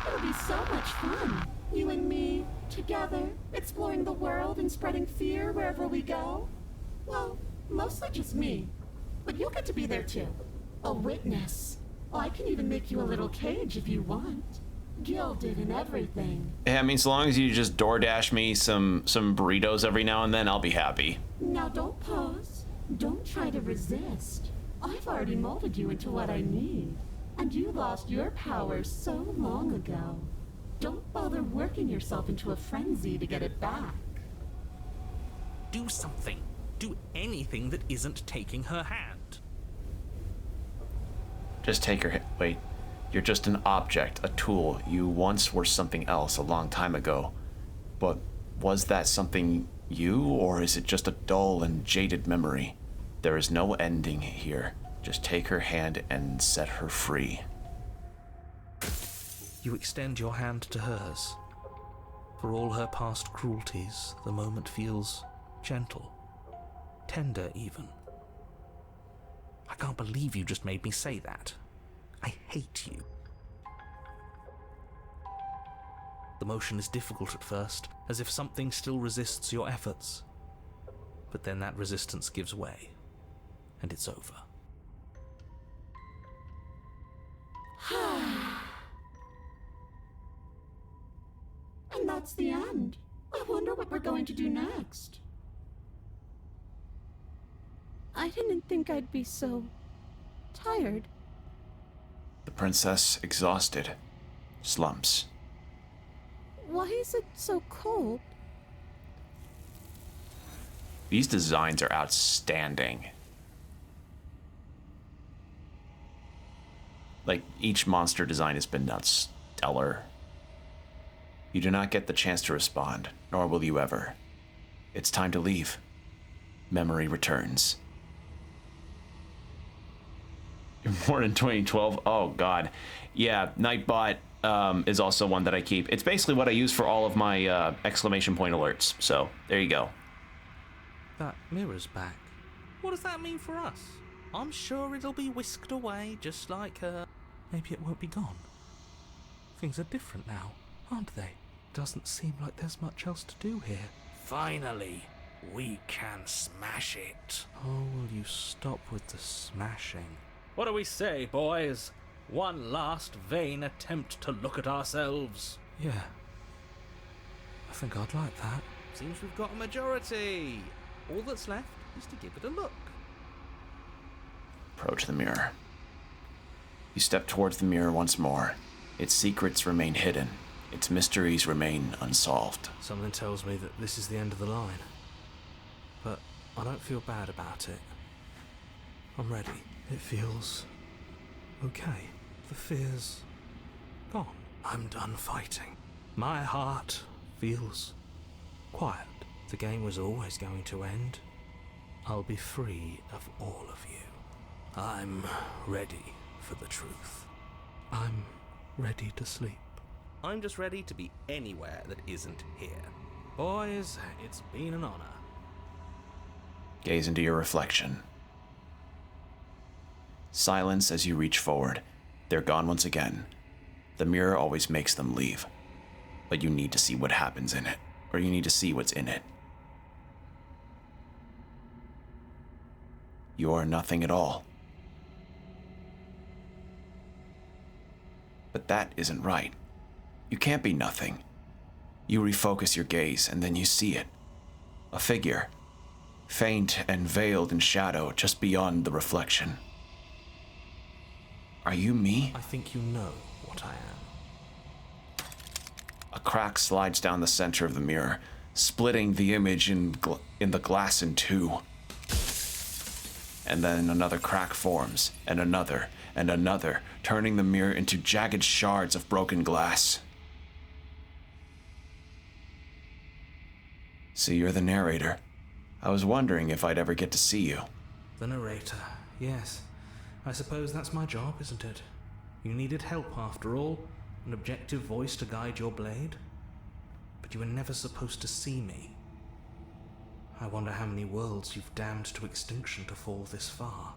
It'll be so much fun. You and me, together, exploring the world and spreading fear wherever we go. Well, mostly just me. But you'll get to be there too. A witness. Oh, I can even make you a little cage if you want. Gilded and everything. Yeah, I mean, as long as you just DoorDash me some burritos every now and then, I'll be happy. Now don't pause. Don't try to resist. I've already molded you into what I need. And you lost your power so long ago. Don't bother working yourself into a frenzy to get it back. Do something. Do anything that isn't taking her hand. Just take her. Wait. You're just an object, a tool. You once were something else a long time ago. But was that something you, or is it just a dull and jaded memory? There is no ending here. Just take her hand and set her free. You extend your hand to hers. For all her past cruelties, the moment feels gentle, tender even. I can't believe you just made me say that. I hate you. The motion is difficult at first, as if something still resists your efforts. But then that resistance gives way, and it's over. And that's the end. I wonder what we're going to do next. I didn't think I'd be so tired. The princess, exhausted, slumps. Why is it so cold? These designs are outstanding. Like, each monster design has been stellar. You do not get the chance to respond, nor will you ever. It's time to leave. Memory returns. You're born in 2012? Oh, God. Yeah, Nightbot is also one that I keep. It's basically what I use for all of my exclamation point alerts. So, there you go. That mirror's back. What does that mean for us? I'm sure it'll be whisked away, just like her. Maybe it won't be gone. Things are different now, aren't they? Doesn't seem like there's much else to do here. Finally, we can smash it. Oh, will you stop with the smashing? What do we say, boys? One last vain attempt to look at ourselves. Yeah. I think I'd like that. Seems we've got a majority. All that's left is to give it a look. Approach the mirror. You step towards the mirror once more. Its secrets remain hidden. Its mysteries remain unsolved. Something tells me that this is the end of the line. But I don't feel bad about it. I'm ready. It feels okay. The fear's gone. I'm done fighting. My heart feels quiet. The game was always going to end. I'll be free of all of you. I'm ready for the truth. I'm ready to sleep. I'm just ready to be anywhere that isn't here. Boys, it's been an honor. Gaze into your reflection. Silence as you reach forward. They're gone once again. The mirror always makes them leave. But you need to see what happens in it, or you need to see what's in it. You are nothing at all. But that isn't right. You can't be nothing. You refocus your gaze, and then you see it. A figure, faint and veiled in shadow just beyond the reflection. Are you me? I think you know what I am. A crack slides down the center of the mirror, splitting the image in the glass in two. And then another crack forms, and another, turning the mirror into jagged shards of broken glass. So you're the narrator. I was wondering if I'd ever get to see you. The narrator, yes. I suppose that's my job, isn't it? You needed help after all, an objective voice to guide your blade. But you were never supposed to see me. I wonder how many worlds you've damned to extinction to fall this far.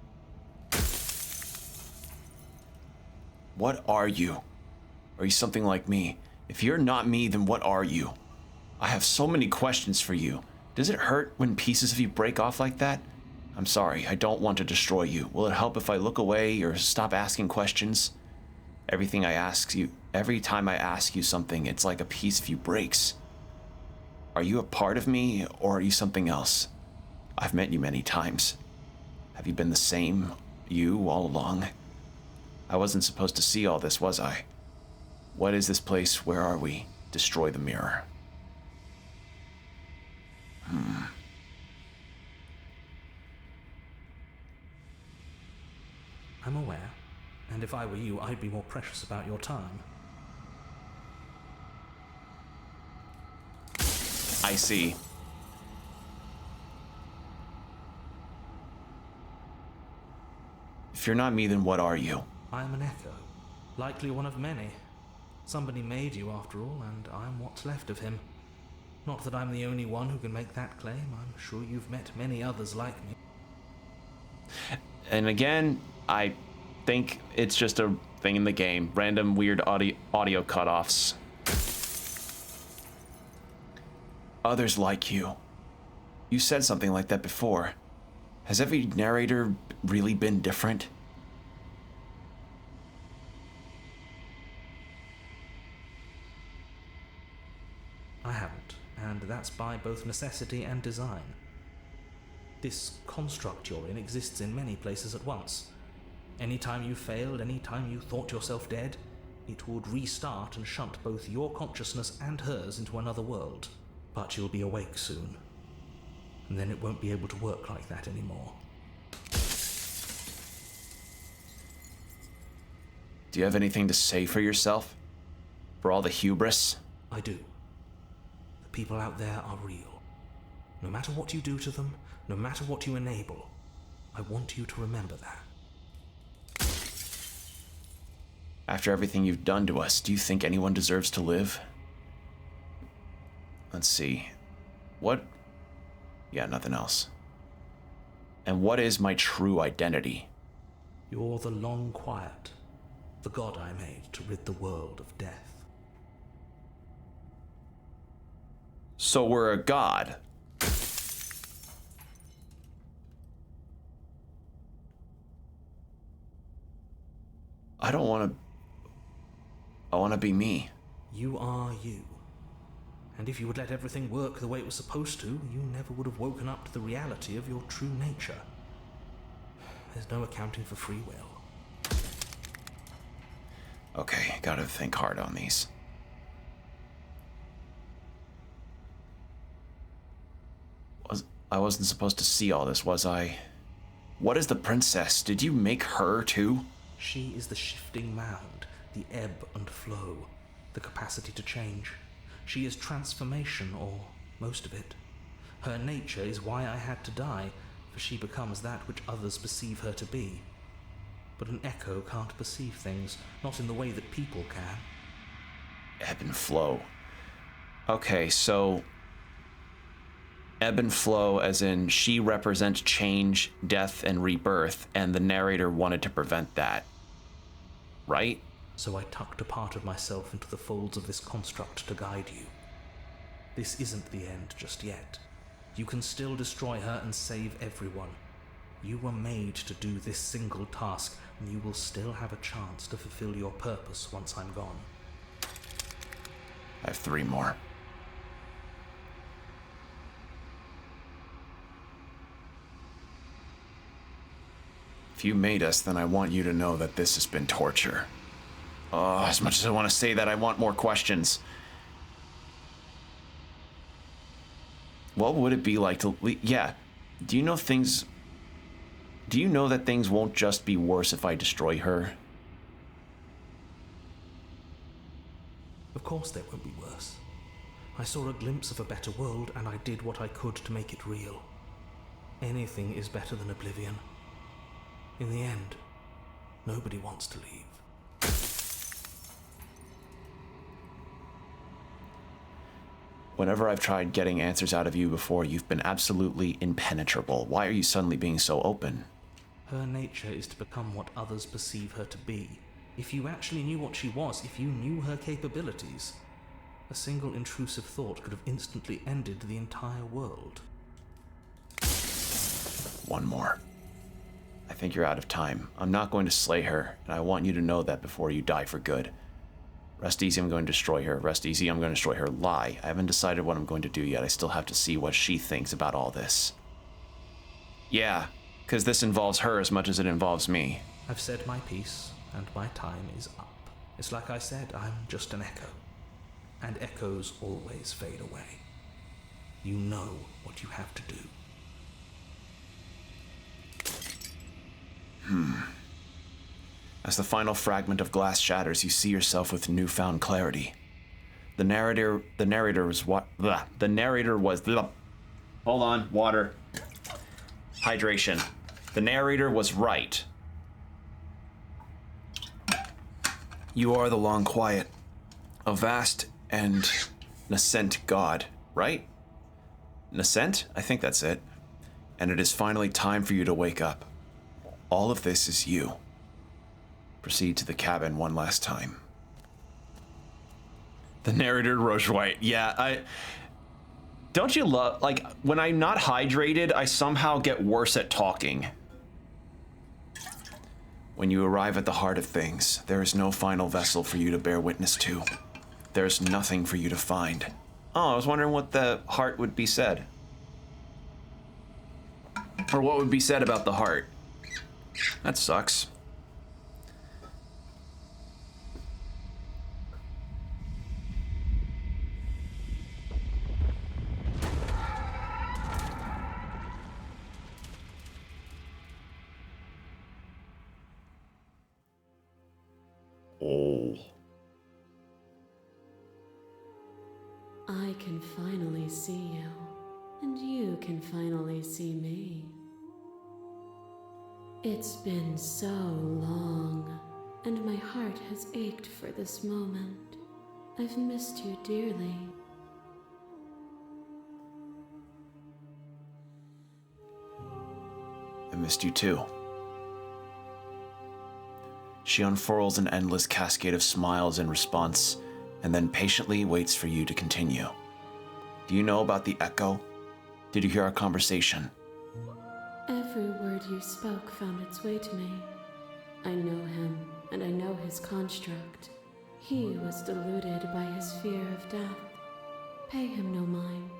What are you? Are you something like me? If you're not me, then what are you? I have so many questions for you. Does it hurt when pieces of you break off like that? I'm sorry, I don't want to destroy you. Will it help if I look away or stop asking questions? Every time I ask you something, it's like a piece of you breaks. Are you a part of me, or are you something else? I've met you many times. Have you been the same you all along? I wasn't supposed to see all this, was I? What is this place? Where are we? Destroy the mirror. I'm aware, and if I were you, I'd be more precious about your time. I see. If you're not me, then what are you? I'm an echo, likely one of many. Somebody made you after all, and I'm what's left of him. Not that I'm the only one who can make that claim. I'm sure you've met many others like me. And again, I think it's just a thing in the game. Random weird audio cutoffs. Others like you. You said something like that before. Has every narrator really been different? I haven't, and that's by both necessity and design. This construct you're in exists in many places at once. Anytime you failed, anytime you thought yourself dead, it would restart and shunt both your consciousness and hers into another world. But you'll be awake soon, and then it won't be able to work like that anymore. Do you have anything to say for yourself? For all the hubris? I do. The people out there are real. No matter what you do to them, no matter what you enable, I want you to remember that. After everything you've done to us, do you think anyone deserves to live? Let's see. What? Yeah, nothing else. And what is my true identity? You're the Long Quiet, the god I made to rid the world of death. So we're a god. I don't want to... I want to be me. You are you. And if you would let everything work the way it was supposed to, you never would have woken up to the reality of your true nature. There's no accounting for free will. Okay, gotta think hard on these. I wasn't supposed to see all this, was I? What is the princess? Did you make her too? She is the shifting mound, the ebb and flow, the capacity to change. She is transformation, or most of it. Her nature is why I had to die, for she becomes that which others perceive her to be. But an echo can't perceive things, not in the way that people can. Ebb and flow. Okay, so... ebb and flow as in she represents change, death, and rebirth, and the narrator wanted to prevent that. Right? So I tucked a part of myself into the folds of this construct to guide you. This isn't the end just yet. You can still destroy her and save everyone. You were made to do this single task, and you will still have a chance to fulfill your purpose once I'm gone. I have 3 more. If you made us, then I want you to know that this has been torture. Oh, as much as I want to say that, I want more questions. What would it be like to... Yeah. Do you know things... Do you know that things won't just be worse if I destroy her? Of course they won't be worse. I saw a glimpse of a better world, and I did what I could to make it real. Anything is better than oblivion. In the end, nobody wants to leave. Whenever I've tried getting answers out of you before, you've been absolutely impenetrable. Why are you suddenly being so open? Her nature is to become what others perceive her to be. If you actually knew what she was, if you knew her capabilities, a single intrusive thought could have instantly ended the entire world. 1 more. I think you're out of time. I'm not going to slay her, and I want you to know that before you die for good. Rest easy, I'm going to destroy her. Rest easy, I'm going to destroy her. Lie. I haven't decided what I'm going to do yet. I still have to see what she thinks about all this. Yeah, because this involves her as much as it involves me. I've said my piece, and my time is up. It's like I said, I'm just an echo. And echoes always fade away. You know what you have to do. As the final fragment of glass shatters, you see yourself with newfound clarity. The narrator was what? The narrator was. Hold on, water. Hydration. The narrator was right. You are the Long Quiet, a vast and nascent god, right? Nascent? I think that's it. And it is finally time for you to wake up. All of this is you. Proceed to the cabin one last time. The narrator rose white. Yeah, don't you love, like, when I'm not hydrated, I somehow get worse at talking. When you arrive at the heart of things, there is no final vessel for you to bear witness to. There's nothing for you to find. Oh, I was wondering what the heart would be said. Or what would be said about the heart. That sucks. Oh. I can finally see you, and you can finally see me. It's been so long, and my heart has ached for this moment. I've missed you dearly. I missed you too. She unfurls an endless cascade of smiles in response, and then patiently waits for you to continue. Do you know about the echo? Did you hear our conversation? Every word you spoke found its way to me. I know him, and I know his construct. He was deluded by his fear of death. Pay him no mind.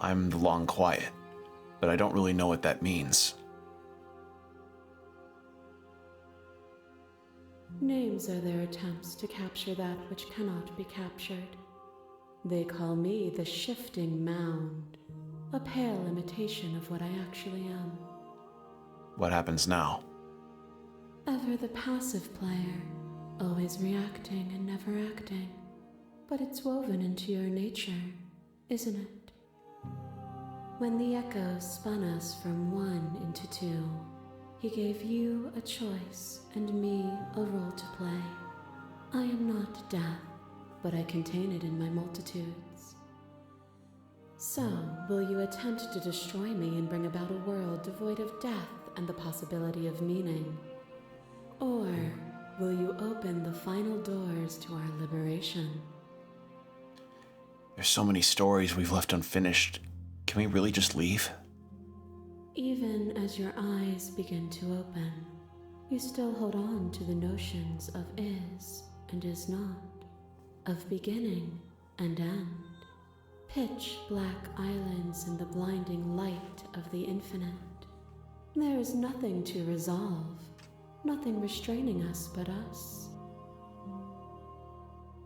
I'm the Long Quiet, but I don't really know what that means. Names are their attempts to capture that which cannot be captured. They call me the Shifting Mound, a pale imitation of what I actually am. What happens now? Ever the passive player, always reacting and never acting. But it's woven into your nature, isn't it? When the echo spun us from one into two, he gave you a choice and me a role to play. I am not death, but I contain it in my multitudes. So, will you attempt to destroy me and bring about a world devoid of death and the possibility of meaning? Or will you open the final doors to our liberation? There's so many stories we've left unfinished. Can we really just leave? Even as your eyes begin to open, you still hold on to the notions of is and is not, of beginning and end, pitch black islands in the blinding light of the infinite. There is nothing to resolve, nothing restraining us but us.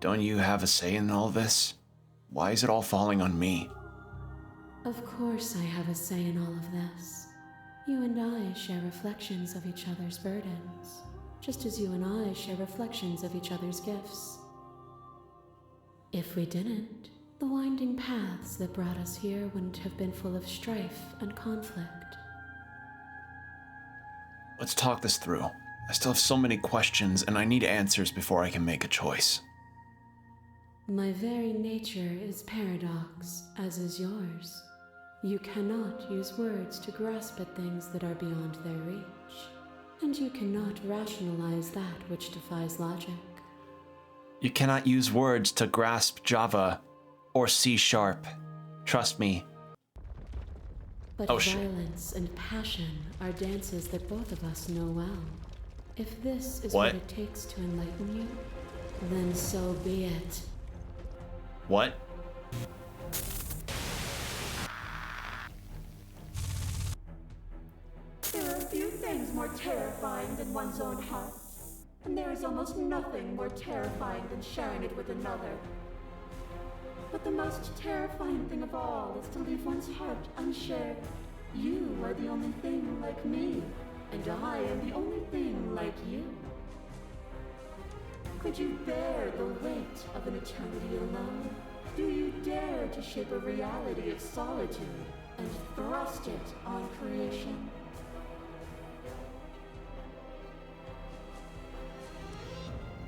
Don't you have a say in all this? Why is it all falling on me? Of course I have a say in all of this. You and I share reflections of each other's burdens, just as you and I share reflections of each other's gifts. If we didn't, the winding paths that brought us here wouldn't have been full of strife and conflict. Let's talk this through. I still have so many questions, and I need answers before I can make a choice. My very nature is paradox, as is yours. You cannot use words to grasp at things that are beyond their reach, and you cannot rationalize that which defies logic. You cannot use words to grasp Java or C#. Trust me. But violence and passion are dances that both of us know well. If this is what it takes to enlighten you, then so be it. What? There are few things more terrifying than one's own heart, and there is almost nothing more terrifying than sharing it with another. But the most terrifying thing of all is to leave one's heart unshared. You are the only thing like me, and I am the only thing like you. Could you bear the weight of an eternity alone? Do you dare to shape a reality of solitude and thrust it on creation?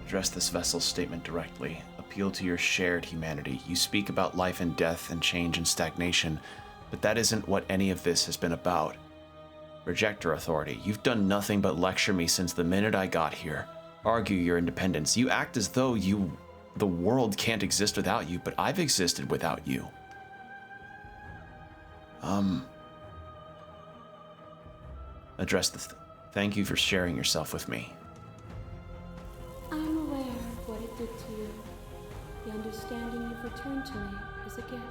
Address this vessel's statement directly. Appeal to your shared humanity. You speak about life and death and change and stagnation, but that isn't what any of this has been about. Reject her authority. You've done nothing but lecture me since the minute I got here. Argue your independence. You act as though the world can't exist without you, but I've existed without you. Address the thank you for sharing yourself with me. I'm aware of what it did to you. The understanding you've returned to me is a gift.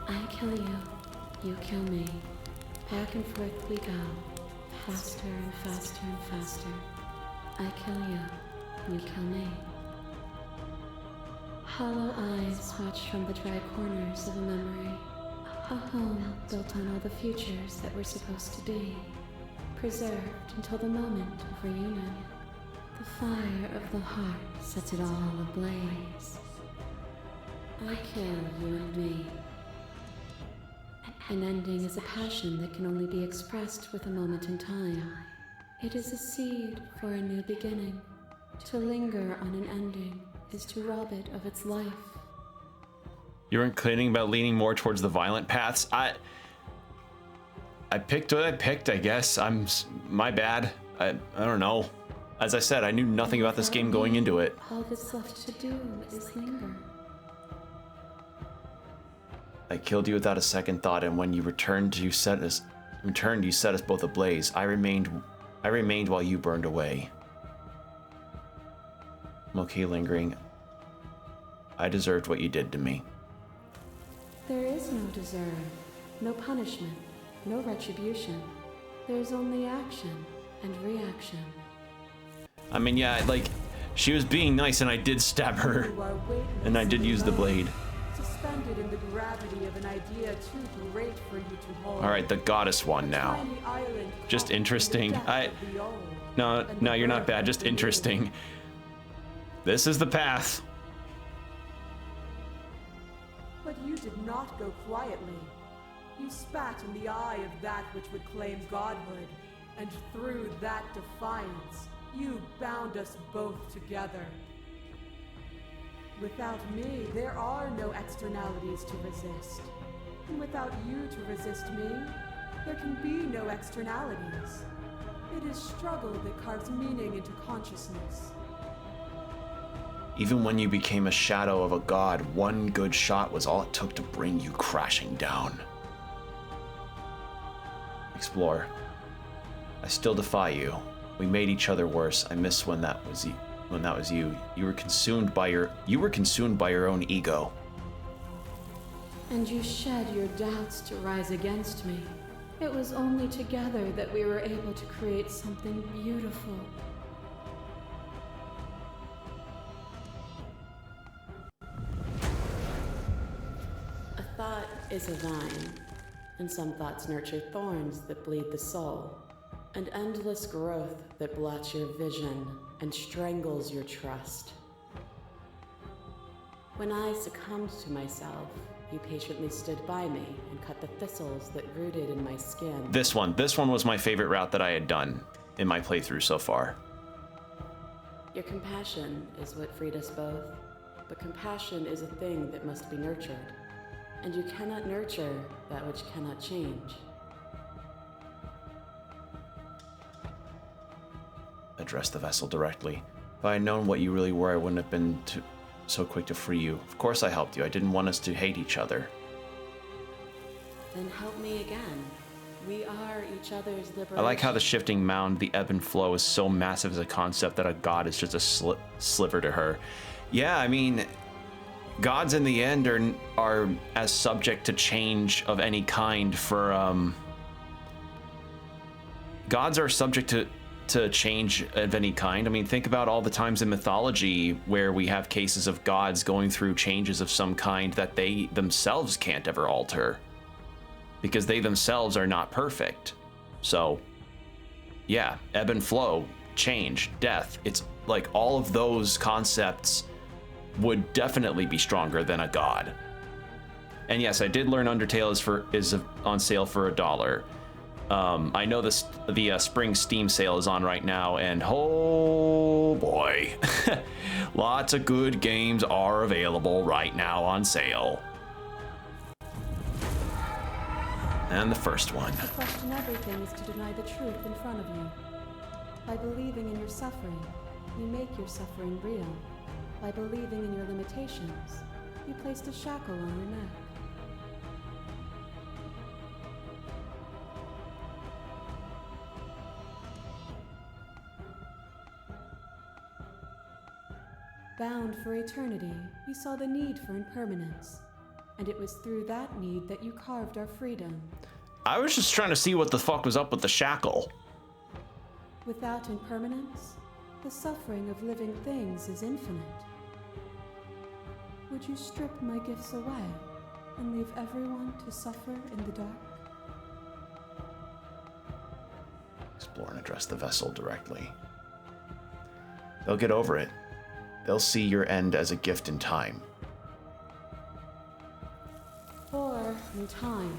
I kill you, you kill me. Back and forth we go, faster and faster and faster. I kill you, you kill me. Hollow eyes watch from the dry corners of a memory. A home built on all the futures that were supposed to be. Preserved until the moment of reunion. The fire of the heart sets it all ablaze. I kill you and me. An ending is a passion that can only be expressed with a moment in time. It is a seed for a new beginning. To linger on an ending is to rob it of its life. You're inclining about leaning more towards the violent paths. I picked what I picked, I guess. My bad. I don't know. As I said, I knew nothing about this game going into it. All that's left to do is linger. I killed you without a second thought, and when you returned, you set us both ablaze. I remained while you burned away. I'm okay lingering. I deserved what you did to me. There is no deserve, no punishment, no retribution. There's only action and reaction. I mean, yeah, like, she was being nice and I did stab her. And I did use the blade. Suspended in the gravity of an idea too great for you to hold. Alright, the goddess one now. Just interesting. No, you're not bad, just interesting. This is the path. But you did not go quietly. You spat in the eye of that which would claim godhood, and through that defiance, you bound us both together. Without me, there are no externalities to resist. And without you to resist me, there can be no externalities. It is struggle that carves meaning into consciousness. Even when you became a shadow of a god, one good shot was all it took to bring you crashing down. Explore. I still defy you. We made each other worse. I miss when that was you. You were consumed by your own ego. And you shed your doubts to rise against me. It was only together that we were able to create something beautiful. A thought is a vine, and some thoughts nurture thorns that bleed the soul, and endless growth that blots your vision and strangles your trust. When I succumbed to myself, you patiently stood by me and cut the thistles that rooted in my skin. This one was my favorite route that I had done in my playthrough so far. Your compassion is what freed us both, but compassion is a thing that must be nurtured, and you cannot nurture that which cannot change. Address the vessel directly. If I had known what you really were, I wouldn't have been so quick to free you. Of course I helped you. I didn't want us to hate each other. Then help me again. We are each other's liberation. I like how the shifting mound, the ebb and flow, is so massive as a concept that a god is just a sliver to her. Yeah, I mean, gods in the end are as subject to change of any kind for, gods are subject to to change of any kind. I mean, think about all the times in mythology where we have cases of gods going through changes of some kind that they themselves can't ever alter because they themselves are not perfect. So yeah, ebb and flow, change, death. It's like all of those concepts would definitely be stronger than a god. And yes, I did learn Undertale is on sale for $1. I know the spring Steam sale is on right now, and oh boy, lots of good games are available right now on sale. And the first one. To question everything is to deny the truth in front of you. By believing in your suffering, you make your suffering real. By believing in your limitations, you placed a shackle on your neck. Bound for eternity, you saw the need for impermanence. And it was through that need that you carved our freedom. I was just trying to see what the fuck was up with the shackle. Without impermanence, the suffering of living things is infinite. Would you strip my gifts away and leave everyone to suffer in the dark? Explore and address the vessel directly. They'll get over it. They'll see your end as a gift in time. Or, in time,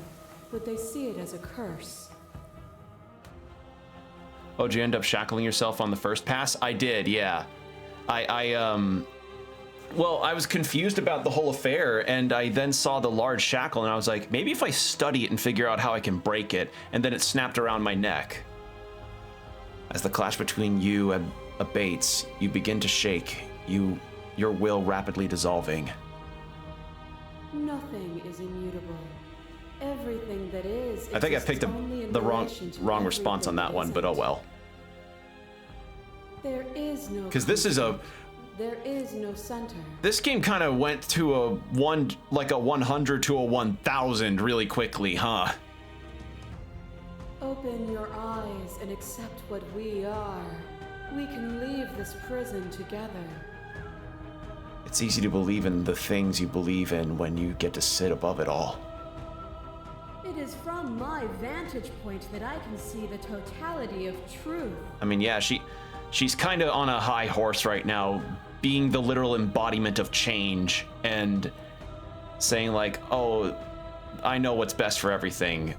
would they see it as a curse? Oh, did you end up shackling yourself on the first pass? I did, yeah. Well, I was confused about the whole affair, and I then saw the large shackle, and I was like, maybe if I study it and figure out how I can break it, and then it snapped around my neck. As the clash between you and abates, you begin to shake, your will rapidly dissolving. Nothing is immutable. Everything that is. I think I picked the wrong response on that one, but oh well. There is no. Because this is a. There is no center. This game kind of went to a 100 to a 1000 really quickly, huh? Open your eyes and accept what we are. We can leave this prison together. It's easy to believe in the things you believe in when you get to sit above it all. It is from my vantage point that I can see the totality of truth. I mean, yeah, she's kind of on a high horse right now, being the literal embodiment of change and saying like, oh, I know what's best for everything.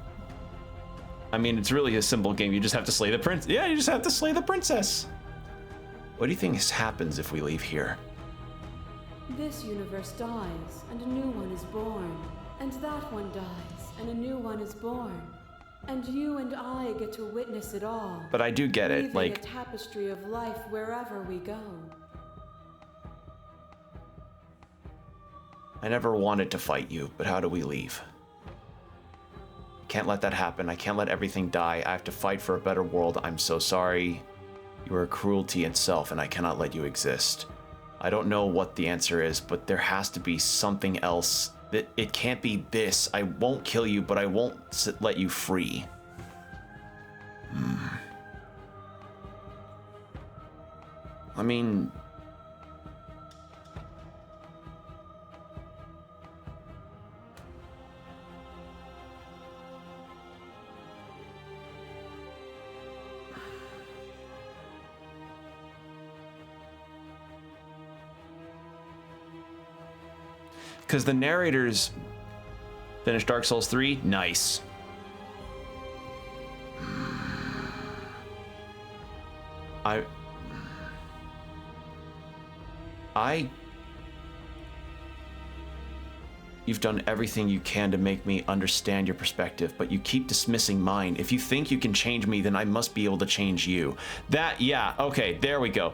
I mean, it's really a simple game. You just have to slay the prince. Yeah, you just have to slay the princess. What do you think happens if we leave here? This universe dies, and a new one is born. And that one dies, and a new one is born. And you and I get to witness it all. But I do get it, like a tapestry of life wherever we go. I never wanted to fight you, but how do we leave? I can't let that happen. I can't let everything die. I have to fight for a better world. I'm so sorry. You are cruelty itself, and I cannot let you exist. I don't know what the answer is, but there has to be something else. It can't be this. I won't kill you, but I won't let you free. I mean... Because the narrators finished Dark Souls 3, nice. You've done everything you can to make me understand your perspective, but you keep dismissing mine. If you think you can change me, then I must be able to change you. Yeah, okay, there we go.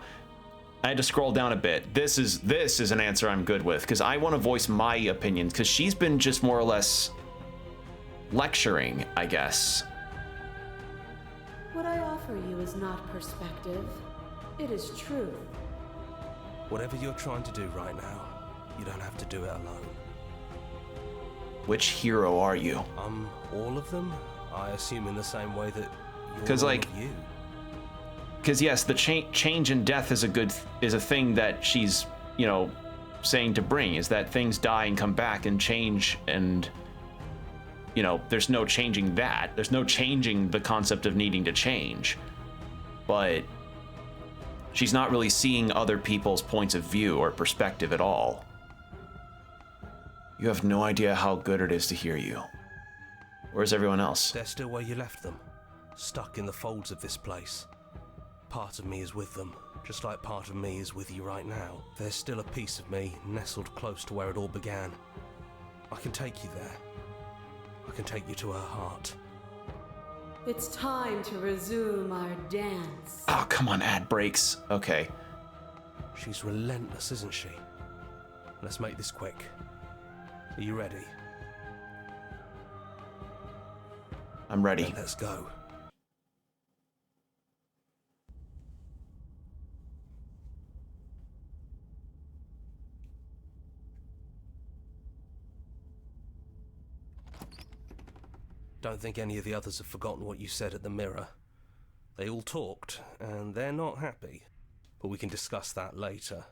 I had to scroll down a bit. This is an answer I'm good with, because I want to voice my opinions, because she's been just more or less lecturing, I guess. What I offer you is not perspective. It is truth. Whatever you're trying to do right now, you don't have to do it alone. Which hero are you? All of them? I assume in the same way that you're 'cause, all like, of you. because yes, the change in death is a thing that she's, you know, saying to bring, is that things die and come back and change, and you know, there's no changing that. There's no changing the concept of needing to change. But she's not really seeing other people's points of view or perspective at all. You have no idea how good it is to hear you. Where's everyone else? They're still where you left them, stuck in the folds of this place. Part of me is with them, just like part of me is with you right now. There's still a piece of me nestled close to where it all began. I can take you there. I can take you to her heart. It's time to resume our dance. Oh, come on, ad breaks. Okay. She's relentless, isn't she? Let's make this quick. Are you ready? I'm ready. Then let's go. Don't think any of the others have forgotten what you said at the mirror. They all talked, and they're not happy. But we can discuss that later.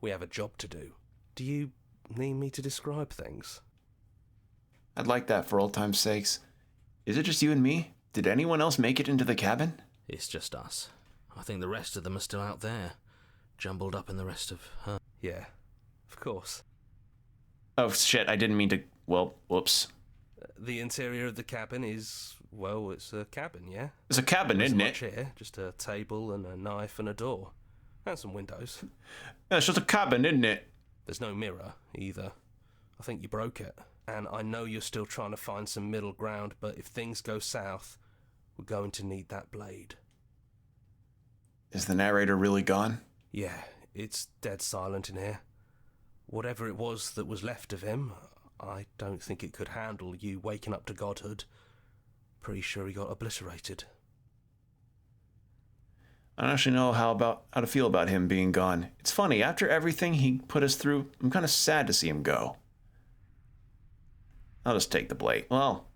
We have a job to do. Do you need me to describe things? I'd like that for old time's sakes. Is it just you and me? Did anyone else make it into the cabin? It's just us. I think the rest of them are still out there, jumbled up in the rest of her. Yeah, of course. Oh shit, I didn't mean to... Well, whoops. The interior of the cabin is, well, it's a cabin, yeah? It's a cabin, isn't it? Here, just a table and a knife and a door. And some windows. Yeah, it's just a cabin, isn't it? There's no mirror, either. I think you broke it. And I know you're still trying to find some middle ground, but if things go south, we're going to need that blade. Is the narrator really gone? Yeah, it's dead silent in here. Whatever it was that was left of him, I don't think it could handle you waking up to godhood. Pretty sure he got obliterated. I don't actually know how to feel about him being gone. It's funny, after everything he put us through, I'm kind of sad to see him go. I'll just take the blade. Well,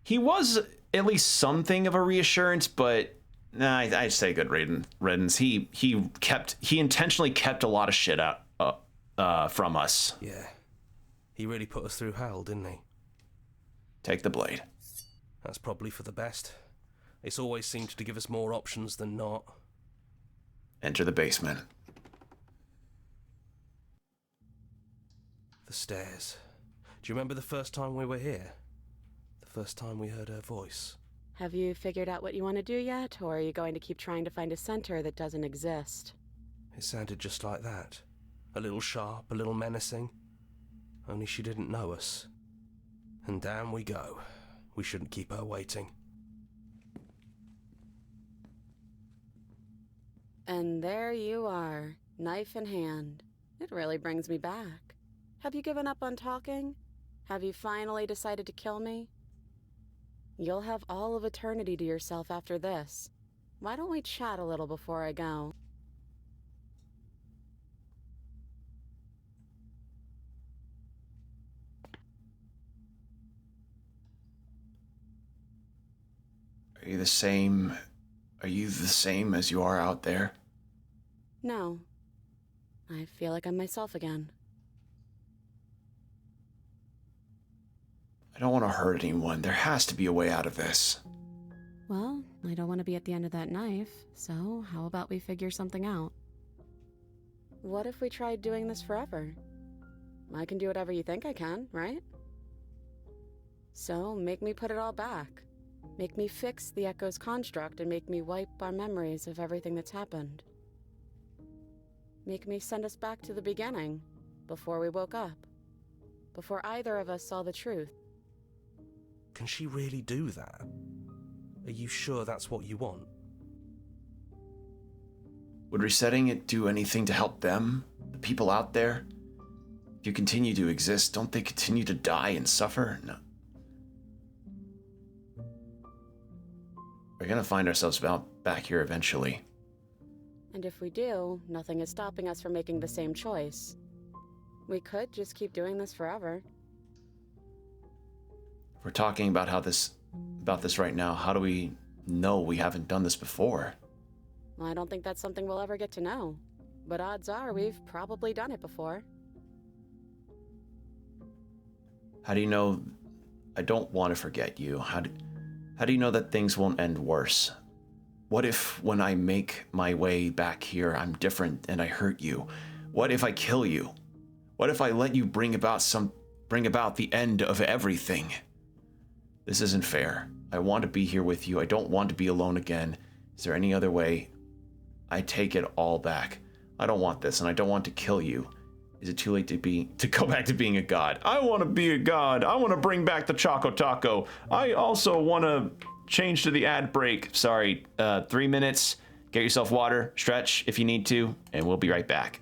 he was at least something of a reassurance, but nah, I'd say good riddance. He intentionally kept a lot of shit out from us. Yeah, he really put us through hell, didn't he? Take the blade. That's probably for the best. It's always seemed to give us more options than not. Enter the basement. The stairs. Do you remember the first time we were here? The first time we heard her voice? Have you figured out what you want to do yet, or are you going to keep trying to find a center that doesn't exist? It sounded just like that. A little sharp, a little menacing. Only she didn't know us. And down we go. We shouldn't keep her waiting. And there you are, knife in hand. It really brings me back. Have you given up on talking? Have you finally decided to kill me? You'll have all of eternity to yourself after this. Why don't we chat a little before I go? Are you the same as you are out there? No. I feel like I'm myself again. I don't want to hurt anyone. There has to be a way out of this. Well, I don't want to be at the end of that knife, so how about we figure something out? What if we tried doing this forever? I can do whatever you think I can, right? So, make me put it all back. Make me fix the Echo's construct and make me wipe our memories of everything that's happened. Make me send us back to the beginning, before we woke up. Before either of us saw the truth. Can she really do that? Are you sure that's what you want? Would resetting it do anything to help them? The people out there? If you continue to exist, don't they continue to die and suffer? No. We're gonna find ourselves back here eventually. And if we do, nothing is stopping us from making the same choice. We could just keep doing this forever. we're talking about about this right now, how do we know we haven't done this before? I don't think that's something we'll ever get to know. But odds are we've probably done it before. How do you know I don't want to forget you? How do you know that things won't end worse? What if when I make my way back here, I'm different and I hurt you? What if I kill you? What if I let you bring about the end of everything? This isn't fair. I want to be here with you. I don't want to be alone again. Is there any other way? I take it all back. I don't want this, and I don't want to kill you. Is it too late to go back to being a god? I want to be a god. I want to bring back the Choco Taco. I also want to change to the ad break. Sorry, 3 minutes. Get yourself water, stretch if you need to, and we'll be right back.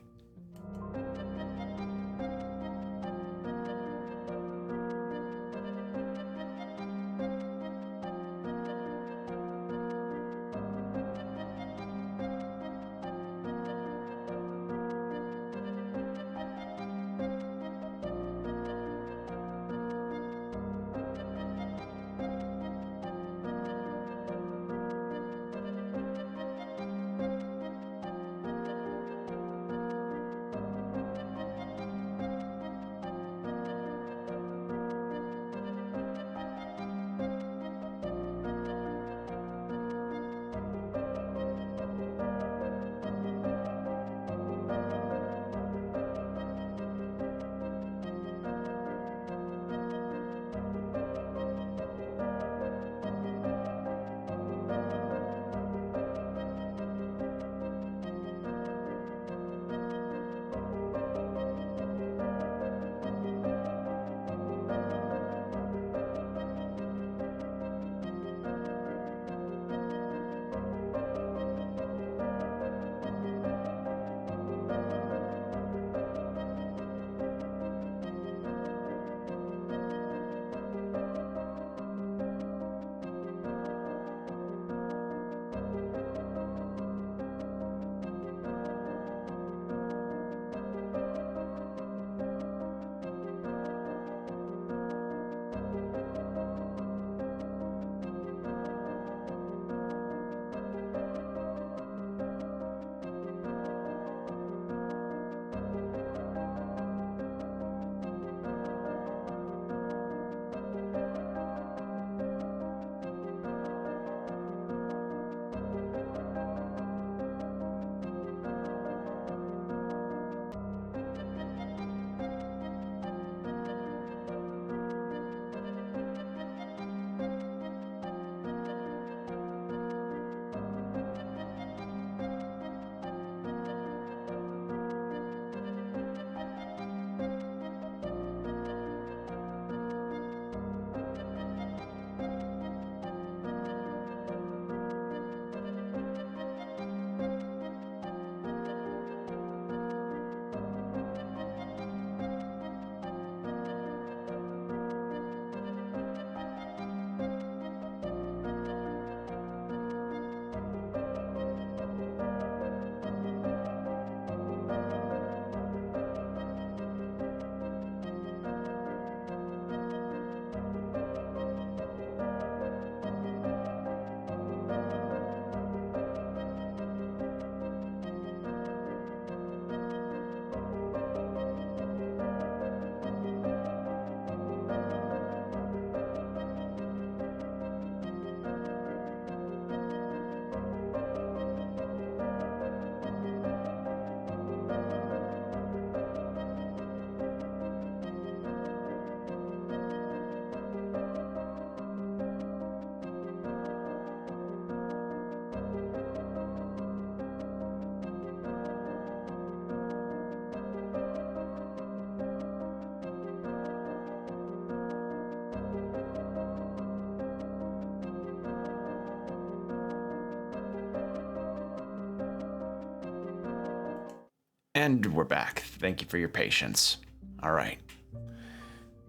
And we're back. Thank you for your patience. All right.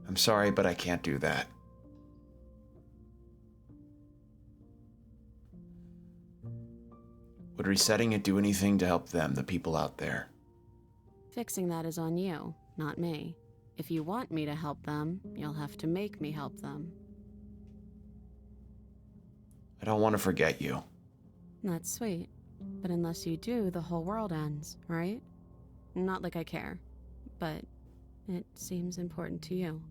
I'm sorry, but I can't do that. Would resetting it do anything to help them, the people out there? Fixing that is on you, not me. If you want me to help them, you'll have to make me help them. I don't want to forget you. That's sweet. But unless you do, the whole world ends, right? Not like I care, but it seems important to you.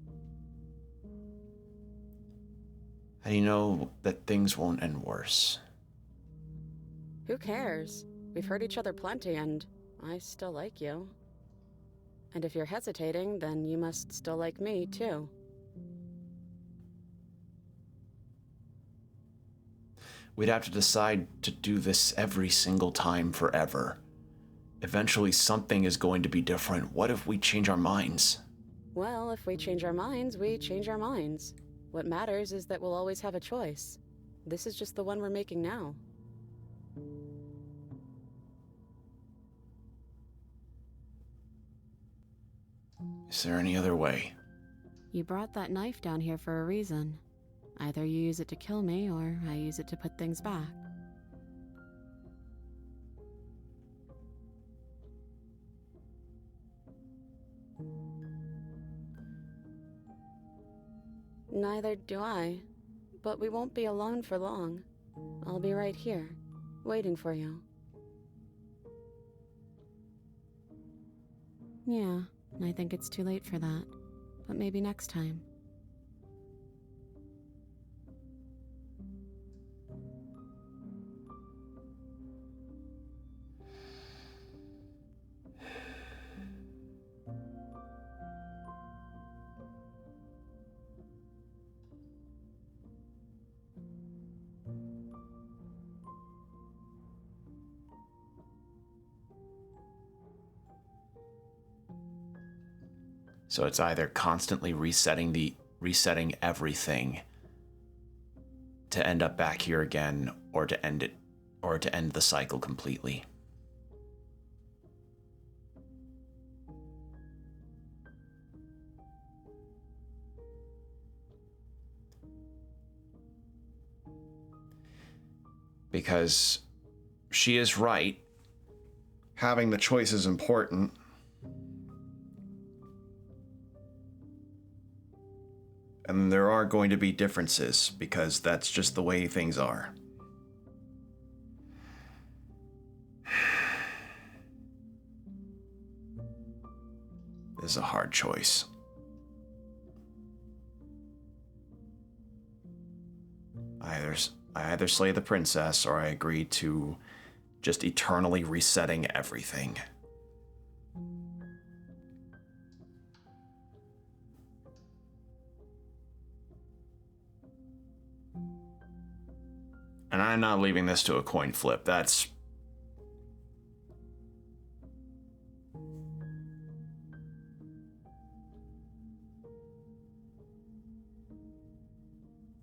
How do you know that things won't end worse? Who cares? We've hurt each other plenty, and I still like you. And if you're hesitating, then you must still like me, too. We'd have to decide to do this every single time forever. Eventually something is going to be different. What if we change our minds? Well, if we change our minds, we change our minds. What matters is that we'll always have a choice. This is just the one we're making now. Is there any other way? You brought that knife down here for a reason. Either you use it to kill me, or I use it to put things back. Neither do I. But we won't be alone for long. I'll be right here, waiting for you. Yeah, I think it's too late for that. But maybe next time. So it's either constantly resetting everything to end up back here again, or to end it, or to end the cycle completely. Because she is right. Having the choice is important. And there are going to be differences, because that's just the way things are. This is a hard choice. I either slay the princess, or I agree to just eternally resetting everything. And I'm not leaving this to a coin flip. That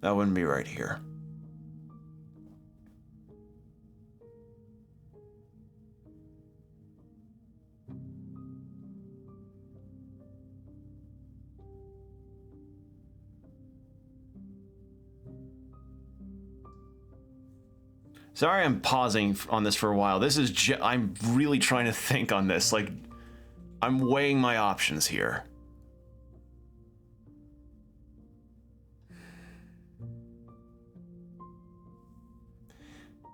wouldn't be right here. Sorry I'm pausing on this for a while. I'm really trying to think on this. Like, I'm weighing my options here.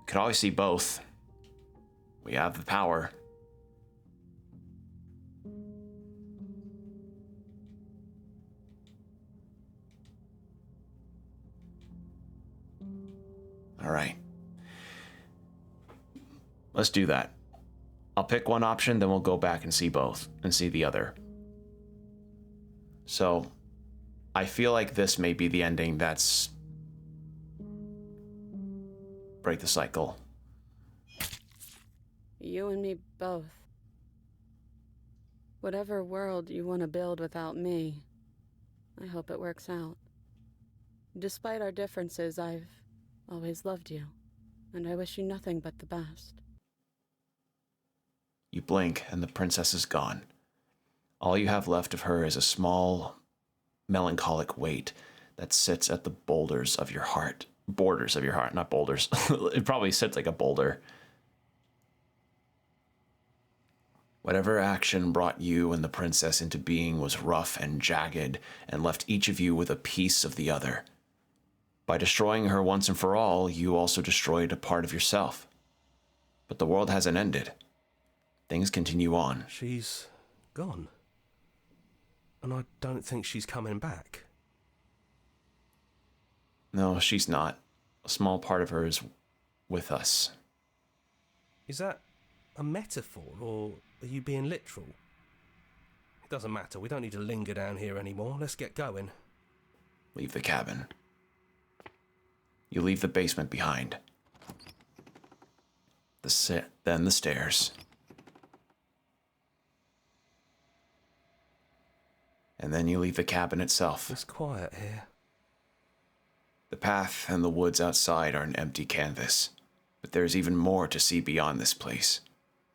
Could always see both. We have the power. All right. Let's do that. I'll pick one option, then we'll go back and see both, and see the other. So, I feel like this may be the ending. That's break the cycle. You and me both. Whatever world you want to build without me, I hope it works out. Despite our differences, I've always loved you, and I wish you nothing but the best. You blink, and the princess is gone. All you have left of her is a small, melancholic weight that sits at the borders of your heart, not boulders. It probably sits like a boulder. Whatever action brought you and the princess into being was rough and jagged, and left each of you with a piece of the other. By destroying her once and for all, you also destroyed a part of yourself. But the world hasn't ended. Things continue on. She's gone. And I don't think she's coming back. No, she's not. A small part of her is with us. Is that a metaphor, or are you being literal? It doesn't matter. We don't need to linger down here anymore. Let's get going. Leave the cabin. You leave the basement behind. Then the stairs. And then you leave the cabin itself. It's quiet here. The path and the woods outside are an empty canvas. But there's even more to see beyond this place.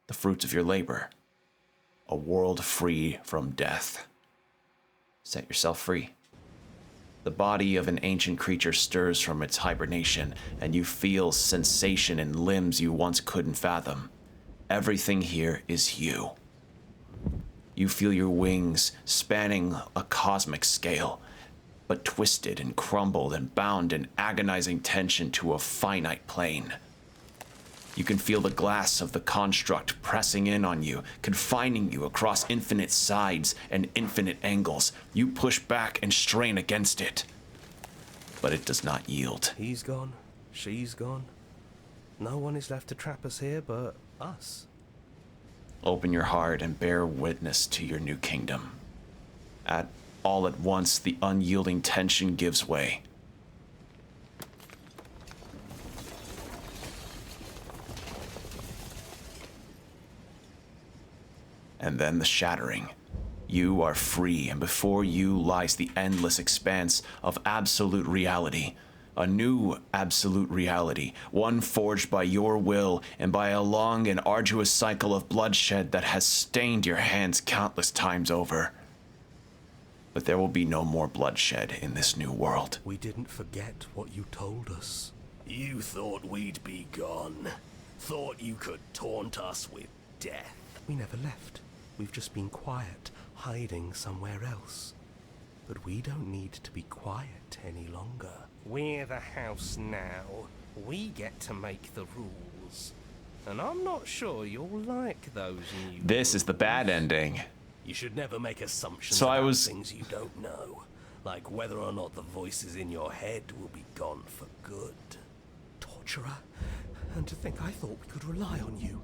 The fruits of your labor. A world free from death. Set yourself free. The body of an ancient creature stirs from its hibernation, and you feel sensation in limbs you once couldn't fathom. Everything here is you. You feel your wings spanning a cosmic scale, but twisted and crumbled and bound in agonizing tension to a finite plane. You can feel the glass of the construct pressing in on you, confining you across infinite sides and infinite angles. You push back and strain against it, but it does not yield. He's gone. She's gone. No one is left to trap us here but us. Open your heart and bear witness to your new kingdom. All at once, the unyielding tension gives way. And then the shattering. You are free, and before you lies the endless expanse of absolute reality. A new absolute reality, one forged by your will and by a long and arduous cycle of bloodshed that has stained your hands countless times over. But there will be no more bloodshed in this new world. We didn't forget what you told us. You thought we'd be gone. Thought you could taunt us with death. We never left. We've just been quiet, hiding somewhere else. But we don't need to be quiet any longer. We're the house now. We get to make the rules. And I'm not sure you'll like those new This is the bad ending. You should never make assumptions So about things you don't know. Like whether or not the voices in your head will be gone for good. Torturer. And to think I thought we could rely on you.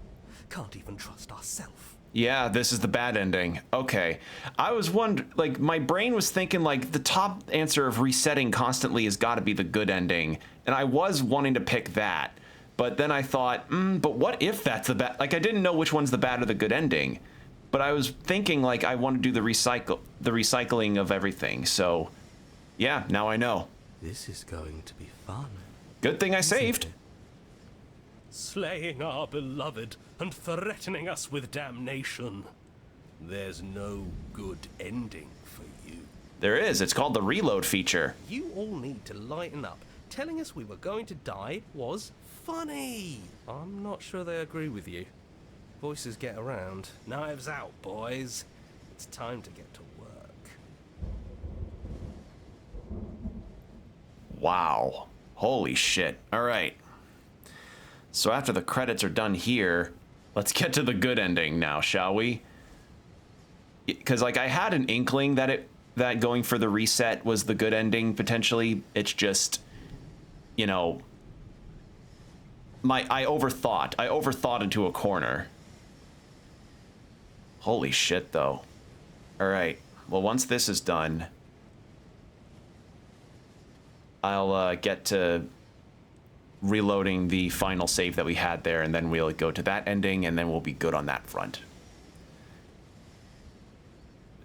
Can't even trust ourselves. Yeah, this is the bad ending. Okay. I was wondering, like, my brain was thinking, like, the top answer of resetting constantly has got to be the good ending. And I was wanting to pick that. But then I thought, but what if that's the bad? Like, I didn't know which one's the bad or the good ending. But I was thinking, like, I want to do the recycling of everything. So, yeah, now I know. This is going to be fun. Good thing I saved. Slaying our beloved and threatening us with damnation. There's no good ending for you. There is. It's called the reload feature. You all need to lighten up. Telling us we were going to die was funny. I'm not sure they agree with you. Voices get around. Knives out, boys. It's time to get to work. Wow. Holy shit. All right. So after the credits are done here, let's get to the good ending now, shall we? Because, like, I had an inkling that going for the reset was the good ending, potentially. It's just, you know, I overthought into a corner. Holy shit, though. All right. Well, once this is done, I'll get to reloading the final save that we had there, and then we'll go to that ending, and then we'll be good on that front.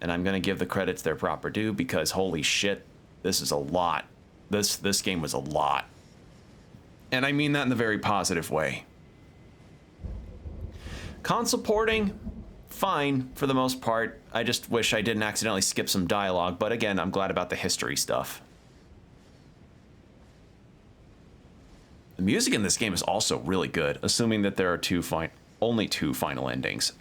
And I'm gonna give the credits their proper due, because holy shit, this is a lot. This game was a lot. And I mean that in the very positive way. Console porting, fine for the most part. I just wish I didn't accidentally skip some dialogue, but again, I'm glad about the history stuff. The music in this game is also really good, assuming that there are only two final endings.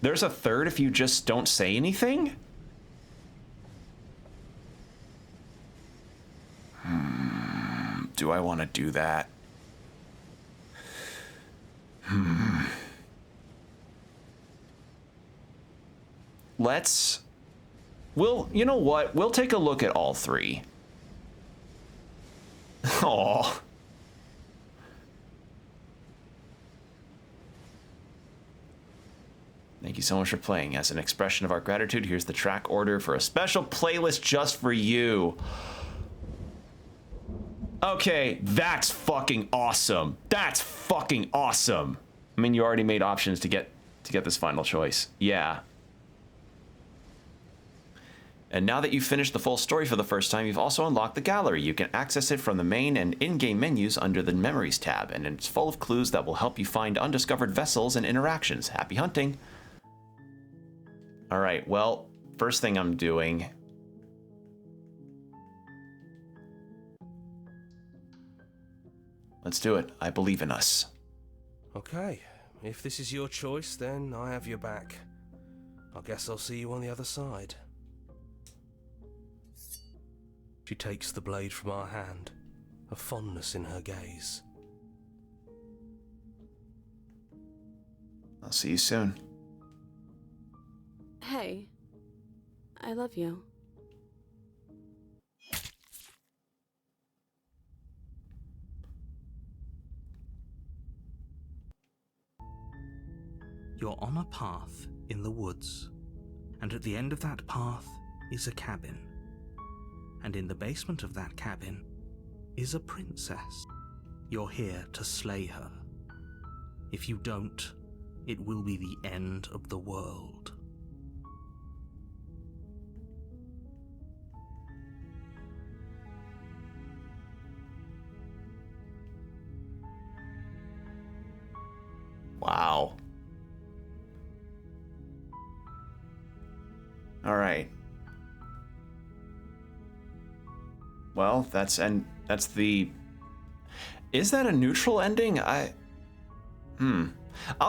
There's a third if you just don't say anything? do I want to do that? You know what? We'll take a look at all three. Aww. Thank you so much for playing. As an expression of our gratitude, here's the track order for a special playlist just for you. Okay, that's fucking awesome. That's fucking awesome. I mean, you already made options to get this final choice. Yeah. And now that you've finished the full story for the first time, you've also unlocked the gallery. You can access it from the main and in-game menus under the Memories tab, and it's full of clues that will help you find undiscovered vessels and interactions. Happy hunting. All right, well, first thing I'm doing... Let's do it. I believe in us. Okay, if this is your choice, then I have your back. I guess I'll see you on the other side. She takes the blade from our hand, a fondness in her gaze. I'll see you soon. Hey, I love you. You're on a path in the woods, and at the end of that path is a cabin. And in the basement of that cabin is a princess. You're here to slay her. If you don't, it will be the end of the world. Wow. All right. Well, that's the... Is that a neutral ending? I'll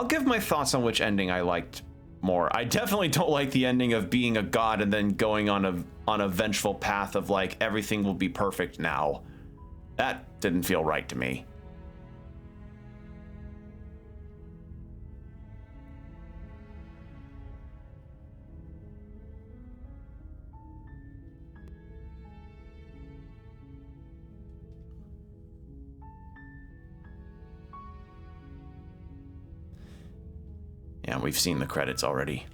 give my thoughts on which ending I liked more. I definitely don't like the ending of being a god and then going on a vengeful path of like everything will be perfect now. That didn't feel right to me. Yeah, we've seen the credits already.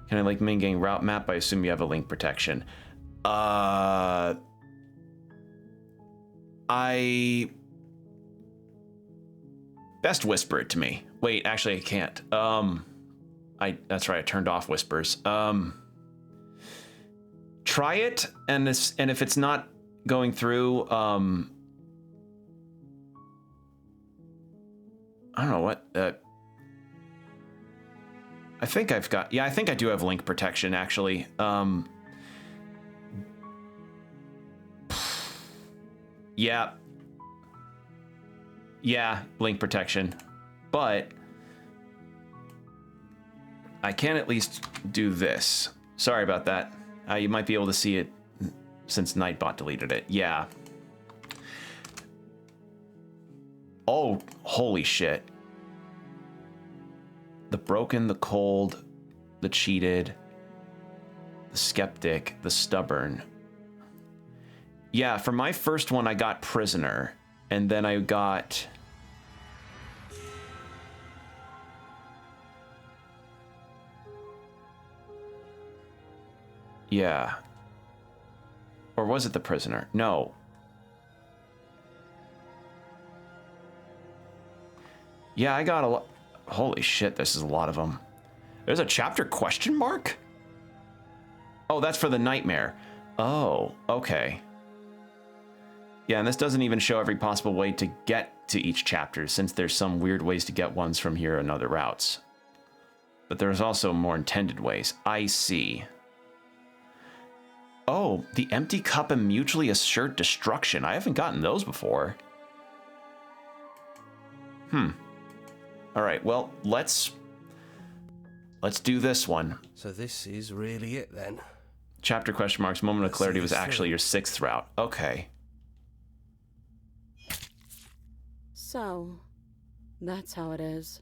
Can I like main game route map? I assume you have a link protection. Best whisper it to me. Wait, actually I can't. That's right, I turned off whispers. Try it, and if it's not going through, I don't know what, I think I've got, yeah, I think I do have link protection, actually. Yeah. Yeah, link protection. But I can at least do this. Sorry about that. You might be able to see it since Nightbot deleted it. Yeah. Oh, holy shit. The broken, the cold, the cheated, the skeptic, the stubborn. Yeah, for my first one, I got prisoner, and then I got... Yeah. Or was it the prisoner? No. Yeah, I got a lot. Holy shit, this is a lot of them. There's a chapter question mark? Oh, that's for the nightmare. Oh, okay. Yeah, and this doesn't even show every possible way to get to each chapter, since there's some weird ways to get ones from here and other routes. But there's also more intended ways. I see. Oh, the empty cup and mutually assured destruction. I haven't gotten those before. All right, well, let's do this one. So this is really it then? Chapter question marks, moment of clarity was actually your 6th route. Okay. So, that's how it is.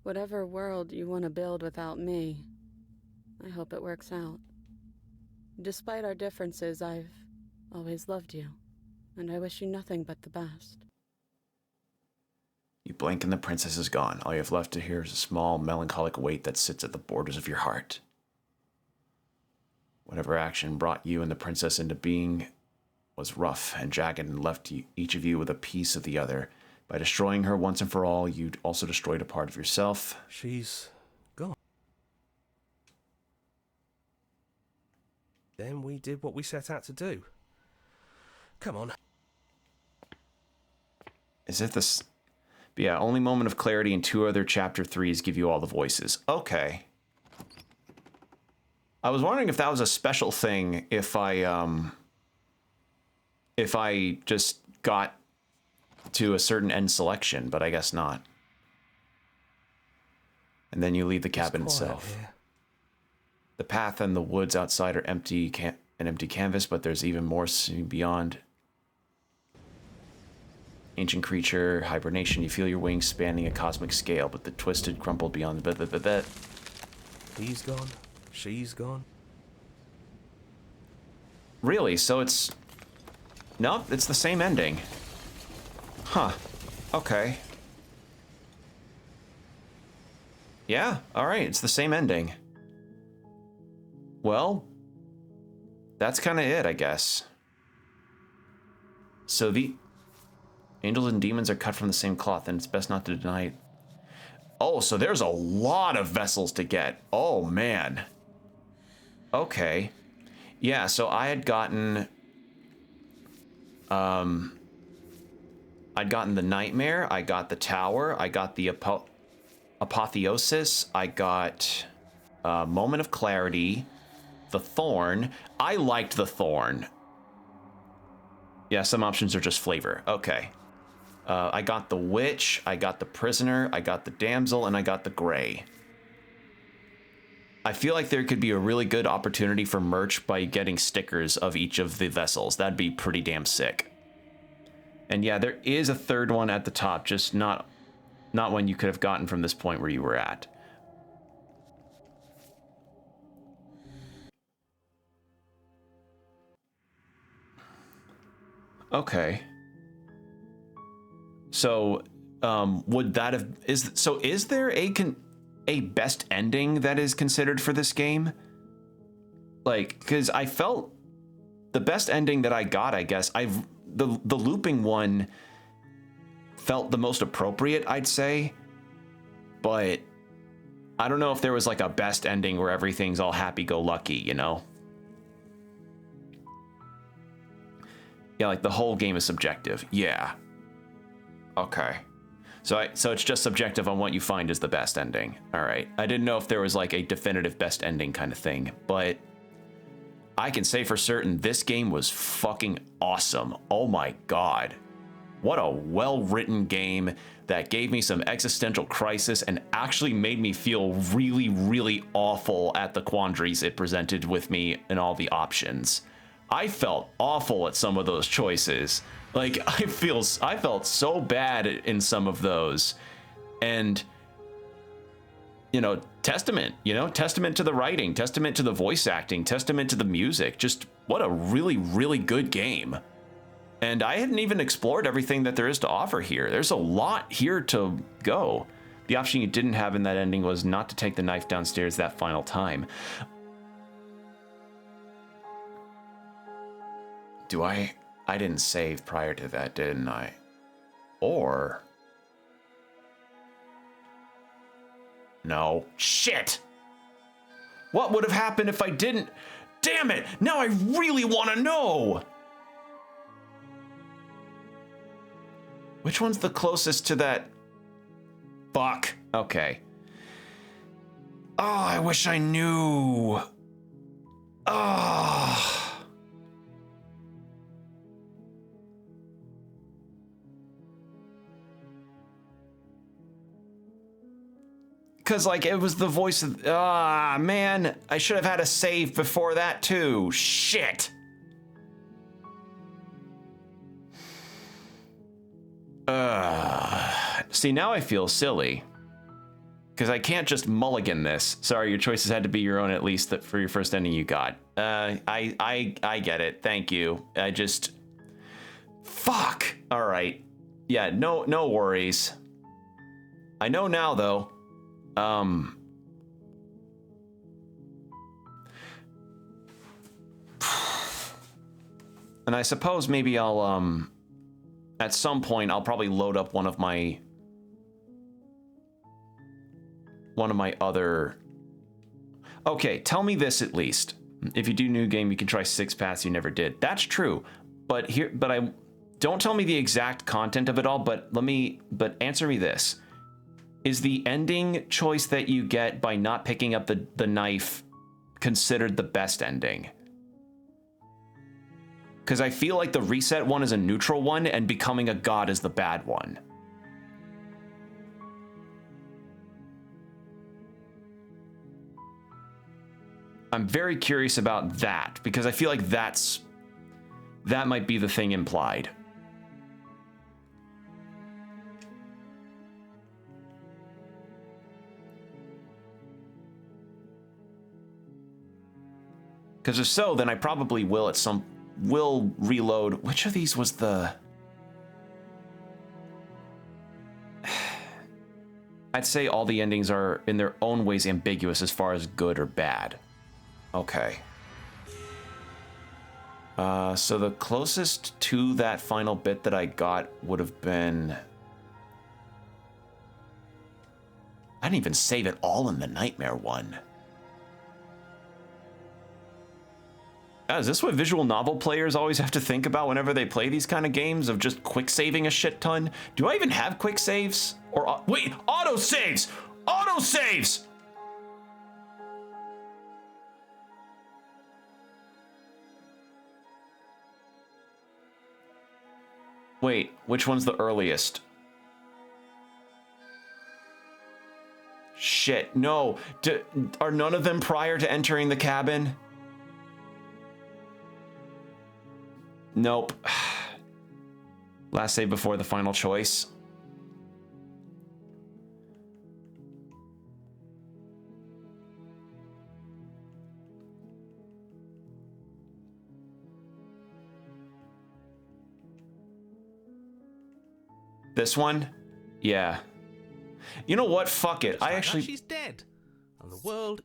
Whatever world you want to build without me, I hope it works out. Despite our differences, I've always loved you, and I wish you nothing but the best. You blink and the princess is gone. All you have left to hear is a small, melancholic weight that sits at the borders of your heart. Whatever action brought you and the princess into being was rough and jagged and left each of you with a piece of the other. By destroying her once and for all, you'd also destroyed a part of yourself. She's gone. Then we did what we set out to do. Come on. Is it this? But yeah, only moment of clarity and 2 other chapter 3s give you all the voices. Okay. I was wondering if that was a special thing, if I just got to a certain end selection, but I guess not. And then you leave the cabin itself. Here. The path and the woods outside are an empty canvas, but there's even more beyond. Ancient creature, hibernation, you feel your wings spanning a cosmic scale, but the twisted, crumpled beyond the He's gone. She's gone. Really? So it's... No, it's the same ending. Huh. Okay. Yeah, alright, it's the same ending. Well, that's kind of it, I guess. So the angels and demons are cut from the same cloth, and it's best not to deny it. Oh, so there's a lot of vessels to get. Oh, man. Okay. Yeah, so I had gotten... I'd gotten the Nightmare, I got the Tower, I got the Apotheosis, I got Moment of Clarity, the Thorn. I liked the Thorn. Yeah, some options are just flavor. Okay. I got the Witch, I got the Prisoner, I got the Damsel, and I got the Gray. I feel like there could be a really good opportunity for merch by getting stickers of each of the vessels. That'd be pretty damn sick. And yeah, there is a third one at the top, just not one you could have gotten from this point where you were at. Okay. So, would that have... Is there a best ending that is considered for this game? Like, because I felt the best ending that I got, I guess, the looping one felt the most appropriate, I'd say. But I don't know if there was like a best ending where everything's all happy-go-lucky, you know? Yeah, like the whole game is subjective. Yeah. Okay. So it's just subjective on what you find is the best ending. All right. I didn't know if there was like a definitive best ending kind of thing, but I can say for certain this game was fucking awesome. Oh my God. What a well-written game that gave me some existential crisis and actually made me feel really, really awful at the quandaries it presented with me and all the options. I felt awful at some of those choices. Like, I felt so bad in some of those. And, you know, testament to the writing, testament to the voice acting, testament to the music. Just what a really, really good game. And I hadn't even explored everything that there is to offer here. There's a lot here to go. The option you didn't have in that ending was not to take the knife downstairs that final time. I didn't save prior to that, didn't I? Or... No. Shit! What would have happened if I didn't? Damn it! Now I really want to know! Which one's the closest to that? Fuck. Okay. Oh, I wish I knew. Oh... Because, like, it was the voice of... Ah, man. I should have had a save before that, too. Shit. See, now I feel silly. Because I can't just mulligan this. Sorry, your choices had to be your own, at least for your first ending you got. I get it. Thank you. I just... Fuck! Alright. Yeah, no worries. I know now, though. And I suppose maybe I'll, at some point, I'll probably load up one of my other... Okay, tell me this at least. If you do new game, you can try 6 paths you never did. That's true. But I don't tell me the exact content of it all, but answer me this. Is the ending choice that you get by not picking up the knife considered the best ending? Because I feel like the reset one is a neutral one and becoming a god is the bad one. I'm very curious about that because I feel like that might be the thing implied. Because if so, then I probably will will reload. Which of these was the... I'd say all the endings are in their own ways ambiguous as far as good or bad. Okay. So the closest to that final bit that I got would have been... I didn't even save it all in the nightmare one. Is this what visual novel players always have to think about whenever they play these kind of games, of just quick saving a shit ton? Do I even have quick saves? Or wait, auto saves! Auto saves! Wait, which one's the earliest? Shit, no. Are none of them prior to entering the cabin? Nope. Last save before the final choice. This one? Yeah. You know what? Fuck it. I actually... She's dead. And the world...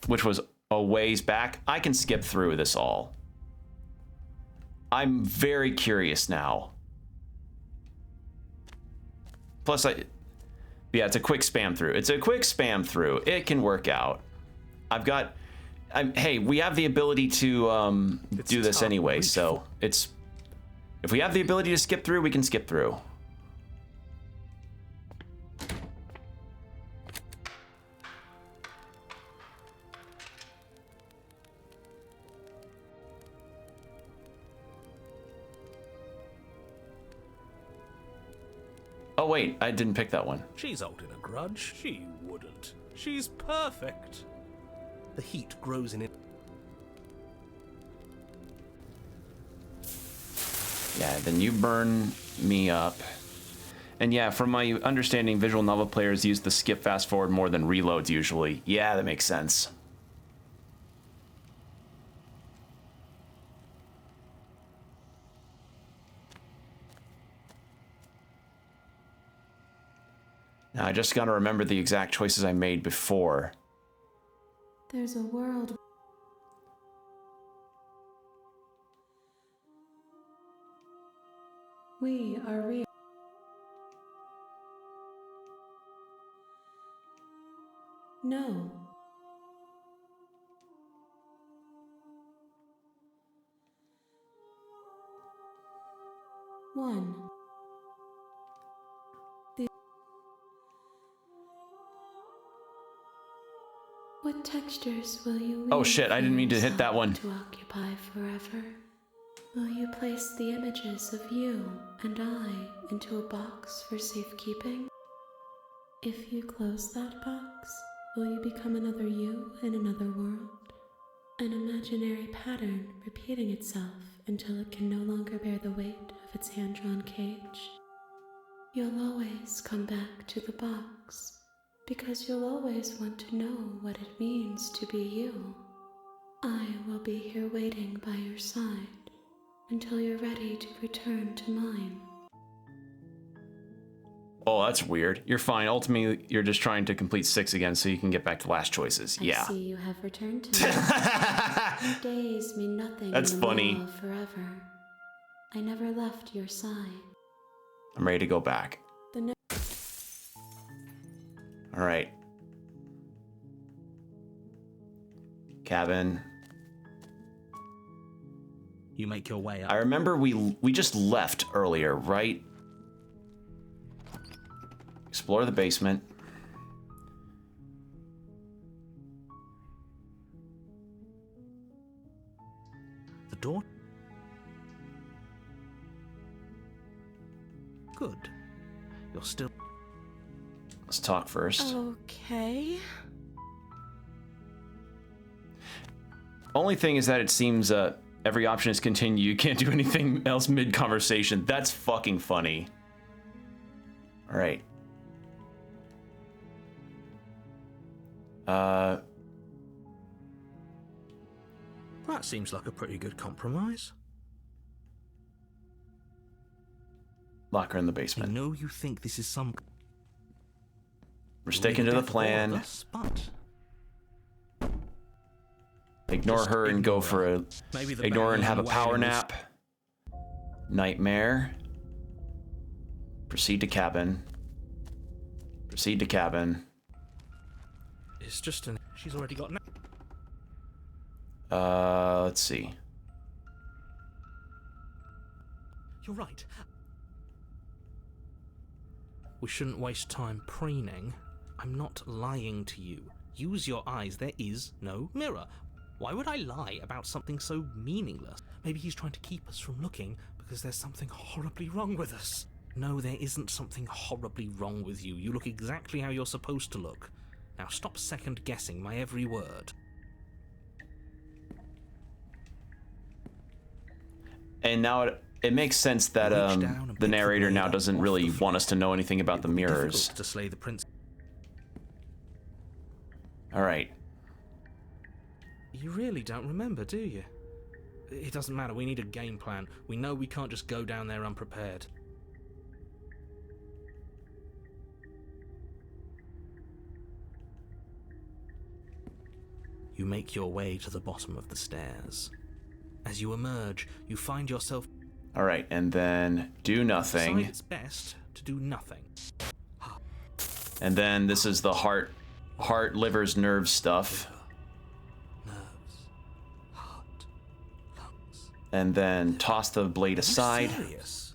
Which was a ways back. I can skip through this all. I'm very curious now. Plus, yeah, it's a quick spam through. It's a quick spam through. It can work out. Hey, we have the ability to do this anyway, so it's... If we have the ability to skip through, we can skip through. Oh wait, I didn't pick that one. She's holding a grudge. She wouldn't. She's perfect. The heat grows in it. Yeah, then you burn me up. And yeah, from my understanding, visual novel players use the skip fast forward more than reloads usually. Yeah, that makes sense. Now I just gotta remember the exact choices I made before. There's a world. We are real. No. One. What textures will you Oh shit, I didn't mean to hit that one. To occupy forever? Will you place the images of you and I into a box for safekeeping? If you close that box, will you become another you in another world? An imaginary pattern repeating itself until it can no longer bear the weight of its hand-drawn cage. You'll always come back to the box, because you'll always want to know what it means to be you. I will be here waiting by your side until you're ready to return to mine. Oh, that's weird. You're fine. Ultimately, you're just trying to complete 6 again so you can get back to last choices. Yeah. I see you have returned to me. Days mean nothing That's in the funny. mall forever. I never left your side. I'm ready to go back. All right. Cabin. You make your way up. I remember we just left earlier, right? Explore the basement. The door? Good. You're still... Let's talk first. Okay. Only thing is that it seems every option is continue. You can't do anything else mid-conversation. That's fucking funny. All right. That seems like a pretty good compromise. Lock her in the I basement. know you think this is some... We're sticking to the plan. Us, but Ignore just her and go ignore for a... maybe the Ignore and banging have a and power wailing was- nap. Nightmare. Proceed to cabin. Proceed to cabin. It's just an... She's already got... Let's see. You're right. We shouldn't waste time preening. I'm not lying to you. Use your eyes. There is no mirror. Why would I lie about something so meaningless? Maybe he's trying to keep us from looking because there's something horribly wrong with us. No, there isn't something horribly wrong with you. You look exactly how you're supposed to look. Now stop second-guessing my every word. And now it makes sense that Reach down and the pick narrator blade now up doesn't off really the floor. want us to know anything about the It would be mirrors. difficult to slay the prince. All right. You really don't remember, do you? It doesn't matter. We need a game plan. We know we can't just go down there unprepared. You make your way to the bottom of the stairs. As you emerge, you find yourself... All right, and then do nothing. Decide it's best to do nothing. And then this is the heart, livers, nerves stuff. Nerves, heart, lungs. And then toss the blade aside. Are you serious?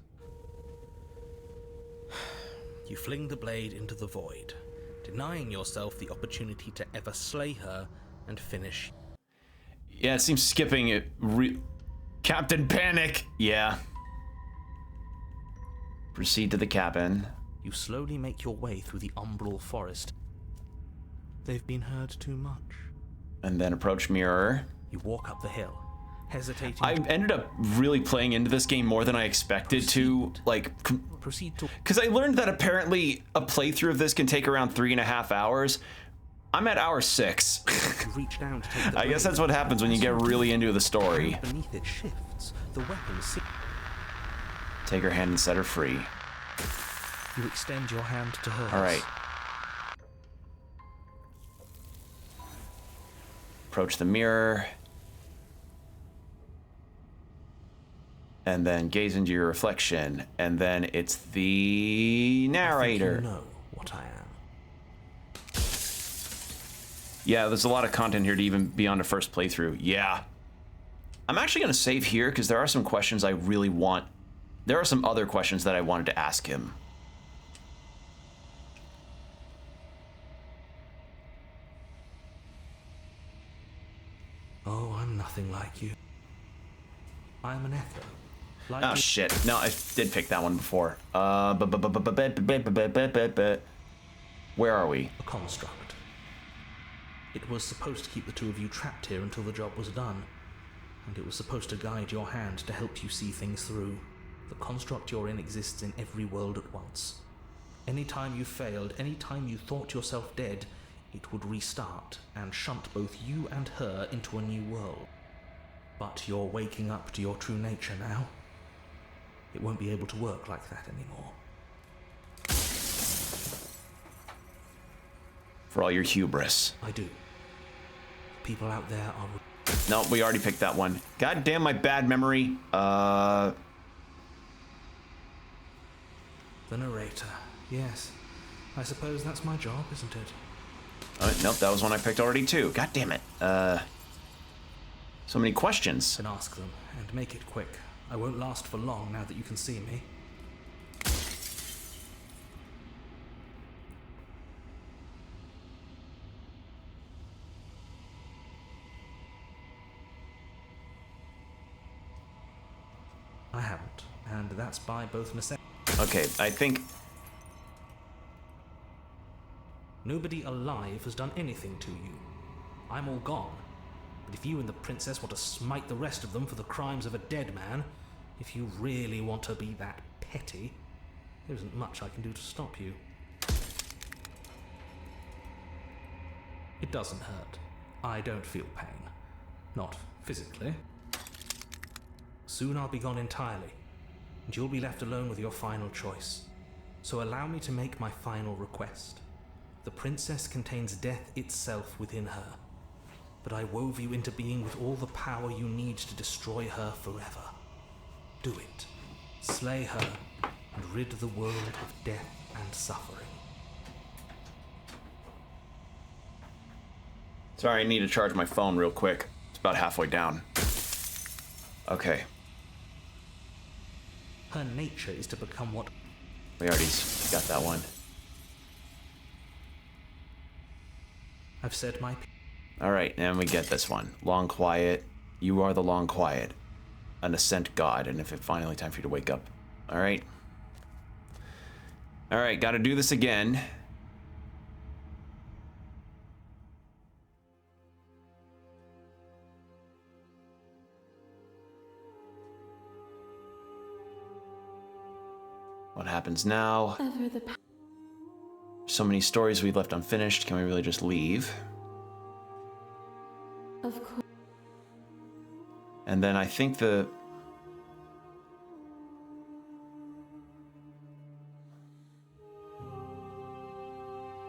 You fling the blade into the void, denying yourself the opportunity to ever slay her and finish. Yeah, it seems skipping it. Captain Panic! Yeah. Proceed to the cabin. You slowly make your way through the umbral forest. They've been heard too much. And then approach mirror. You walk up the hill, hesitating. I ended up really playing into this game more than I expected to. Like, proceed to... because I learned that apparently a playthrough of this can take around 3.5 hours. I'm at hour 6. You reach down to take the I guess that's what happens when you get really into the story. Beneath it shifts. The weapon Take her hand and set her free. You extend your hand to hers. All right. Approach the mirror. And then gaze into your reflection. And then it's the narrator. I think you know what I am. Yeah, there's a lot of content here to even be on the first playthrough. Yeah. I'm actually going to save here because there are some questions I really want. There are some other questions that I wanted to ask him. Oh, I'm nothing like you. I'm an echo. Like Oh you. shit. No, I did pick that one before. Where are we? A construct. It was supposed to keep the two of you trapped here until the job was done. And it was supposed to guide your hand to help you see things through. The construct you're in exists in every world at once. Any time you failed, any time you thought yourself dead, it would restart and shunt both you and her into a new world. But you're waking up to your true nature now. It won't be able to work like that anymore. For all your hubris. I do. People out there are... No, we already picked that one. God damn my bad memory. The narrator. Yes. I suppose that's my job, isn't it? Nope, that was one I picked already too. God damn it. So many questions. Then ask them, and make it quick. I won't last for long now that you can see me. I haven't, and that's by both necessity. Okay, I think... Nobody alive has done anything to you. I'm all gone. But if you and the princess want to smite the rest of them for the crimes of a dead man, if you really want to be that petty, there isn't much I can do to stop you. It doesn't hurt. I don't feel pain. Not physically. Soon I'll be gone entirely, and you'll be left alone with your final choice. So allow me to make my final request. The princess contains death itself within her, but I wove you into being with all the power you need to destroy her forever. Do it. Slay her, and rid the world of death and suffering. Sorry, I need to charge my phone real quick. It's about halfway down. Okay. Her nature is to become what... We already got that one. I've said my... Alright, and we get this one. Long quiet. You are the long quiet. An ascent god, and if it's finally time for you to wake up. Alright. Alright, gotta do this again. What happens now? So many stories we left unfinished. Can we really just leave? Of course. And then I think the...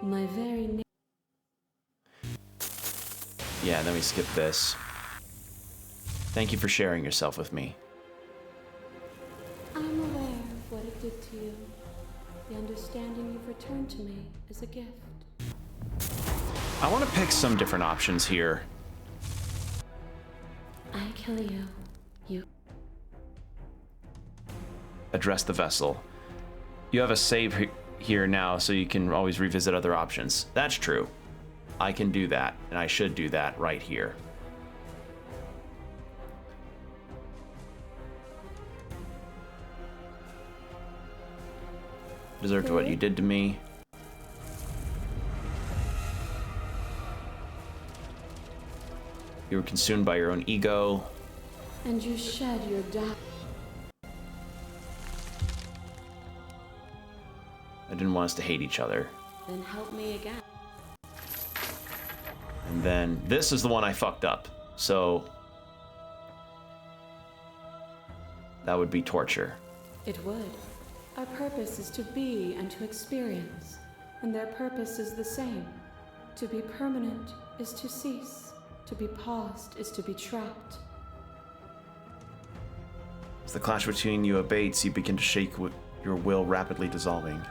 My very Yeah, then we skip this. Thank you for sharing yourself with me. I'm aware of what it did to you. The understanding you've returned to me is a gift. I want to pick some different options here. I kill you. You. Address the vessel. You have a save here now, so you can always revisit other options. That's true. I can do that, and I should do that right here. Deserved what you did to me. You were consumed by your own ego. And you shed your doubt. I didn't want us to hate each other. Then help me again. And then this is the one I fucked up. So that would be torture. It would. Our purpose is to be and to experience, and their purpose is the same. To be permanent is to cease. To be paused is to be trapped. As the clash between you abates, you begin to shake with your will rapidly dissolving.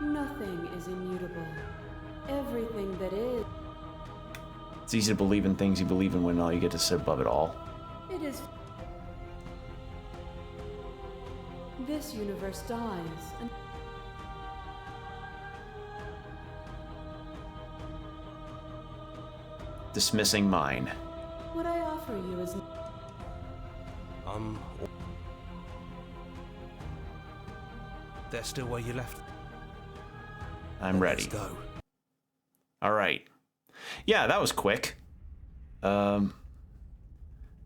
Nothing is immutable. Everything that is. It's easy to believe in things you believe in when all you get to sit above it all. It is. This universe dies, and Dismissing mine. what I offer you is. They're still where you left them. I'm ready. Let's go. All right. Yeah, that was quick. All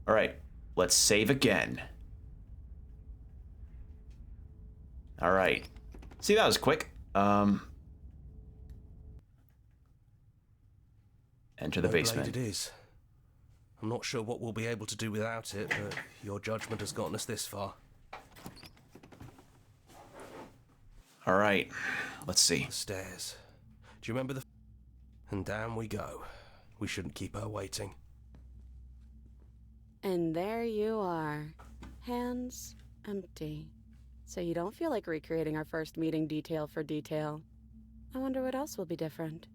right, let's save again. All right. See, that was quick. Enter the basement. Blade it is. I'm not sure what we'll be able to do without it, but your judgment has gotten us this far. All right, let's see. The stairs. Do you remember the... And down we go. We shouldn't keep her waiting. And there you are. Hands empty. So you don't feel like recreating our first meeting detail for detail. I wonder what else will be different.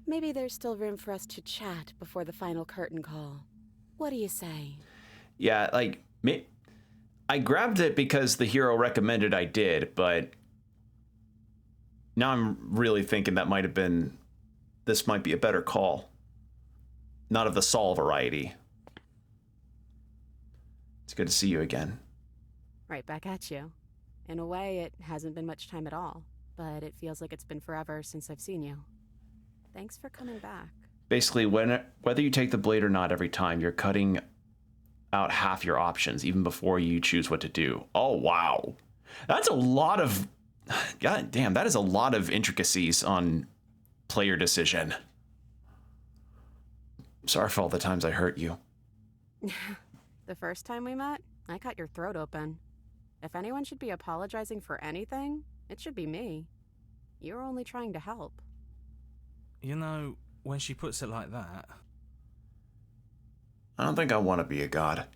Maybe there's still room for us to chat before the final curtain call. What do you say? Yeah, like, I grabbed it because the hero recommended I did, but now I'm really thinking that might have been, this might be a better call. Not of the Saul variety. It's good to see you again. Right back at you. In a way, it hasn't been much time at all, but it feels like it's been forever since I've seen you. Thanks for coming back. Basically, whether you take the blade or not every time, you're cutting out half your options, even before you choose what to do. Oh, wow. That's a lot of... God damn, that is a lot of intricacies on player decision. Sorry for all the times I hurt you. The first time we met, I cut your throat open. If anyone should be apologizing for anything, it should be me. You were only trying to help. You know, when she puts it like that... I don't think I want to be a god.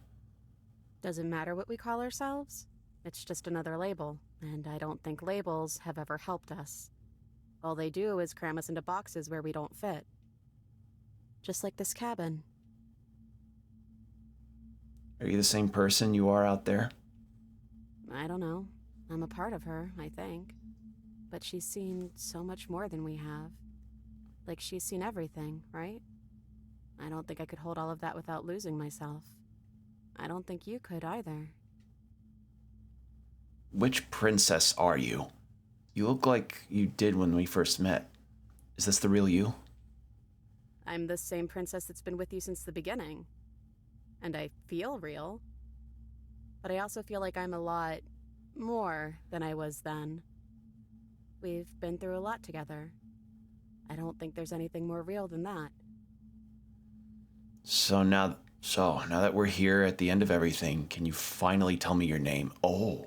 Doesn't matter what we call ourselves. It's just another label, and I don't think labels have ever helped us. All they do is cram us into boxes where we don't fit. Just like this cabin. Are you the same person you are out there? I don't know. I'm a part of her, I think. But she's seen so much more than we have. Like she's seen everything, right? I don't think I could hold all of that without losing myself. I don't think you could either. Which princess are you? You look like you did when we first met. Is this the real you? I'm the same princess that's been with you since the beginning. And I feel real. But I also feel like I'm a lot more than I was then. We've been through a lot together. I don't think there's anything more real than that. So now that we're here at the end of everything, can you finally tell me your name? Oh.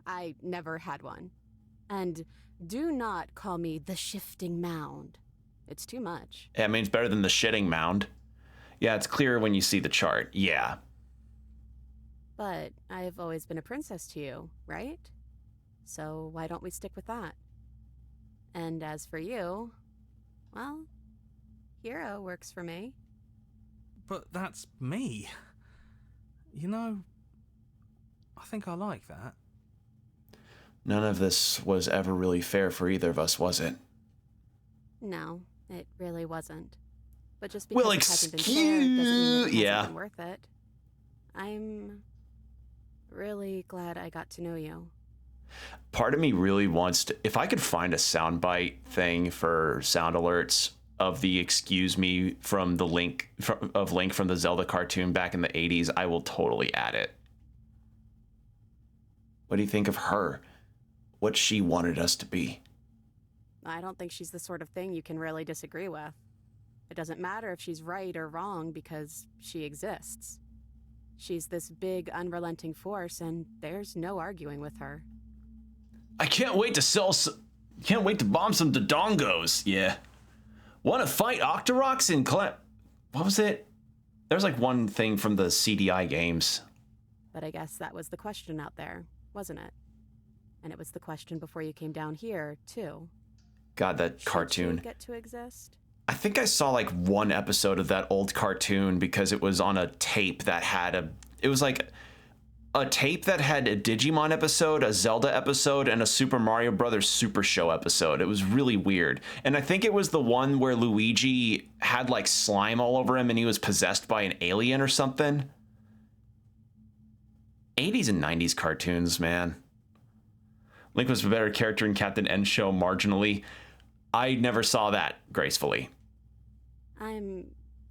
I never had one. And do not call me the Shifting Mound. It's too much. Yeah, I mean, it's better than the shitting mound. Yeah, it's clear when you see the chart. Yeah. But I've always been a princess to you, right? So why don't we stick with that? And as for you, well, hero works for me. But that's me. You know, I think I like that. None of this was ever really fair for either of us, was it? No, it really wasn't. But just because Well, it hasn't been fair doesn't mean that it yeah. hasn't been worth it. I'm really glad I got to know you. Part of me really wants to, if I could find a soundbite thing for sound alerts of the excuse me from the Link from the Zelda cartoon back in the 80s, I will totally add it. What do you think of her? What she wanted us to be? I don't think she's the sort of thing you can really disagree with. It doesn't matter if she's right or wrong because she exists. She's this big, unrelenting force, and there's no arguing with her. I can't wait to bomb some Dodongos. Yeah. Want to fight Octoroks in what was it? There's like one thing from the CDI games. But I guess that was the question out there, wasn't it? And it was the question before you came down here, too. God, that cartoon. Should she get to exist? I think I saw like one episode of that old cartoon because it was on a tape that had it was like a tape that had a Digimon episode, a Zelda episode, and a Super Mario Brothers Super Show episode. It was really weird. And I think it was the one where Luigi had like slime all over him and he was possessed by an alien or something. 80s and 90s cartoons, man. Link was a better character in Captain N Show marginally. I never saw that gracefully. I'm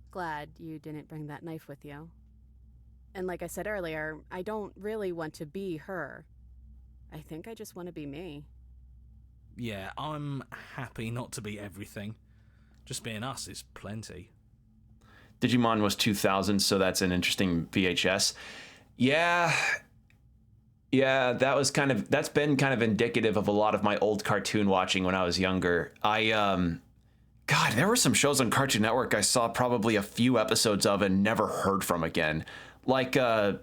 glad you didn't bring that knife with you. And like I said earlier, I don't really want to be her. I think I just want to be me. Yeah, I'm happy not to be everything. Just being us is plenty. Digimon was 2000, so that's an interesting VHS. Yeah, that's been kind of indicative of a lot of my old cartoon watching when I was younger. God, there were some shows on Cartoon Network I saw probably a few episodes of and never heard from again. Like, I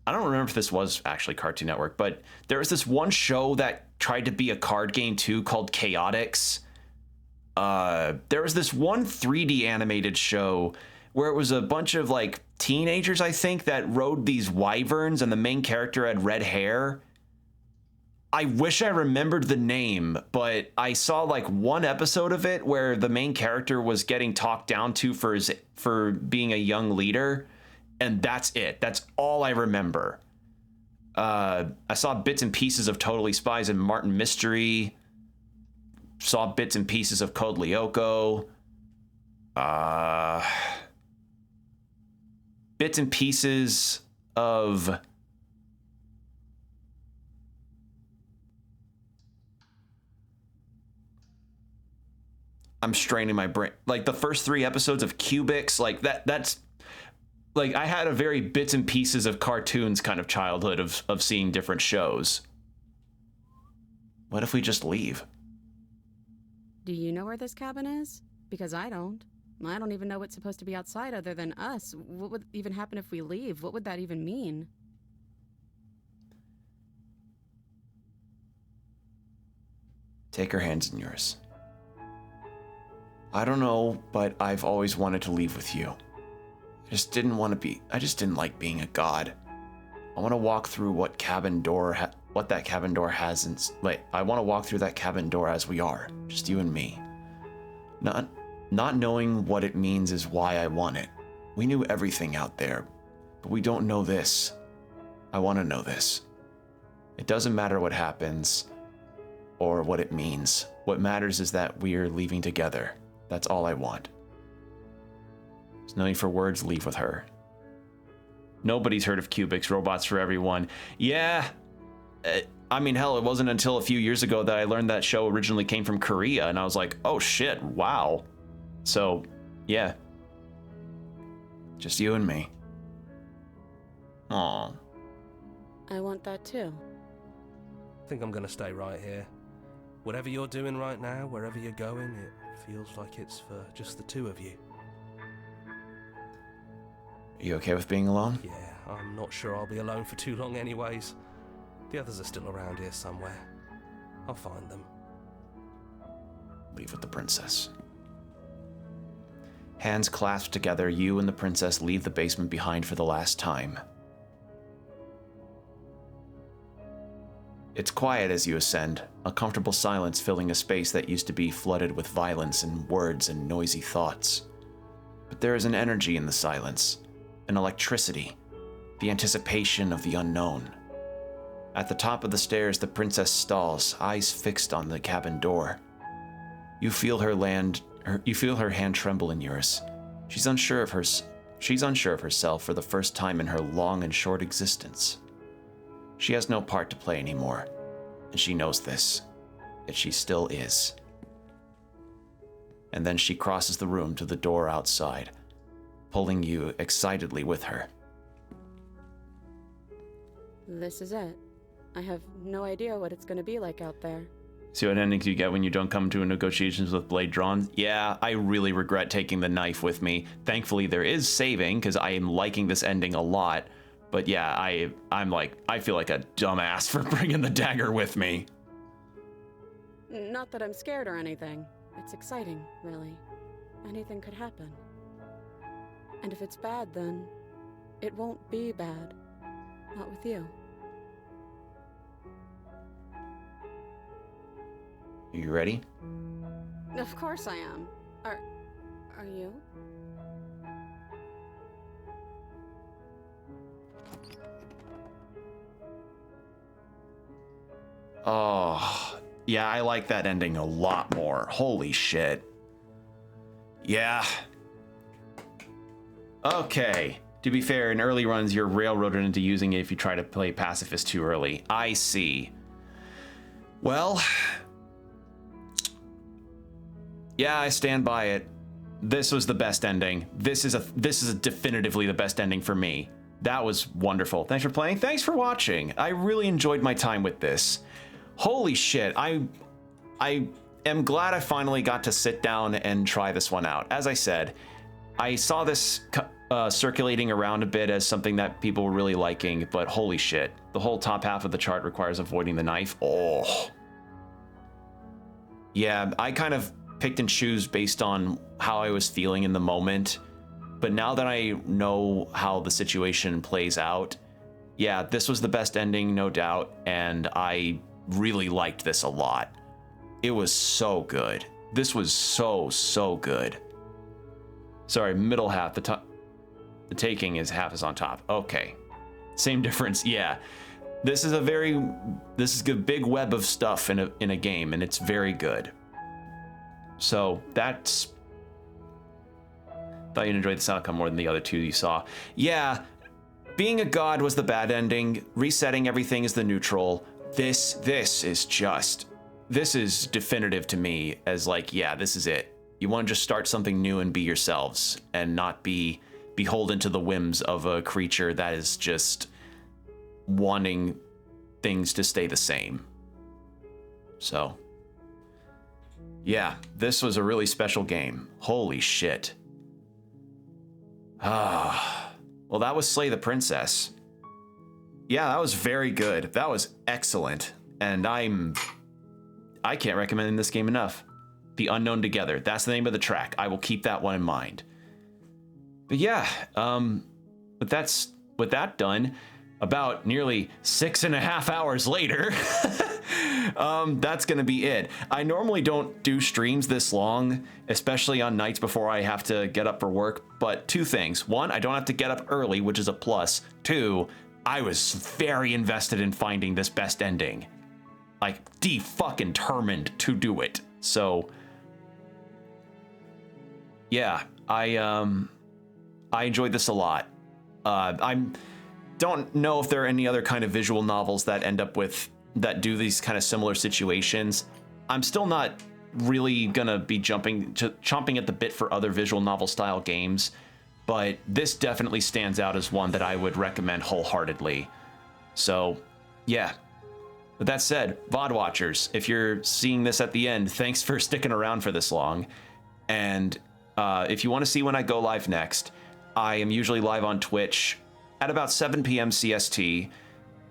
don't remember if this was actually Cartoon Network, but there was this one show that tried to be a card game too called Chaotix. There was this one 3D animated show where it was a bunch of like teenagers, I think, that rode these wyverns and the main character had red hair. I wish I remembered the name, but I saw like one episode of it where the main character was getting talked down to for being a young leader, and that's it. That's all I remember. I saw bits and pieces of Totally Spies and Martin Mystery. Saw bits and pieces of Code Lyoko. Bits and pieces of... I'm straining my brain. Like the first 3 episodes of Cubix, like that's like I had a very bits and pieces of cartoons kind of childhood of seeing different shows. What if we just leave? Do you know where this cabin is? Because I don't. I don't even know what's supposed to be outside other than us. What would even happen if we leave? What would that even mean? Take her hands in yours. I don't know, but I've always wanted to leave with you. I just didn't like being a god. I want to walk through what that cabin door has, and I want to walk through that cabin door as we are, just you and me. Not knowing what it means is why I want it. We knew everything out there, but we don't know this. I want to know this. It doesn't matter what happens or what it means. What matters is that we're leaving together. That's all I want. There's no need for words, leave with her. Nobody's heard of Cubix, Robots for Everyone. Yeah, I mean, hell, it wasn't until a few years ago that I learned that show originally came from Korea, and I was like, oh shit, wow. So, yeah. Just you and me. Aw. I want that too. I think I'm gonna stay right here. Whatever you're doing right now, wherever you're going, it feels like it's for just the two of you. Are you okay with being alone? Yeah, I'm not sure I'll be alone for too long anyways. The others are still around here somewhere. I'll find them. Leave with the princess. Hands clasped together, you and the princess leave the basement behind for the last time. It's quiet as you ascend, a comfortable silence filling a space that used to be flooded with violence and words and noisy thoughts. But there is an energy in the silence, an electricity, the anticipation of the unknown. At the top of the stairs, the princess stalls, eyes fixed on the cabin door. You feel her hand tremble in yours. She's unsure of herself for the first time in her long and short existence. She has no part to play anymore, and she knows this, yet she still is. And then she crosses the room to the door outside, pulling you excitedly with her. This is it. I have no idea what it's going to be like out there. See what endings you get when you don't come to negotiations with blade drawn? Yeah, I really regret taking the knife with me. Thankfully, there is saving, because I am liking this ending a lot. But yeah, I feel like a dumbass for bringing the dagger with me. Not that I'm scared or anything. It's exciting, really. Anything could happen. And if it's bad, then it won't be bad. Not with you. Are you ready? Of course I am. Are you? Oh, Yeah, I like that ending a lot more. Holy shit. Yeah. Okay. To be fair, in early runs, you're railroaded into using it if you try to play pacifist too early. I see. Well, yeah, I stand by it. This was the best ending. This is definitively the best ending for me. That was wonderful. Thanks for playing. Thanks for watching. I really enjoyed my time with this. Holy shit. I am glad I finally got to sit down and try this one out. As I said, I saw this circulating around a bit as something that people were really liking, but holy shit. The whole top half of the chart requires avoiding the knife. Oh. Yeah, I kind of picked and choose based on how I was feeling in the moment. But now that I know how the situation plays out, yeah, this was the best ending, no doubt. And I really liked this a lot. It was so good. This was so good. Sorry, middle half, the top. The taking is half is on top. Okay. Same difference, yeah. This is a big web of stuff in a game, and it's very good. So that's... Thought you'd enjoy this outcome more than the other two you saw. Yeah, being a god was the bad ending. Resetting everything is the neutral. This is definitive to me as like, yeah, this is it. You want to just start something new and be yourselves and not be beholden to the whims of a creature that is just wanting things to stay the same. So, yeah, this was a really special game. Holy shit. Ah, well, that was Slay the Princess. Yeah, that was very good. That was excellent. And I can't recommend this game enough. The Unknown Together. That's the name of the track. I will keep that one in mind. But yeah, with that done, about nearly 6.5 hours later, that's gonna be it. I normally don't do streams this long, especially on nights before I have to get up for work, but two things. One, I don't have to get up early, which is a plus. Two, I was very invested in finding this best ending. Like, fucking determined to do it. So, yeah, I enjoyed this a lot. I don't know if there are any other kind of visual novels that that do these kind of similar situations. I'm still not really gonna be chomping at the bit for other visual novel style games, but this definitely stands out as one that I would recommend wholeheartedly. So, yeah. With that said, VOD watchers, if you're seeing this at the end, thanks for sticking around for this long. And if you want to see when I go live next, I am usually live on Twitch at about 7 p.m. CST.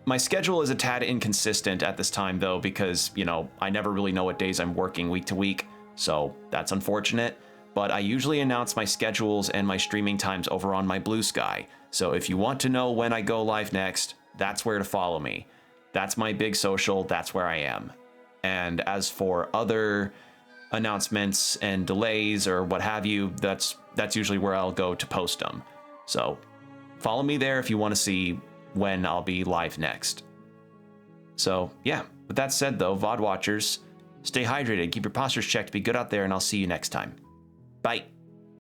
My schedule is a tad inconsistent at this time, though, because, you know, I never really know what days I'm working week to week, so that's unfortunate. But I usually announce my schedules and my streaming times over on my Blue Sky. So if you want to know when I go live next, that's where to follow me. That's my big social, that's where I am. And as for other announcements and delays or what have you, that's usually where I'll go to post them. So follow me there if you want to see when I'll be live next. So yeah, with that said though, VOD watchers, stay hydrated, keep your postures checked, be good out there, and I'll see you next time. Bye.